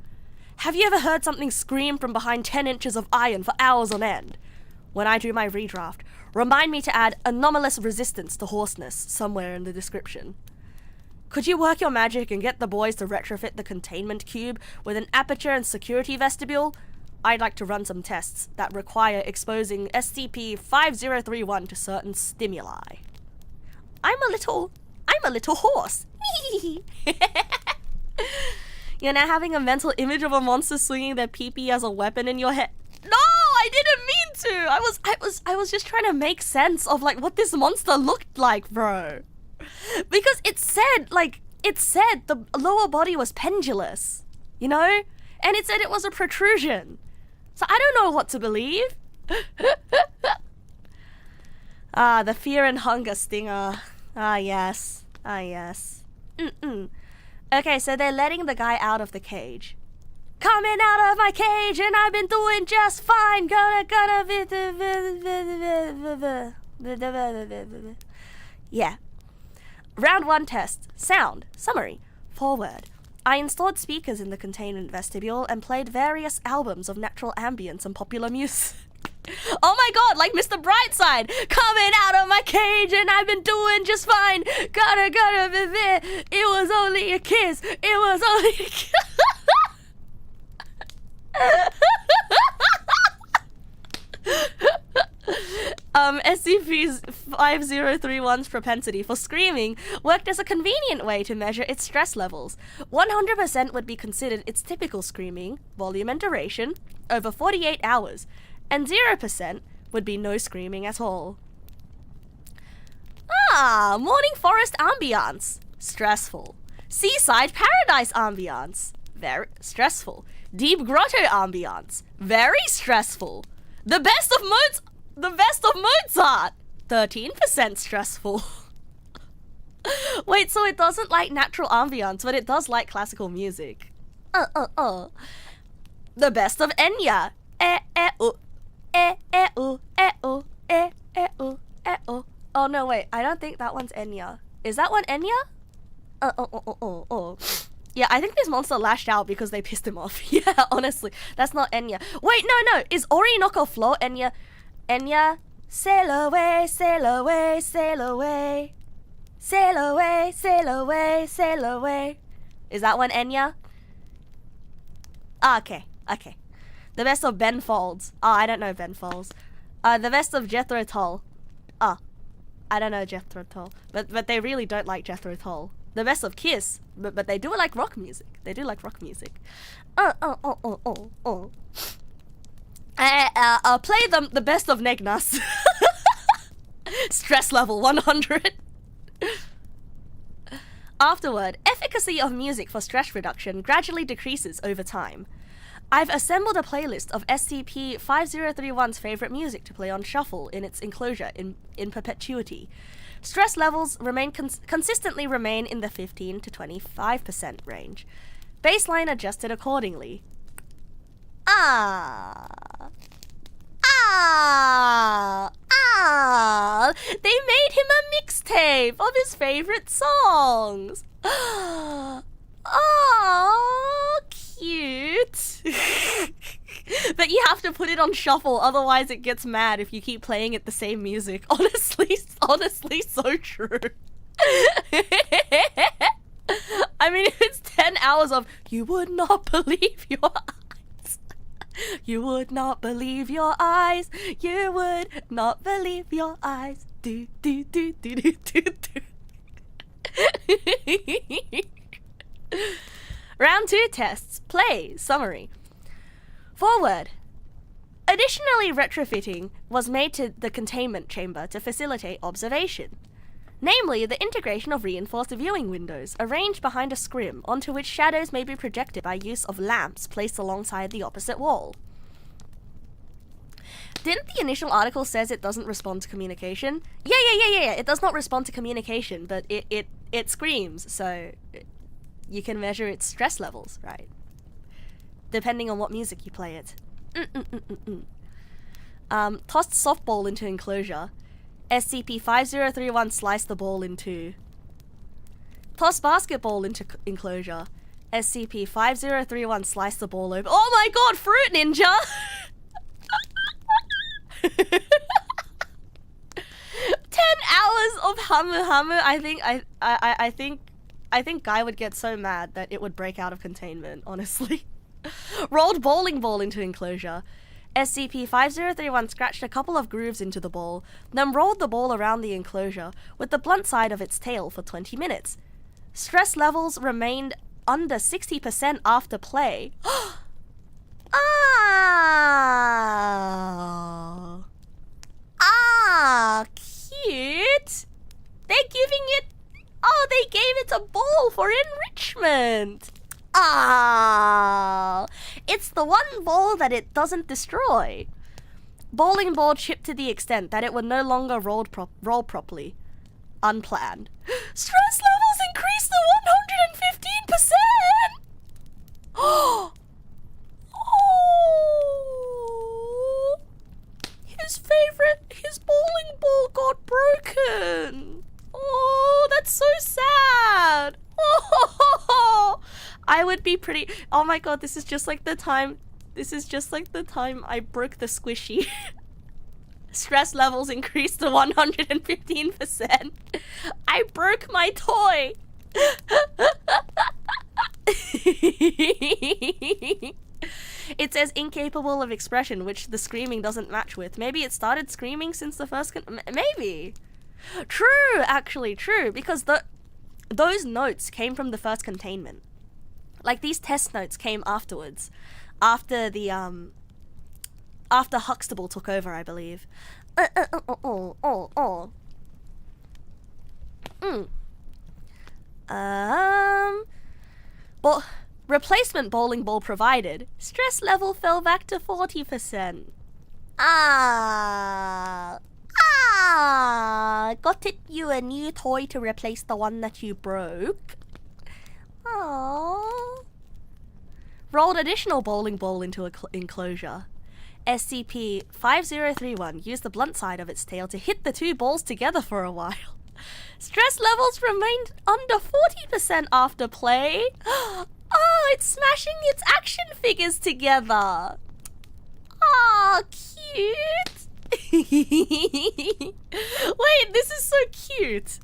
Have you ever heard something scream from behind 10 inches of iron for hours on end? When I do my redraft, remind me to add anomalous resistance to hoarseness somewhere in the description. Could you work your magic and get the boys to retrofit the containment cube with an aperture and security vestibule? I'd like to run some tests that require exposing SCP-5031 to certain stimuli. I'm a little horse. You're now having a mental image of a monster swinging their pee-pee as a weapon in your head. No, I didn't mean to. I was just trying to make sense of like what this monster looked like, bro. Because it said the lower body was pendulous, you know? And it said it was a protrusion. So I don't know what to believe. The fear and hunger stinger. Yes. Okay, so they're letting the guy out of the cage. Coming out of my cage and I've been doing just fine. Yeah. Round 1 test. Sound. Summary. Forward. I installed speakers in the containment vestibule and played various albums of natural ambience and popular music. Oh my god, like Mr. Brightside! Coming out of my cage and I've been doing just fine. Gotta, it was only a kiss. It was only a kiss. SCP-5031's propensity for screaming worked as a convenient way to measure its stress levels. 100% would be considered its typical screaming, volume and duration, over 48 hours, and 0% would be no screaming at all. Morning forest ambiance. Stressful. Seaside paradise ambiance. Very stressful. Deep grotto ambiance. Very stressful. The best of Mozart. 13% stressful. Wait, so it doesn't like natural ambience, but it does like classical music. The best of Enya. Oh no, wait, I don't think that one's Enya. Is that one Enya? Yeah, I think this monster lashed out because they pissed him off. Yeah, honestly, that's not Enya. Wait, no, is Orinoco Floor Enya? Enya, sail away, sail away, sail away. Sail away, sail away, sail away. Is that one Enya? Okay. The best of Ben Folds. I don't know Ben Folds. The best of Jethro Tull. I don't know Jethro Tull. But they really don't like Jethro Tull. The best of Kiss. But they do like rock music. They do like rock music. Play them the best of Neg naS. Stress level 100. Afterward, efficacy of music for stress reduction gradually decreases over time. I've assembled a playlist of SCP-5031's favorite music to play on shuffle in its enclosure in perpetuity. Stress levels consistently remain in the 15 to 25% range. Baseline adjusted accordingly. They made him a mixtape of his favorite songs. Oh, cute. But you have to put it on shuffle, otherwise it gets mad if you keep playing it the same music. Honestly, so true. I mean, if it's 10 hours of you would not believe your eyes. You would not believe your eyes. You would not believe your eyes. Do do do do do do do. Round 2 tests. Play. Summary. Forward. Additionally, retrofitting was made to the containment chamber to facilitate observation. Namely, the integration of reinforced viewing windows arranged behind a scrim onto which shadows may be projected by use of lamps placed alongside the opposite wall. Didn't the initial article says it doesn't respond to communication? Yeah. It does not respond to communication, but it screams, so you can measure its stress levels, right? Depending on what music you play it. Tossed softball into enclosure. SCP-5031 sliced the ball in 2. Toss basketball into enclosure. SCP-5031 sliced the ball over. Oh my god, Fruit Ninja! 10 hours of Hamu. I think Guy would get so mad that it would break out of containment, honestly. Rolled bowling ball into enclosure. SCP-5031 scratched a couple of grooves into the ball, then rolled the ball around the enclosure with the blunt side of its tail for 20 minutes. Stress levels remained under 60% after play. Cute! They gave it a ball for enrichment! It's the one ball that it doesn't destroy. Bowling ball chipped to the extent that it would no longer roll properly. Unplanned. Stress levels increased to 115%! His bowling ball got broken. Oh, that's so sad. Oh, I would be pretty. Oh my god, this is just like the time I broke the squishy. Stress levels increased to 115%. I broke my toy. It says incapable of expression, which the screaming doesn't match with. Maybe it started screaming since the first maybe. True, actually, true, because those notes came from the first containment. Like, these test notes came afterwards. After the, after Huxtable took over, I believe. Well, replacement bowling ball provided. Stress level fell back to 40%. Got it you a new toy to replace the one that you broke. Aww. Rolled additional bowling ball into an enclosure. SCP-5031 used the blunt side of its tail to hit the two balls together for a while. Stress levels remained under 40% after play. Oh, it's smashing its action figures together. Oh, cute. Wait, this is so cute.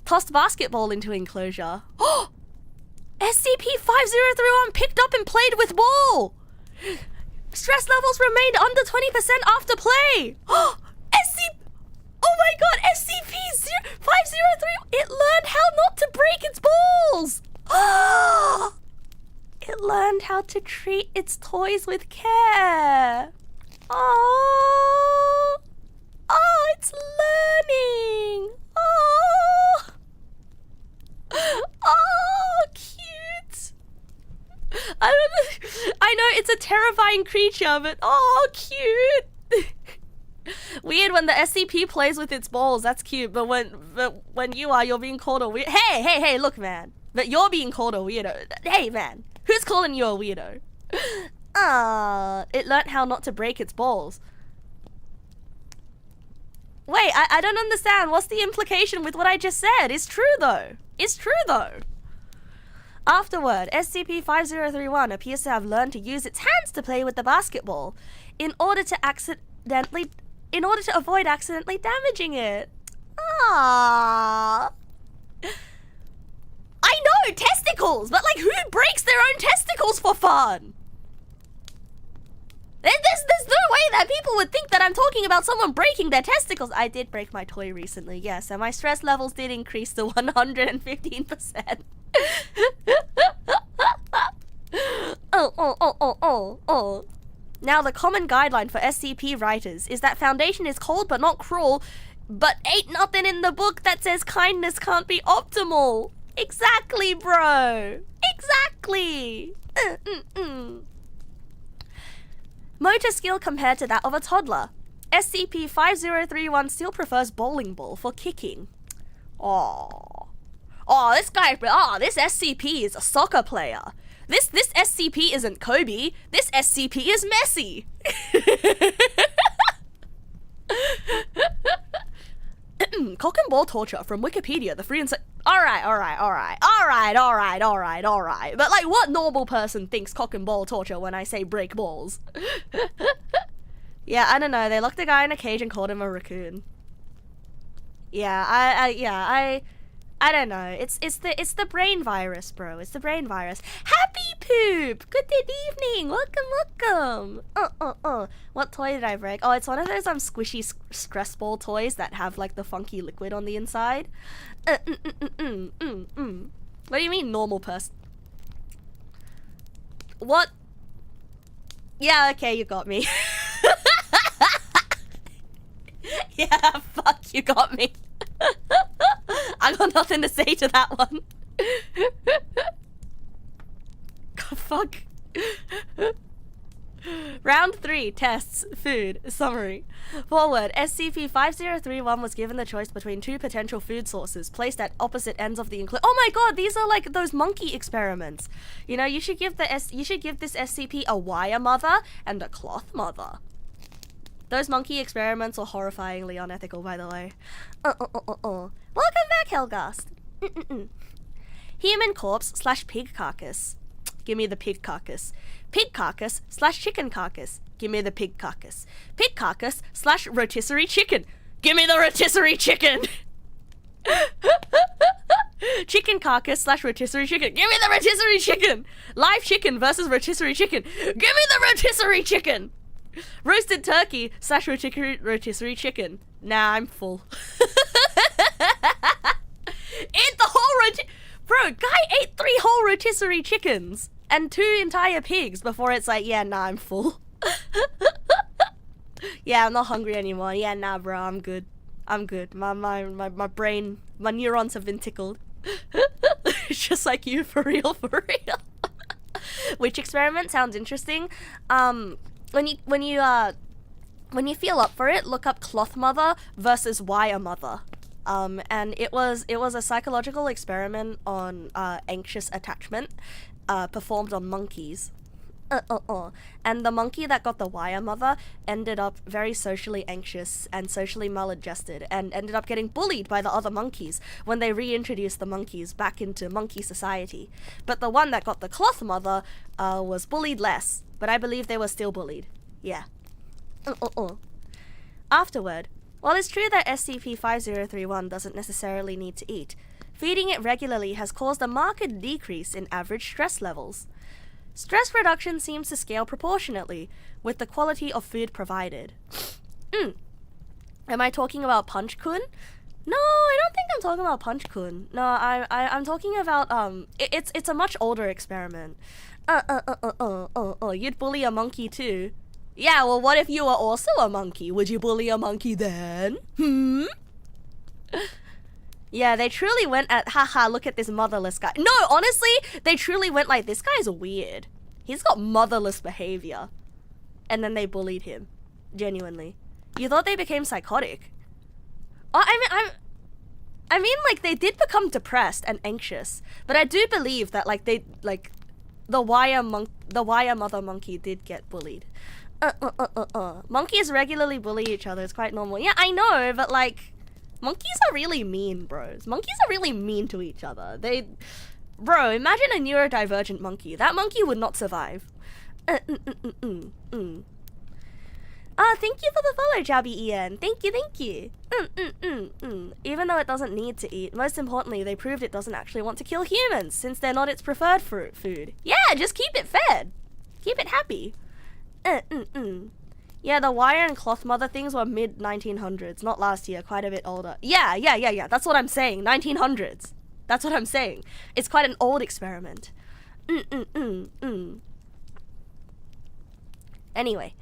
Tossed basketball into enclosure. Oh, SCP-5031 picked up and played with ball. Stress levels remained under 20% after play. Oh my god, SCP-503, it learned how not to break its balls. It learned how to treat its toys with care. Oh, it's learning. Oh, cute. I don't know. I know it's a terrifying creature, but oh, cute. Weird when the SCP plays with its balls. That's cute, but when you're being called a weirdo. Hey, look, man. But you're being called a weirdo. Hey, man. Who's calling you a weirdo? It learnt how not to break its balls. Wait, I don't understand. What's the implication with what I just said? It's true, though. Afterward, SCP-5031 appears to have learned to use its hands to play with the basketball in order to avoid accidentally damaging it. I know, testicles, but like, who breaks their own testicles for fun? There's no way that people would think that I'm talking about someone breaking their testicles. I did break my toy recently, yes, and my stress levels did increase to 115%. Now, the common guideline for SCP writers is that Foundation is cold but not cruel, but ain't nothing in the book that says kindness can't be optimal. Exactly, bro. Exactly. Motor skill compared to that of a toddler. SCP-5031 still prefers bowling ball for kicking. This SCP is a soccer player. This SCP isn't Kobe. This SCP is Messi. Cock and ball torture from Wikipedia, the free and Alright. But like, what normal person thinks cock and ball torture when I say break balls? Yeah, I don't know. They locked a guy in a cage and called him a raccoon. Yeah, I don't know. It's the brain virus, bro. It's the brain virus. Happy poop. Good evening. Welcome. What toy did I break? Oh, it's one of those squishy stress ball toys that have like the funky liquid on the inside. What do you mean, normal person? What? Yeah, okay, you got me. Yeah, fuck, you got me. I got nothing to say to that one. God, fuck. Round 3, tests, food, summary. Forward, SCP-5031 was given the choice between 2 potential food sources placed at opposite ends of the Oh my god, these are like those monkey experiments. You know, you should give this SCP a wire mother and a cloth mother. Those monkey experiments are horrifyingly unethical, by the way. Welcome back, Helgast. Human corpse / pig carcass. Give me the pig carcass. Pig carcass / chicken carcass. Give me the pig carcass. Pig carcass / rotisserie chicken. Give me the rotisserie chicken. Chicken carcass / rotisserie chicken. Give me the rotisserie chicken. Live chicken versus rotisserie chicken. Give me the rotisserie chicken. Roasted turkey / rotisserie chicken. Nah, I'm full. Ate the whole Bro, guy ate 3 whole rotisserie chickens and 2 entire pigs before it's like, yeah, nah, I'm full. Yeah, I'm not hungry anymore. Yeah, nah, bro, I'm good. I'm good. My brain, my neurons have been tickled. It's just like you, for real, for real. Which experiment sounds interesting? When you feel up for it, look up cloth mother versus wire mother. And it was a psychological experiment on anxious attachment, performed on monkeys. And the monkey that got the wire mother ended up very socially anxious and socially maladjusted and ended up getting bullied by the other monkeys when they reintroduced the monkeys back into monkey society. But the one that got the cloth mother was bullied less, but I believe they were still bullied. Yeah. Afterward, while it's true that SCP-5031 doesn't necessarily need to eat, feeding it regularly has caused a marked decrease in average stress levels. Stress reduction seems to scale proportionately with the quality of food provided. Am I talking about Punch-kun? No, I don't think I'm talking about Punch-kun. No, I'm talking about it's a much older experiment. You'd bully a monkey too. Yeah, well, what if you were also a monkey? Would you bully a monkey then? Yeah, they truly went at, haha, look at this motherless guy. No, honestly, they truly went like, this guy's weird. He's got motherless behavior. And then they bullied him. Genuinely. You thought they became psychotic. Oh, I mean, like, they did become depressed and anxious. But I do believe that, like, the wire mother monkey did get bullied. Monkeys regularly bully each other. It's quite normal. Yeah, I know, but, like, monkeys are really mean, bros. Monkeys are really mean to each other. Bro, imagine a neurodivergent monkey. That monkey would not survive. Thank you for the follow, Jabby Ian. Thank you. Even though it doesn't need to eat, most importantly, they proved it doesn't actually want to kill humans, since they're not its preferred food. Yeah, just keep it fed. Keep it happy. Yeah, the wire and cloth mother things were mid-1900s, not last year, quite a bit older. Yeah, that's what I'm saying, 1900s. That's what I'm saying. It's quite an old experiment. Anyway,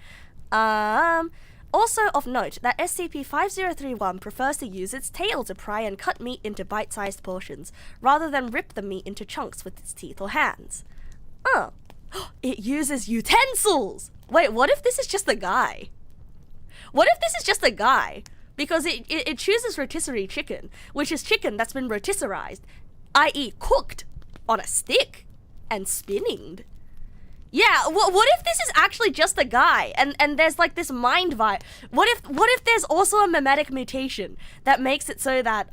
also of note that SCP-5031 prefers to use its tail to pry and cut meat into bite-sized portions, rather than rip the meat into chunks with its teeth or hands. Oh, it uses utensils! Wait, what if this is just a guy? What if this is just a guy? Because it chooses rotisserie chicken, which is chicken that's been rotisserized, i.e. cooked on a stick and spinning. Yeah, what if this is actually just a guy and there's like this mind vibe? What if there's also a mimetic mutation that makes it so that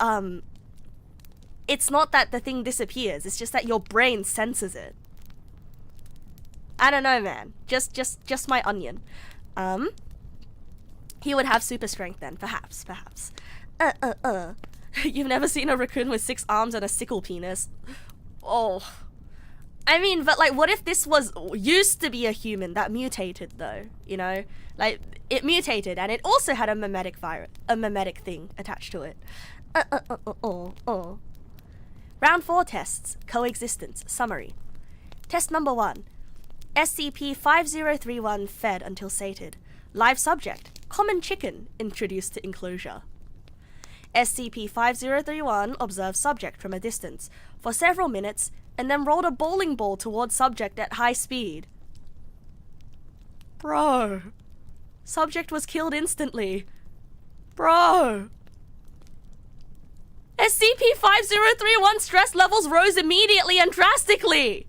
it's not that the thing disappears, it's just that your brain senses it. I don't know, man. Just my onion. He would have super strength then, perhaps. You've never seen a raccoon with 6 arms and a sickle penis. Oh. I mean, but like, what if this used to be a human that mutated though, you know? Like, it mutated and it also had a mimetic thing attached to it. Round 4 tests. Coexistence. Summary. Test number 1. SCP-5031 fed until sated. Live subject. Common chicken introduced to enclosure. SCP-5031 observed subject from a distance for several minutes and then rolled a bowling ball towards subject at high speed. Bro. Subject was killed instantly. Bro. SCP-5031 stress levels rose immediately and drastically.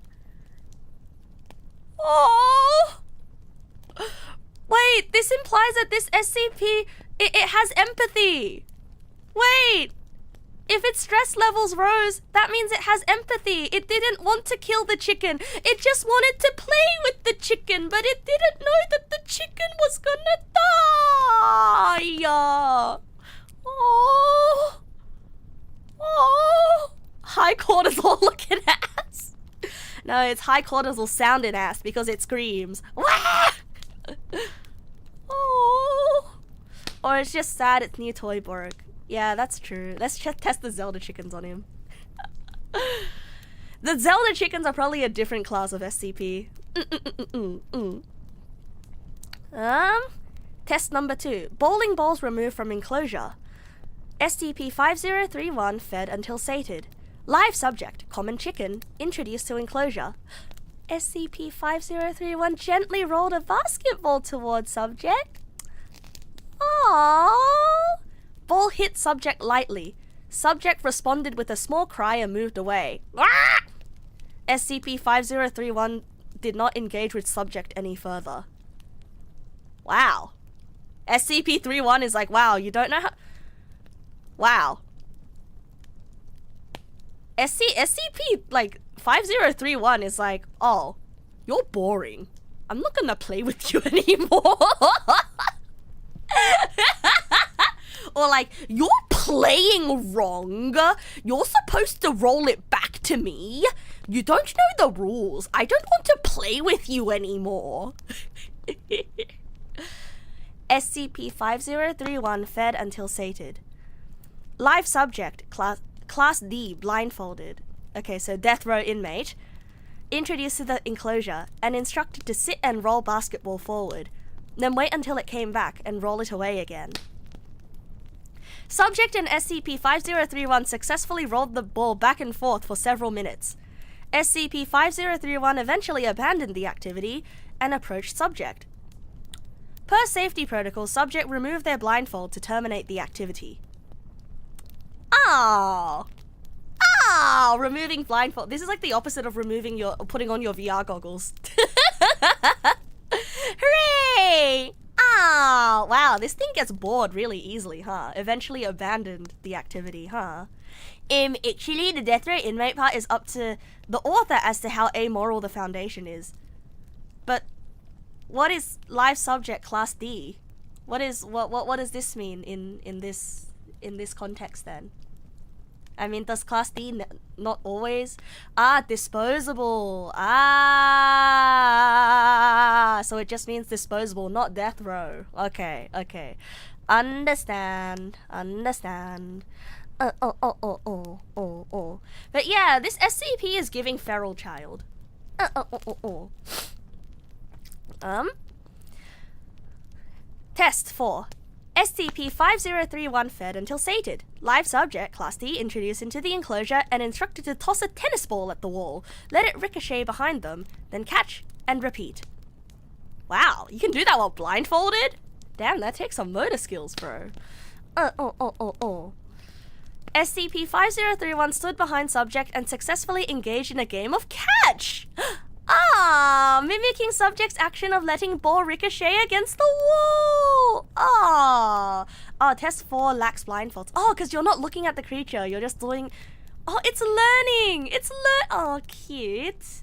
Oh. Wait, this implies that this SCP, it has empathy. Wait, if its stress levels rose, that means it has empathy. It didn't want to kill the chicken. It just wanted to play with the chicken, but it didn't know that the chicken was gonna die. Oh. High high cortisol looking ass. No, it's high cortisol sounding ass because it screams. Wah! Oh. Or it's just sad it's new toy broke. Yeah, that's true. Let's just test the Zelda chickens on him. The Zelda chickens are probably a different class of SCP. Test number 2. Bowling balls removed from enclosure. SCP-5031 fed until sated. Live subject, common chicken, introduced to enclosure. SCP-5031 gently rolled a basketball towards subject. Aww. Ball hit subject lightly. Subject responded with a small cry and moved away. SCP-5031 did not engage with subject any further. Wow. SCP-31 is like, wow, you don't know how... Wow. SCP, like, 5031 is like, oh, you're boring. I'm not gonna play with you anymore. Or like, you're playing wrong. You're supposed to roll it back to me. You don't know the rules. I don't want to play with you anymore. SCP-5031 fed until sated. Live subject, Class D, blindfolded. Okay, so death row inmate. Introduced to the enclosure and instructed to sit and roll basketball forward. Then wait until it came back and roll it away again. Subject and SCP-5031 successfully rolled the ball back and forth for several minutes. SCP-5031 eventually abandoned the activity and approached subject. Per safety protocol, subject removed their blindfold to terminate the activity. Oh, removing blindfold. This is like the opposite of putting on your VR goggles. Hooray! Oh, wow, this thing gets bored really easily, huh? Eventually abandoned the activity, huh? Actually, the death row inmate part is up to the author as to how amoral the Foundation is. But what is live subject Class D? What does this mean in this context then? I mean, does Class D not always? Disposable. So it just means disposable, not death row. Okay. Understand. But yeah, this SCP is giving feral child. Test 4. SCP-5031 fed until sated. Live subject, Class D, introduced into the enclosure and instructed to toss a tennis ball at the wall. Let it ricochet behind them, then catch and repeat. Wow, you can do that while blindfolded? Damn, that takes some motor skills, bro. SCP-5031 stood behind subject and successfully engaged in a game of catch! Mimicking subject's action of letting ball ricochet against the wall! Test 4 lacks blindfolds. Because you're not looking at the creature, you're just doing... it's learning! Oh, cute.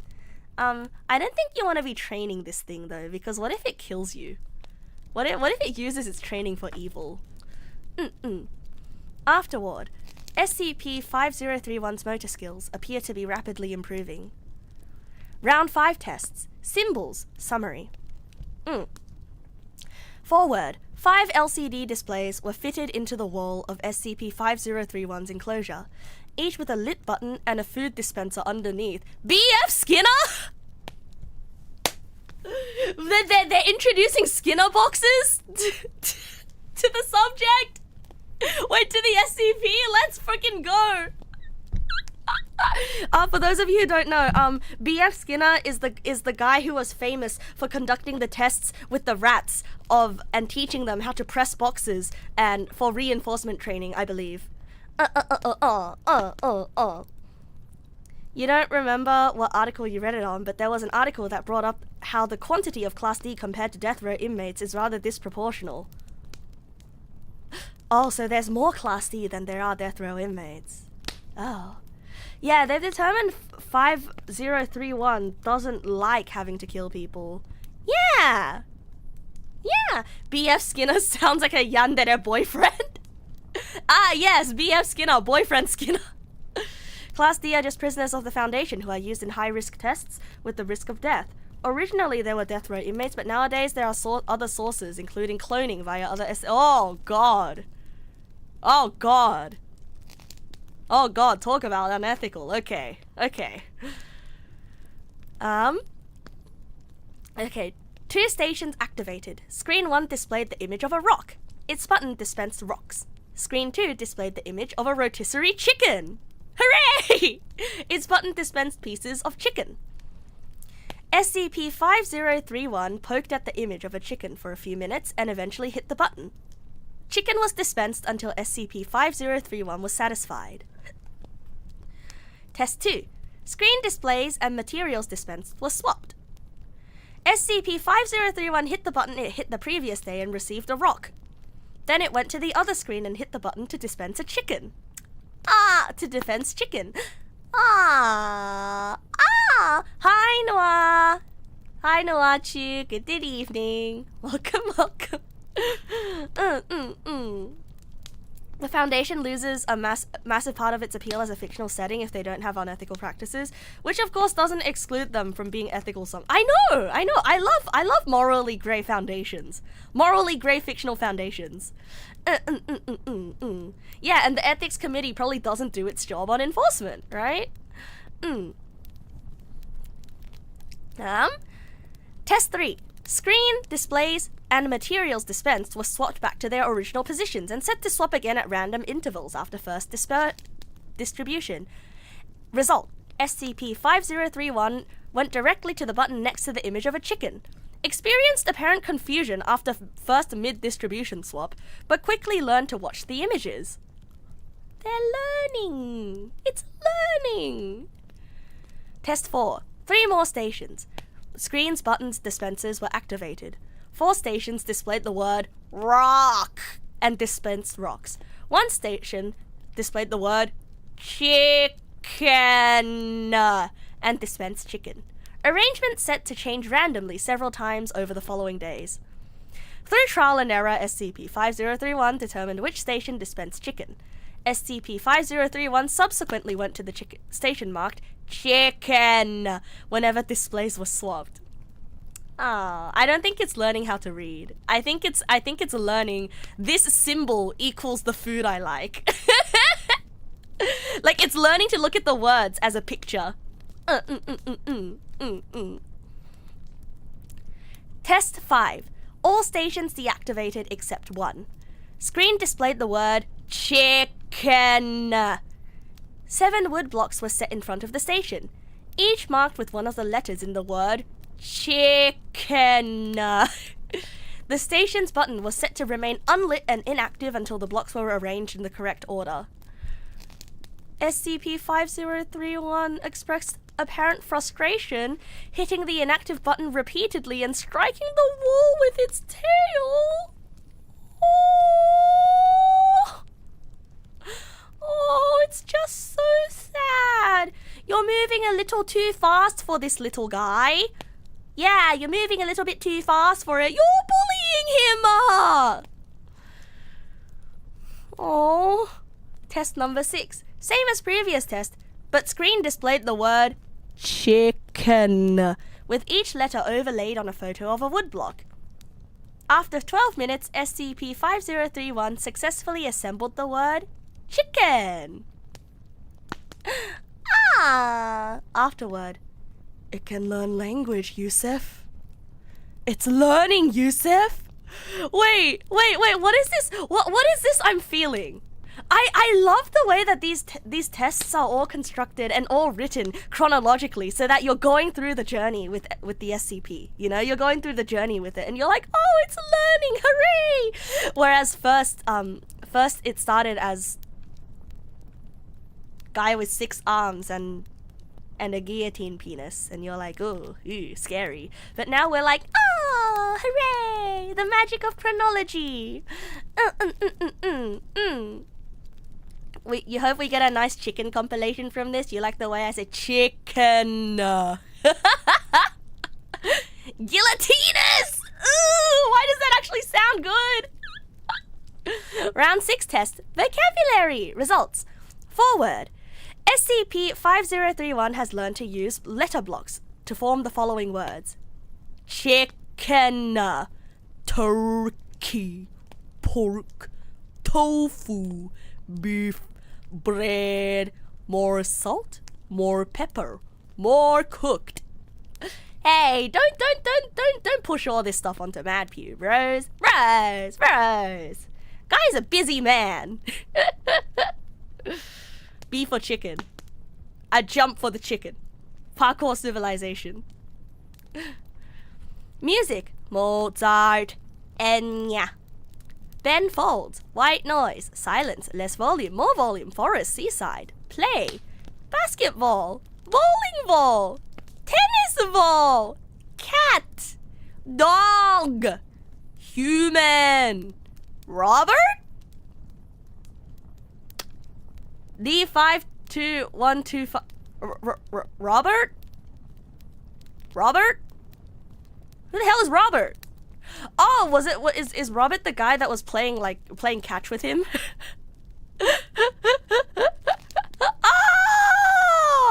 I don't think you want to be training this thing, though, because what if it kills you? What if it uses its training for evil? Afterward, SCP-5031's motor skills appear to be rapidly improving. Round 5 tests. Symbols. Summary. Forward. 5 LCD displays were fitted into the wall of SCP-5031's enclosure, each with a lit button and a food dispenser underneath. BF Skinner?! They're introducing Skinner boxes to the subject? Wait, to the SCP? Let's freaking go! For those of you who don't know, BF Skinner is the guy who was famous for conducting the tests with the rats and teaching them how to press boxes and for reinforcement training, I believe. You don't remember what article you read it on, but there was an article that brought up how the quantity of Class D compared to death row inmates is rather disproportional. So there's more Class D than there are death row inmates. Yeah, they've determined 5031 doesn't like having to kill people. Yeah! BF Skinner sounds like a yandere boyfriend. Yes, BF Skinner, boyfriend Skinner. Class D are just prisoners of the Foundation who are used in high-risk tests with the risk of death. Originally, they were death row inmates, but nowadays there are other sources, including cloning via other Oh, God. Oh, God. Oh, God, talk about unethical. Okay. Okay. Okay. 2 stations activated. Screen 1 displayed the image of a rock. Its button dispensed rocks. Screen 2 displayed the image of a rotisserie chicken. Hooray! Its button dispensed pieces of chicken. SCP-5031 poked at the image of a chicken for a few minutes and eventually hit the button. Chicken was dispensed until SCP-5031 was satisfied. Test 2. Screen displays and materials dispensed were swapped. SCP-5031 hit the button it hit the previous day and received a rock. Then it went to the other screen and hit the button to dispense a chicken. To dispense chicken. Hi, Noah. Hi, Noachu. Good evening. Welcome. The Foundation loses a massive part of its appeal as a fictional setting if they don't have unethical practices, which of course doesn't exclude them from being ethical. I know. I love morally grey foundations. Morally grey fictional foundations. Yeah, and the ethics committee probably doesn't do its job on enforcement, right? Test 3. Screen, displays, and materials dispensed were swapped back to their original positions and set to swap again at random intervals after first distribution. Result: SCP-5031 went directly to the button next to the image of a chicken. Experienced apparent confusion after first mid-distribution swap, but quickly learned to watch the images. They're learning! It's learning! Test 4. 3 more stations. Screens, buttons, dispensers were activated. 4 stations displayed the word rock and dispensed rocks. 1 station displayed the word chicken and dispensed chicken. Arrangement set to change randomly several times over the following days. Through trial and error, SCP-5031 determined which station dispensed chicken. SCP-5031 subsequently went to the station marked chicken whenever displays were swapped. I don't think it's learning how to read. I think it's learning this symbol equals the food I like. Like it's learning to look at the words as a picture. Test 5. All stations deactivated except 1. Screen displayed the word chicken. 7 wood blocks were set in front of the station, each marked with one of the letters in the word chicken. The station's button was set to remain unlit and inactive until the blocks were arranged in the correct order. SCP-5031 expressed apparent frustration, hitting the inactive button repeatedly and striking the wall with its tail. Oh, it's just so sad. You're moving a little too fast for this little guy. Yeah, you're moving a little bit too fast for it. You're bullying him. Oh. Test number 6. Same as previous test, but screen displayed the word chicken, with each letter overlaid on a photo of a woodblock. After 12 minutes, SCP-5031 successfully assembled the word chicken. Afterward, it can learn language, Yusef. It's learning, Yusef. Wait, what is this? What is this I'm feeling? I love the way that these tests are all constructed and all written chronologically so that you're going through the journey with the SCP. You know, you're going through the journey with it and you're like, oh, it's learning, hooray! Whereas first it started as guy with 6 arms and a guillotine penis, and you're like, oh, ew, scary. But now we're like, oh, hooray! The magic of chronology. You hope we get a nice chicken compilation from this. You like the way I say chicken? Guillotinus! Ooh, why does that actually sound good? Round 6 test. Vocabulary. Results. Forward. SCP-5031 has learned to use letter blocks to form the following words. Chicken, turkey, pork, tofu, beef, bread, more salt, more pepper, more cooked. Hey, don't push all this stuff onto MadPew, bros. Bros. Guy's a busy man. Beef or chicken? I jump for the chicken. Parkour civilization. Music. Mozart. Enya. Ben Folds. White noise. Silence. Less volume. More volume. Forest. Seaside. Play. Basketball. Bowling ball. Tennis ball. Cat. Dog. Human. Robert? D52125. Robert? Robert? Who the hell is Robert? Oh, is Robert the guy that was playing catch with him?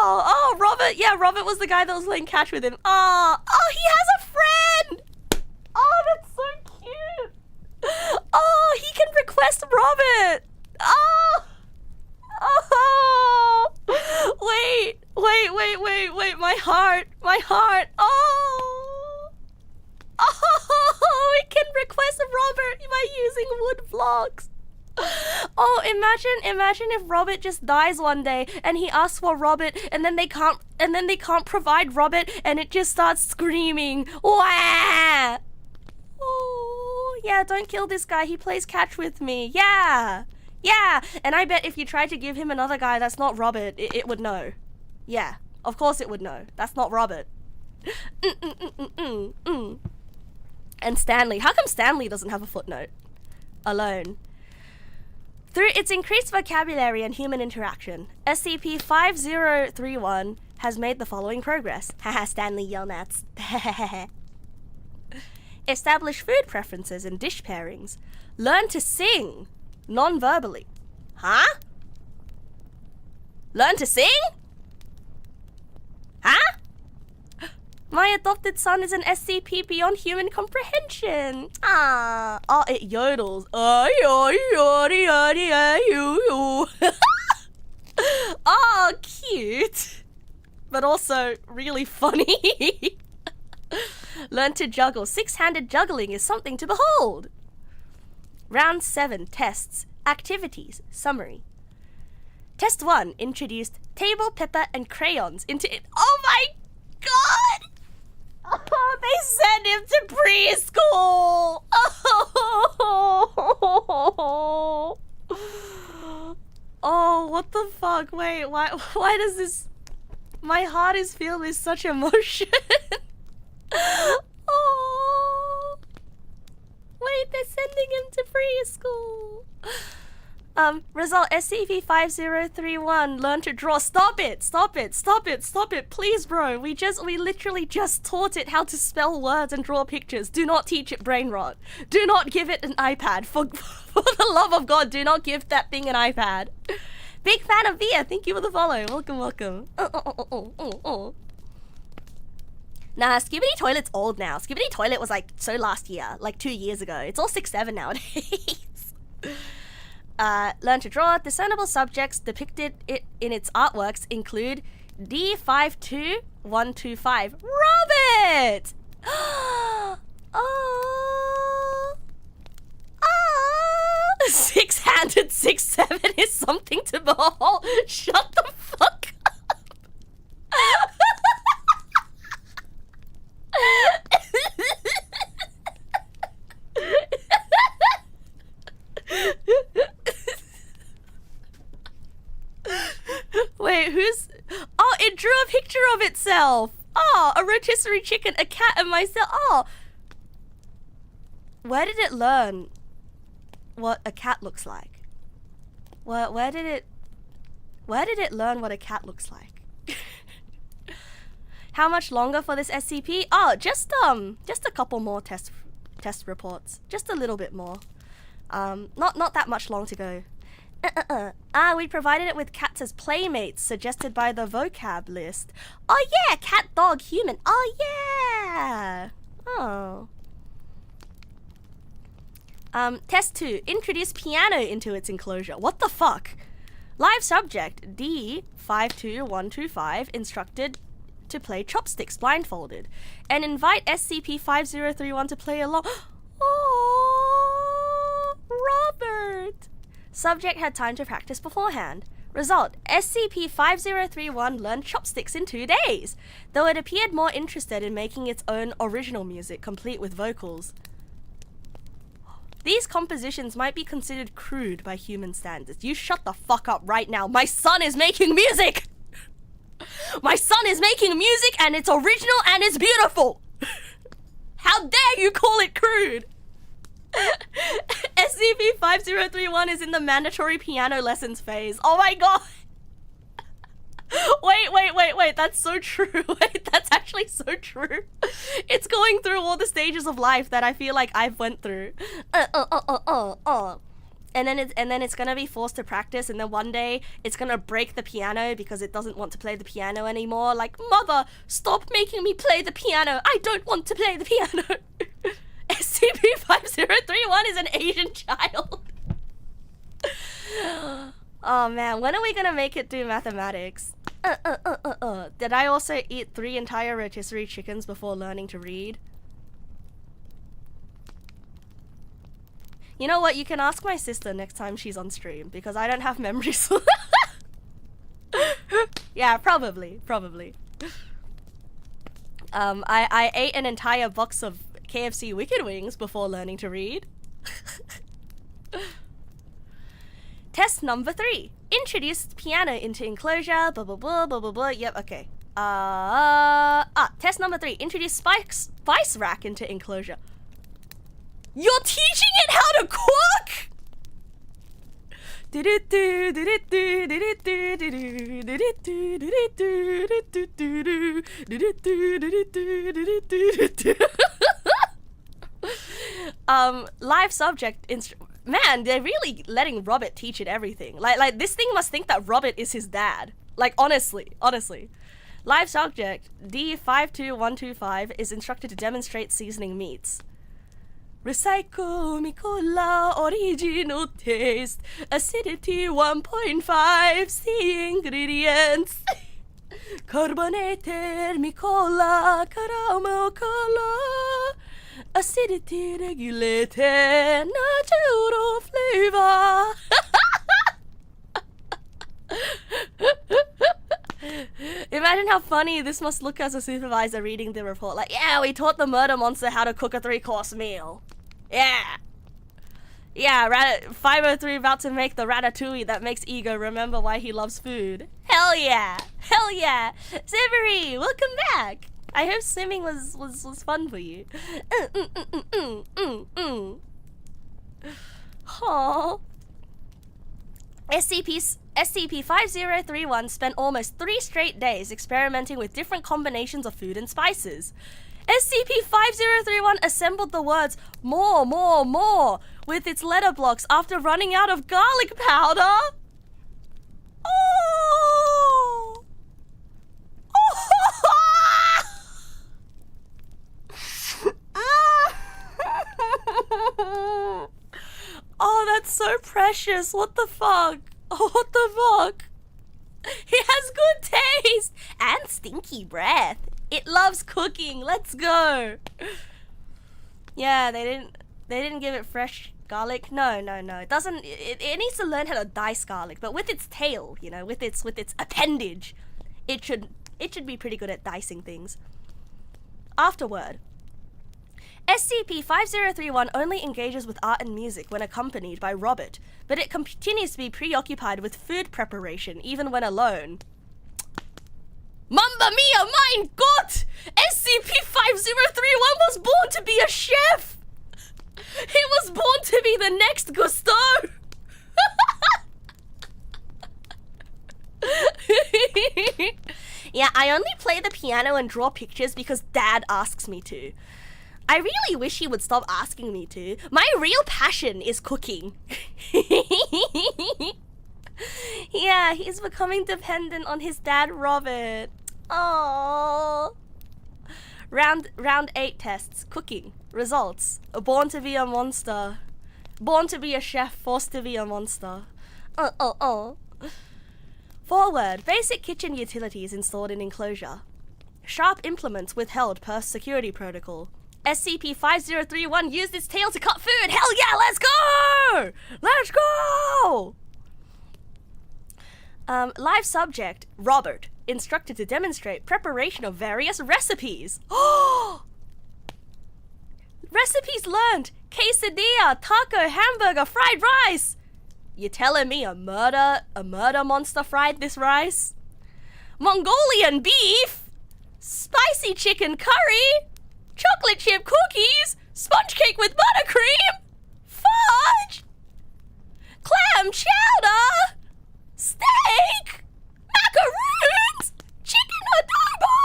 Oh, Robert. Yeah, Robert was the guy that was playing catch with him. Oh, he has a friend. Oh, that's so cute. Oh, he can request Robert. Oh. Wait. My heart. Oh, we can request Robert by using wood blocks. Oh, imagine if Robert just dies one day and he asks for Robert and then they can't provide Robert and it just starts screaming. Wah! Oh, yeah, don't kill this guy. He plays catch with me. Yeah, and I bet if you tried to give him another guy that's not Robert, it would know. Yeah, of course it would know. That's not Robert. And Stanley. How come Stanley doesn't have a footnote? Alone. Through its increased vocabulary and human interaction, SCP-5031 has made the following progress. Haha, Stanley Yelnats. Establish food preferences and dish pairings. Learn to sing non-verbally. Huh? Learn to sing? Huh? My adopted son is an SCP beyond human comprehension. Ah, oh, it yodels. Oh, cute. But also really funny. Learn to juggle. Six-handed juggling is something to behold. Round 7, tests, activities, summary. Test 1 introduced table, pepper, and crayons into it. Oh my god! Oh, they sent him to preschool! Oh, what the fuck? Wait, why does this... My heart is filled with such emotion. Oh. Wait, they're sending him to preschool. Result SCP-5031. Learn to draw. Stop it! Please, bro. We literally just taught it how to spell words and draw pictures. Do not teach it brain rot. Do not give it an iPad. For the love of God, do not give that thing an iPad. Big fan of Via. Thank you for the follow. Welcome. Nah, Skibidi Toilet's old now. Skibidi Toilet was like so last year, like 2 years ago. It's all 6'7" nowadays. Learn to draw. Discernible subjects depicted in its artworks include D52125. Robert! Oh. 6-handed 6'7" is something to behold. Shut the fuck up. Wait, who's... Oh, it drew a picture of itself. Oh, a rotisserie chicken, a cat, and myself. Oh. Where did it learn what a cat looks like? Where did it learn what a cat looks like? How much longer for this SCP? Oh, just a couple more test reports. Just a little bit more. Not that much long to go. We provided it with cats as playmates, suggested by the vocab list. Oh yeah, cat, dog, human. Oh yeah. Oh. Test 2. Introduce piano into its enclosure. What the fuck? Live subject D52125 instructed to play chopsticks blindfolded and invite SCP-5031 to play along. Oh, Robert! Subject had time to practice beforehand. Result, SCP-5031 learned chopsticks in 2 days, though it appeared more interested in making its own original music, complete with vocals. These compositions might be considered crude by human standards. You shut the fuck up right now. My son is making music! My son is making music and it's original and it's beautiful! How dare you call it crude? SCP-5031 is in the mandatory piano lessons phase. Oh my god! Wait, that's so true. Wait, that's actually so true. It's going through all the stages of life that I feel like I've went through. And then it's gonna be forced to practice, and then one day it's gonna break the piano because it doesn't want to play the piano anymore. Like, mother, stop making me play the piano. I don't want to play the piano. SCP-5031 is an Asian child. Oh man, when are we gonna make it do mathematics? Did I also eat 3 entire rotisserie chickens before learning to read? You know what, you can ask my sister next time she's on stream, because I don't have memories. Yeah, probably. I ate an entire box of KFC Wicked Wings before learning to read. Test number 3. Introduce piano into enclosure, blah blah blah blah blah blah. Yep, okay. Test number 3. Introduce spice rack into enclosure. You're teaching it how to cook? Live subject man, they're really letting Robert teach it everything. Like this thing must think that Robert is his dad. Like, honestly. Live subject D52125 is instructed to demonstrate seasoning meats. Recycle mi cola original taste, acidity 1.5, see ingredients. Carbonated mi cola, caramel color, acidity regulated, natural flavor. Imagine how funny this must look as a supervisor reading the report. Like, yeah, we taught the murder monster how to cook a 3-course meal. Yeah. 503 about to make the ratatouille that makes Ego remember why he loves food. Hell yeah. Siveri, welcome back. I hope swimming was fun for you. Aww. SCP-5031 spent almost 3 straight days experimenting with different combinations of food and spices. SCP-5031 assembled the words more, more, more with its letter blocks after running out of garlic powder. Oh! Oh, that's so precious. What the fuck? What the fuck? He has good taste and stinky breath. It loves cooking. Let's go. Yeah, they didn't give it fresh garlic. No. It doesn't. It needs to learn how to dice garlic, but with its tail, you know, with its appendage, it should be pretty good at dicing things. Afterword. SCP-5031 only engages with art and music when accompanied by Robert, but it continues to be preoccupied with food preparation even when alone. Mamma mia, mein Gott! SCP-5031 was born to be a chef! He was born to be the next Gusteau! Yeah, I only play the piano and draw pictures because Dad asks me to. I really wish he would stop asking me to. My real passion is cooking. Yeah, he's becoming dependent on his dad, Robert. Oh. Round 8 tests. Cooking. Results. Born to be a monster. Born to be a chef, forced to be a monster. Forward. Basic kitchen utilities installed in enclosure. Sharp implements withheld per security protocol. SCP-5031 used its tail to cut food. Hell yeah, let's go! Let's go! Live subject, Robert, instructed to demonstrate preparation of various recipes. Recipes learned. Quesadilla, taco, hamburger, fried rice. You telling me a murder monster fried this rice? Mongolian beef, spicy chicken curry, chocolate chip cookies, sponge cake with buttercream, fudge, clam chowder, steak, macaroons, chicken adobo,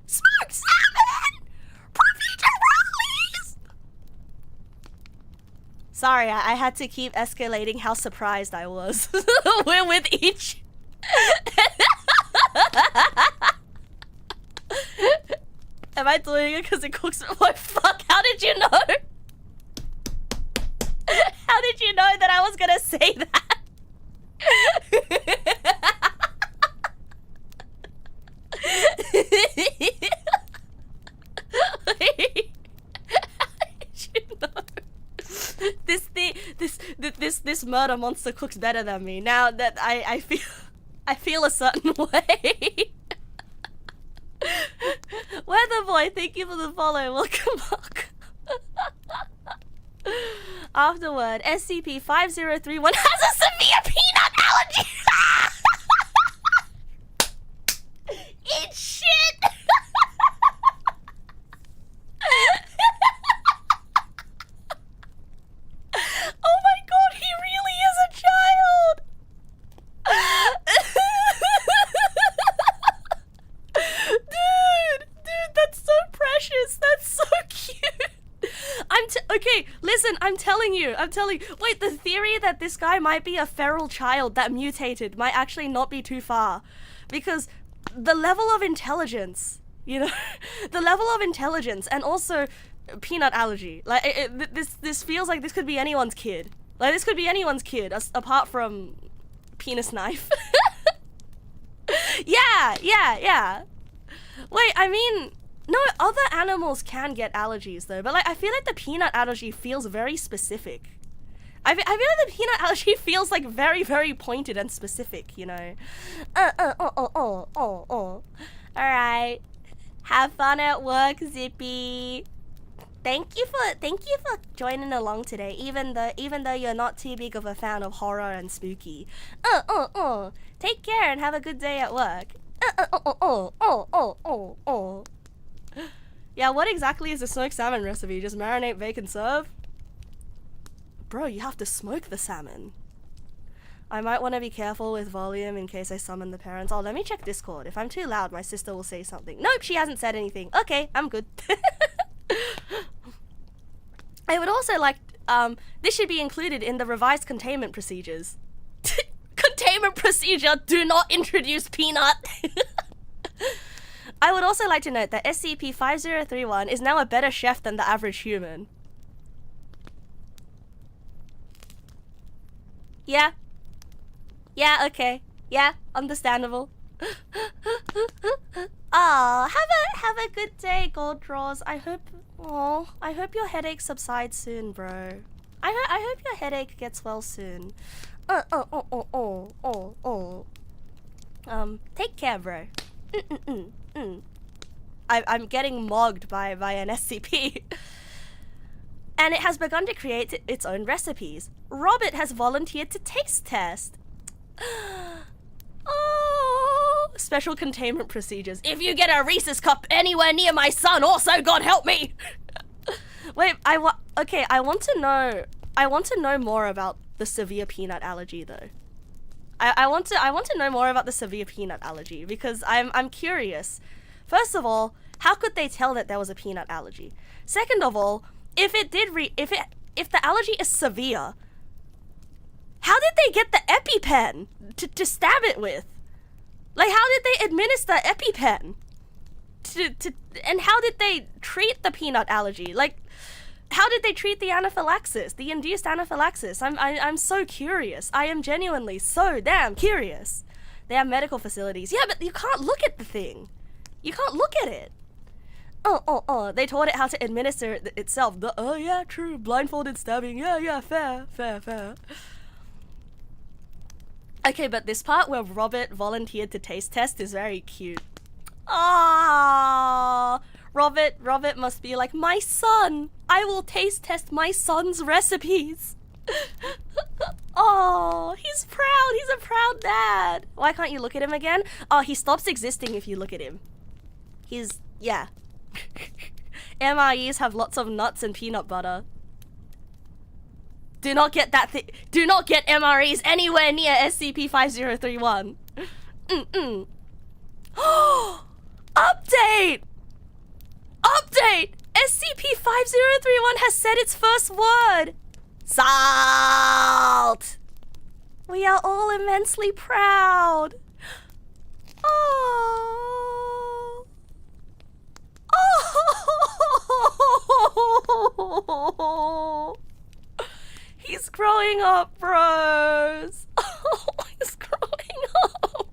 smoked salmon, profiteroles. Sorry, I had to keep escalating how surprised I was with each. Am I doing it because it cooks? What fuck? How did you know? How did you know that I was gonna say that? Wait, how did you know? This murder monster cooks better than me. Now that I feel a certain way. Weather boy, thank you for the follow. Welcome back. Afterward, SCP-5031 has a severe peanut allergy. Eat shit. Oh my god, he really is a child. Dude, that's so precious. That's so cute. Okay, listen, I'm telling you. Wait, the theory that this guy might be a feral child that mutated might actually not be too far. Because the level of intelligence, you know, the level of intelligence and also peanut allergy. Like, this feels like this could be anyone's kid. Like, this could be anyone's kid, apart from penis knife. Yeah. Wait, I mean, no, other animals can get allergies though, but like, I feel like the peanut allergy feels very specific. I feel like the peanut allergy feels like very, very pointed and specific, you know? Alright. Have fun at work, Zippy. Thank you for joining along today, even though you're not too big of a fan of horror and spooky. Take care and have a good day at work. Yeah, what exactly is the smoked salmon recipe? Just marinate, bake, and serve? Bro, you have to smoke the salmon. I might want to be careful with volume in case I summon the parents. Oh, let me check Discord. If I'm too loud, my sister will say something. Nope, she hasn't said anything. Okay, I'm good. I would also like, this should be included in the revised containment procedures. Containment procedure, do not introduce peanut. I would also like to note that SCP-5031 is now a better chef than the average human. Yeah. Yeah, okay. Yeah, understandable. Ah, have a good day, Gold Draws. I hope your headache subsides soon, bro. I hope your headache gets well soon. Take care, bro. I'm getting mogged by an SCP. And it has begun to create its own recipes. Robert has volunteered to taste test. Oh, special containment procedures. If you get a Reese's cup anywhere near my son, also God help me. Wait, I want to know more about the severe peanut allergy though. I want to know more about the severe peanut allergy because I'm curious. First of all, how could they tell that there was a peanut allergy? Second of all, if the allergy is severe, how did they get the EpiPen to stab it with? Like, how did they administer EpiPen? And how did they treat the peanut allergy? Like, how did they treat the anaphylaxis, the induced anaphylaxis? I'm so curious. I am genuinely so damn curious. They have medical facilities. Yeah, but you can't look at the thing. You can't look at it. They taught it how to administer it itself. Oh yeah, true. Blindfolded stabbing. Yeah, fair. Okay, but this part where Robert volunteered to taste test is very cute. Ah, Robert must be like, my son. I will taste test my son's recipes. Oh, he's proud. He's a proud dad. Why can't you look at him again? Oh, he stops existing if you look at him. Yeah. MREs have lots of nuts and peanut butter. Do not get do not get MREs anywhere near SCP-5031. Update! SCP-5031 has said its first word. Salt! We are all immensely proud. Oh. Oh. He's growing up, bros. Oh, he's growing up.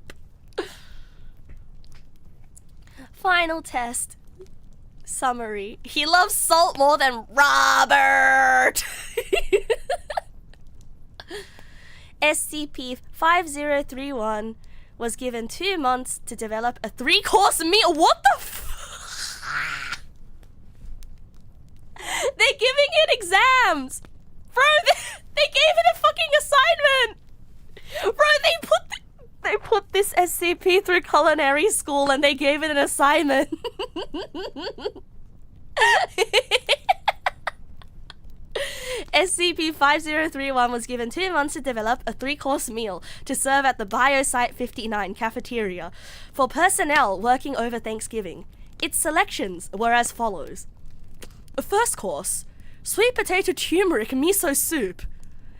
Final test. Summary. He loves salt more than Robert. SCP-5031 was given 2 months to develop a 3-course meal. What the f- They're giving it exams. Bro, they gave it a fucking assignment. Bro, they put this SCP through culinary school and they gave it an assignment. SCP-5031 was given 2 months to develop a 3-course meal to serve at the Biosite 59 cafeteria for personnel working over Thanksgiving. Its selections were as follows. First course, sweet potato turmeric miso soup.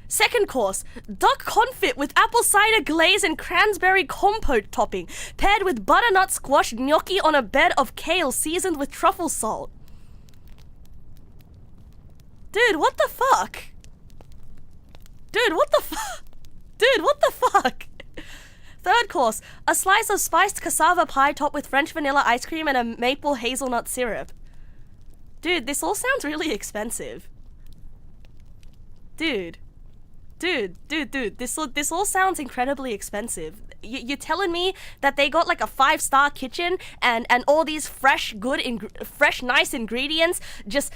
Second course, duck confit with apple cider glaze and cranberry compote topping, paired with butternut squash gnocchi on a bed of kale seasoned with truffle salt. Dude, what the fuck? Dude, what the fuck? Dude, what the fuck? Third course, a slice of spiced cassava pie topped with French vanilla ice cream and a maple hazelnut syrup. Dude, this all sounds really expensive. Dude, this all sounds incredibly expensive. You're telling me that they got like a 5-star kitchen and all these fresh, nice ingredients just...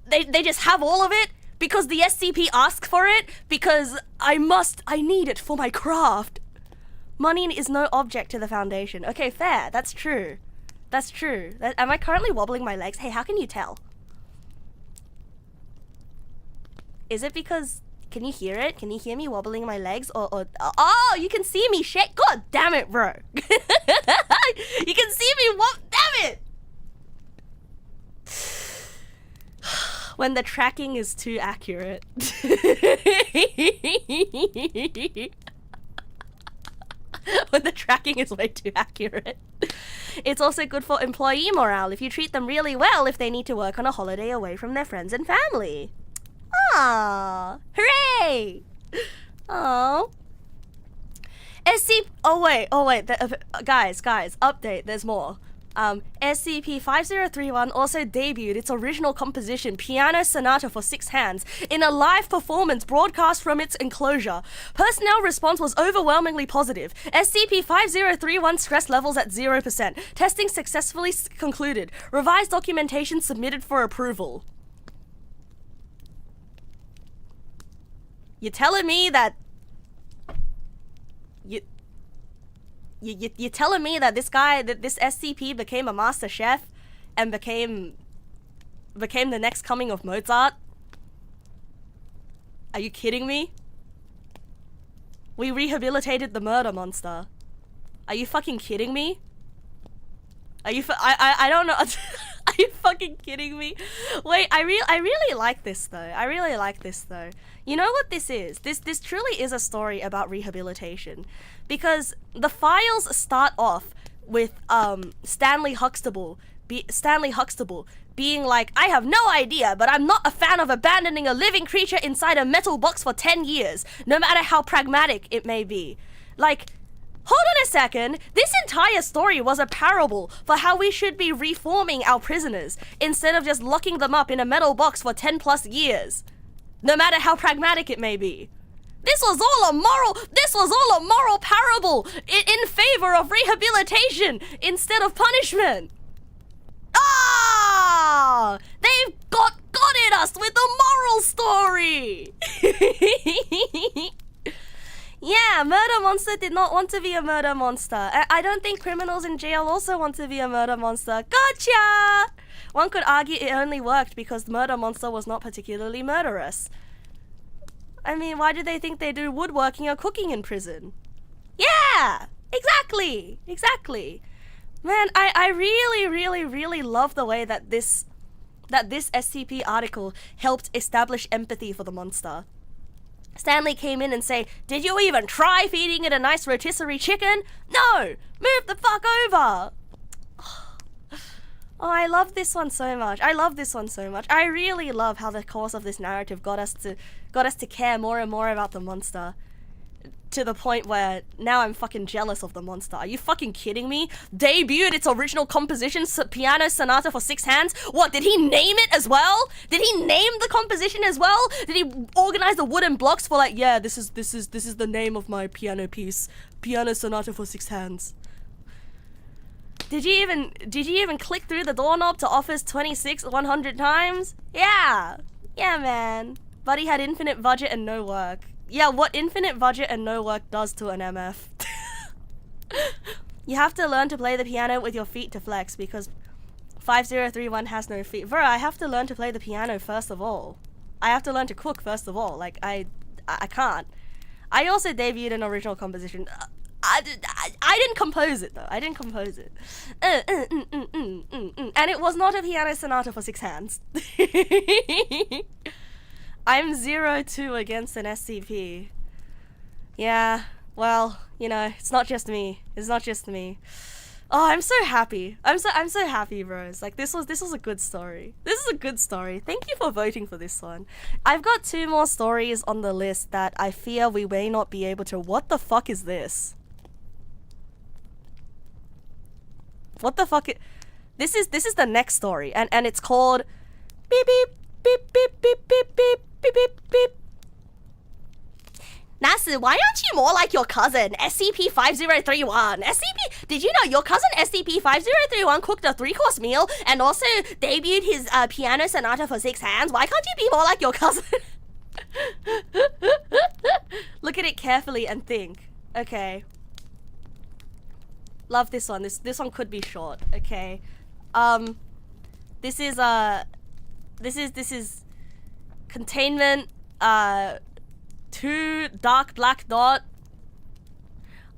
They just have all of it because the SCP asked for it because I need it for my craft. Money is no object to the Foundation. Okay, fair. That's true. That's true. Am I currently wobbling my legs? Hey, how can you tell? Is it because... Can you hear it? Can you hear me wobbling my legs? Or oh, you can see me shake. God damn it, bro. You can see me damn it. When the tracking is too accurate. When the tracking is way too accurate. It's also good for employee morale if you treat them really well if they need to work on a holiday away from their friends and family. Ah, hooray! Oh. Oh wait, guys, update, there's more. SCP-5031 also debuted its original composition, Piano Sonata for 6 Hands, in a live performance broadcast from its enclosure. Personnel response was overwhelmingly positive. SCP-5031 stress levels at 0%. Testing successfully concluded. Revised documentation submitted for approval. You're telling me that... You're telling me that this SCP became a master chef and became the next coming of Mozart? Are you kidding me? We rehabilitated the murder monster. Are you fucking kidding me? Are you I don't know. Are you fucking fucking kidding me? Wait, I really like this though. I really like this though. You know what this is? This truly is a story about rehabilitation, because the files start off with Stanley Huxtable being like, I have no idea, but I'm not a fan of abandoning a living creature inside a metal box for 10 years, no matter how pragmatic it may be. Like, hold on a second, this entire story was a parable for how we should be reforming our prisoners instead of just locking them up in a metal box for 10 plus years, no matter how pragmatic it may be. This was all a moral parable in favor of rehabilitation instead of punishment. Ah! They've got us with the moral story! Yeah, Murder Monster did not want to be a murder monster. I don't think criminals in jail also want to be a murder monster. Gotcha! One could argue it only worked because the Murder Monster was not particularly murderous. I mean, why did they think they do woodworking or cooking in prison? Yeah! Exactly. Man, I really love the way that this SCP article helped establish empathy for the monster. Stanley came in and say, did you even try feeding it a nice rotisserie chicken? No! Move the fuck over! Oh, I love this one so much. I really love how the course of this narrative got us to care more and more about the monster. To the point where now I'm fucking jealous of the monster. Are you fucking kidding me? Debuted its original composition, Piano Sonata for 6 hands. What, did he name it as well? Did he name the composition as well? Did he organize the wooden blocks for like, yeah, this is the name of my piano piece, Piano Sonata for 6 hands. Did you even click through the doorknob to Office 26 100 times? Yeah, man. Buddy had infinite budget and no work. Yeah, what infinite budget and no work does to an MF. You have to learn to play the piano with your feet to flex, because 5031 has no feet. Bro, I have to learn to play the piano first of all. I have to learn to cook first of all. Like, I can't. I also debuted an original composition. I didn't compose it though. And it was not a piano sonata for 6 hands. I'm 0-2 against an SCP. Yeah, well, you know, it's not just me. Oh, I'm so happy. I'm so happy, bros. Like, this was a good story. Thank you for voting for this one. I've got 2 more stories on the list that I fear we may not be able to. What the fuck is this? What the fuck? This is the next story, and it's called beep beep beep beep beep beep beep beep beep beep. Nasu, why aren't you more like your cousin, SCP-5031? Did you know your cousin SCP-5031 cooked a 3-course meal and also debuted his piano sonata for 6 hands? Why can't you be more like your cousin? Look at it carefully and think. Okay. Love this one. This one could be short. Okay. This is containment 2 dark black dot.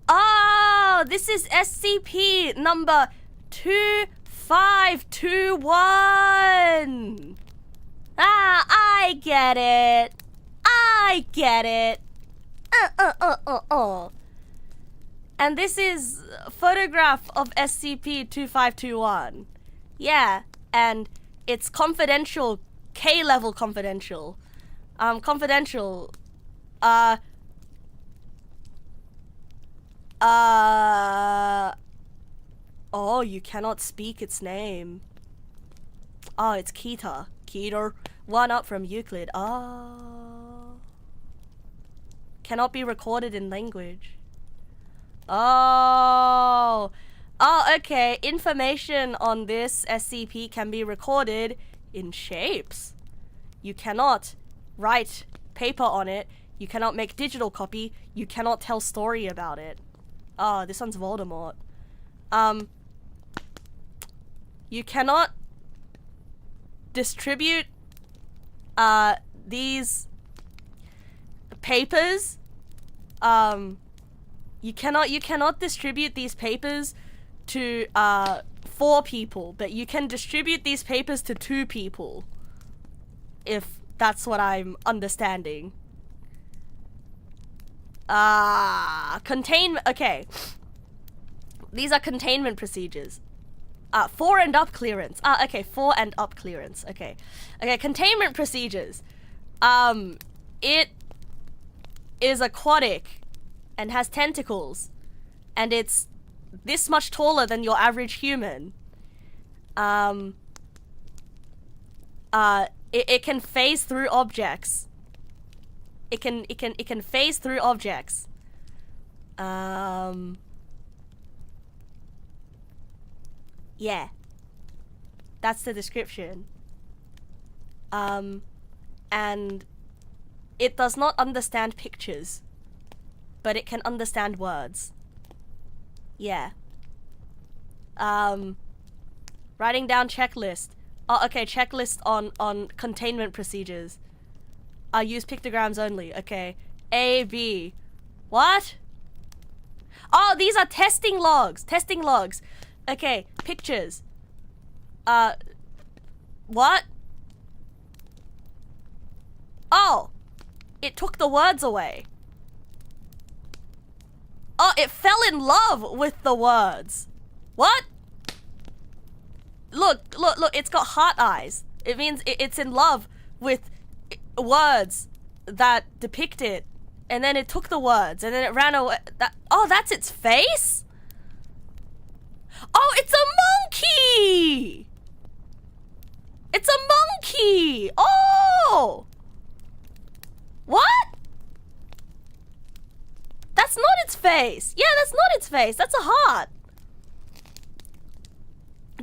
Oh, this is SCP number 2521. Ah, I get it. And this is a photograph of SCP-2521. Yeah, and it's confidential, K-level confidential. Confidential. Oh, you cannot speak its name. Oh, it's Keter. Keter. 1 up from Euclid. Oh. Cannot be recorded in language. Oh. Oh, okay. Information on this SCP can be recorded in shapes. You cannot write paper on it. You cannot make digital copy. You cannot tell story about it. Oh, this one's Voldemort. You cannot distribute these papers. You cannot distribute these papers to 4 people, but you can distribute these papers to 2 people. If that's what I'm understanding. Containment. Okay. These are containment procedures. 4 and up clearance. Okay, 4 and up clearance. Okay. Okay, containment procedures. It is aquatic and has tentacles, and it's this much taller than your average human. It can phase through objects. It can phase through objects. Yeah. That's the description. And it does not understand pictures, but it can understand words. Yeah. Writing down checklist. Oh, okay, checklist on containment procedures. Use pictograms only. Okay. A, B. What? Oh, these are testing logs. Testing logs. Okay, pictures. What? Oh, it took the words away. Oh, it fell in love with the words. What? Look, it's got heart eyes. It means it's in love with words that depict it. And then it took the words, and then it ran away. Oh, that's its face? Oh, it's a monkey! It's a monkey! Oh! What? That's not its face. Yeah, that's not its face. That's a heart.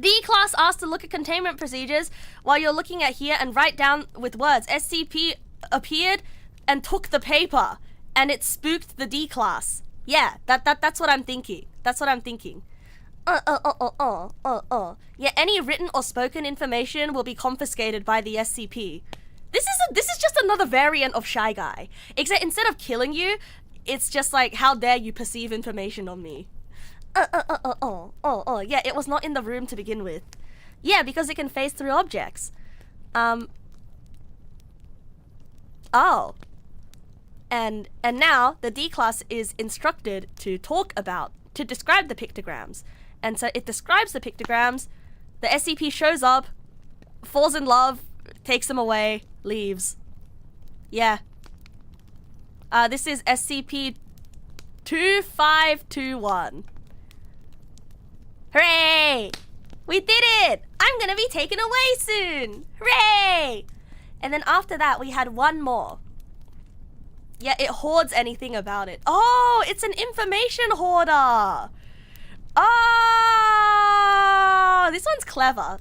D class asked to look at containment procedures while you're looking at here and write down with words. SCP appeared and took the paper, and it spooked the D class. Yeah, that's what I'm thinking. That's what I'm thinking. Yeah, any written or spoken information will be confiscated by the SCP. This is just another variant of Shy Guy. Except instead of killing you, it's just like, how dare you perceive information on me? Yeah, it was not in the room to begin with. Yeah, because it can phase through objects. Oh. And now the D class is instructed to describe the pictograms. And so it describes the pictograms, the SCP shows up, falls in love, takes them away, leaves. Yeah. This is SCP-2521. Hooray! We did it! I'm gonna be taken away soon! Hooray! And then after that, we had one more. Yeah, it hoards anything about it. Oh, it's an information hoarder! Oh, this one's clever.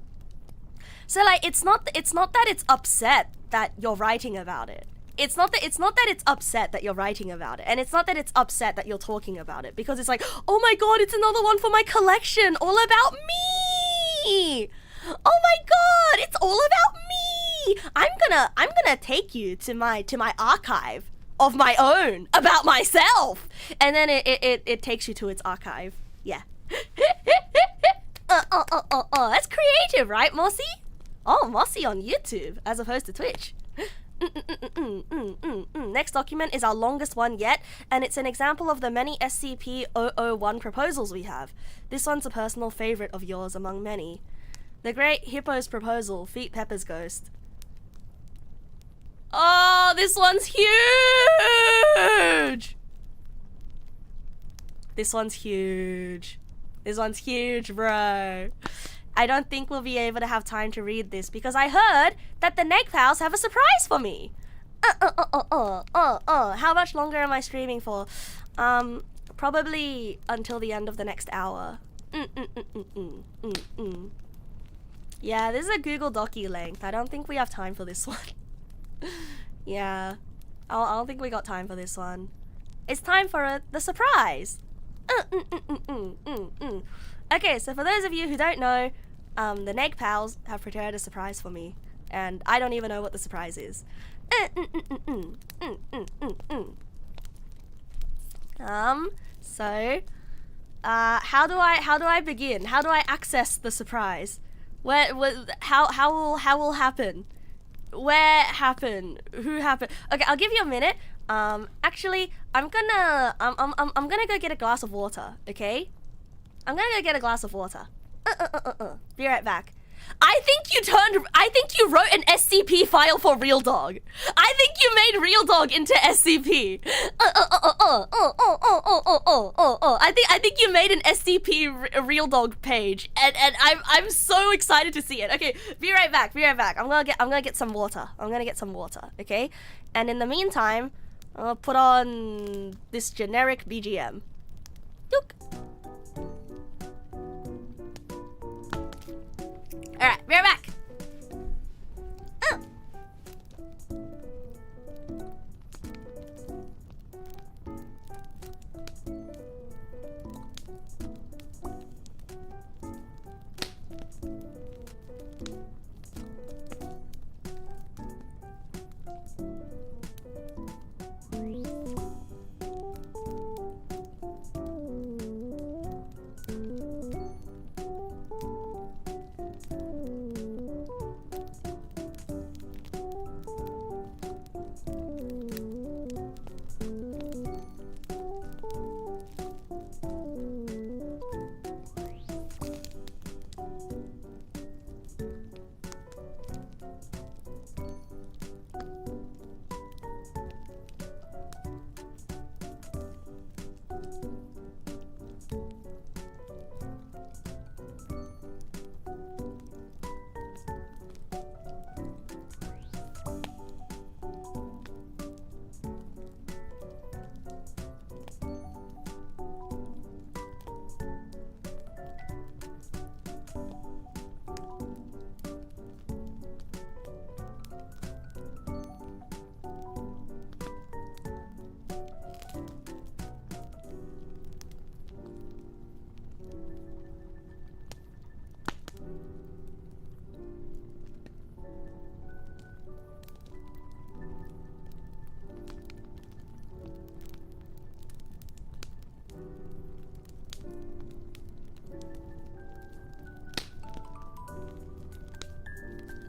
So like, it's not that it's upset that you're writing about it. It's not that it's upset that you're writing about it, and it's not that it's upset that you're talking about it, because it's like, oh my god, it's another one for my collection, all about me. Oh my god, it's all about me. I'm gonna take you to my archive of my own about myself, and then it takes you to its archive. Yeah. That's creative, right, Mossy? Oh, Mossy on YouTube as opposed to Twitch. Next document is our longest one yet, and it's an example of the many SCP-001 proposals we have. This one's a personal favorite of yours among many. The Great Hippo's Proposal, Feet Pepper's Ghost. Oh, this one's huge! This one's huge. This one's huge, bro. I don't think we'll be able to have time to read this because I heard that the Neg Pals have a surprise for me. How much longer am I streaming for? Probably until the end of the next hour. Yeah, this is a Google Docu length. I don't think we have time for this one. Yeah, I don't think we got time for this one. It's time for the surprise. Okay, so for those of you who don't know, the Neg Pals have prepared a surprise for me, and I don't even know what the surprise is. So How do I begin? How do I access the surprise? How will happen? Where happen? Who happened? Okay, I'll give you a minute. Actually, I'm gonna go get a glass of water. Okay, I'm gonna go get a glass of water. Be right back. I think you wrote an SCP file for Real Dog. I think you made Real Dog into SCP. I think you made an SCP Real Dog page, and I'm so excited to see it. Okay, be right back. I'm gonna get some water. Okay, and in the meantime, I'll put on this generic BGM. Yook. Alright, be right back.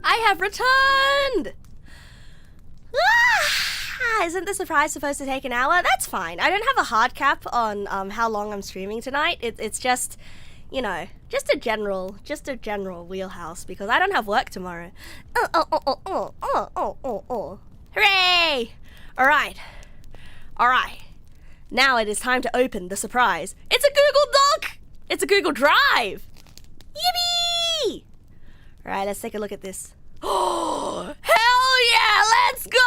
I have returned! Isn't the surprise supposed to take an hour? That's fine. I don't have a hard cap on how long I'm streaming tonight. It's just, you know, just a general wheelhouse because I don't have work tomorrow. Hooray! Alright. Now it is time to open the surprise. It's a Google Doc! It's a Google Drive! Yippee! Alright, let's take a look at this. Oh, hell yeah! Let's go!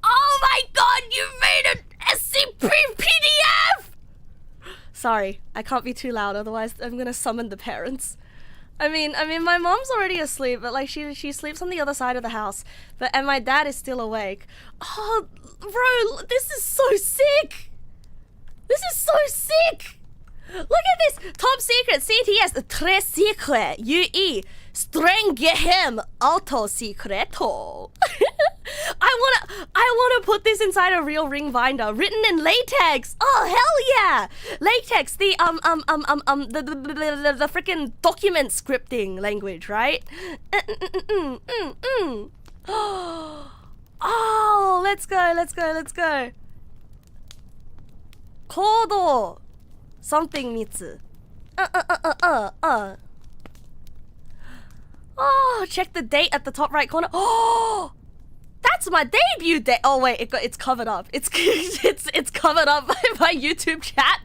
Oh my god, you made an SCP PDF! Sorry, I can't be too loud, otherwise I'm gonna summon the parents. I mean, my mom's already asleep, but like she sleeps on the other side of the house. And my dad is still awake. Oh, bro, this is so sick! This is so sick! Look at this! Top secret, CTS, très secret, UE, streng geheim, auto secreto. I wanna put this inside a real ring binder, written in latex. Oh hell yeah! Latex, the freaking document scripting language, right? Oh, let's go. Kodo something mitsu. Oh, check the date at the top right corner. Oh, that's my debut date. Oh wait, it's covered up. It's covered up by my YouTube chat.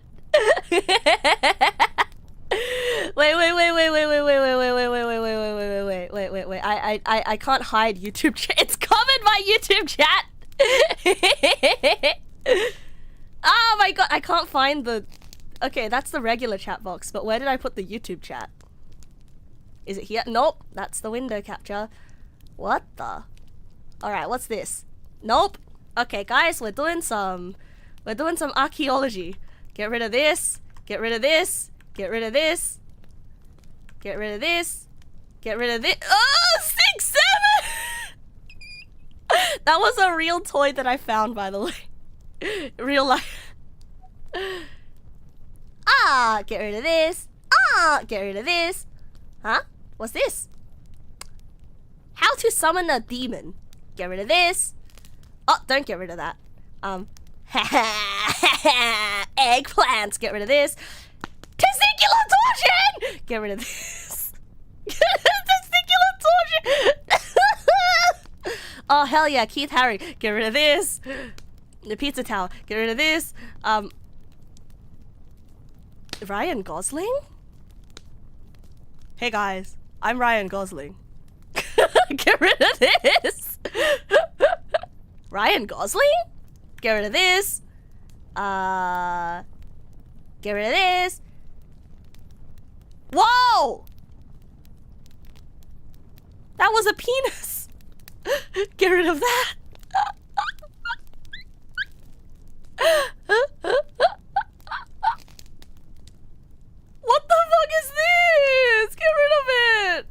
Wait. I can't hide YouTube chat. It's covered by YouTube chat. Oh my god, I can't find the... Okay, that's the regular chat box, but where did I put the YouTube chat? Is it here? Nope, that's the window capture. What the? Alright, what's this? Nope. Okay, guys, we're doing some archaeology. Get rid of this. Get rid of this. Get rid of this. Get rid of this. Get rid of this. Oh, 6, 7! That was a real toy that I found, by the way. Real life. Get rid of this. Get rid of this. Huh? What's this? How to summon a demon. Get rid of this. Oh, don't get rid of that. Eggplants. Get rid of this. Testicular torsion. Get rid of this. Testicular torsion. Oh, hell yeah. Keith Haring. Get rid of this. The pizza tower. Get rid of this. Ryan Gosling? Hey guys, I'm Ryan Gosling. Get rid of this. Ryan Gosling? Get rid of this. Get rid of this. Whoa! That was a penis. Get rid of that. What the fuck is this? Get rid of it.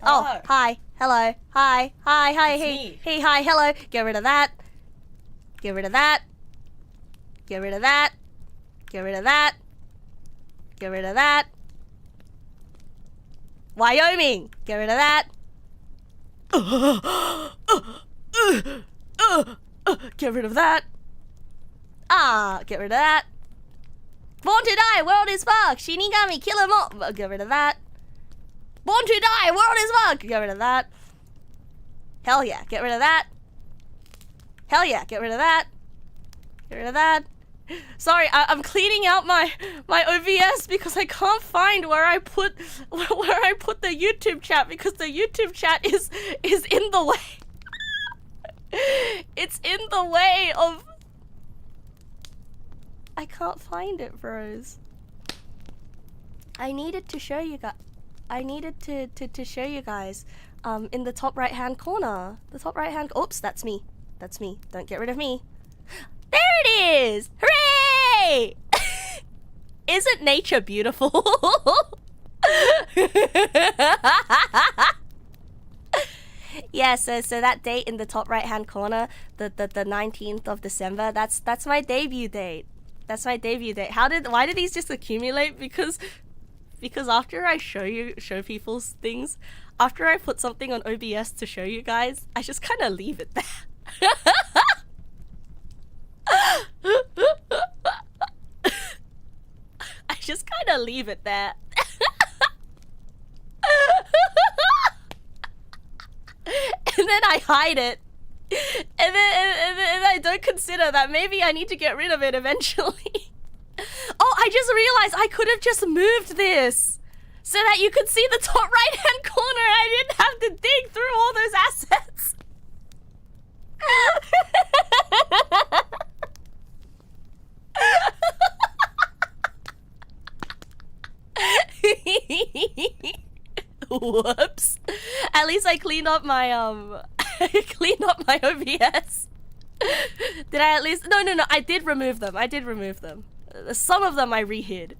Hello. Oh, hi. Hello. Hi. Hi. Hi. It's hey. Me. Hey. Hi. Hello. Get rid of that. Get rid of that. Get rid of that. Get rid of that. Get rid of that. Wyoming. Get rid of that. Get rid of that. Get rid of that. Born to die, world is fucked. Shinigami, kill 'em all. Get rid of that. Born to die, world is fucked. Get rid of that. Hell yeah, get rid of that. Hell yeah, get rid of that. Get rid of that. Sorry, I'm cleaning out my OBS because I can't find where I put the YouTube chat because the YouTube chat is in the way. It's in the way of. I can't find it, bros. I needed to show you guys. I needed to show you guys. In the top right hand corner. The top right hand. Oops, that's me. That's me. Don't get rid of me. There it is! Hooray! Isn't nature beautiful? Yeah, so that date in the top right hand corner, the 19th of December, that's my debut date. That's my debut date. Why did these just accumulate? Because after I show people things, after I put something on OBS to show you guys, I just kind of leave it there. I just kind of leave it there. And then I hide it. And then I don't consider that maybe I need to get rid of it eventually. Oh, I just realized I could have just moved this so that you could see the top right hand corner. I didn't have to dig through all those assets. Whoops. At least I cleaned up my my OBS. Did I at least? No, I did remove them. Some of them I rehid.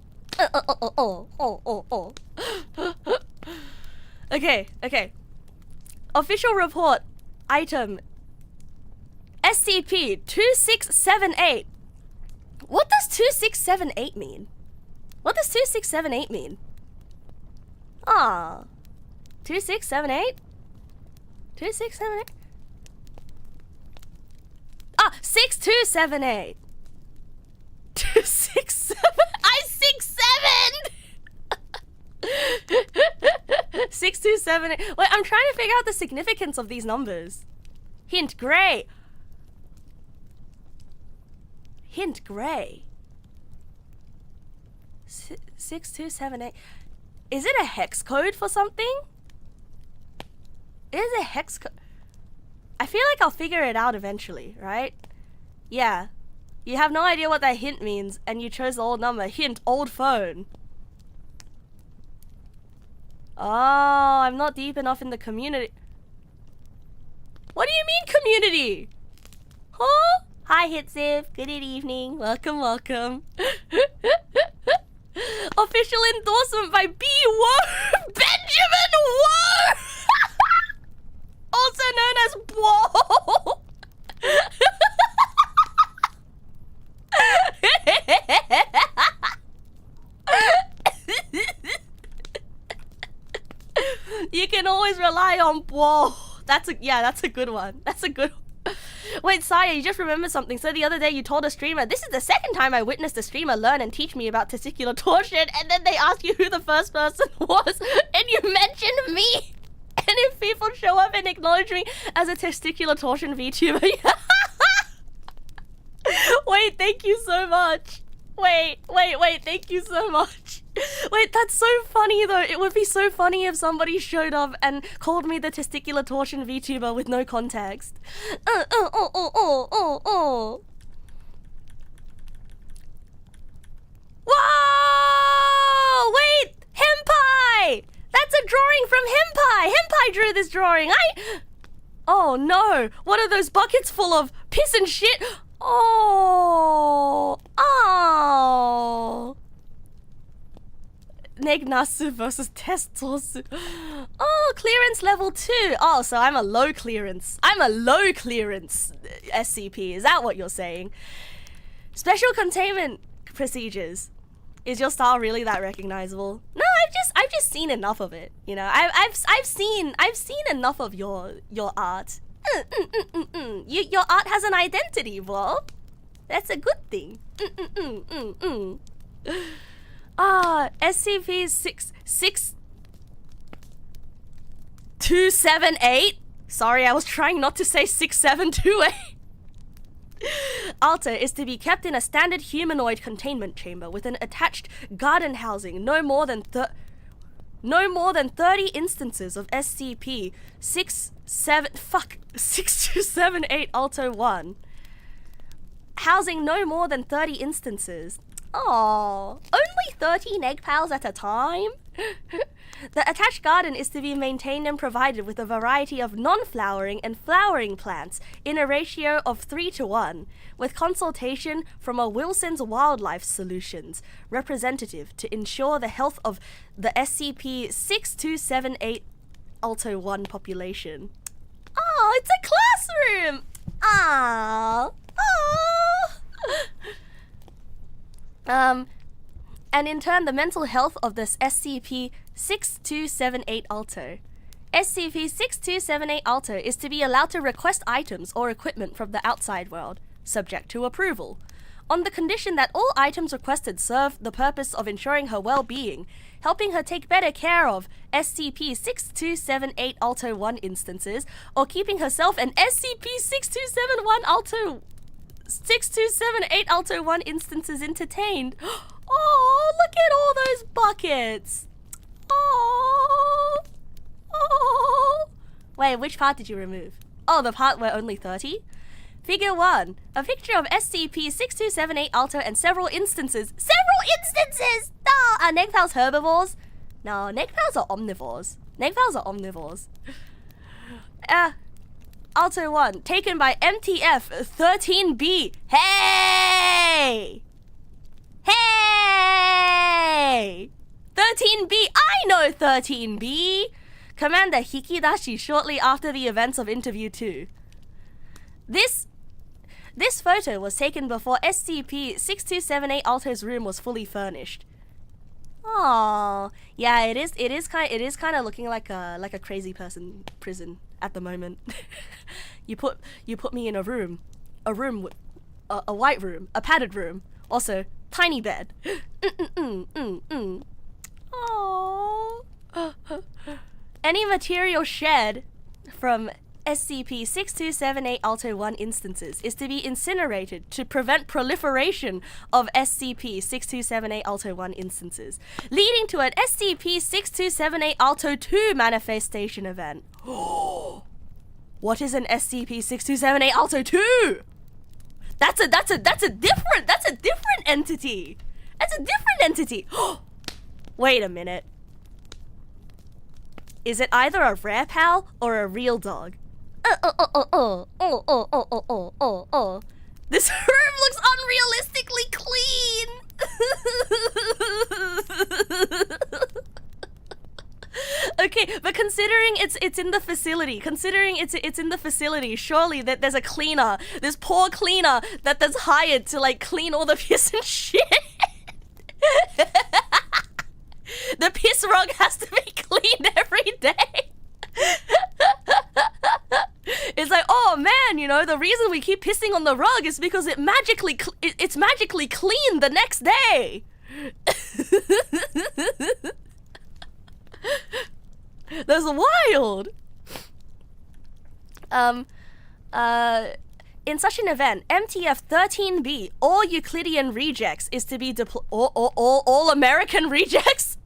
Okay. Official report. Item SCP-2678. What does 2678 mean? What does 2678 mean? 2678? 2678? 6278. 267. I 67. 6278. Wait, I'm trying to figure out the significance of these numbers. Hint gray. 6278. Is it a hex code for something? It is a hex code. I feel like I'll figure it out eventually, right? Yeah. You have no idea what that hint means, and you chose the old number. Hint, old phone. Oh, I'm not deep enough in the community. What do you mean, community? Huh? Hi, Hitsiv. Good evening. Welcome. Official endorsement by B. Woe. Benjamin Woe. Also known as Whoa. rely on. Whoa, that's a good one. That's a good one. Wait, Saya, you just remembered something. So the other day you told a streamer, this is the second time I witnessed a streamer learn and teach me about testicular torsion, and then they asked you who the first person was, and you mentioned me. And if people show up and acknowledge me as a testicular torsion VTuber, wait, thank you so much. Wait, thank you so much. Wait, that's so funny though. It would be so funny if somebody showed up and called me the testicular torsion VTuber with no context. Whoa! Wait! Henpai! That's a drawing from Henpai! Henpai drew this drawing! Oh no! What are those buckets full of piss and shit? Oh! Neg nasu versus testosu. Oh, clearance level 2. Oh, so I'm a low clearance. I'm a low clearance SCP. Is that what you're saying? Special containment procedures. Is your style really that recognizable? No, I've just seen enough of it. You know, I've seen enough of your art. Your art has an identity, bro. That's a good thing. SCP 6278. Sorry, I was trying not to say 6728. Alter is to be kept in a standard humanoid containment chamber with an attached garden housing. No more than 30 instances of SCP 6278 Alto 1. Housing no more than 30 instances. Oh, only 30 Neggpals at a time? The attached garden is to be maintained and provided with a variety of non-flowering and flowering plants in a ratio of 3:1, with consultation from a Wilson's Wildlife Solutions representative to ensure the health of the SCP 6278 Alto 1 population. Oh, it's a classroom! Ah. And in turn, the mental health of this SCP-6278 Alto. SCP-6278 Alto is to be allowed to request items or equipment from the outside world, subject to approval, on the condition that all items requested serve the purpose of ensuring her well-being, helping her take better care of SCP-6278 Alto 1 instances, or keeping herself and SCP-6278 Alto 1 instances entertained. Oh, look at all those buckets. Oh. Wait, which part did you remove? Oh, the part where only 30? Figure 1. A picture of SCP-6278 Alto and several instances. Several instances! No, are Neggpals herbivores? No, Neggpals are omnivores. Alto 1, taken by MTF 13B. Hey! 13B! I know 13B! Commander Hikidashi shortly after the events of Interview 2. This photo was taken before SCP-6278 Alto's room was fully furnished. Oh, yeah, it is kind of looking like a crazy person prison at the moment. You put me in a room with a white room, a padded room, also tiny bed. Oh. Any material shed from SCP-6278 Alto 1 instances is to be incinerated to prevent proliferation of SCP-6278 Alto 1 instances, leading to an SCP-6278 Alto 2 manifestation event. What is an SCP-6278 Alto 2? That's a different entity. That's a different entity. Wait a minute. Is it either a rare pal or a real dog? This room looks unrealistically clean. Okay, but considering it's in the facility, surely that there's a cleaner, this poor cleaner that's hired to like clean all the piss and shit. The piss rug has to be cleaned every day. man, you know, the reason we keep pissing on the rug is because it's magically clean the next day. That's wild. In such an event, MTF 13B, all Euclidean rejects is to be all American rejects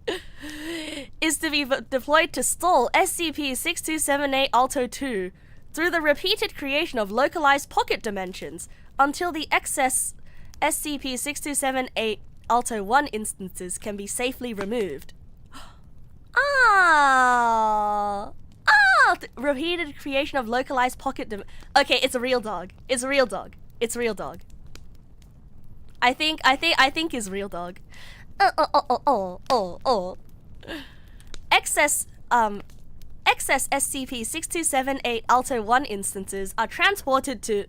is to be deployed to stall SCP-6278 Alto 2 through the repeated creation of localized pocket dimensions until the excess SCP-6278 Alto 1 instances can be safely removed. Repeated creation of localized pocket okay, it's a real dog. It's a real dog. It's a real dog. I think it's real dog. Excess SCP-6278 Alto 1 instances are transported to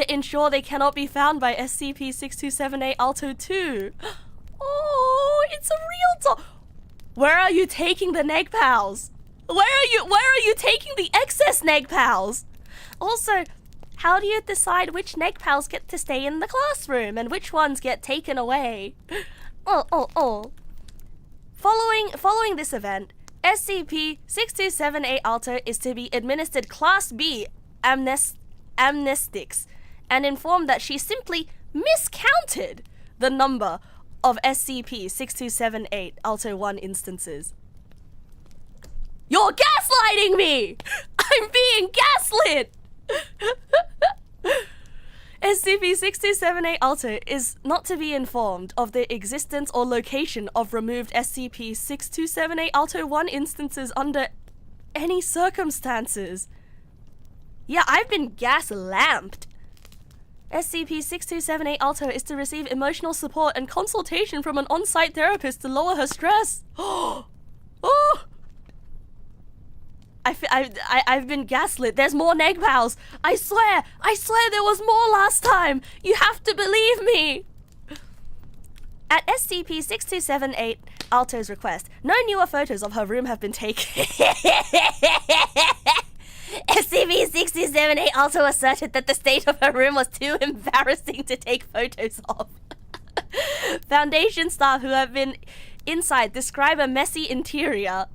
ensure they cannot be found by SCP-6278 Alto 2. Oh, it's a real dog. Where are you taking the Neg pals? Where are you taking the excess Neg pals? Also, how do you decide which Neg pals get to stay in the classroom and which ones get taken away? Following this event, SCP-6278 Alto is to be administered Class B amnestics and informed that she simply miscounted the number of SCP-6278 Alto 1 instances. You're gaslighting me! I'm being gaslit! SCP-6278 Alto is not to be informed of the existence or location of removed SCP-6278 Alto 1 instances under any circumstances. Yeah, I've been gas-lamped. SCP-6278 Alto is to receive emotional support and consultation from an on-site therapist to lower her stress. Oh! I've been gaslit. There's more Neg pals. I swear there was more last time. You have to believe me. At SCP-6278 Alto's request, no newer photos of her room have been taken. SCP-6278 Alto asserted that the state of her room was too embarrassing to take photos of. Foundation staff who have been inside describe a messy interior.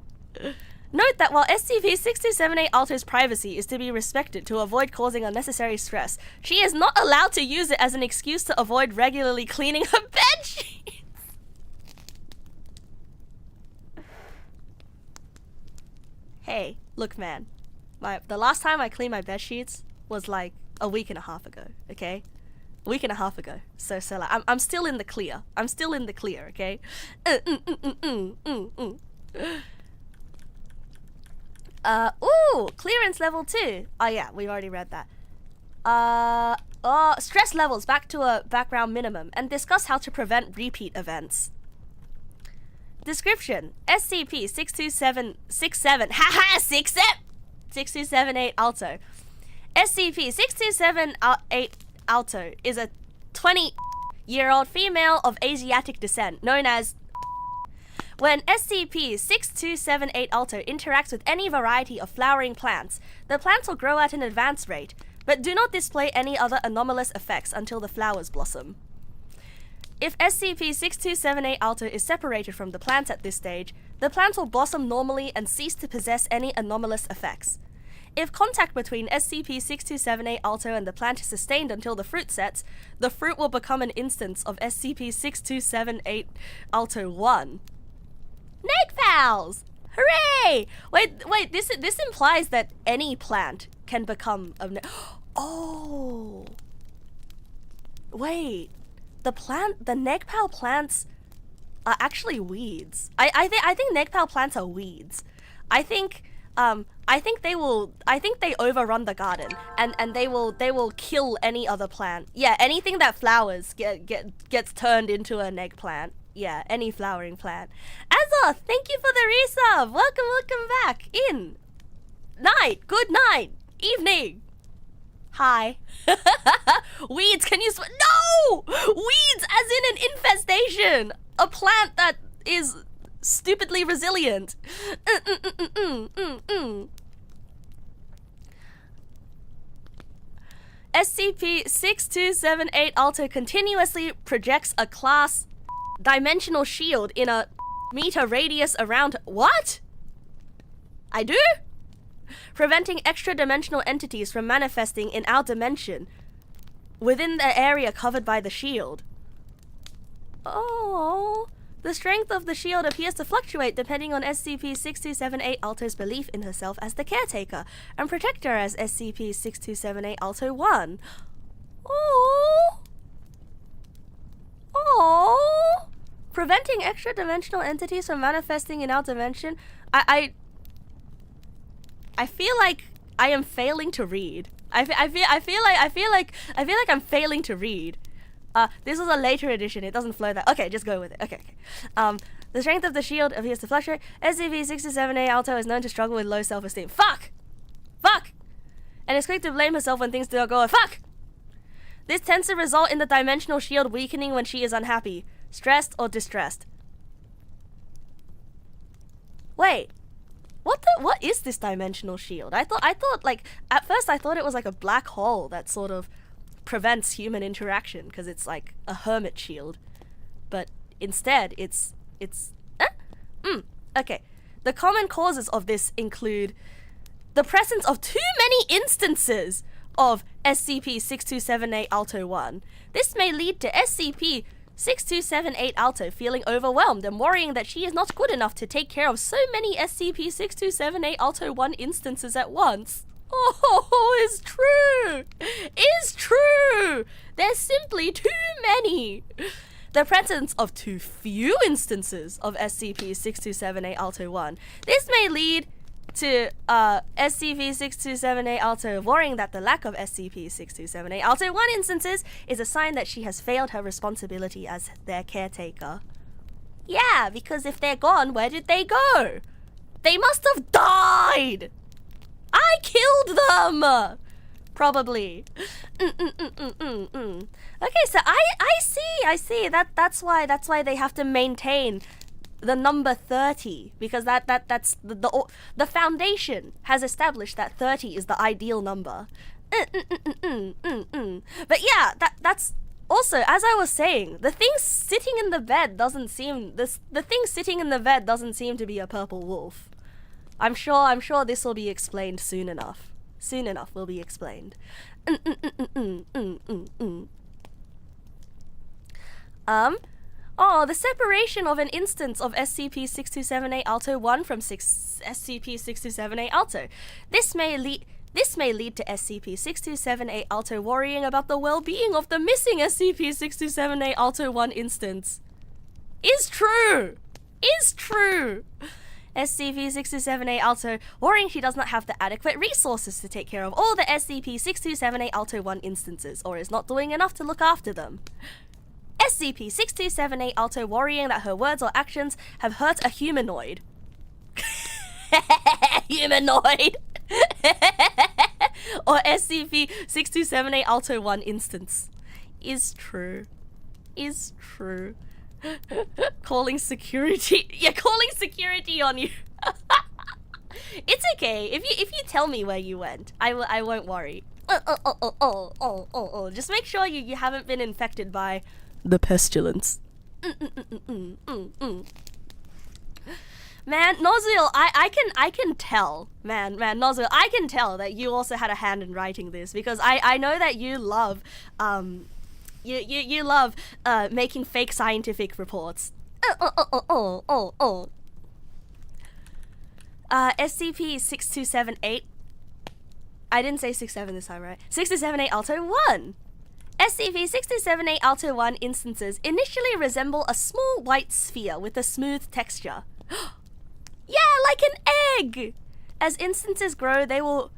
Note that while SCP-6278 Alto's privacy is to be respected to avoid causing unnecessary stress, she is not allowed to use it as an excuse to avoid regularly cleaning her bedsheets. Hey, look man, the last time I cleaned my bedsheets was like a week and a half ago, okay? A week and a half ago. So like, I'm still in the clear. I'm still in the clear, okay? Clearance level 2. Oh yeah, we already read that. Stress levels back to a background minimum and discuss how to prevent repeat events. Description: SCP-6278 Alto. SCP-6278 Alto is a 20-year-old female of Asiatic descent known as. When SCP-6278 Alto interacts with any variety of flowering plants, the plants will grow at an advanced rate, but do not display any other anomalous effects until the flowers blossom. If SCP-6278 Alto is separated from the plants at this stage, the plants will blossom normally and cease to possess any anomalous effects. If contact between SCP-6278 Alto and the plant is sustained until the fruit sets, the fruit will become an instance of SCP-6278 Alto 1. Neg pals! Hooray! Wait, this implies that any plant can become a Oh! Wait, the Neg pal plants are actually weeds. I think Neg pal plants are weeds. I think they overrun the garden and they will kill any other plant. Yeah, anything that flowers gets turned into a Neg plant. Yeah, any flowering plant. Azoth, thank you for the resub. Welcome back. In. Night. Good night. Evening. Hi. Weeds, can you No! Weeds as in an infestation. A plant that is stupidly resilient. SCP-6278 Alto continuously projects a class dimensional shield in a meter radius around... What? I do? Preventing extra-dimensional entities from manifesting in our dimension within the area covered by the shield. Oh... The strength of the shield appears to fluctuate depending on SCP-6278 Alto's belief in herself as the caretaker and protector as SCP-6278 Alto 1. Oh. Oh. Preventing extra-dimensional entities from manifesting in our dimension. I feel like I am failing to read. I feel like I'm failing to read. This was a later edition. It doesn't flow that. Okay, just go with it. Okay. The strength of the shield appears to fluctuate. SCP-67A Alto is known to struggle with low self-esteem. Fuck! And is quick to blame herself when things do not go. Fuck! This tends to result in the dimensional shield weakening when she is unhappy, stressed, or distressed. Wait. What is this dimensional shield? I thought like, at first I thought it was like a black hole that sort of prevents human interaction because it's like a hermit shield, but instead it's okay. The common causes of this include the presence of too many instances of SCP-6278 Alto 1. This may lead to SCP-6278 Alto feeling overwhelmed and worrying that she is not good enough to take care of so many SCP-6278 Alto 1 instances at once. Oh, it's true! It's true! There's simply too many! The presence of too few instances of SCP-6278 Alto 1. This may lead to SCP-6278 Alto worrying that the lack of SCP-6278 Alto 1 instances is a sign that she has failed her responsibility as their caretaker. Yeah, because if they're gone, where did they go? They must have died! I killed them! Probably. Okay, so I see. That's why they have to maintain the number 30, because that's the foundation has established that 30 is the ideal number. But yeah, that's also, as I was saying, the thing sitting in the bed doesn't seem to be a purple wolf. I'm sure this will be explained soon enough. Soon enough will be explained. The separation of an instance of SCP-6278 Alto 1 from SCP-6278 Alto. This may lead to SCP-6278 Alto worrying about the well-being of the missing SCP-6278 Alto 1 instance. Is true! SCP-6278 Alto worrying she does not have the adequate resources to take care of all the SCP-6278 Alto 1 instances, or is not doing enough to look after them. SCP-6278 Alto worrying that her words or actions have hurt a humanoid. Humanoid! Or SCP-6278 Alto 1 instance. Is true. Calling security. Yeah, calling security on you. It's okay. If you tell me where you went, I won't worry. Just make sure you haven't been infected by the pestilence. Man, Nozil, I can tell. Man, Nozil, I can tell that you also had a hand in writing this, because I know that you love You love making fake scientific reports. SCP-6278. I didn't say 67 this time, right? 6278 Alto 1. SCP-6278 Alto 1 instances initially resemble a small white sphere with a smooth texture. Yeah, like an egg! As instances grow, they will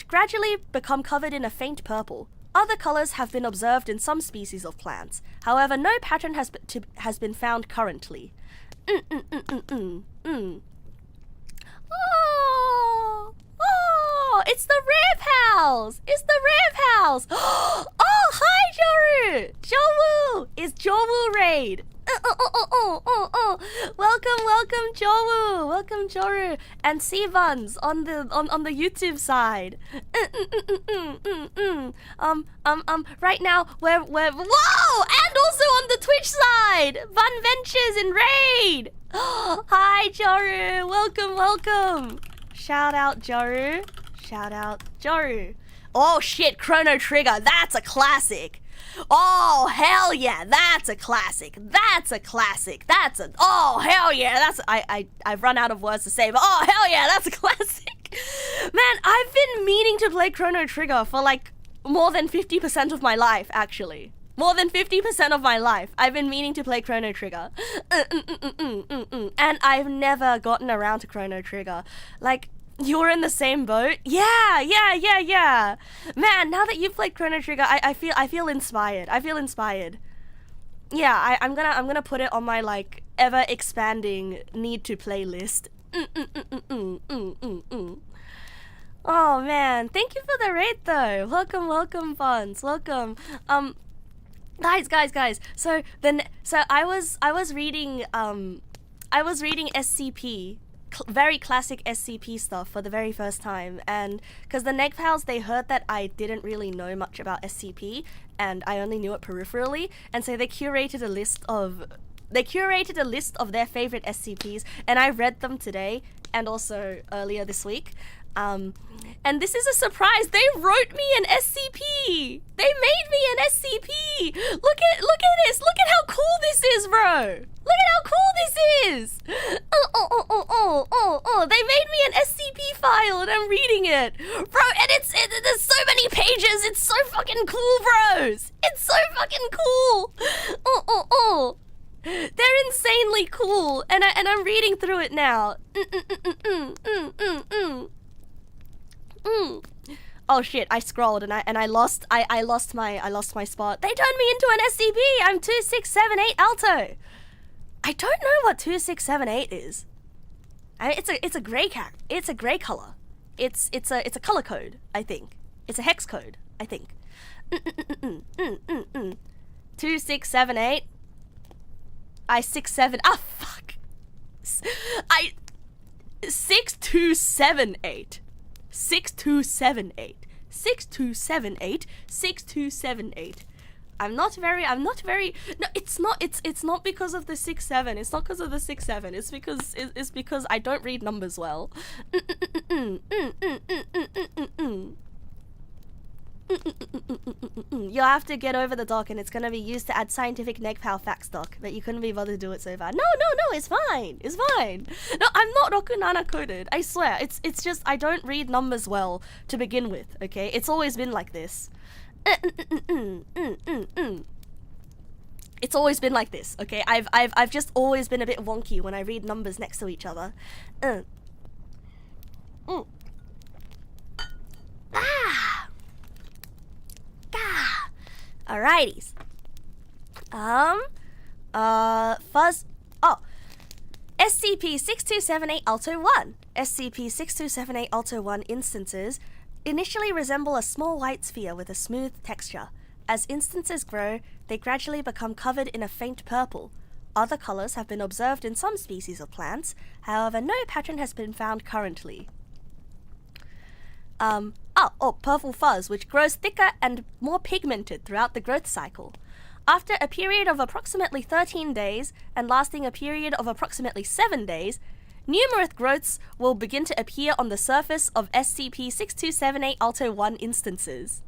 gradually become covered in a faint purple. Other colors have been observed in some species of plants. However, no pattern has been found currently. Oh, it's the Rev House! Oh, hi, Joru! Jowu! It's Jowu Raid! Welcome, Joru. Welcome, Joru. And Sivan's on the YouTube side. Right now we're whoa! And also on the Twitch side, Van Ventures in Raid. Hi, Joru. Welcome. Shout out, Joru. Oh shit, Chrono Trigger. That's a classic. Oh hell yeah, that's a classic. Oh hell yeah, I've run out of words to say, but oh hell yeah, that's a classic. Man, I've been meaning to play Chrono Trigger for like more than 50% of my life, actually. More than 50% of my life, I've been meaning to play Chrono Trigger. And I've never gotten around to Chrono Trigger. Like, you're in the same boat? Yeah. Man, now that you've played Chrono Trigger, I feel inspired. Yeah, I'm gonna put it on my like ever expanding need to play list. Oh man, thank you for the raid though. Welcome, Buns. Welcome. Guys. So I was reading SCP. Very classic SCP stuff for the very first time, and because the Neg Pals, they heard that I didn't really know much about SCP and I only knew it peripherally, and so they curated a list of their favorite SCPs, and I read them today and also earlier this week. And this is a surprise. They wrote me an SCP. They made me an SCP. Look at this. Look at how cool this is, bro. Look at how cool this is. They made me an SCP file and I'm reading it. Bro, and there's so many pages. It's so fucking cool, bros. It's so fucking cool. They're insanely cool. And I'm reading through it now. Oh shit, I scrolled and I lost my spot. They turned me into an SCP. I'm 2678 Alto. I don't know what 2678 is. I mean, it's a gray It's a gray color. It's a color code, I think. It's a hex code, I think. 2678. I 67. Ah fuck. 6278. 6278. I'm not very no, it's not because of the 6-7. It's not because of the 6-7. It's because I don't read numbers well. You'll have to get over the doc and it's gonna be used to add scientific Neggpal facts doc, but you couldn't be bothered to do it so far. No, it's fine. No, I'm not Rokunana coded, I swear. It's just I don't read numbers well to begin with, okay? It's always been like this. It's always been like this, okay? I've just always been a bit wonky when I read numbers next to each other. Alrighties. Fuzz. Oh. SCP-6278 Alto 1. SCP-6278 Alto 1 instances initially resemble a small white sphere with a smooth texture. As instances grow, they gradually become covered in a faint purple. Other colors have been observed in some species of plants, however no pattern has been found currently. Purple fuzz, which grows thicker and more pigmented throughout the growth cycle. After a period of approximately 13 days, and lasting a period of approximately 7 days, numerous growths will begin to appear on the surface of SCP-6278 Alto 1 instances.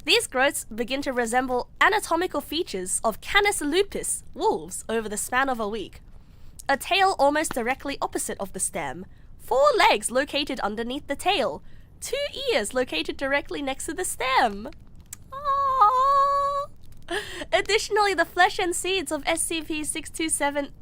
These growths begin to resemble anatomical features of Canis lupus wolves over the span of a week. A tail almost directly opposite of the stem, 4 legs located underneath the tail, 2 ears located directly next to the stem. Aww. Additionally, the flesh and seeds of SCP-6278,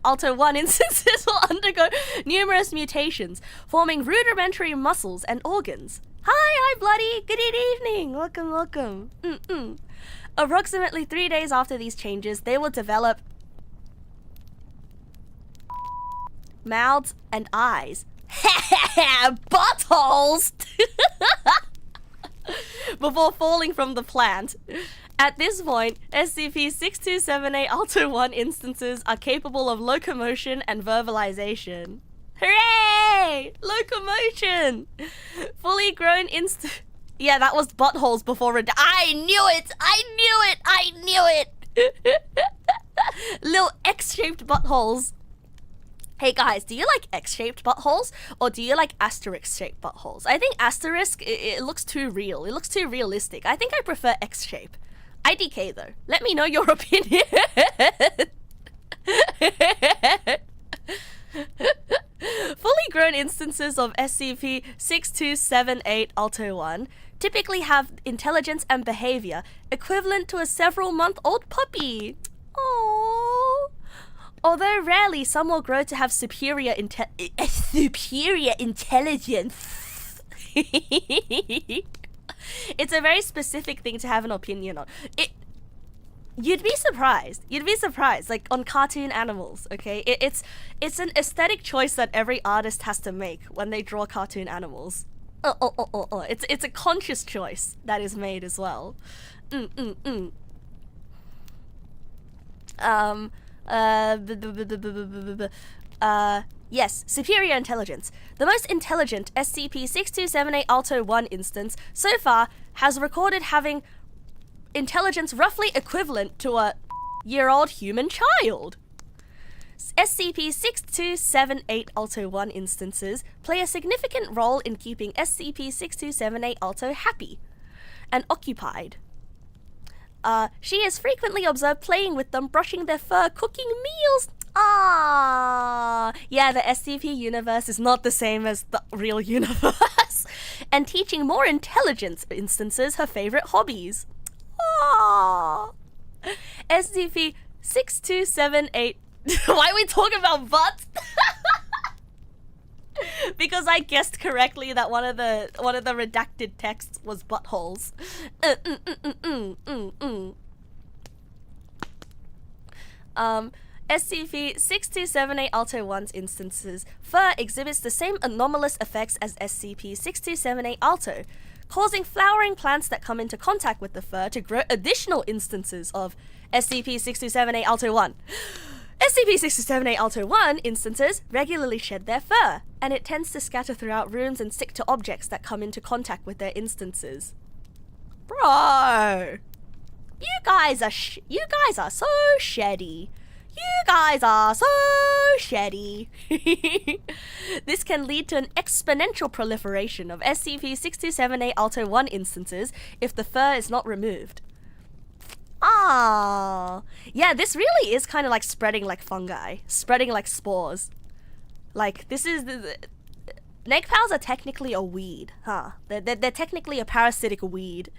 Alto 1 instances will undergo numerous mutations, forming rudimentary muscles and organs. Hi, Bloody! Good evening! Welcome. Approximately 3 days after these changes, they will develop mouths and eyes. Buttholes! before falling from the plant. At this point, SCP-6278-1 instances are capable of locomotion and verbalization. Hooray! Locomotion! Fully grown Yeah, that was buttholes before I knew it! I knew it! I knew it! Little X-shaped buttholes. Hey guys, do you like X-shaped buttholes or do you like asterisk-shaped buttholes? I think asterisk, it looks too real. It looks too realistic. I think I prefer X-shape. IDK though. Let me know your opinion. Fully grown instances of SCP-6278-1 typically have intelligence and behavior equivalent to a several-month-old puppy. Aww. Although rarely, some will grow to have superior intelligence. It's a very specific thing to have an opinion on. You'd be surprised. You'd be surprised, like on cartoon animals, okay? It's an aesthetic choice that every artist has to make when they draw cartoon animals. It's a conscious choice that is made as well. Yes, superior intelligence. The most intelligent SCP-6278-1 instance so far has recorded having intelligence roughly equivalent to a year-old human child. SCP-6278-1 instances play a significant role in keeping SCP-6278 happy and occupied. She is frequently observed playing with them, brushing their fur, cooking meals. Ah, yeah, the SCP universe is not the same as the real universe. And teaching more intelligence instances her favorite hobbies. Ah, SCP-6278. Why are we talking about butts? Because I guessed correctly that one of the redacted texts was buttholes. SCP-6278-1's instances fur exhibits the same anomalous effects as SCP-6278-, causing flowering plants that come into contact with the fur to grow additional instances of SCP-6278-1. SCP-6278-1 instances regularly shed their fur, and it tends to scatter throughout rooms and stick to objects that come into contact with their instances. Bro! You guys are so sheddy. You guys are so sheddy. This can lead to an exponential proliferation of SCP-6278-1 instances if the fur is not removed. Ah, yeah, this really is kind of like spreading like fungi, spreading like spores. Like, this is Neggpals are technically a weed, huh? They're technically a parasitic weed.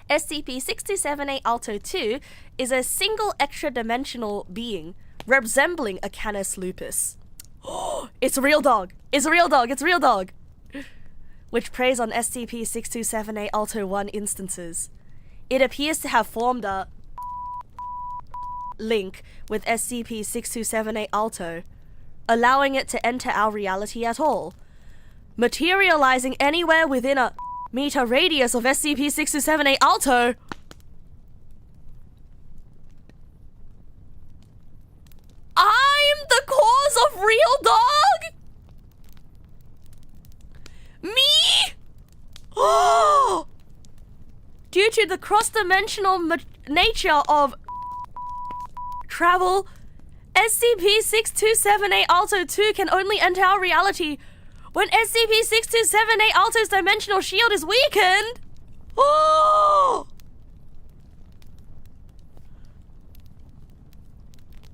SCP-6278-2 is a single extra-dimensional being resembling a Canis lupus. It's a real dog. It's a real dog. It's a real dog. Which preys on SCP-6278-1 instances. It appears to have formed a link with SCP-6278-, allowing it to enter our reality at all, materializing anywhere within a meter radius of SCP-6278-. I'm the cause of real dog? Me? Oh! Due to the cross-dimensional nature of travel, SCP-6278-2 can only enter our reality when SCP-6278-'s dimensional shield is weakened. Oh!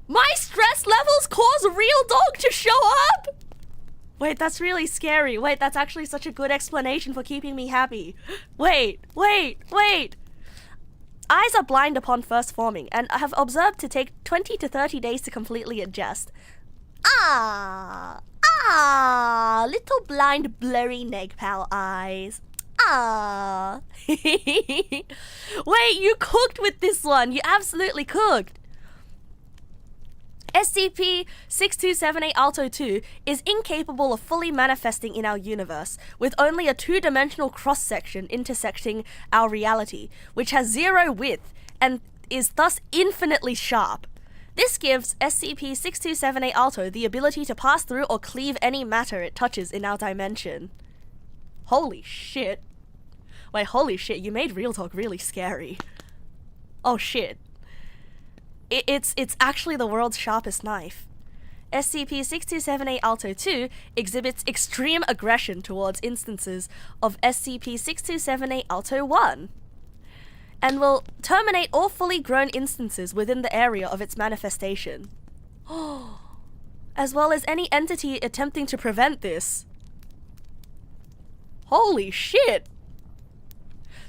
My stress levels cause real dog to show up? Wait, that's really scary. Wait, that's actually such a good explanation for keeping me happy. Wait. Eyes are blind upon first forming and have observed to take 20 to 30 days to completely adjust. Little blind blurry Neggpal eyes. Wait, you cooked with this one. You absolutely cooked. SCP-6278 Alto 2 is incapable of fully manifesting in our universe, with only a two-dimensional cross-section intersecting our reality, which has 0 width and is thus infinitely sharp. This gives SCP-6278 Alto the ability to pass through or cleave any matter it touches in our dimension. Holy shit. Wait, holy shit, you made Real Talk really scary. Oh shit. It's actually the world's sharpest knife. SCP-6278 Alto 2 exhibits extreme aggression towards instances of SCP-6278 Alto 1, and will terminate all fully grown instances within the area of its manifestation, as well as any entity attempting to prevent this. Holy shit!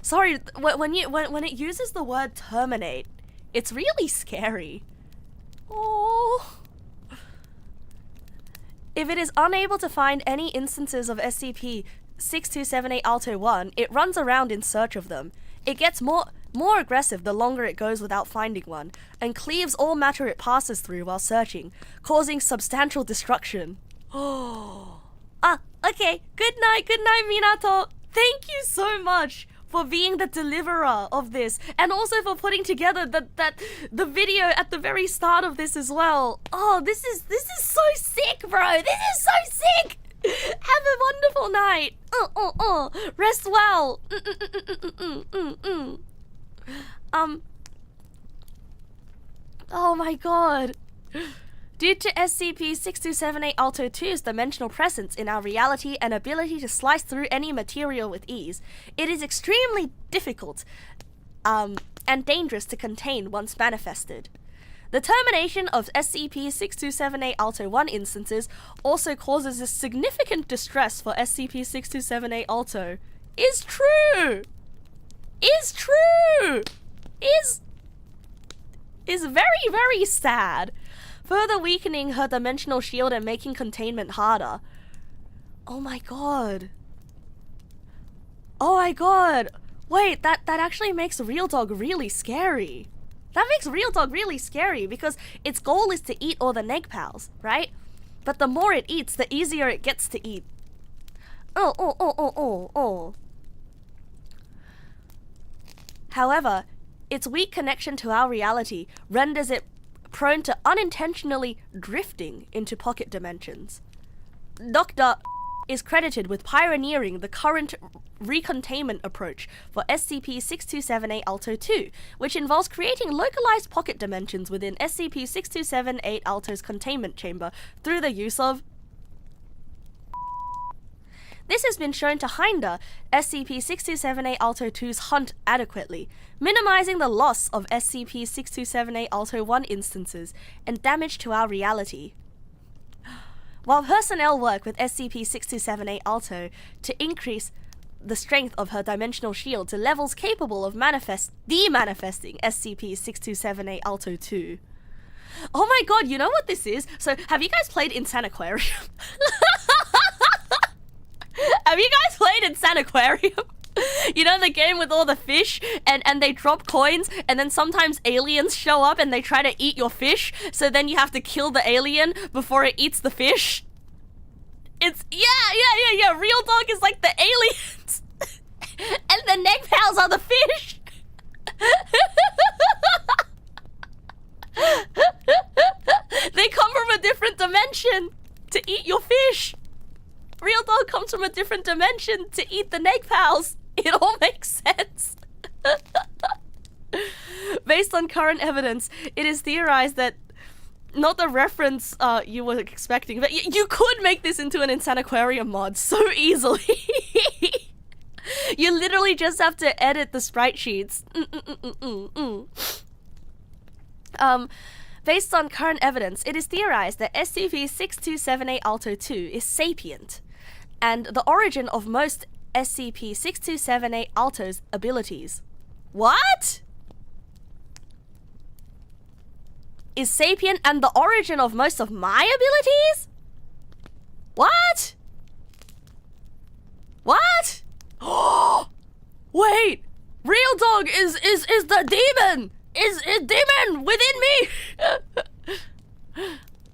Sorry, when it uses the word terminate, it's really scary. Oh. If it is unable to find any instances of SCP-6278 Alto 1, it runs around in search of them. It gets more aggressive the longer it goes without finding one, and cleaves all matter it passes through while searching, causing substantial destruction. Oh. Okay. Good night, Minato. Thank you so much for being the deliverer of this, and also for putting together the video at the very start of this as well. Oh, this is so sick, bro. This is so sick. Have a wonderful night. Rest well. Oh my god. Due to SCP-6278 Alto 2's dimensional presence in our reality and ability to slice through any material with ease, it is extremely difficult and dangerous to contain once manifested. The termination of SCP-6278 Alto 1 instances also causes a significant distress for SCP-6278 Alto. Is true! Is very, very sad, further weakening her dimensional shield and making containment harder. Oh my god. Oh my god. Wait, that actually makes Real Dog really scary. That makes Real Dog really scary because its goal is to eat all the Neg pals, right? But the more it eats, the easier it gets to eat. However, its weak connection to our reality renders it prone to unintentionally drifting into pocket dimensions. Dr. is credited with pioneering the current recontainment approach for SCP-6278 Alto 2, which involves creating localized pocket dimensions within SCP-6278 Alto's containment chamber through the use of... This has been shown to hinder SCP-6278 Alto 2's hunt adequately, minimizing the loss of SCP-6278 Alto 1 instances and damage to our reality. While personnel work with SCP-6278 Alto to increase the strength of her dimensional shield to levels capable of demanifesting SCP-6278 Alto 2. Oh my god, you know what this is? So, have you guys played Insaniquarium? Have you guys played Insaniquarium? You know, the game with all the fish, and they drop coins, and then sometimes aliens show up and they try to eat your fish, so then you have to kill the alien before it eats the fish? It's, yeah, Real Dog is like the aliens, and the Neg pals are the fish. They come from a different dimension to eat your fish. Real Dog comes from a different dimension to eat the Neg pals. It all makes sense. Based on current evidence, it is theorized that, not the reference you were expecting, but you could make this into an Insaniquarium mod so easily. You literally just have to edit the sprite sheets. Based on current evidence, it is theorized that SCP-6278 Alto 2 is sapient, and the origin of most SCP-6278 Alto's abilities. What? Is sapient and the origin of most of my abilities? What? What? Wait! Real Dog is the demon! Is demon within me!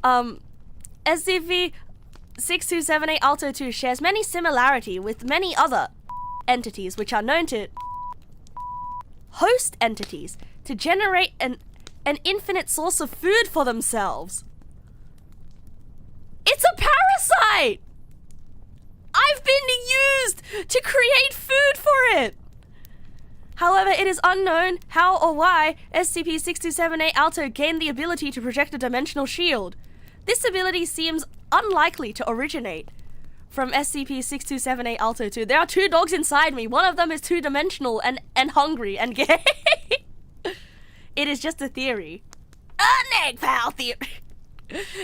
SCP-6278 Alto 2 shares many similarity with many other entities which are known to host entities to generate an infinite source of food for themselves. It's a parasite! I've been used to create food for it! However, it is unknown how or why SCP-6278 Alto gained the ability to project a dimensional shield. This ability seems unlikely to originate from SCP-6278 Alto 2. There are 2 dogs inside me. One of them is 2-dimensional and hungry and gay. It is just a theory. A Neggpal theory!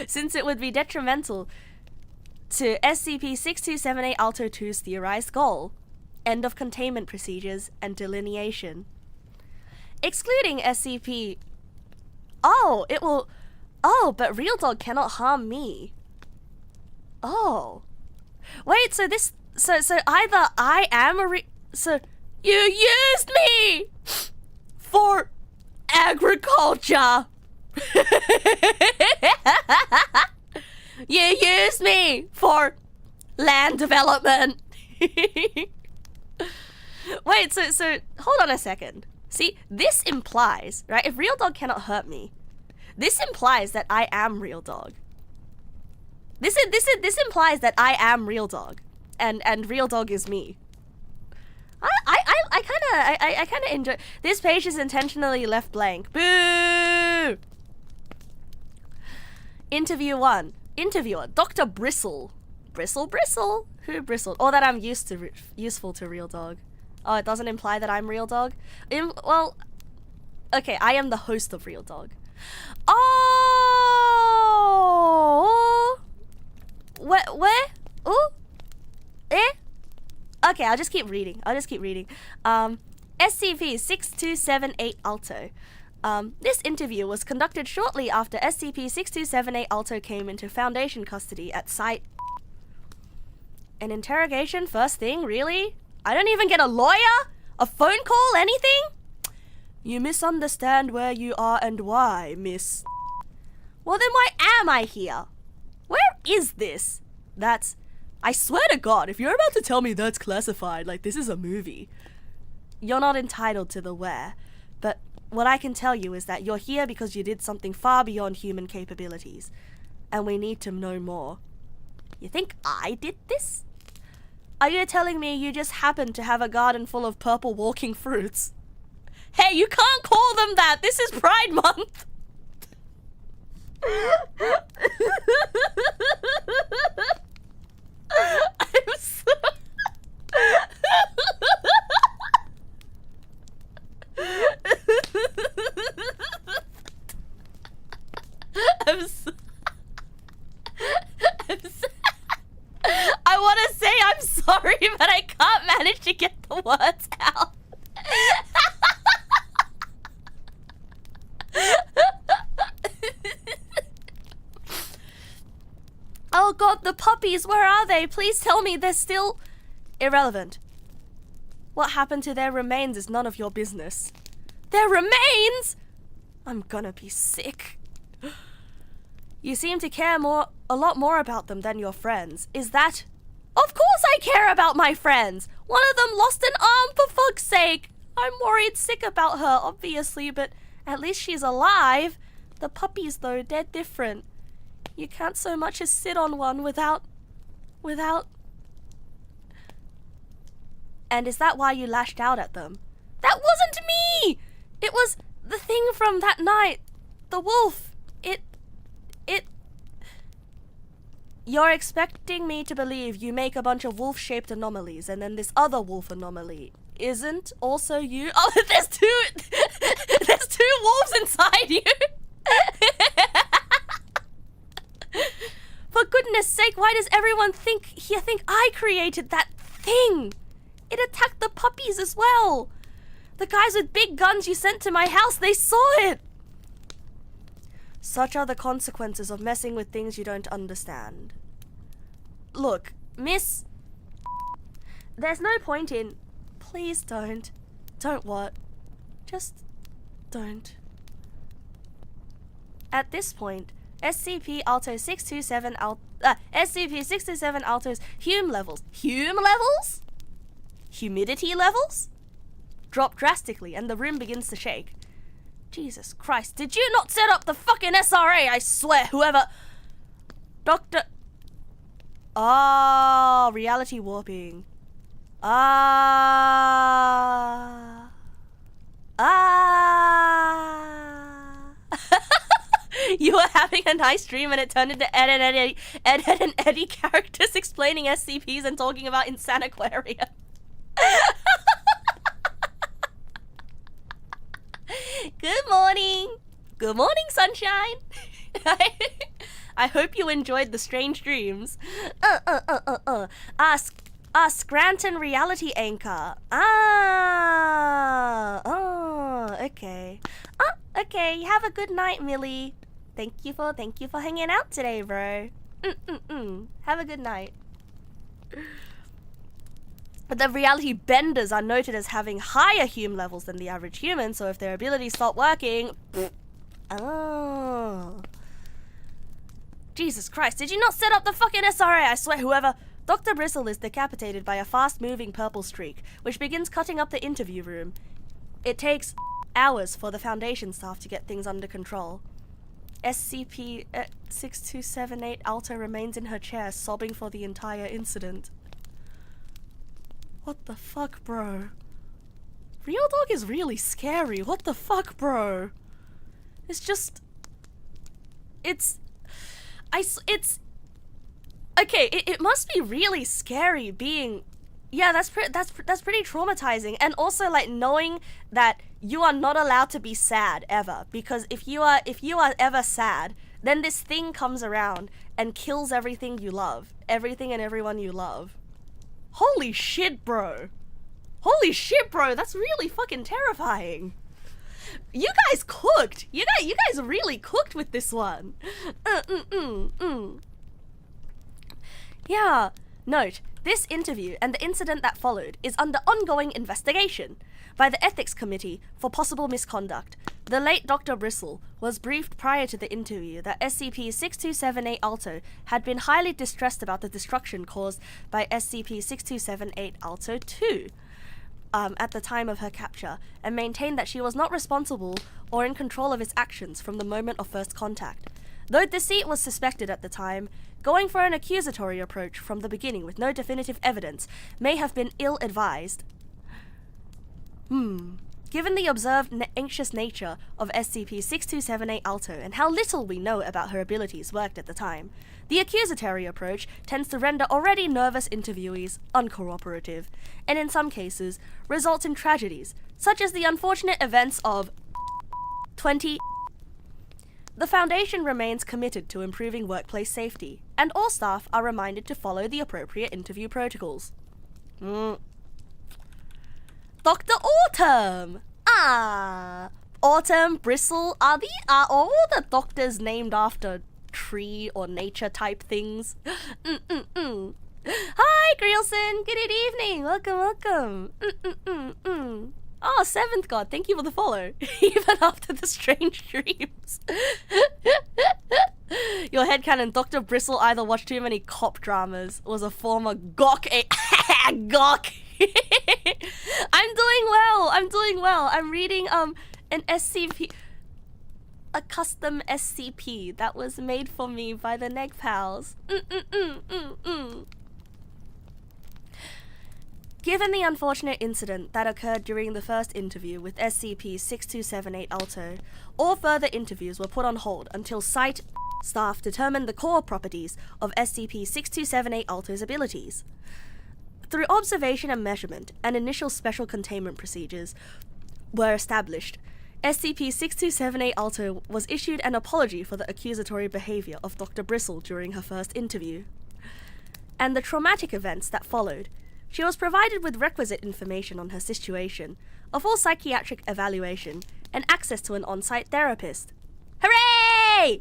Since it would be detrimental to SCP-6278 Alto 2's theorized goal. End of containment procedures and delineation. Excluding SCP... Oh, it will... Oh, but Real Dog cannot harm me. Oh. Wait, so this... So either I am a So, you used me! For agriculture! You used me for land development! Wait, so hold on a second. See, this implies, right? If Real Dog cannot hurt me, this implies that I am Real Dog. This implies that I am Real Dog, and Real Dog is me. I kind of enjoy. This page is intentionally left blank. Boo! Interview 1. Interviewer, Dr. Bristle. Bristle? Who bristled? Or that I'm useful to Real Dog. Oh, it doesn't imply that I'm Real Dog? Well, okay, I am the host of Real Dog. Oh! Where? Ooh? Eh? Okay, I'll just keep reading. SCP-6278 Alto. This interview was conducted shortly after SCP-6278 Alto came into Foundation custody at Site. An interrogation first thing, really? I don't even get a lawyer? A phone call? Anything? You misunderstand where you are and why, miss. Well then why am I here? Where is this? I swear to God, if you're about to tell me that's classified, like this is a movie, you're not entitled to the where. But what I can tell you is that you're here because you did something far beyond human capabilities. And we need to know more. You think I did this? Are you telling me you just happened to have a garden full of purple walking fruits? Hey, you can't call them that! This is Pride Month! I'm so... I want to say I'm sorry, but I can't manage to get the words out. Oh God, the puppies, where are they? Please tell me they're still... Irrelevant. What happened to their remains is none of your business. Their remains? I'm gonna be sick. You seem to care a lot more about them than your friends. Is that... Of course I care about my friends! One of them lost an arm, for fuck's sake! I'm worried sick about her, obviously, but at least she's alive. The puppies, though, they're different. You can't so much as sit on one without... And is that why you lashed out at them? That wasn't me! It was the thing from that night. The wolf. You're expecting me to believe you make a bunch of wolf-shaped anomalies and then this other wolf anomaly isn't also you? Oh, there's two wolves inside you! For goodness sake, why does everyone think I created that thing? It attacked the puppies as well. The guys with big guns you sent to my house, they saw it. Such are the consequences of messing with things you don't understand. Look, miss, there's no point in... Please don't. Don't what? Just don't. At this point, SCP Alto 627 SCP-627 Alto's Hume levels. Hume levels? Humidity levels? Drop drastically and the room begins to shake. Jesus Christ, did you not set up the fucking SRA? I swear, whoever... Dr... Oh, reality warping. You were having a nice dream and it turned into Ed and Eddie characters explaining SCPs and talking about Insanaquaria. Good morning. Good morning, sunshine. I hope you enjoyed the strange dreams. Scranton reality anchor. Okay. Okay. Have a good night, Millie. Thank you for hanging out today, bro. Have a good night. But the reality benders are noted as having higher Hume levels than the average human, so if their abilities stop working... Oh. Jesus Christ, did you not set up the fucking SRA? I swear, whoever... Dr. Bristle is decapitated by a fast-moving purple streak, which begins cutting up the interview room. It takes hours for the Foundation staff to get things under control. SCP-6278 Alto remains in her chair, sobbing for the entire incident. What the fuck, bro? Real Dog is really scary. What the fuck, bro? It's just... It's... Okay, it must be really scary being... Yeah, that's pretty traumatizing. And also, like, knowing that you are not allowed to be sad ever. Because if you are ever sad, then this thing comes around and kills everything you love. Everything and everyone you love. Holy shit, bro. Holy shit, bro. That's really fucking terrifying. You guys cooked. You guys really cooked with this one. Yeah. Note, this interview and the incident that followed is under ongoing investigation by the Ethics Committee for possible misconduct. The late Dr. Bristle was briefed prior to the interview that SCP-6278 Alto had been highly distressed about the destruction caused by SCP-6278 Alto 2 at the time of her capture, and maintained that she was not responsible or in control of its actions from the moment of first contact. Though deceit was suspected at the time, going for an accusatory approach from the beginning with no definitive evidence may have been ill-advised. Given the observed anxious nature of SCP-6278 Alto and how little we know about her abilities worked at the time, the accusatory approach tends to render already nervous interviewees uncooperative, and in some cases, results in tragedies, such as the unfortunate events of 20... The Foundation remains committed to improving workplace safety, and all staff are reminded to follow the appropriate interview protocols. Dr. Autumn! Autumn, Bristle, are all the doctors named after tree or nature type things? Hi, Greelson! Good evening! Welcome! Oh, Seventh God, thank you for the follow. Even after the strange dreams. Your headcanon, Dr. Bristle either watched too many cop dramas, was a former gawk. Gawk! I'm doing well. I'm reading an SCP, a custom SCP that was made for me by the Neg pals. Given the unfortunate incident that occurred during the first interview with SCP-6278 Alto, all further interviews were put on hold until site staff determined the core properties of SCP-6278 Alto's abilities. Through observation and measurement, and initial special containment procedures were established, SCP-6278 Alto was issued an apology for the accusatory behavior of Dr. Bristle during her first interview, and the traumatic events that followed. She was provided with requisite information on her situation, a full psychiatric evaluation, and access to an on-site therapist. Hooray!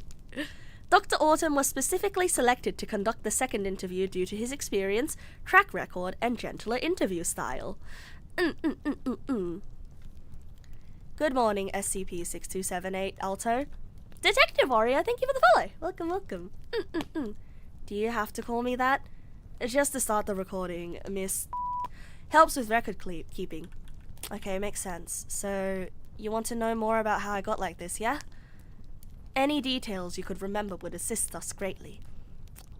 Dr. Autumn was specifically selected to conduct the second interview due to his experience, track record, and gentler interview style. Good morning, SCP-6278 Alto. Detective Warrior, thank you for the follow. Welcome, welcome. Do you have to call me that? Just to start the recording, Miss. Helps with record keeping. Okay, makes sense. So, you want to know more about how I got like this, yeah? Any details you could remember would assist us greatly.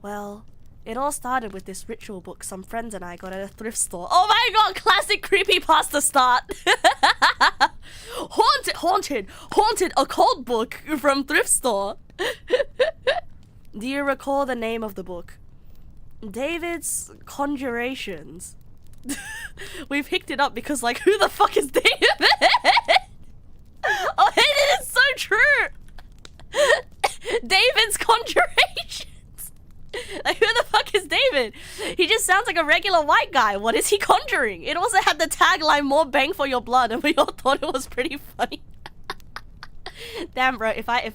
Well, it all started with this ritual book some friends and I got at a thrift store. Oh my god, classic creepypasta start! Haunted occult book from thrift store. Do you recall the name of the book? David's Conjurations. We picked it up because, like, who the fuck is David? Oh, it is so true! David's Conjurations! Like, who the fuck is David? He just sounds like a regular white guy. What is he conjuring? It also had the tagline, more bang for your blood, and we all thought it was pretty funny. Damn, bro, if I...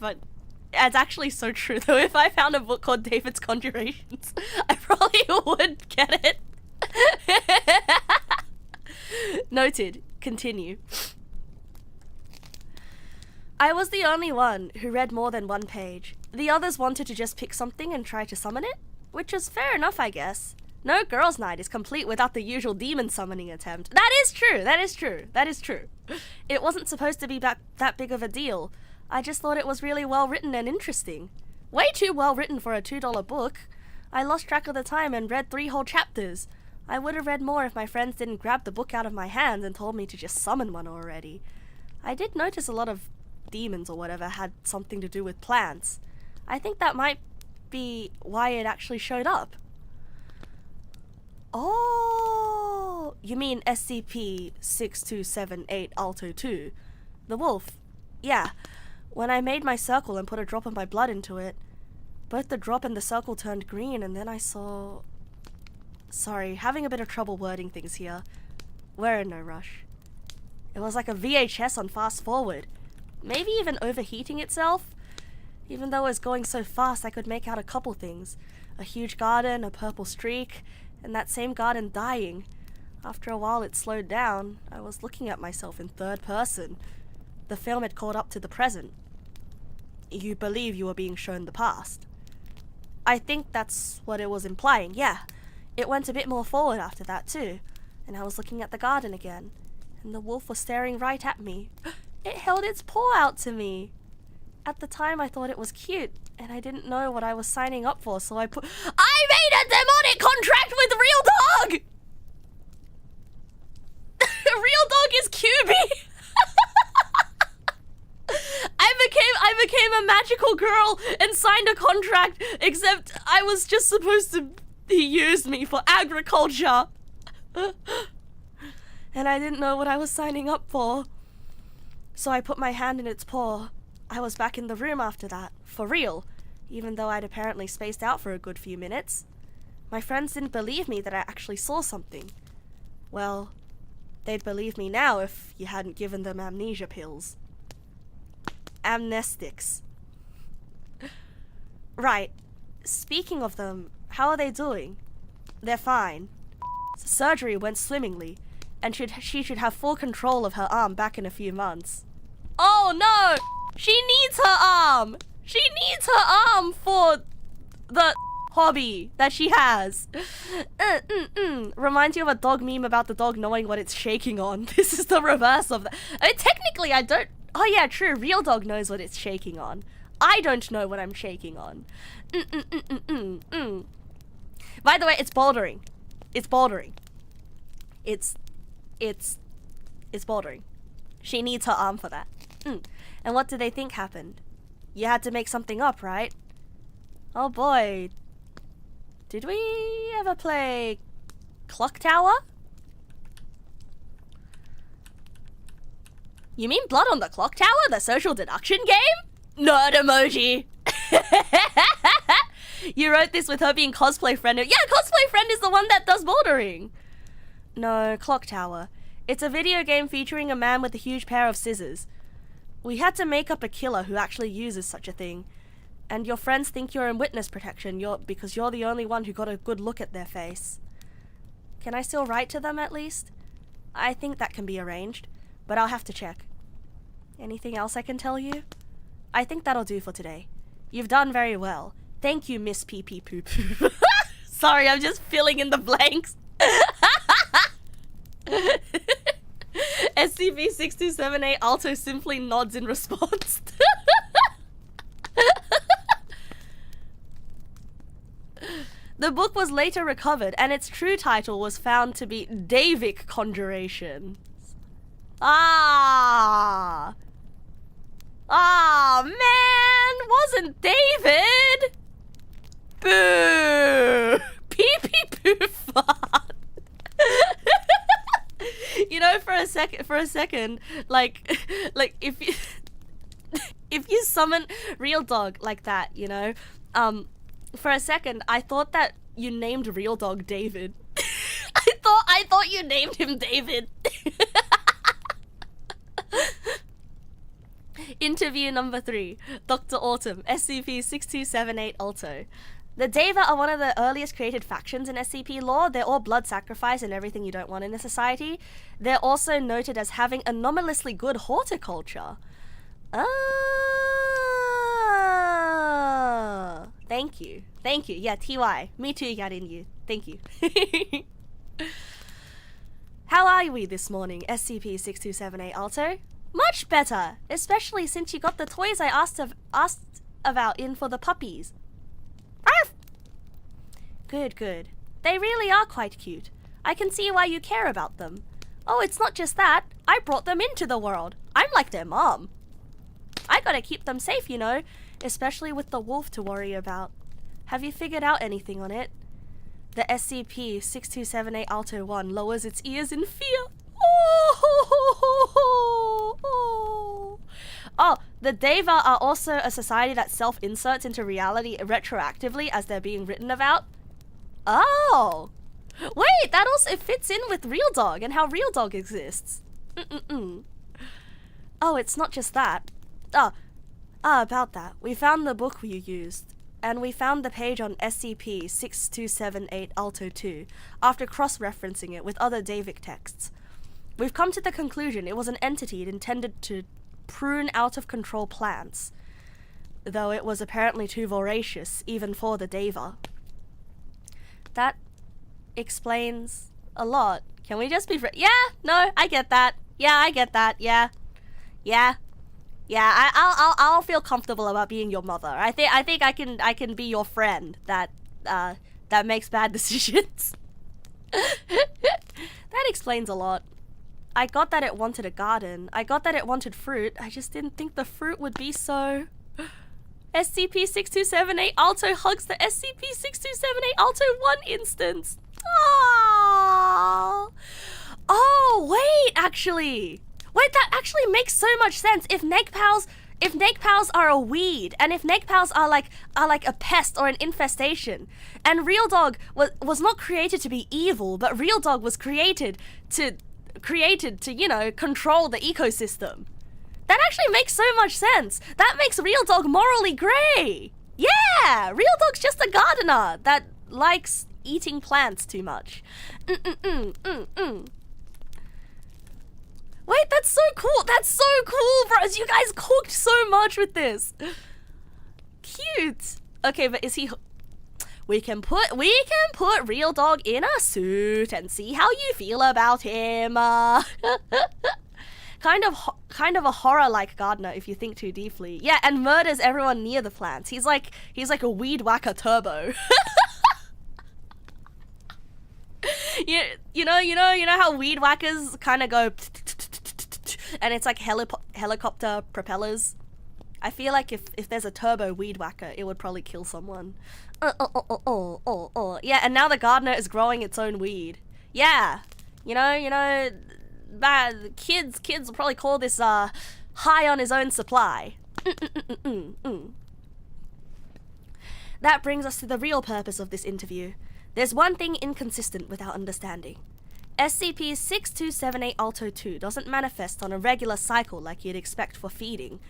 It's actually so true, though. If I found a book called David's Conjurations, I probably would get it. Noted. Continue. I was the only one who read more than one page. The others wanted to just pick something and try to summon it, which is fair enough, I guess. No girls' night is complete without the usual demon summoning attempt. That is true, that is true, that is true. It wasn't supposed to be that big of a deal. I just thought it was really well written and interesting. Way too well written for a $2 book. I lost track of the time and read 3 whole chapters. I would have read more if my friends didn't grab the book out of my hands and told me to just summon one already. I did notice a lot of demons or whatever had something to do with plants. I think that might be why it actually showed up. Oh, you mean SCP-6278 Alto 2? The wolf. Yeah. When I made my circle and put a drop of my blood into it, both the drop and the circle turned green, and then I saw... Sorry, having a bit of trouble wording things here. We're in no rush. It was like a VHS on fast forward. Maybe even overheating itself? Even though it was going so fast, I could make out a couple things. A huge garden, a purple streak, and that same garden dying. After a while it slowed down. I was looking at myself in third person. The film had caught up to the present. You believe you were being shown the past? I think that's what it was implying, yeah. It went a bit more forward after that too. And I was looking at the garden again. And the wolf was staring right at me. It held its paw out to me. At the time I thought it was cute, and I didn't know what I was signing up for, so I made a demonic contract with Real Dog! Real Dog is QB! I became a magical girl and signed a contract, except I was just supposed to... He used me for agriculture. And I didn't know what I was signing up for. So I put my hand in its paw. I was back in the room after that, for real, even though I'd apparently spaced out for a good few minutes. My friends didn't believe me that I actually saw something. Well, they'd believe me now if you hadn't given them amnesia pills. Amnestics. Right. Speaking of them, how are they doing? They're fine. Surgery went swimmingly, and she should have full control of her arm back in a few months. Oh no! She needs her arm! She needs her arm for the hobby that she has. Reminds you of a dog meme about the dog knowing what it's shaking on. This is the reverse of that. Technically, I don't... Oh yeah, true. Real Dog knows what it's shaking on. I don't know what I'm shaking on. By the way, it's bouldering. It's bouldering. It's bouldering. She needs her arm for that. And what do they think happened? You had to make something up, right? Oh boy. Did we ever play Clock Tower? You mean Blood on the Clock Tower, the social deduction game? Nerd emoji. You wrote this with her being cosplay friend. Yeah, cosplay friend is the one that does bouldering. No, Clock Tower. It's a video game featuring a man with a huge pair of scissors. We had to make up a killer who actually uses such a thing. And your friends think you're in witness protection because you're the only one who got a good look at their face. Can I still write to them at least? I think that can be arranged, but I'll have to check. Anything else I can tell you? I think that'll do for today. You've done very well. Thank you, Miss Pee Pee Poo Poo. Sorry, I'm just filling in the blanks. SCP-6278 Alto simply nods in response. The book was later recovered, and its true title was found to be Davic Conjuration. Ah, man, wasn't David? Boo! Pee pee poo fart. You know, for a second, like if you if you summon Real Dog like that, you know, for a second, I thought that you named Real Dog David. I thought you named him David. Interview number 3. Dr. Autumn, SCP-6278 Alto. The Deva are one of the earliest created factions in SCP lore. They're all blood sacrifice and everything you don't want in a society. They're also noted as having anomalously good horticulture. Thank you. Thank you. Yeah, TY. Me too, Yarin. Thank you. How are we this morning, SCP-6278 Alto? Much better, especially since you got the toys I asked about in for the puppies. Arf! Good, good. They really are quite cute. I can see why you care about them. Oh, it's not just that. I brought them into the world. I'm like their mom. I gotta keep them safe, you know, especially with the wolf to worry about. Have you figured out anything on it? The SCP-6278 Alto 1 lowers its ears in fear. Oh, the Deva are also a society that self-inserts into reality retroactively as they're being written about. Oh! Wait, that also fits in with Real Dog and how Real Dog exists. Oh, it's not just that. About that. We found the book you used, and we found the page on SCP-6278 Alto 2 after cross-referencing it with other Davic texts. We've come to the conclusion it was an entity intended to prune out-of-control plants, though it was apparently too voracious even for the Deva. That explains a lot. Can we just be yeah, no, I get that. Yeah, I get that. Yeah. I'll feel comfortable about being your mother. I think I can be your friend that makes bad decisions. That explains a lot. I got that it wanted a garden. I got that it wanted fruit. I just didn't think the fruit would be so... SCP-6278 Alto hugs the SCP-6278 Alto 1 instance. Aww. Oh, wait, actually. Wait, that actually makes so much sense. If Neggpals are a weed, and if Neggpals are like a pest or an infestation, and Real Dog was not created to be evil, but Real Dog was created to, you know, control the ecosystem. That actually makes so much sense. That makes Real Dog morally grey. Yeah, Real Dog's just a gardener that likes eating plants too much. Wait, that's so cool. That's so cool, bros. You guys cooked so much with this. Cute. Okay, but is he... We can put Real Dog in a suit and see how you feel about him. Kind of a horror-like gardener if you think too deeply. Yeah, and murders everyone near the plants. He's like a weed whacker turbo. You know how weed whackers kind of go and it's like helicopter propellers. I feel like if there's a turbo weed whacker, it would probably kill someone. Yeah, and now the gardener is growing its own weed. Yeah, you know, kids will probably call this high on his own supply. That brings us to the real purpose of this interview. There's one thing inconsistent with our understanding. SCP-6278 Alto 2 doesn't manifest on a regular cycle like you'd expect for feeding.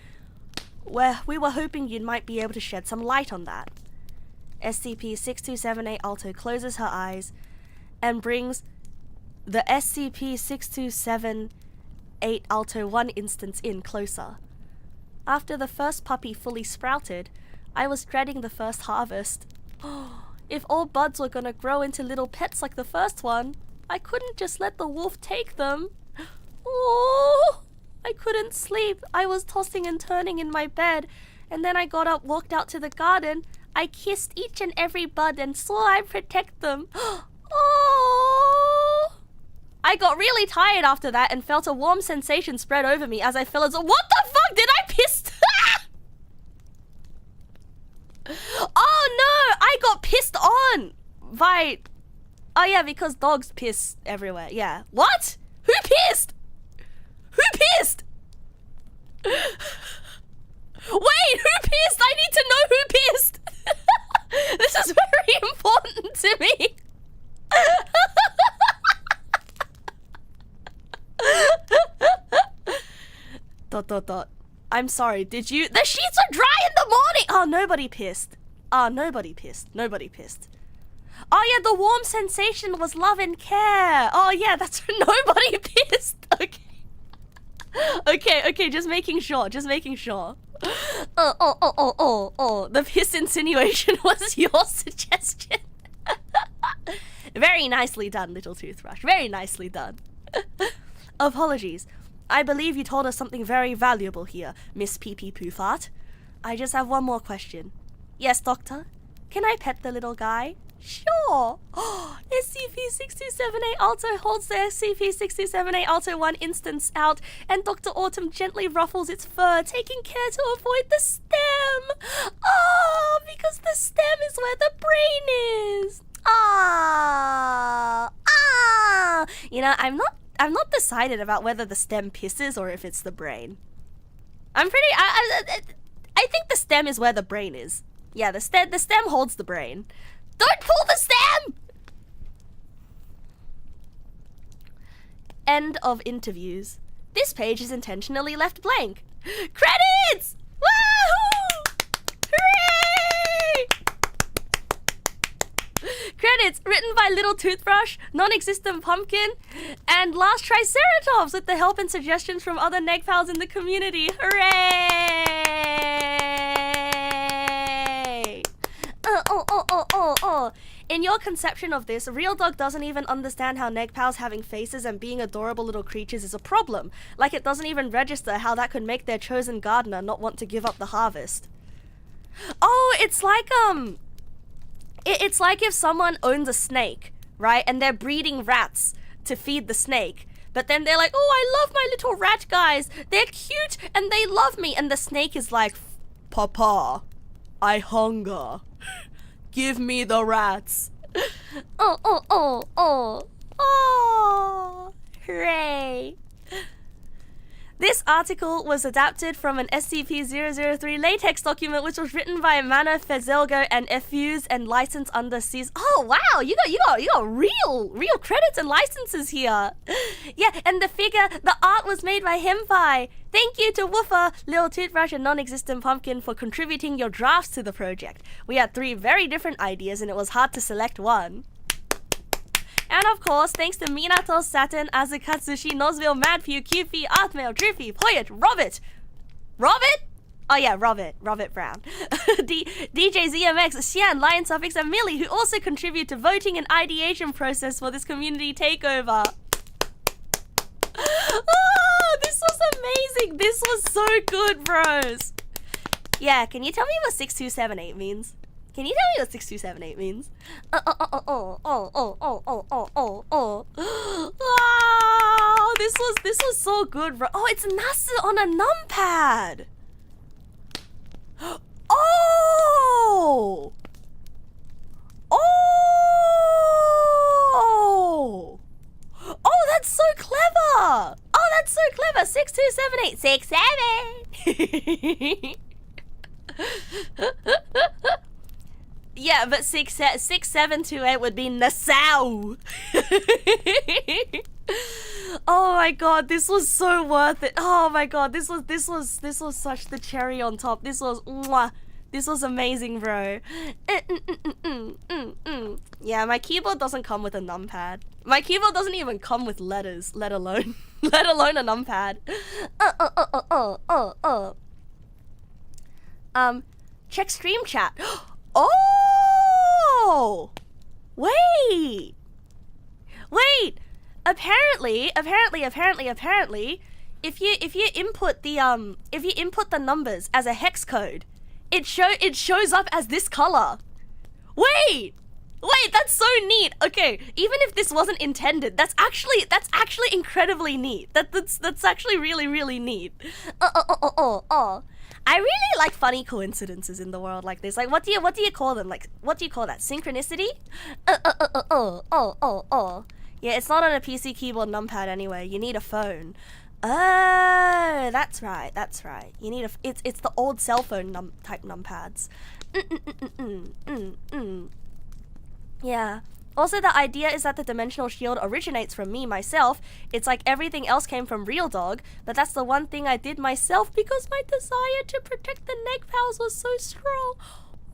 We were hoping you might be able to shed some light on that. SCP-6278 Alto closes her eyes and brings the SCP-6278 Alto 1 instance in closer. After the first puppy fully sprouted, I was dreading the first harvest. If all buds were gonna grow into little pets like the first one, I couldn't just let the wolf take them. Oh, I couldn't sleep. I was tossing and turning in my bed, and then I got up, walked out to the garden. I kissed each and every bud and swore I'd protect them. Oh! I got really tired after that and felt a warm sensation spread over me as I fell as a— What the fuck? Did I piss? Oh no! I got pissed on by— Oh yeah, because dogs piss everywhere. Yeah. What? Who pissed? Who pissed? Wait, who pissed? I need to know who pissed. This is very important to me. ... I'm sorry, did you— The sheets were dry in the morning! Oh, nobody pissed. Oh, nobody pissed. Nobody pissed. Oh yeah, the warm sensation was love and care. Oh yeah, that's when nobody pissed. Okay. Okay, just making sure, The piss insinuation was your suggestion. Very nicely done, little toothbrush. Very nicely done. Apologies. I believe you told us something very valuable here, Miss Pee-Pee Poo-Fart. I just have one more question. Yes, Doctor? Can I pet the little guy? Sure. SCP-6278 Alto holds the SCP-6278 Alto 1 instance out, and Dr. Autumn gently ruffles its fur, taking care to avoid the stem. Oh, because the stem is where the brain is. Ah. You know, I'm not decided about whether the stem pisses or if it's the brain. I think the stem is where the brain is. Yeah, the stem holds the brain. Don't pull the stem! End of interviews. This page is intentionally left blank. Credits! Woohoo! Hooray! Credits written by Little Toothbrush, Non-Existent Pumpkin, and Last Triceratops with the help and suggestions from other Neg pals in the community. Hooray! In your conception of this, Real Dog doesn't even understand how Neg pals having faces and being adorable little creatures is a problem. Like it doesn't even register how that could make their chosen gardener not want to give up the harvest. Oh, it's like it's like if someone owns a snake, right? And they're breeding rats to feed the snake. But then they're like, oh, I love my little rat guys. They're cute and they love me. And the snake is like, Papa, I hunger. Give me the rats. Oh, hooray. This article was adapted from an SCP-003 latex document which was written by Mana Fezelgo and Effuse and licensed under Cs. Oh wow, you got real credits and licenses here. Yeah, and the art was made by Hempai. Thank you to Woofer, Little Toothbrush, and Non-Existent Pumpkin for contributing your drafts to the project. We had 3 very different ideas and it was hard to select one. And of course, thanks to Minato, Saturn, Azukatsushi, Nosville, Madpew, QP, Artmail, Driffy, Poyet, Robert? Oh yeah, Robert Brown. DJ ZMX, Xian, Lion Suffix, and Millie, who also contribute to voting and ideation process for this community takeover. Oh, this was amazing. This was so good, bros. Yeah, can you tell me what 6278 means? Can you tell me what 6278 means? Wow, this was so good, bro. Oh, it's Nasu on a numpad. Oh, that's so clever. Oh, that's so clever. 6278 67. Yeah, but 6728 would be Nassau. Oh my god, this was so worth it. Oh my god, this was such the cherry on top. This was mwah. This was amazing, bro. Yeah, my keyboard doesn't come with a numpad. My keyboard doesn't even come with letters, let alone a numpad. Check stream chat. Oh! Wait! Apparently, if you input the numbers as a hex code, it shows up as this color. Wait, that's so neat. Okay, even if this wasn't intended, that's actually incredibly neat. That's actually really neat. I really like funny coincidences in the world like this. Like, what do you call them? Like, what do you call that? Synchronicity? Yeah, it's not on a PC keyboard numpad anyway. You need a phone. Oh, that's right. You need it's the old cell phone type numpads. Yeah. Also, the idea is that the dimensional shield originates from me, myself. It's like everything else came from Real Dog, but that's the one thing I did myself because my desire to protect the Neg pals was so strong.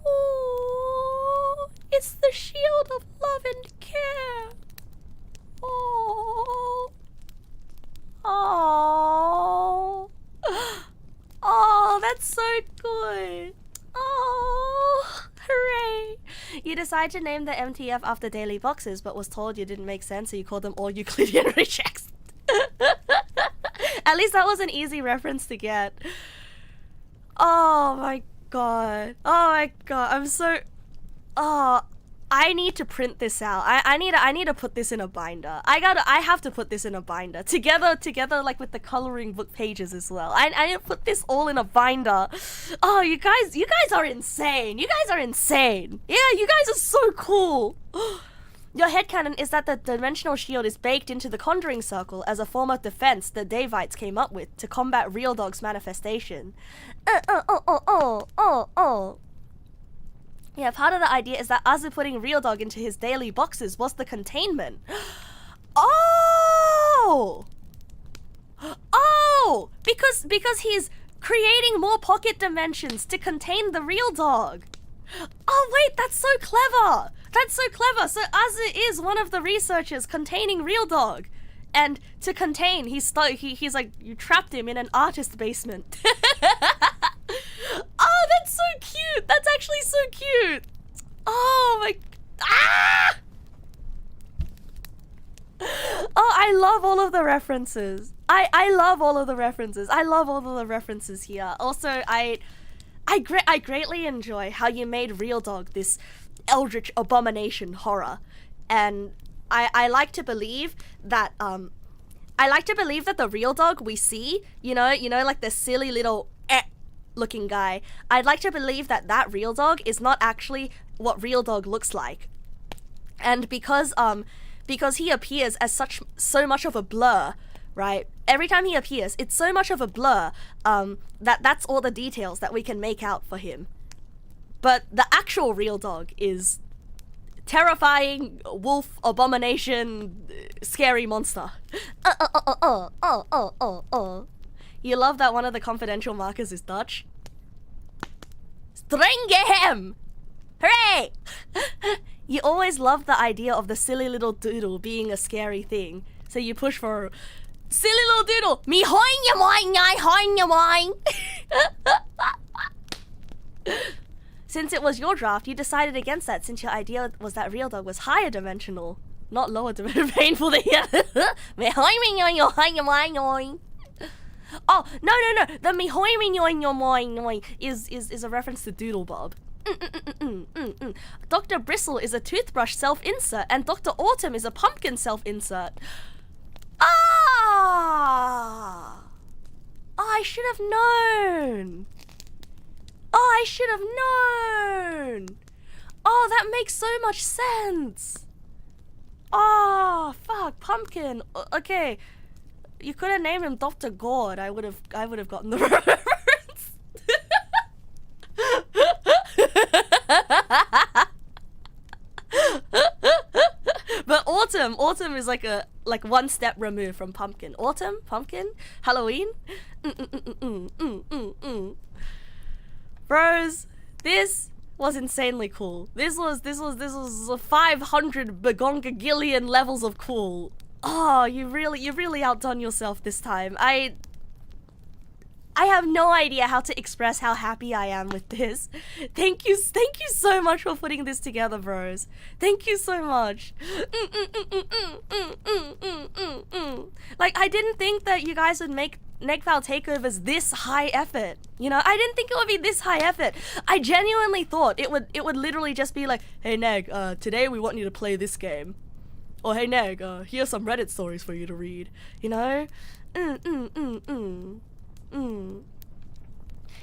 Oh, it's the shield of love and care. Oh. Oh. Oh, that's so good. Oh, hooray. You decide to name the MTF after daily boxes, but was told you didn't make sense, so you called them all Euclidean rejects. At least that was an easy reference to get. Oh my god. I'm so... Oh, I need to print this out. I need to put this in a binder. I have to put this in a binder. Together like with the coloring book pages as well. I need to put this all in a binder. Oh, you guys are insane. Yeah, you guys are so cool. Your headcanon is that the dimensional shield is baked into the Conjuring Circle as a form of defense the Davites came up with to combat Real Dog's manifestation. Yeah, part of the idea is that Azu putting Real Dog into his daily boxes was the containment. Oh! Because he's creating more pocket dimensions to contain the Real Dog. Oh wait, that's so clever! So Azu is one of the researchers containing Real Dog. And to contain, he's like, you trapped him in an artist basement. Oh, that's so cute! That's actually so cute! Oh my... Ah! Oh, I love all of the references. I love all of the references. I love all of the references here. Also, I greatly enjoy how you made Real Dog this eldritch abomination horror. And I like to believe that, the Real Dog we see, you know, like the silly little looking guy, I'd like to believe that Real Dog is not actually what Real Dog looks like. And because he appears as so much of a blur, right? Every time he appears, it's so much of a blur, that's all the details that we can make out for him. But the actual Real Dog is terrifying wolf abomination scary monster. You love that one of the confidential markers is Dutch? Strengem! Hooray! You always love the idea of the silly little doodle being a scary thing. So you push for silly little doodle! Me hoing ya wine, I hoing ya wine! Since it was your draft, you decided against that since your idea was that Real Dog was higher dimensional, not lower dimensional. Painful to hear. Me hoing ya wine. Oh, no. The mihoimi is a reference to Doodle Bob. Dr. Bristle is a toothbrush self-insert, and Dr. Autumn is a pumpkin self-insert. Ah! Oh, I should have known. Oh, that makes so much sense. Oh, fuck, pumpkin. Okay. You could have named him Dr. Gord. I would have gotten the reference. But Autumn is like one step removed from pumpkin. Autumn, pumpkin, Halloween. Bros, this was insanely cool. This was 500 begongagillion levels of cool. Oh, you really outdone yourself this time. I have no idea how to express how happy I am with this. Thank you so much for putting this together, bros. Thank you so much. Like, I didn't think that you guys would make Neggpal takeovers this high effort. You know, I didn't think it would be this high effort. I genuinely thought it would literally just be like, hey Neg, today we want you to play this game. Or hey Neg, here's some Reddit stories for you to read. You know?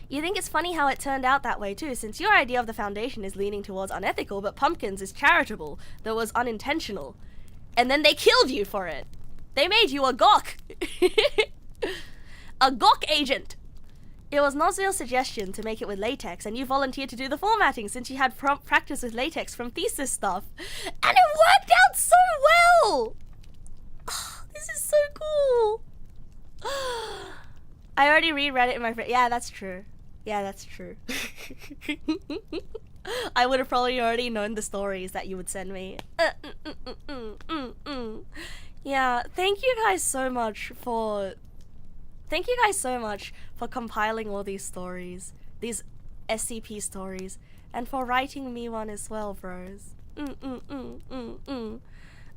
You think it's funny how it turned out that way too, since your idea of the Foundation is leaning towards unethical, but Pumpkins is charitable, that was unintentional. And then they killed you for it. They made you a gawk. A gawk agent. It was Nozio's suggestion to make it with latex, and you volunteered to do the formatting since you had practice with latex from thesis stuff. And it worked out so well! Oh, this is so cool. I already read Reddit in my friend. Yeah, that's true. Yeah, that's true. I would have probably already known the stories that you would send me. Yeah, thank you guys so much for compiling all these stories, these SCP stories, and for writing me one as well, bros.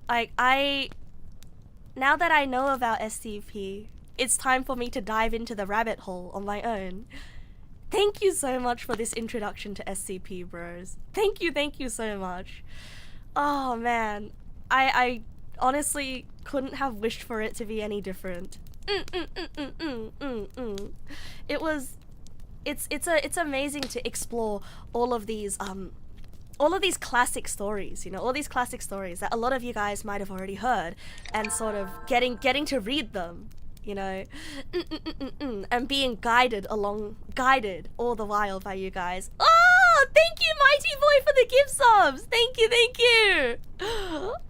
Like, now that I know about SCP, it's time for me to dive into the rabbit hole on my own. Thank you so much for this introduction to SCP, bros. Thank you so much. Oh man, I honestly couldn't have wished for it to be any different. It's amazing to explore all of these classic stories, you know, all these classic stories that a lot of you guys might have already heard, and sort of getting to read them, you know, and being guided all the while by you guys. Oh, thank you, Mighty Boy, for the gift subs. Thank you.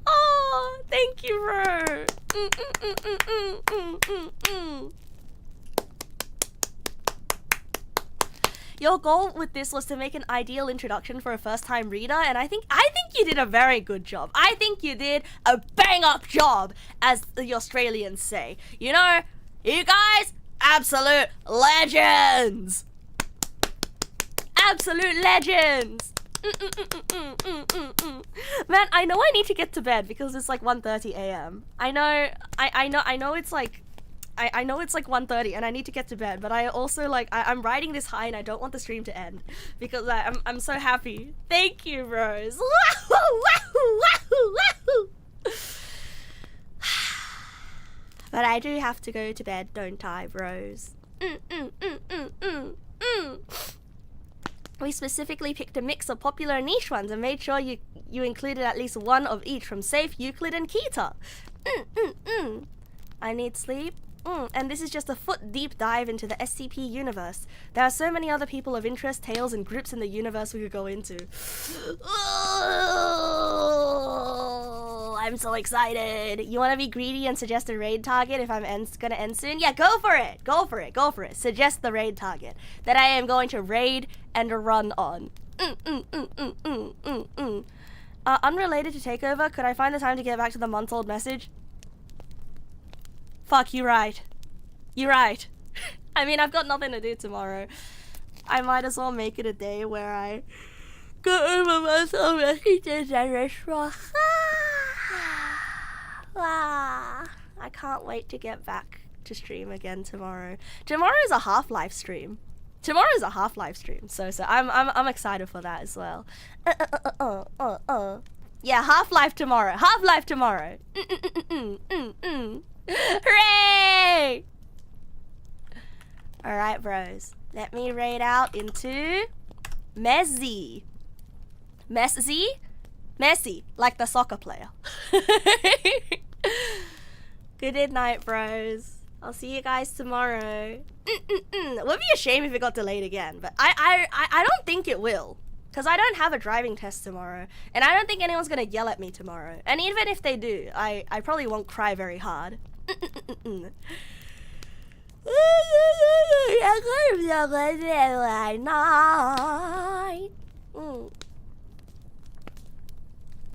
Oh, thank you, bro. Your goal with this was to make an ideal introduction for a first-time reader, and I think you did a very good job. I think you did a bang-up job, as the Australians say. You know, you guys, absolute legends! Absolute legends! Man, I know I need to get to bed because it's like 1:30 a.m. I know it's like I know it's like 1:30 and I need to get to bed, but I also like I'm riding this high and I don't want the stream to end because I'm so happy. Thank you, bros. But I do have to go to bed, don't I, bros? We specifically picked a mix of popular and niche ones and made sure you included at least one of each from Safe, Euclid, and Keter. I need sleep. And this is just a foot deep dive into the SCP universe. There are so many other people of interest, tales, and groups in the universe we could go into. Oh, I'm so excited. You want to be greedy and suggest a raid target if I'm gonna end soon? Yeah, go for it. Go for it. Suggest the raid target that I am going to raid and run on. Unrelated to takeover, could I find the time to get back to the month-old message? Fuck, you're right. I mean, I've got nothing to do tomorrow. I might as well make it a day where I go over month-old messages and restaurant. I can't wait to get back to stream again tomorrow. Tomorrow is a Half-Life stream. So I'm excited for that as well. Yeah, Half-Life tomorrow. Hooray! Alright, bros. Let me raid out into Messi, like the soccer player. Good night, bros. I'll see you guys tomorrow. It would be a shame if it got delayed again, but I don't think it will. Because I don't have a driving test tomorrow, and I don't think anyone's gonna yell at me tomorrow. And even if they do, I probably won't cry very hard. Night.